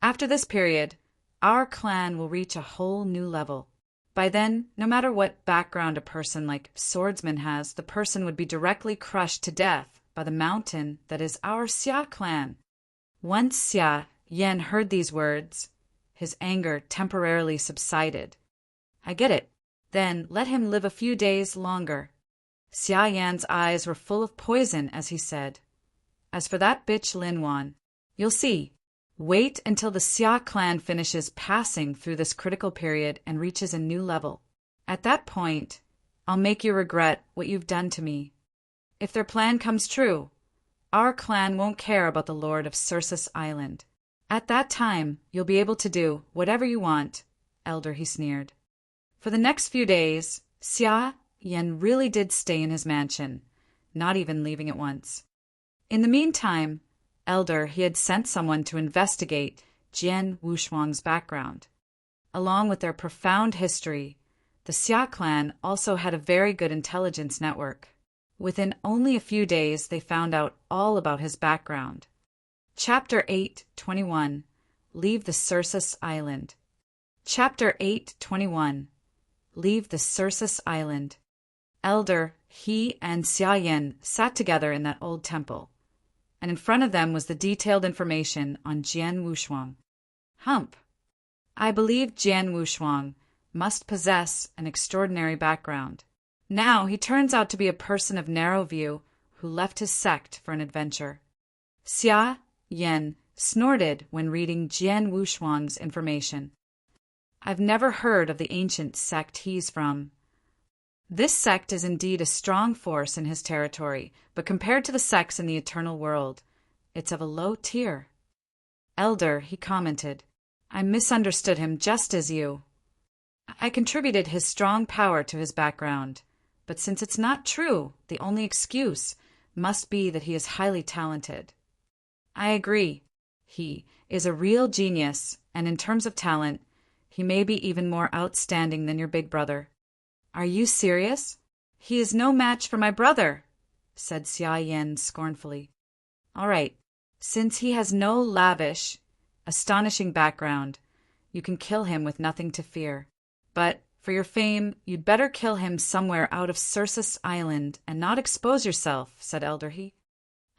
After this period, our clan will reach a whole new level. By then, no matter what background a person like Swordsman has, the person would be directly crushed to death by the mountain that is our Xia clan. Once Xia Yan heard these words, his anger temporarily subsided. I get it. Then let him live a few days longer. Xia Yan's eyes were full of poison as he said, As for that bitch Lin Wan, You'll see. Wait until the Xia clan finishes passing through this critical period and reaches a new level. At that point, I'll make you regret what you've done to me. If their plan comes true, our clan won't care about the Lord of Circus Island. At that time, you'll be able to do whatever you want, Elder, he sneered. For the next few days, Xia Yan really did stay in his mansion, not even leaving it once. In the meantime, Elder, he had sent someone to investigate Jian Wushuang's background. Along with their profound history, the Xia clan also had a very good intelligence network. Within only a few days, they found out all about his background. Chapter 8:21 Leave the Circus Island. Chapter 8:21 Leave the Circus Island. Elder, he and Xia Yan sat together in that old temple, and in front of them was the detailed information on Jian Wushuang. Hump. I believe Jian Wushuang must possess an extraordinary background. Now he turns out to be a person of narrow view who left his sect for an adventure. Xia Yan snorted when reading Jian Wushuang's information. I've never heard of the ancient sect he's from. This sect is indeed a strong force in his territory, but compared to the sects in the eternal world, it's of a low tier. Elder, he commented, I misunderstood him just as you. I contributed his strong power to his background, but since it's not true, the only excuse must be that he is highly talented. I agree. He is a real genius, and in terms of talent, he may be even more outstanding than your big brother. Are you serious? He is no match for my brother, said Xia Yan scornfully. All right, since he has no lavish, astonishing background, you can kill him with nothing to fear. But for your fame, you'd better kill him somewhere out of Circus Island and not expose yourself, said Elder He.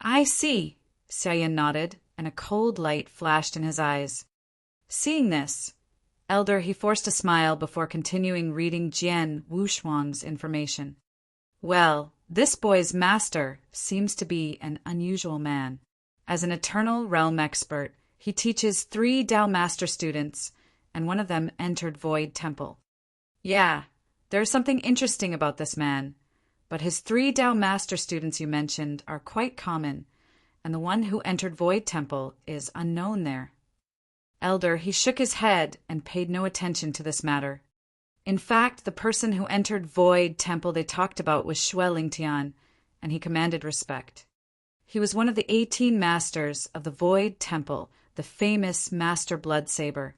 I see, Xia Yan nodded, and a cold light flashed in his eyes. Seeing this, Elder, he forced a smile before continuing reading Jian Wushuang's information. Well, this boy's master seems to be an unusual man. As an eternal realm expert, he teaches 3 Dao Master students, and one of them entered Void Temple. Yeah, there's something interesting about this man, but his 3 Dao Master students you mentioned are quite common, and the one who entered Void Temple is unknown there. Elder, he shook his head and paid no attention to this matter. In fact, the person who entered Void Temple they talked about was Xue Lingtian, and he commanded respect. He was one of the 18 masters of the Void Temple, the famous Master Bloodsaber.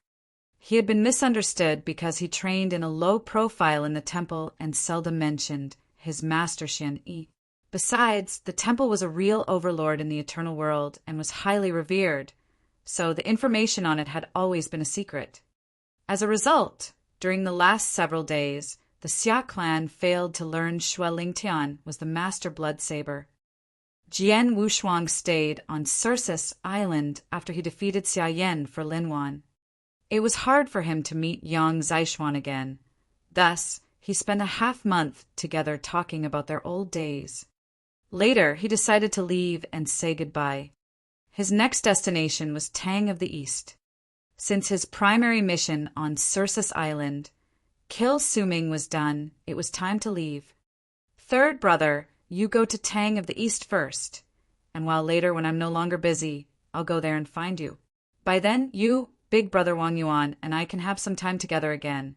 He had been misunderstood because he trained in a low profile in the temple and seldom mentioned his master Xian Yi. Besides, the temple was a real overlord in the eternal world and was highly revered, so the information on it had always been a secret. As a result, during the last several days, the Xia clan failed to learn Xue Lingtian was the Master Bloodsaber. Jian Wushuang stayed on Circus Island after he defeated Xia Yan for Linwan. It was hard for him to meet Yang Zishuan again. Thus, he spent a half-month together talking about their old days. Later, he decided to leave and say goodbye. His next destination was Tang of the East. Since his primary mission on Circus Island, Kill Suming, was done, it was time to leave. Third brother, you go to Tang of the East first, and while later when I'm no longer busy, I'll go there and find you. By then, you, big brother Wang Yuan, and I can have some time together again,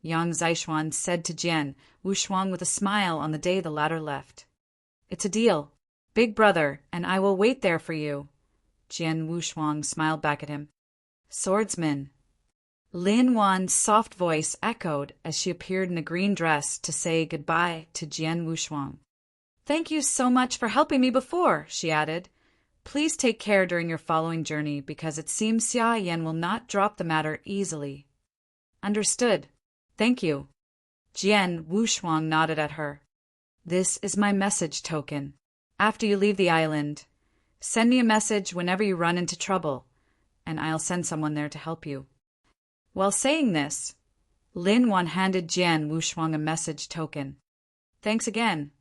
Yang Zishuan said to Jian Wushuang with a smile on the day the latter left. It's a deal. Big brother, and I will wait there for you. Jian Wushuang smiled back at him. Swordsman. Lin Wan's soft voice echoed as she appeared in a green dress to say goodbye to Jian Wushuang. Thank you so much for helping me before, she added. Please take care during your following journey because it seems Xia Yan will not drop the matter easily. Understood. Thank you. Jian Wushuang nodded at her. This is my message token. After you leave the island, send me a message whenever you run into trouble, and I'll send someone there to help you. While saying this, Lin Wan handed Jian Wushuang a message token. Thanks again,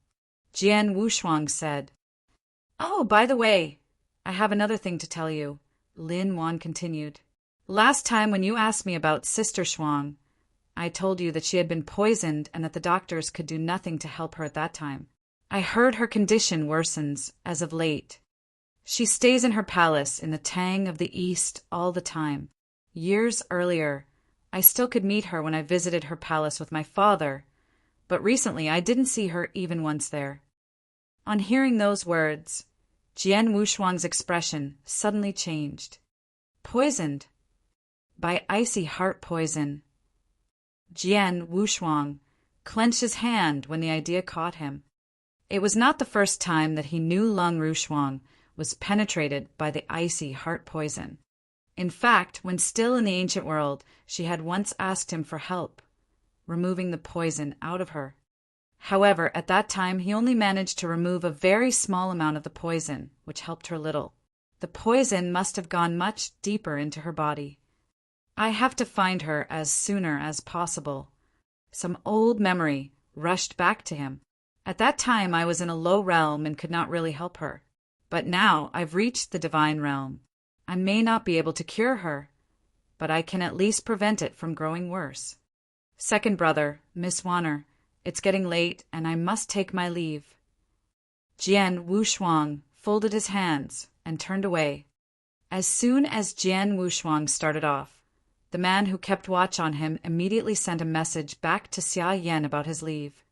Jian Wushuang said. Oh, by the way, I have another thing to tell you. Lin Wan continued. Last time when you asked me about Sister Shuang, I told you that she had been poisoned and that the doctors could do nothing to help her at that time. I heard her condition worsens as of late. She stays in her palace in the Tang of the East all the time. Years earlier, I still could meet her when I visited her palace with my father, but recently I didn't see her even once there. On hearing those words, Jian Wushuang's expression suddenly changed. Poisoned by icy heart poison. Jian Wushuang clenched his hand when the idea caught him. It was not the first time that he knew Lung Rushuang was penetrated by the icy heart poison. In fact, when still in the ancient world, she had once asked him for help, removing the poison out of her. However, at that time he only managed to remove a very small amount of the poison, which helped her little. The poison must have gone much deeper into her body. I have to find her as sooner as possible. Some old memory rushed back to him. At that time I was in a low realm and could not really help her. But now I've reached the divine realm. I may not be able to cure her, but I can at least prevent it from growing worse. Second brother, Miss Wanner, it's getting late and I must take my leave. Jian Wushuang folded his hands and turned away. As soon as Jian Wushuang started off, the man who kept watch on him immediately sent a message back to Xia Yan about his leave.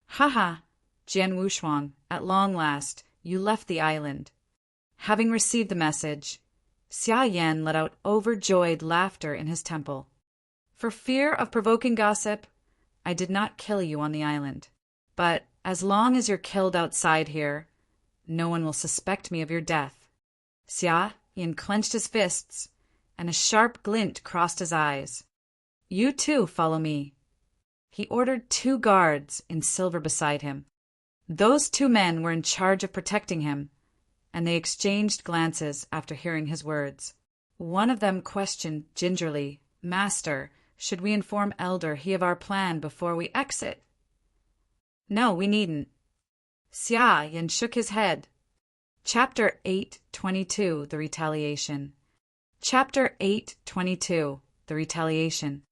Ha! Jian Wushuang, at long last, you left the island. Having received the message, Xia Yan let out overjoyed laughter in his temple. For fear of provoking gossip, I did not kill you on the island. But as long as you're killed outside here, no one will suspect me of your death. Xia Yan clenched his fists, and a sharp glint crossed his eyes. You too follow me. He ordered 2 guards in silver beside him. Those 2 men were in charge of protecting him, and they exchanged glances after hearing his words. One of them questioned gingerly, Master, should we inform Elder He of our plan before we exit? No, we needn't. Xia Yan shook his head. Chapter 8:22 The Retaliation. Chapter 8:22 The Retaliation.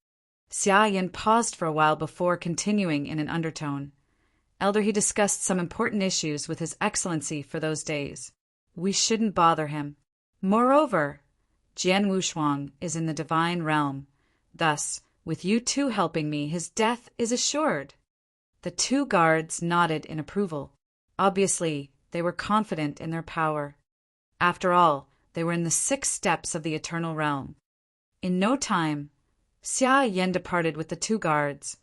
Xia Yan paused for a while before continuing in an undertone. Elder He discussed some important issues with His Excellency for those days. We shouldn't bother him. Moreover, Jian Wushuang is in the divine realm. Thus, with you 2 helping me, his death is assured. The 2 guards nodded in approval. Obviously, they were confident in their power. After all, they were in the 6 steps of the eternal realm. In no time, Xia Yan departed with the 2 guards.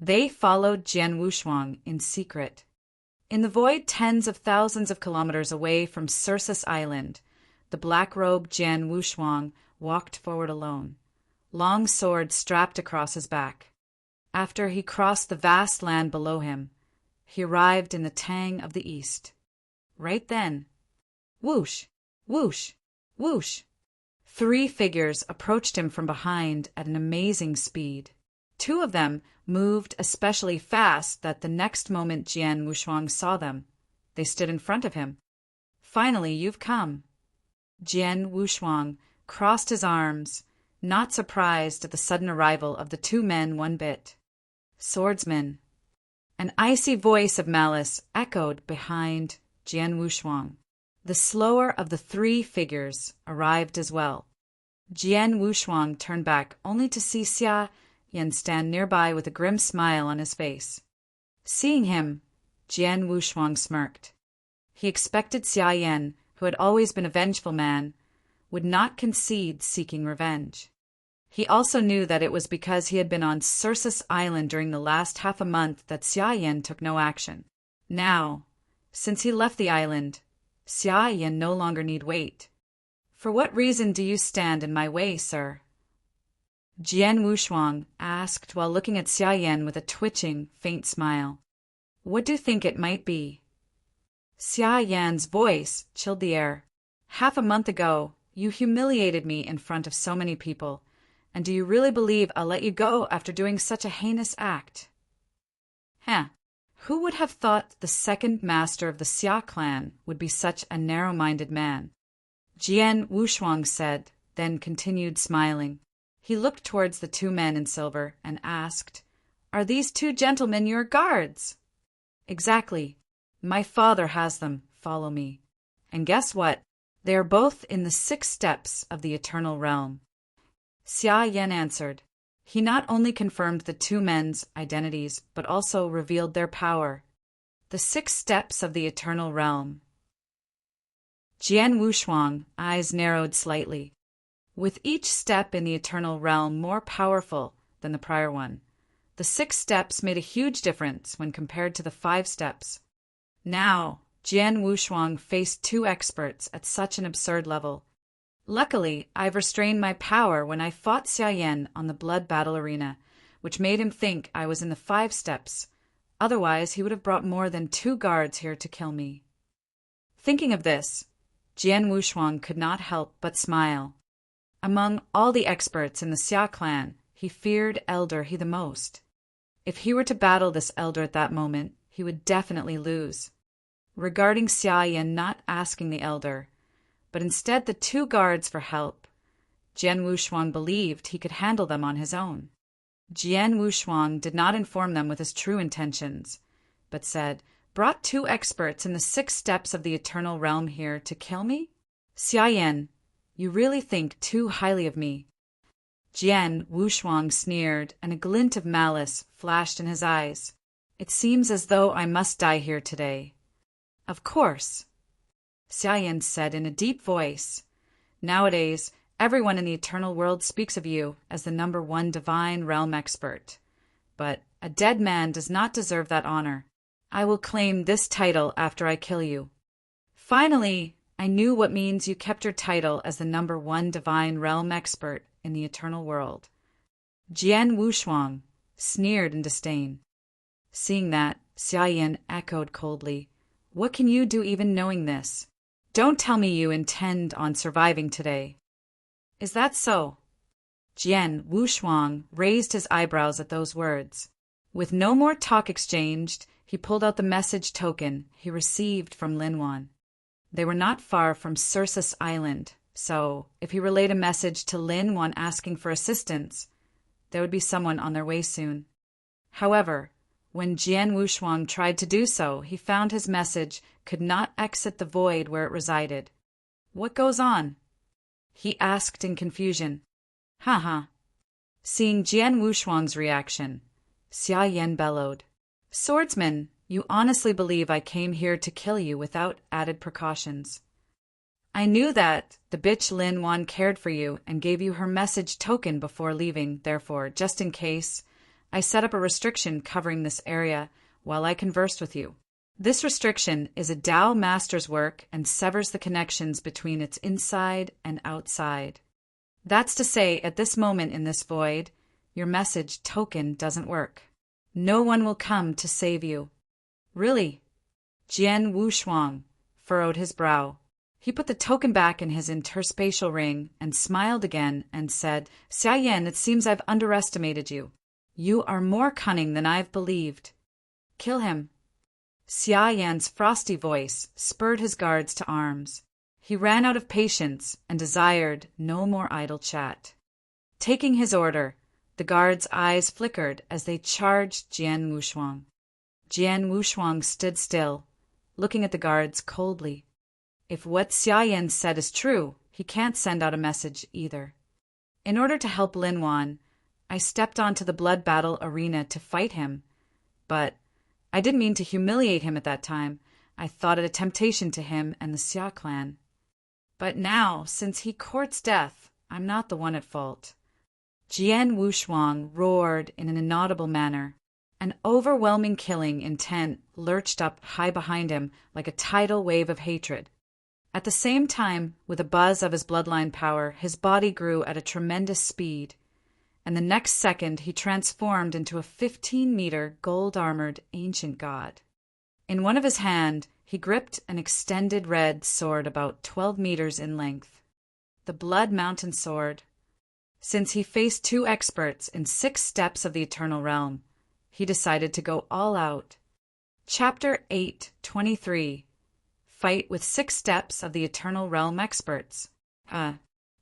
They followed Jian Wushuang in secret. In the void tens of thousands of kilometers away from Circus Island, the black-robed Jian Wushuang walked forward alone, long sword strapped across his back. After he crossed the vast land below him, he arrived in the Tang of the East. Right then, whoosh, whoosh, whoosh, 3 figures approached him from behind at an amazing speed. 2 of them moved especially fast that the next moment Jian Wushuang saw them, they stood in front of him. Finally, you've come. Jian Wushuang crossed his arms, not surprised at the sudden arrival of the 2 men one bit. Swordsman. An icy voice of malice echoed behind Jian Wushuang. The slower of the 3 figures arrived as well. Jian Wushuang turned back only to see Xia Yan stand nearby with a grim smile on his face. Seeing him, Jian Wushuang smirked. He expected Xia Yan, who had always been a vengeful man, would not concede seeking revenge. He also knew that it was because he had been on Circus Island during the last half a month that Xia Yan took no action. Now, since he left the island, Xia Yan no longer need wait. For what reason do you stand in my way, sir? Jian Wushuang asked while looking at Xia Yan with a twitching, faint smile. What do you think it might be? Xia Yan's voice chilled the air. Half a month ago, you humiliated me in front of so many people, and do you really believe I'll let you go after doing such a heinous act? Who would have thought the second master of the Xia clan would be such a narrow-minded man? Jian Wushuang said, then continued smiling. He looked towards the two men in silver and asked, "Are these two gentlemen your guards?" "Exactly. My father has them. Follow me. And guess what? They are both in the 6 steps of the eternal realm." Xia Yan answered. He not only confirmed the two men's identities, but also revealed their power. The 6 steps of the eternal realm. Jian Wushuang eyes narrowed slightly. With each step in the eternal realm more powerful than the prior one, the 6 steps made a huge difference when compared to the 5 steps. Now, Jian Wushuang faced 2 experts at such an absurd level. Luckily, I've restrained my power when I fought Xia Yan on the blood battle arena, which made him think I was in the 5 steps. Otherwise, he would have brought more than 2 guards here to kill me. Thinking of this, Jian Wushuang could not help but smile. Among all the experts in the Xia clan, he feared Elder He the most. If he were to battle this elder at that moment, he would definitely lose. Regarding Xia Yan not asking the elder, but instead the 2 guards for help, Jian Wushuang believed he could handle them on his own. Jian Wushuang did not inform them with his true intentions, but said, "Brought 2 experts in the 6 steps of the eternal realm here to kill me? Xia Yan, you really think too highly of me." Jian Wushuang sneered, and a glint of malice flashed in his eyes. "It seems as though I must die here today." "Of course," Xia Yan said in a deep voice. "Nowadays, everyone in the eternal world speaks of you as the #1 divine realm expert. But a dead man does not deserve that honor. I will claim this title after I kill you." Finally, I knew what means you kept your title as the #1 divine realm expert in the eternal world. Jian Wushuang sneered in disdain. Seeing that, Xia Yan echoed coldly, "What can you do even knowing this? Don't tell me you intend on surviving today." "Is that so?" Jian Wushuang raised his eyebrows at those words. With no more talk exchanged, he pulled out the message token he received from Linwan. They were not far from Circus Island, so if he relayed a message to Linwan asking for assistance, there would be someone on their way soon. However, when Jian Wushuang tried to do so, he found his message could not exit the void where it resided. "What goes on?" he asked in confusion. "Ha." Seeing Jian Wushuang's reaction, Xia Yan bellowed, "Swordsman, you honestly believe I came here to kill you without added precautions? I knew that the bitch Lin Wan cared for you and gave you her message token before leaving, therefore, just in case, I set up a restriction covering this area while I conversed with you. This restriction is a Tao master's work and severs the connections between its inside and outside. That's to say, at this moment in this void, your message token doesn't work. No one will come to save you." "Really?" Jian Wushuang furrowed his brow. He put the token back in his interspatial ring and smiled again and said, "Xia Yan, it seems I've underestimated you. You are more cunning than I've believed. Kill him." Xia Yan's frosty voice spurred his guards to arms. He ran out of patience and desired no more idle chat. Taking his order, the guards' eyes flickered as they charged Jian Wushuang. Jian Wushuang stood still, looking at the guards coldly. If what Xia Yan said is true, he can't send out a message either. In order to help Lin Wan, I stepped onto the blood battle arena to fight him, but I didn't mean to humiliate him at that time. I thought it a temptation to him and the Xia clan. But now, since he courts death, I'm not the one at fault." Jian Wushuang roared in an inaudible manner. An overwhelming killing intent lurched up high behind him like a tidal wave of hatred. At the same time, with a buzz of his bloodline power, his body grew at a tremendous speed, and the next second he transformed into a 15-meter gold-armored ancient god. In one of his hands, he gripped an extended red sword about 12 meters in length. The Blood Mountain Sword. Since he faced 2 experts in 6 steps of the Eternal Realm, he decided to go all out. Chapter 8:23. Fight with 6 steps of the Eternal Realm experts.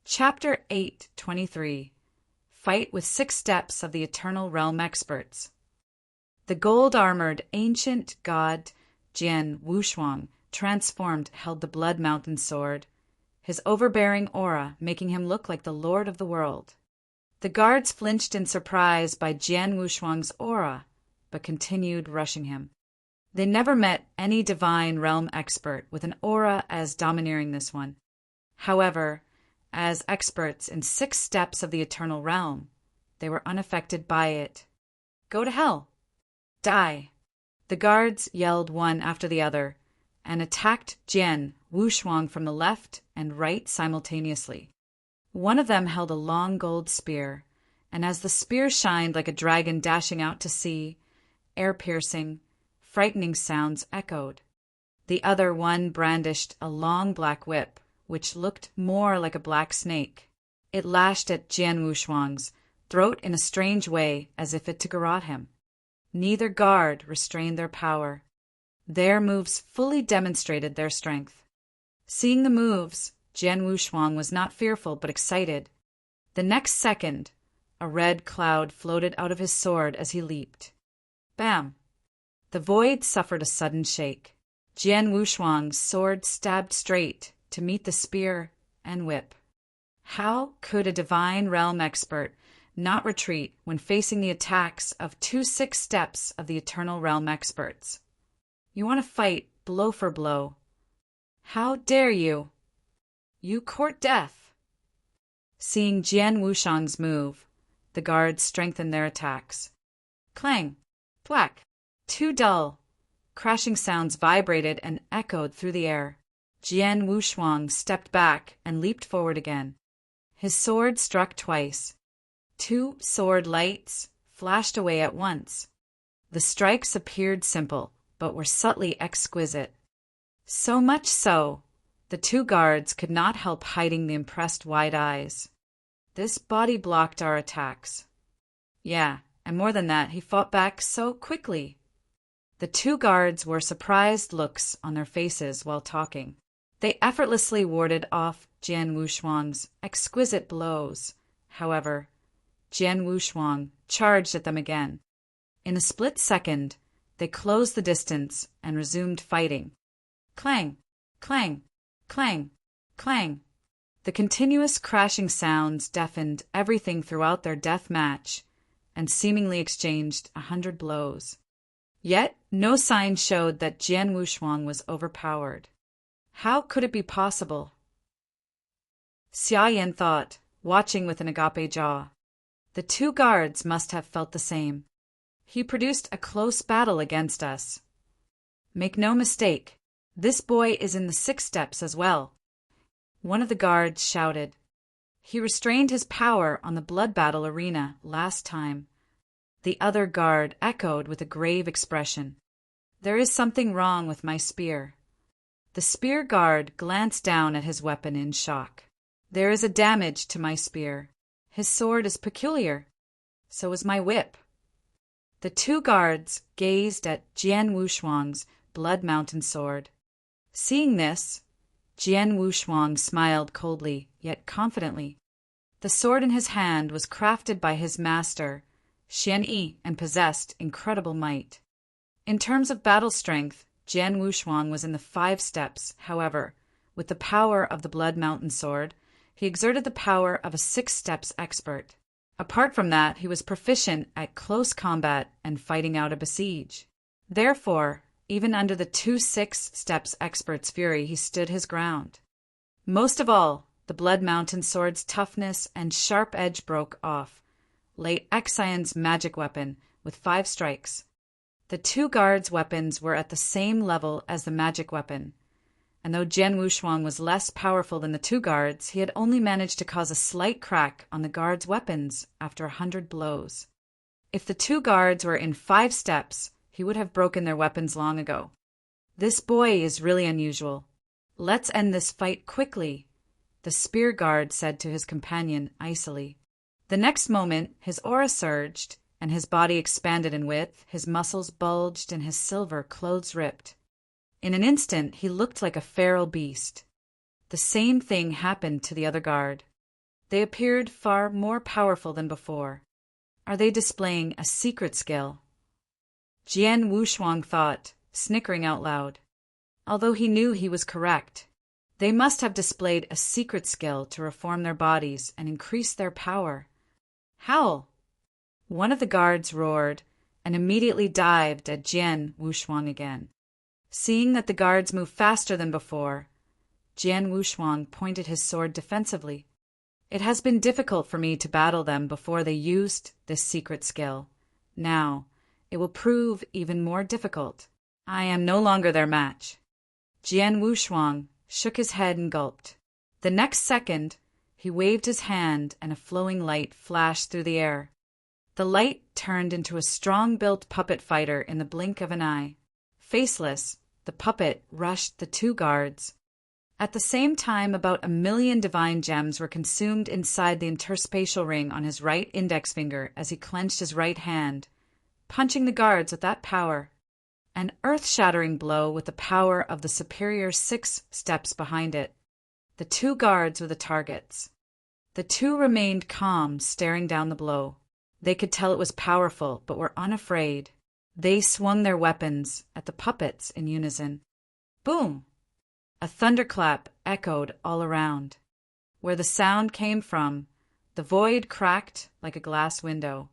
Chapter 8:23. Fight with 6 Steps of the Eternal Realm Experts. The gold-armored ancient god Jian Wushuang, transformed, held the Blood Mountain sword, his overbearing aura making him look like the lord of the world. The guards flinched in surprise by Jian Wushuang's aura, but continued rushing him. They never met any divine realm expert with an aura as domineering this one. However, as experts in 6 steps of the eternal realm, they were unaffected by it. Go to hell! Die! The guards yelled one after the other and attacked Jian Wushuang from the left and right simultaneously. One of them held a long gold spear, and as the spear shined like a dragon dashing out to sea, air-piercing, frightening sounds echoed. The other one brandished a long black whip, which looked more like a black snake. It lashed at Jian Wushuang's throat in a strange way, as if it to garrote him. Neither guard restrained their power. Their moves fully demonstrated their strength. Seeing the moves, Jian Wushuang was not fearful but excited. The next second, a red cloud floated out of his sword as he leaped. Bam! The void suffered a sudden shake. Jian Wushuang's sword stabbed straight to meet the spear and whip. How could a divine realm expert not retreat when facing the attacks of 6 steps of the eternal realm experts? You want to fight blow for blow. How dare you? You court death. Seeing Jian Wushuang's move, the guards strengthened their attacks. Clang! Thwack! 2 dull, crashing sounds vibrated and echoed through the air. Jian Wushuang stepped back and leaped forward again. His sword struck twice. 2 sword lights flashed away at once. The strikes appeared simple, but were subtly exquisite. So much so, the 2 guards could not help hiding the impressed wide eyes. This body blocked our attacks. Yeah, and more than that, he fought back so quickly. The 2 guards wore surprised looks on their faces while talking. They effortlessly warded off Jian Wushuang's exquisite blows. However, Jian Wushuang charged at them again. In a split second, they closed the distance and resumed fighting. Clang! Clang! Clang! Clang! The continuous crashing sounds deafened everything throughout their death match and seemingly exchanged 100 blows. Yet no sign showed that Jian Wushuang was overpowered. How could it be possible? Xia Yan thought, watching with an agape jaw. The 2 guards must have felt the same. He produced a close battle against us. Make no mistake, this boy is in the 6 steps as well. One of the guards shouted. He restrained his power on the blood battle arena last time. The other guard echoed with a grave expression. There is something wrong with my spear. The spear guard glanced down at his weapon in shock. There is a damage to my spear. His sword is peculiar. So is my whip. The 2 guards gazed at Jian Wushuang's Blood Mountain sword. Seeing this, Jian Wushuang smiled coldly, yet confidently. The sword in his hand was crafted by his master, Xian Yi, and possessed incredible might. In terms of battle strength, Jian Wushuang was in the 5 steps. However, with the power of the Blood Mountain sword, he exerted the power of a 6 steps expert. Apart from that, he was proficient at close combat and fighting out a besiege. Therefore, even under the 6 steps expert's fury, he stood his ground. Most of all, the Blood Mountain sword's toughness and sharp edge broke off. Late Xian's magic weapon with 5 strikes. The 2 guards' weapons were at the same level as the magic weapon, and though Jian Wushuang was less powerful than the 2 guards, he had only managed to cause a slight crack on the guards' weapons after 100 blows. If the 2 guards were in 5 steps, he would have broken their weapons long ago. This boy is really unusual. Let's end this fight quickly, the spear guard said to his companion icily. The next moment, his aura surged, and his body expanded in width, his muscles bulged, and his silver clothes ripped. In an instant, he looked like a feral beast. The same thing happened to the other guard. They appeared far more powerful than before. Are they displaying a secret skill? Jian Wushuang thought, snickering out loud. Although he knew he was correct, they must have displayed a secret skill to reform their bodies and increase their power. Howl! One of the guards roared and immediately dived at Jian Wushuang again. Seeing that the guards moved faster than before, Jian Wushuang pointed his sword defensively. It has been difficult for me to battle them before they used this secret skill. Now, it will prove even more difficult. I am no longer their match. Jian Wushuang shook his head and gulped. The next second, he waved his hand and a flowing light flashed through the air. The light turned into a strong-built puppet fighter in the blink of an eye. Faceless, the puppet rushed the two guards. At the same time, about 1,000,000 divine gems were consumed inside the interspatial ring on his right index finger as he clenched his right hand, punching the guards with that power. An earth-shattering blow with the power of the superior 6 steps behind it. The two guards were the targets. The two remained calm, staring down the blow. They could tell it was powerful, but were unafraid. They swung their weapons at the puppets in unison. Boom! A thunderclap echoed all around. Where the sound came from, the void cracked like a glass window,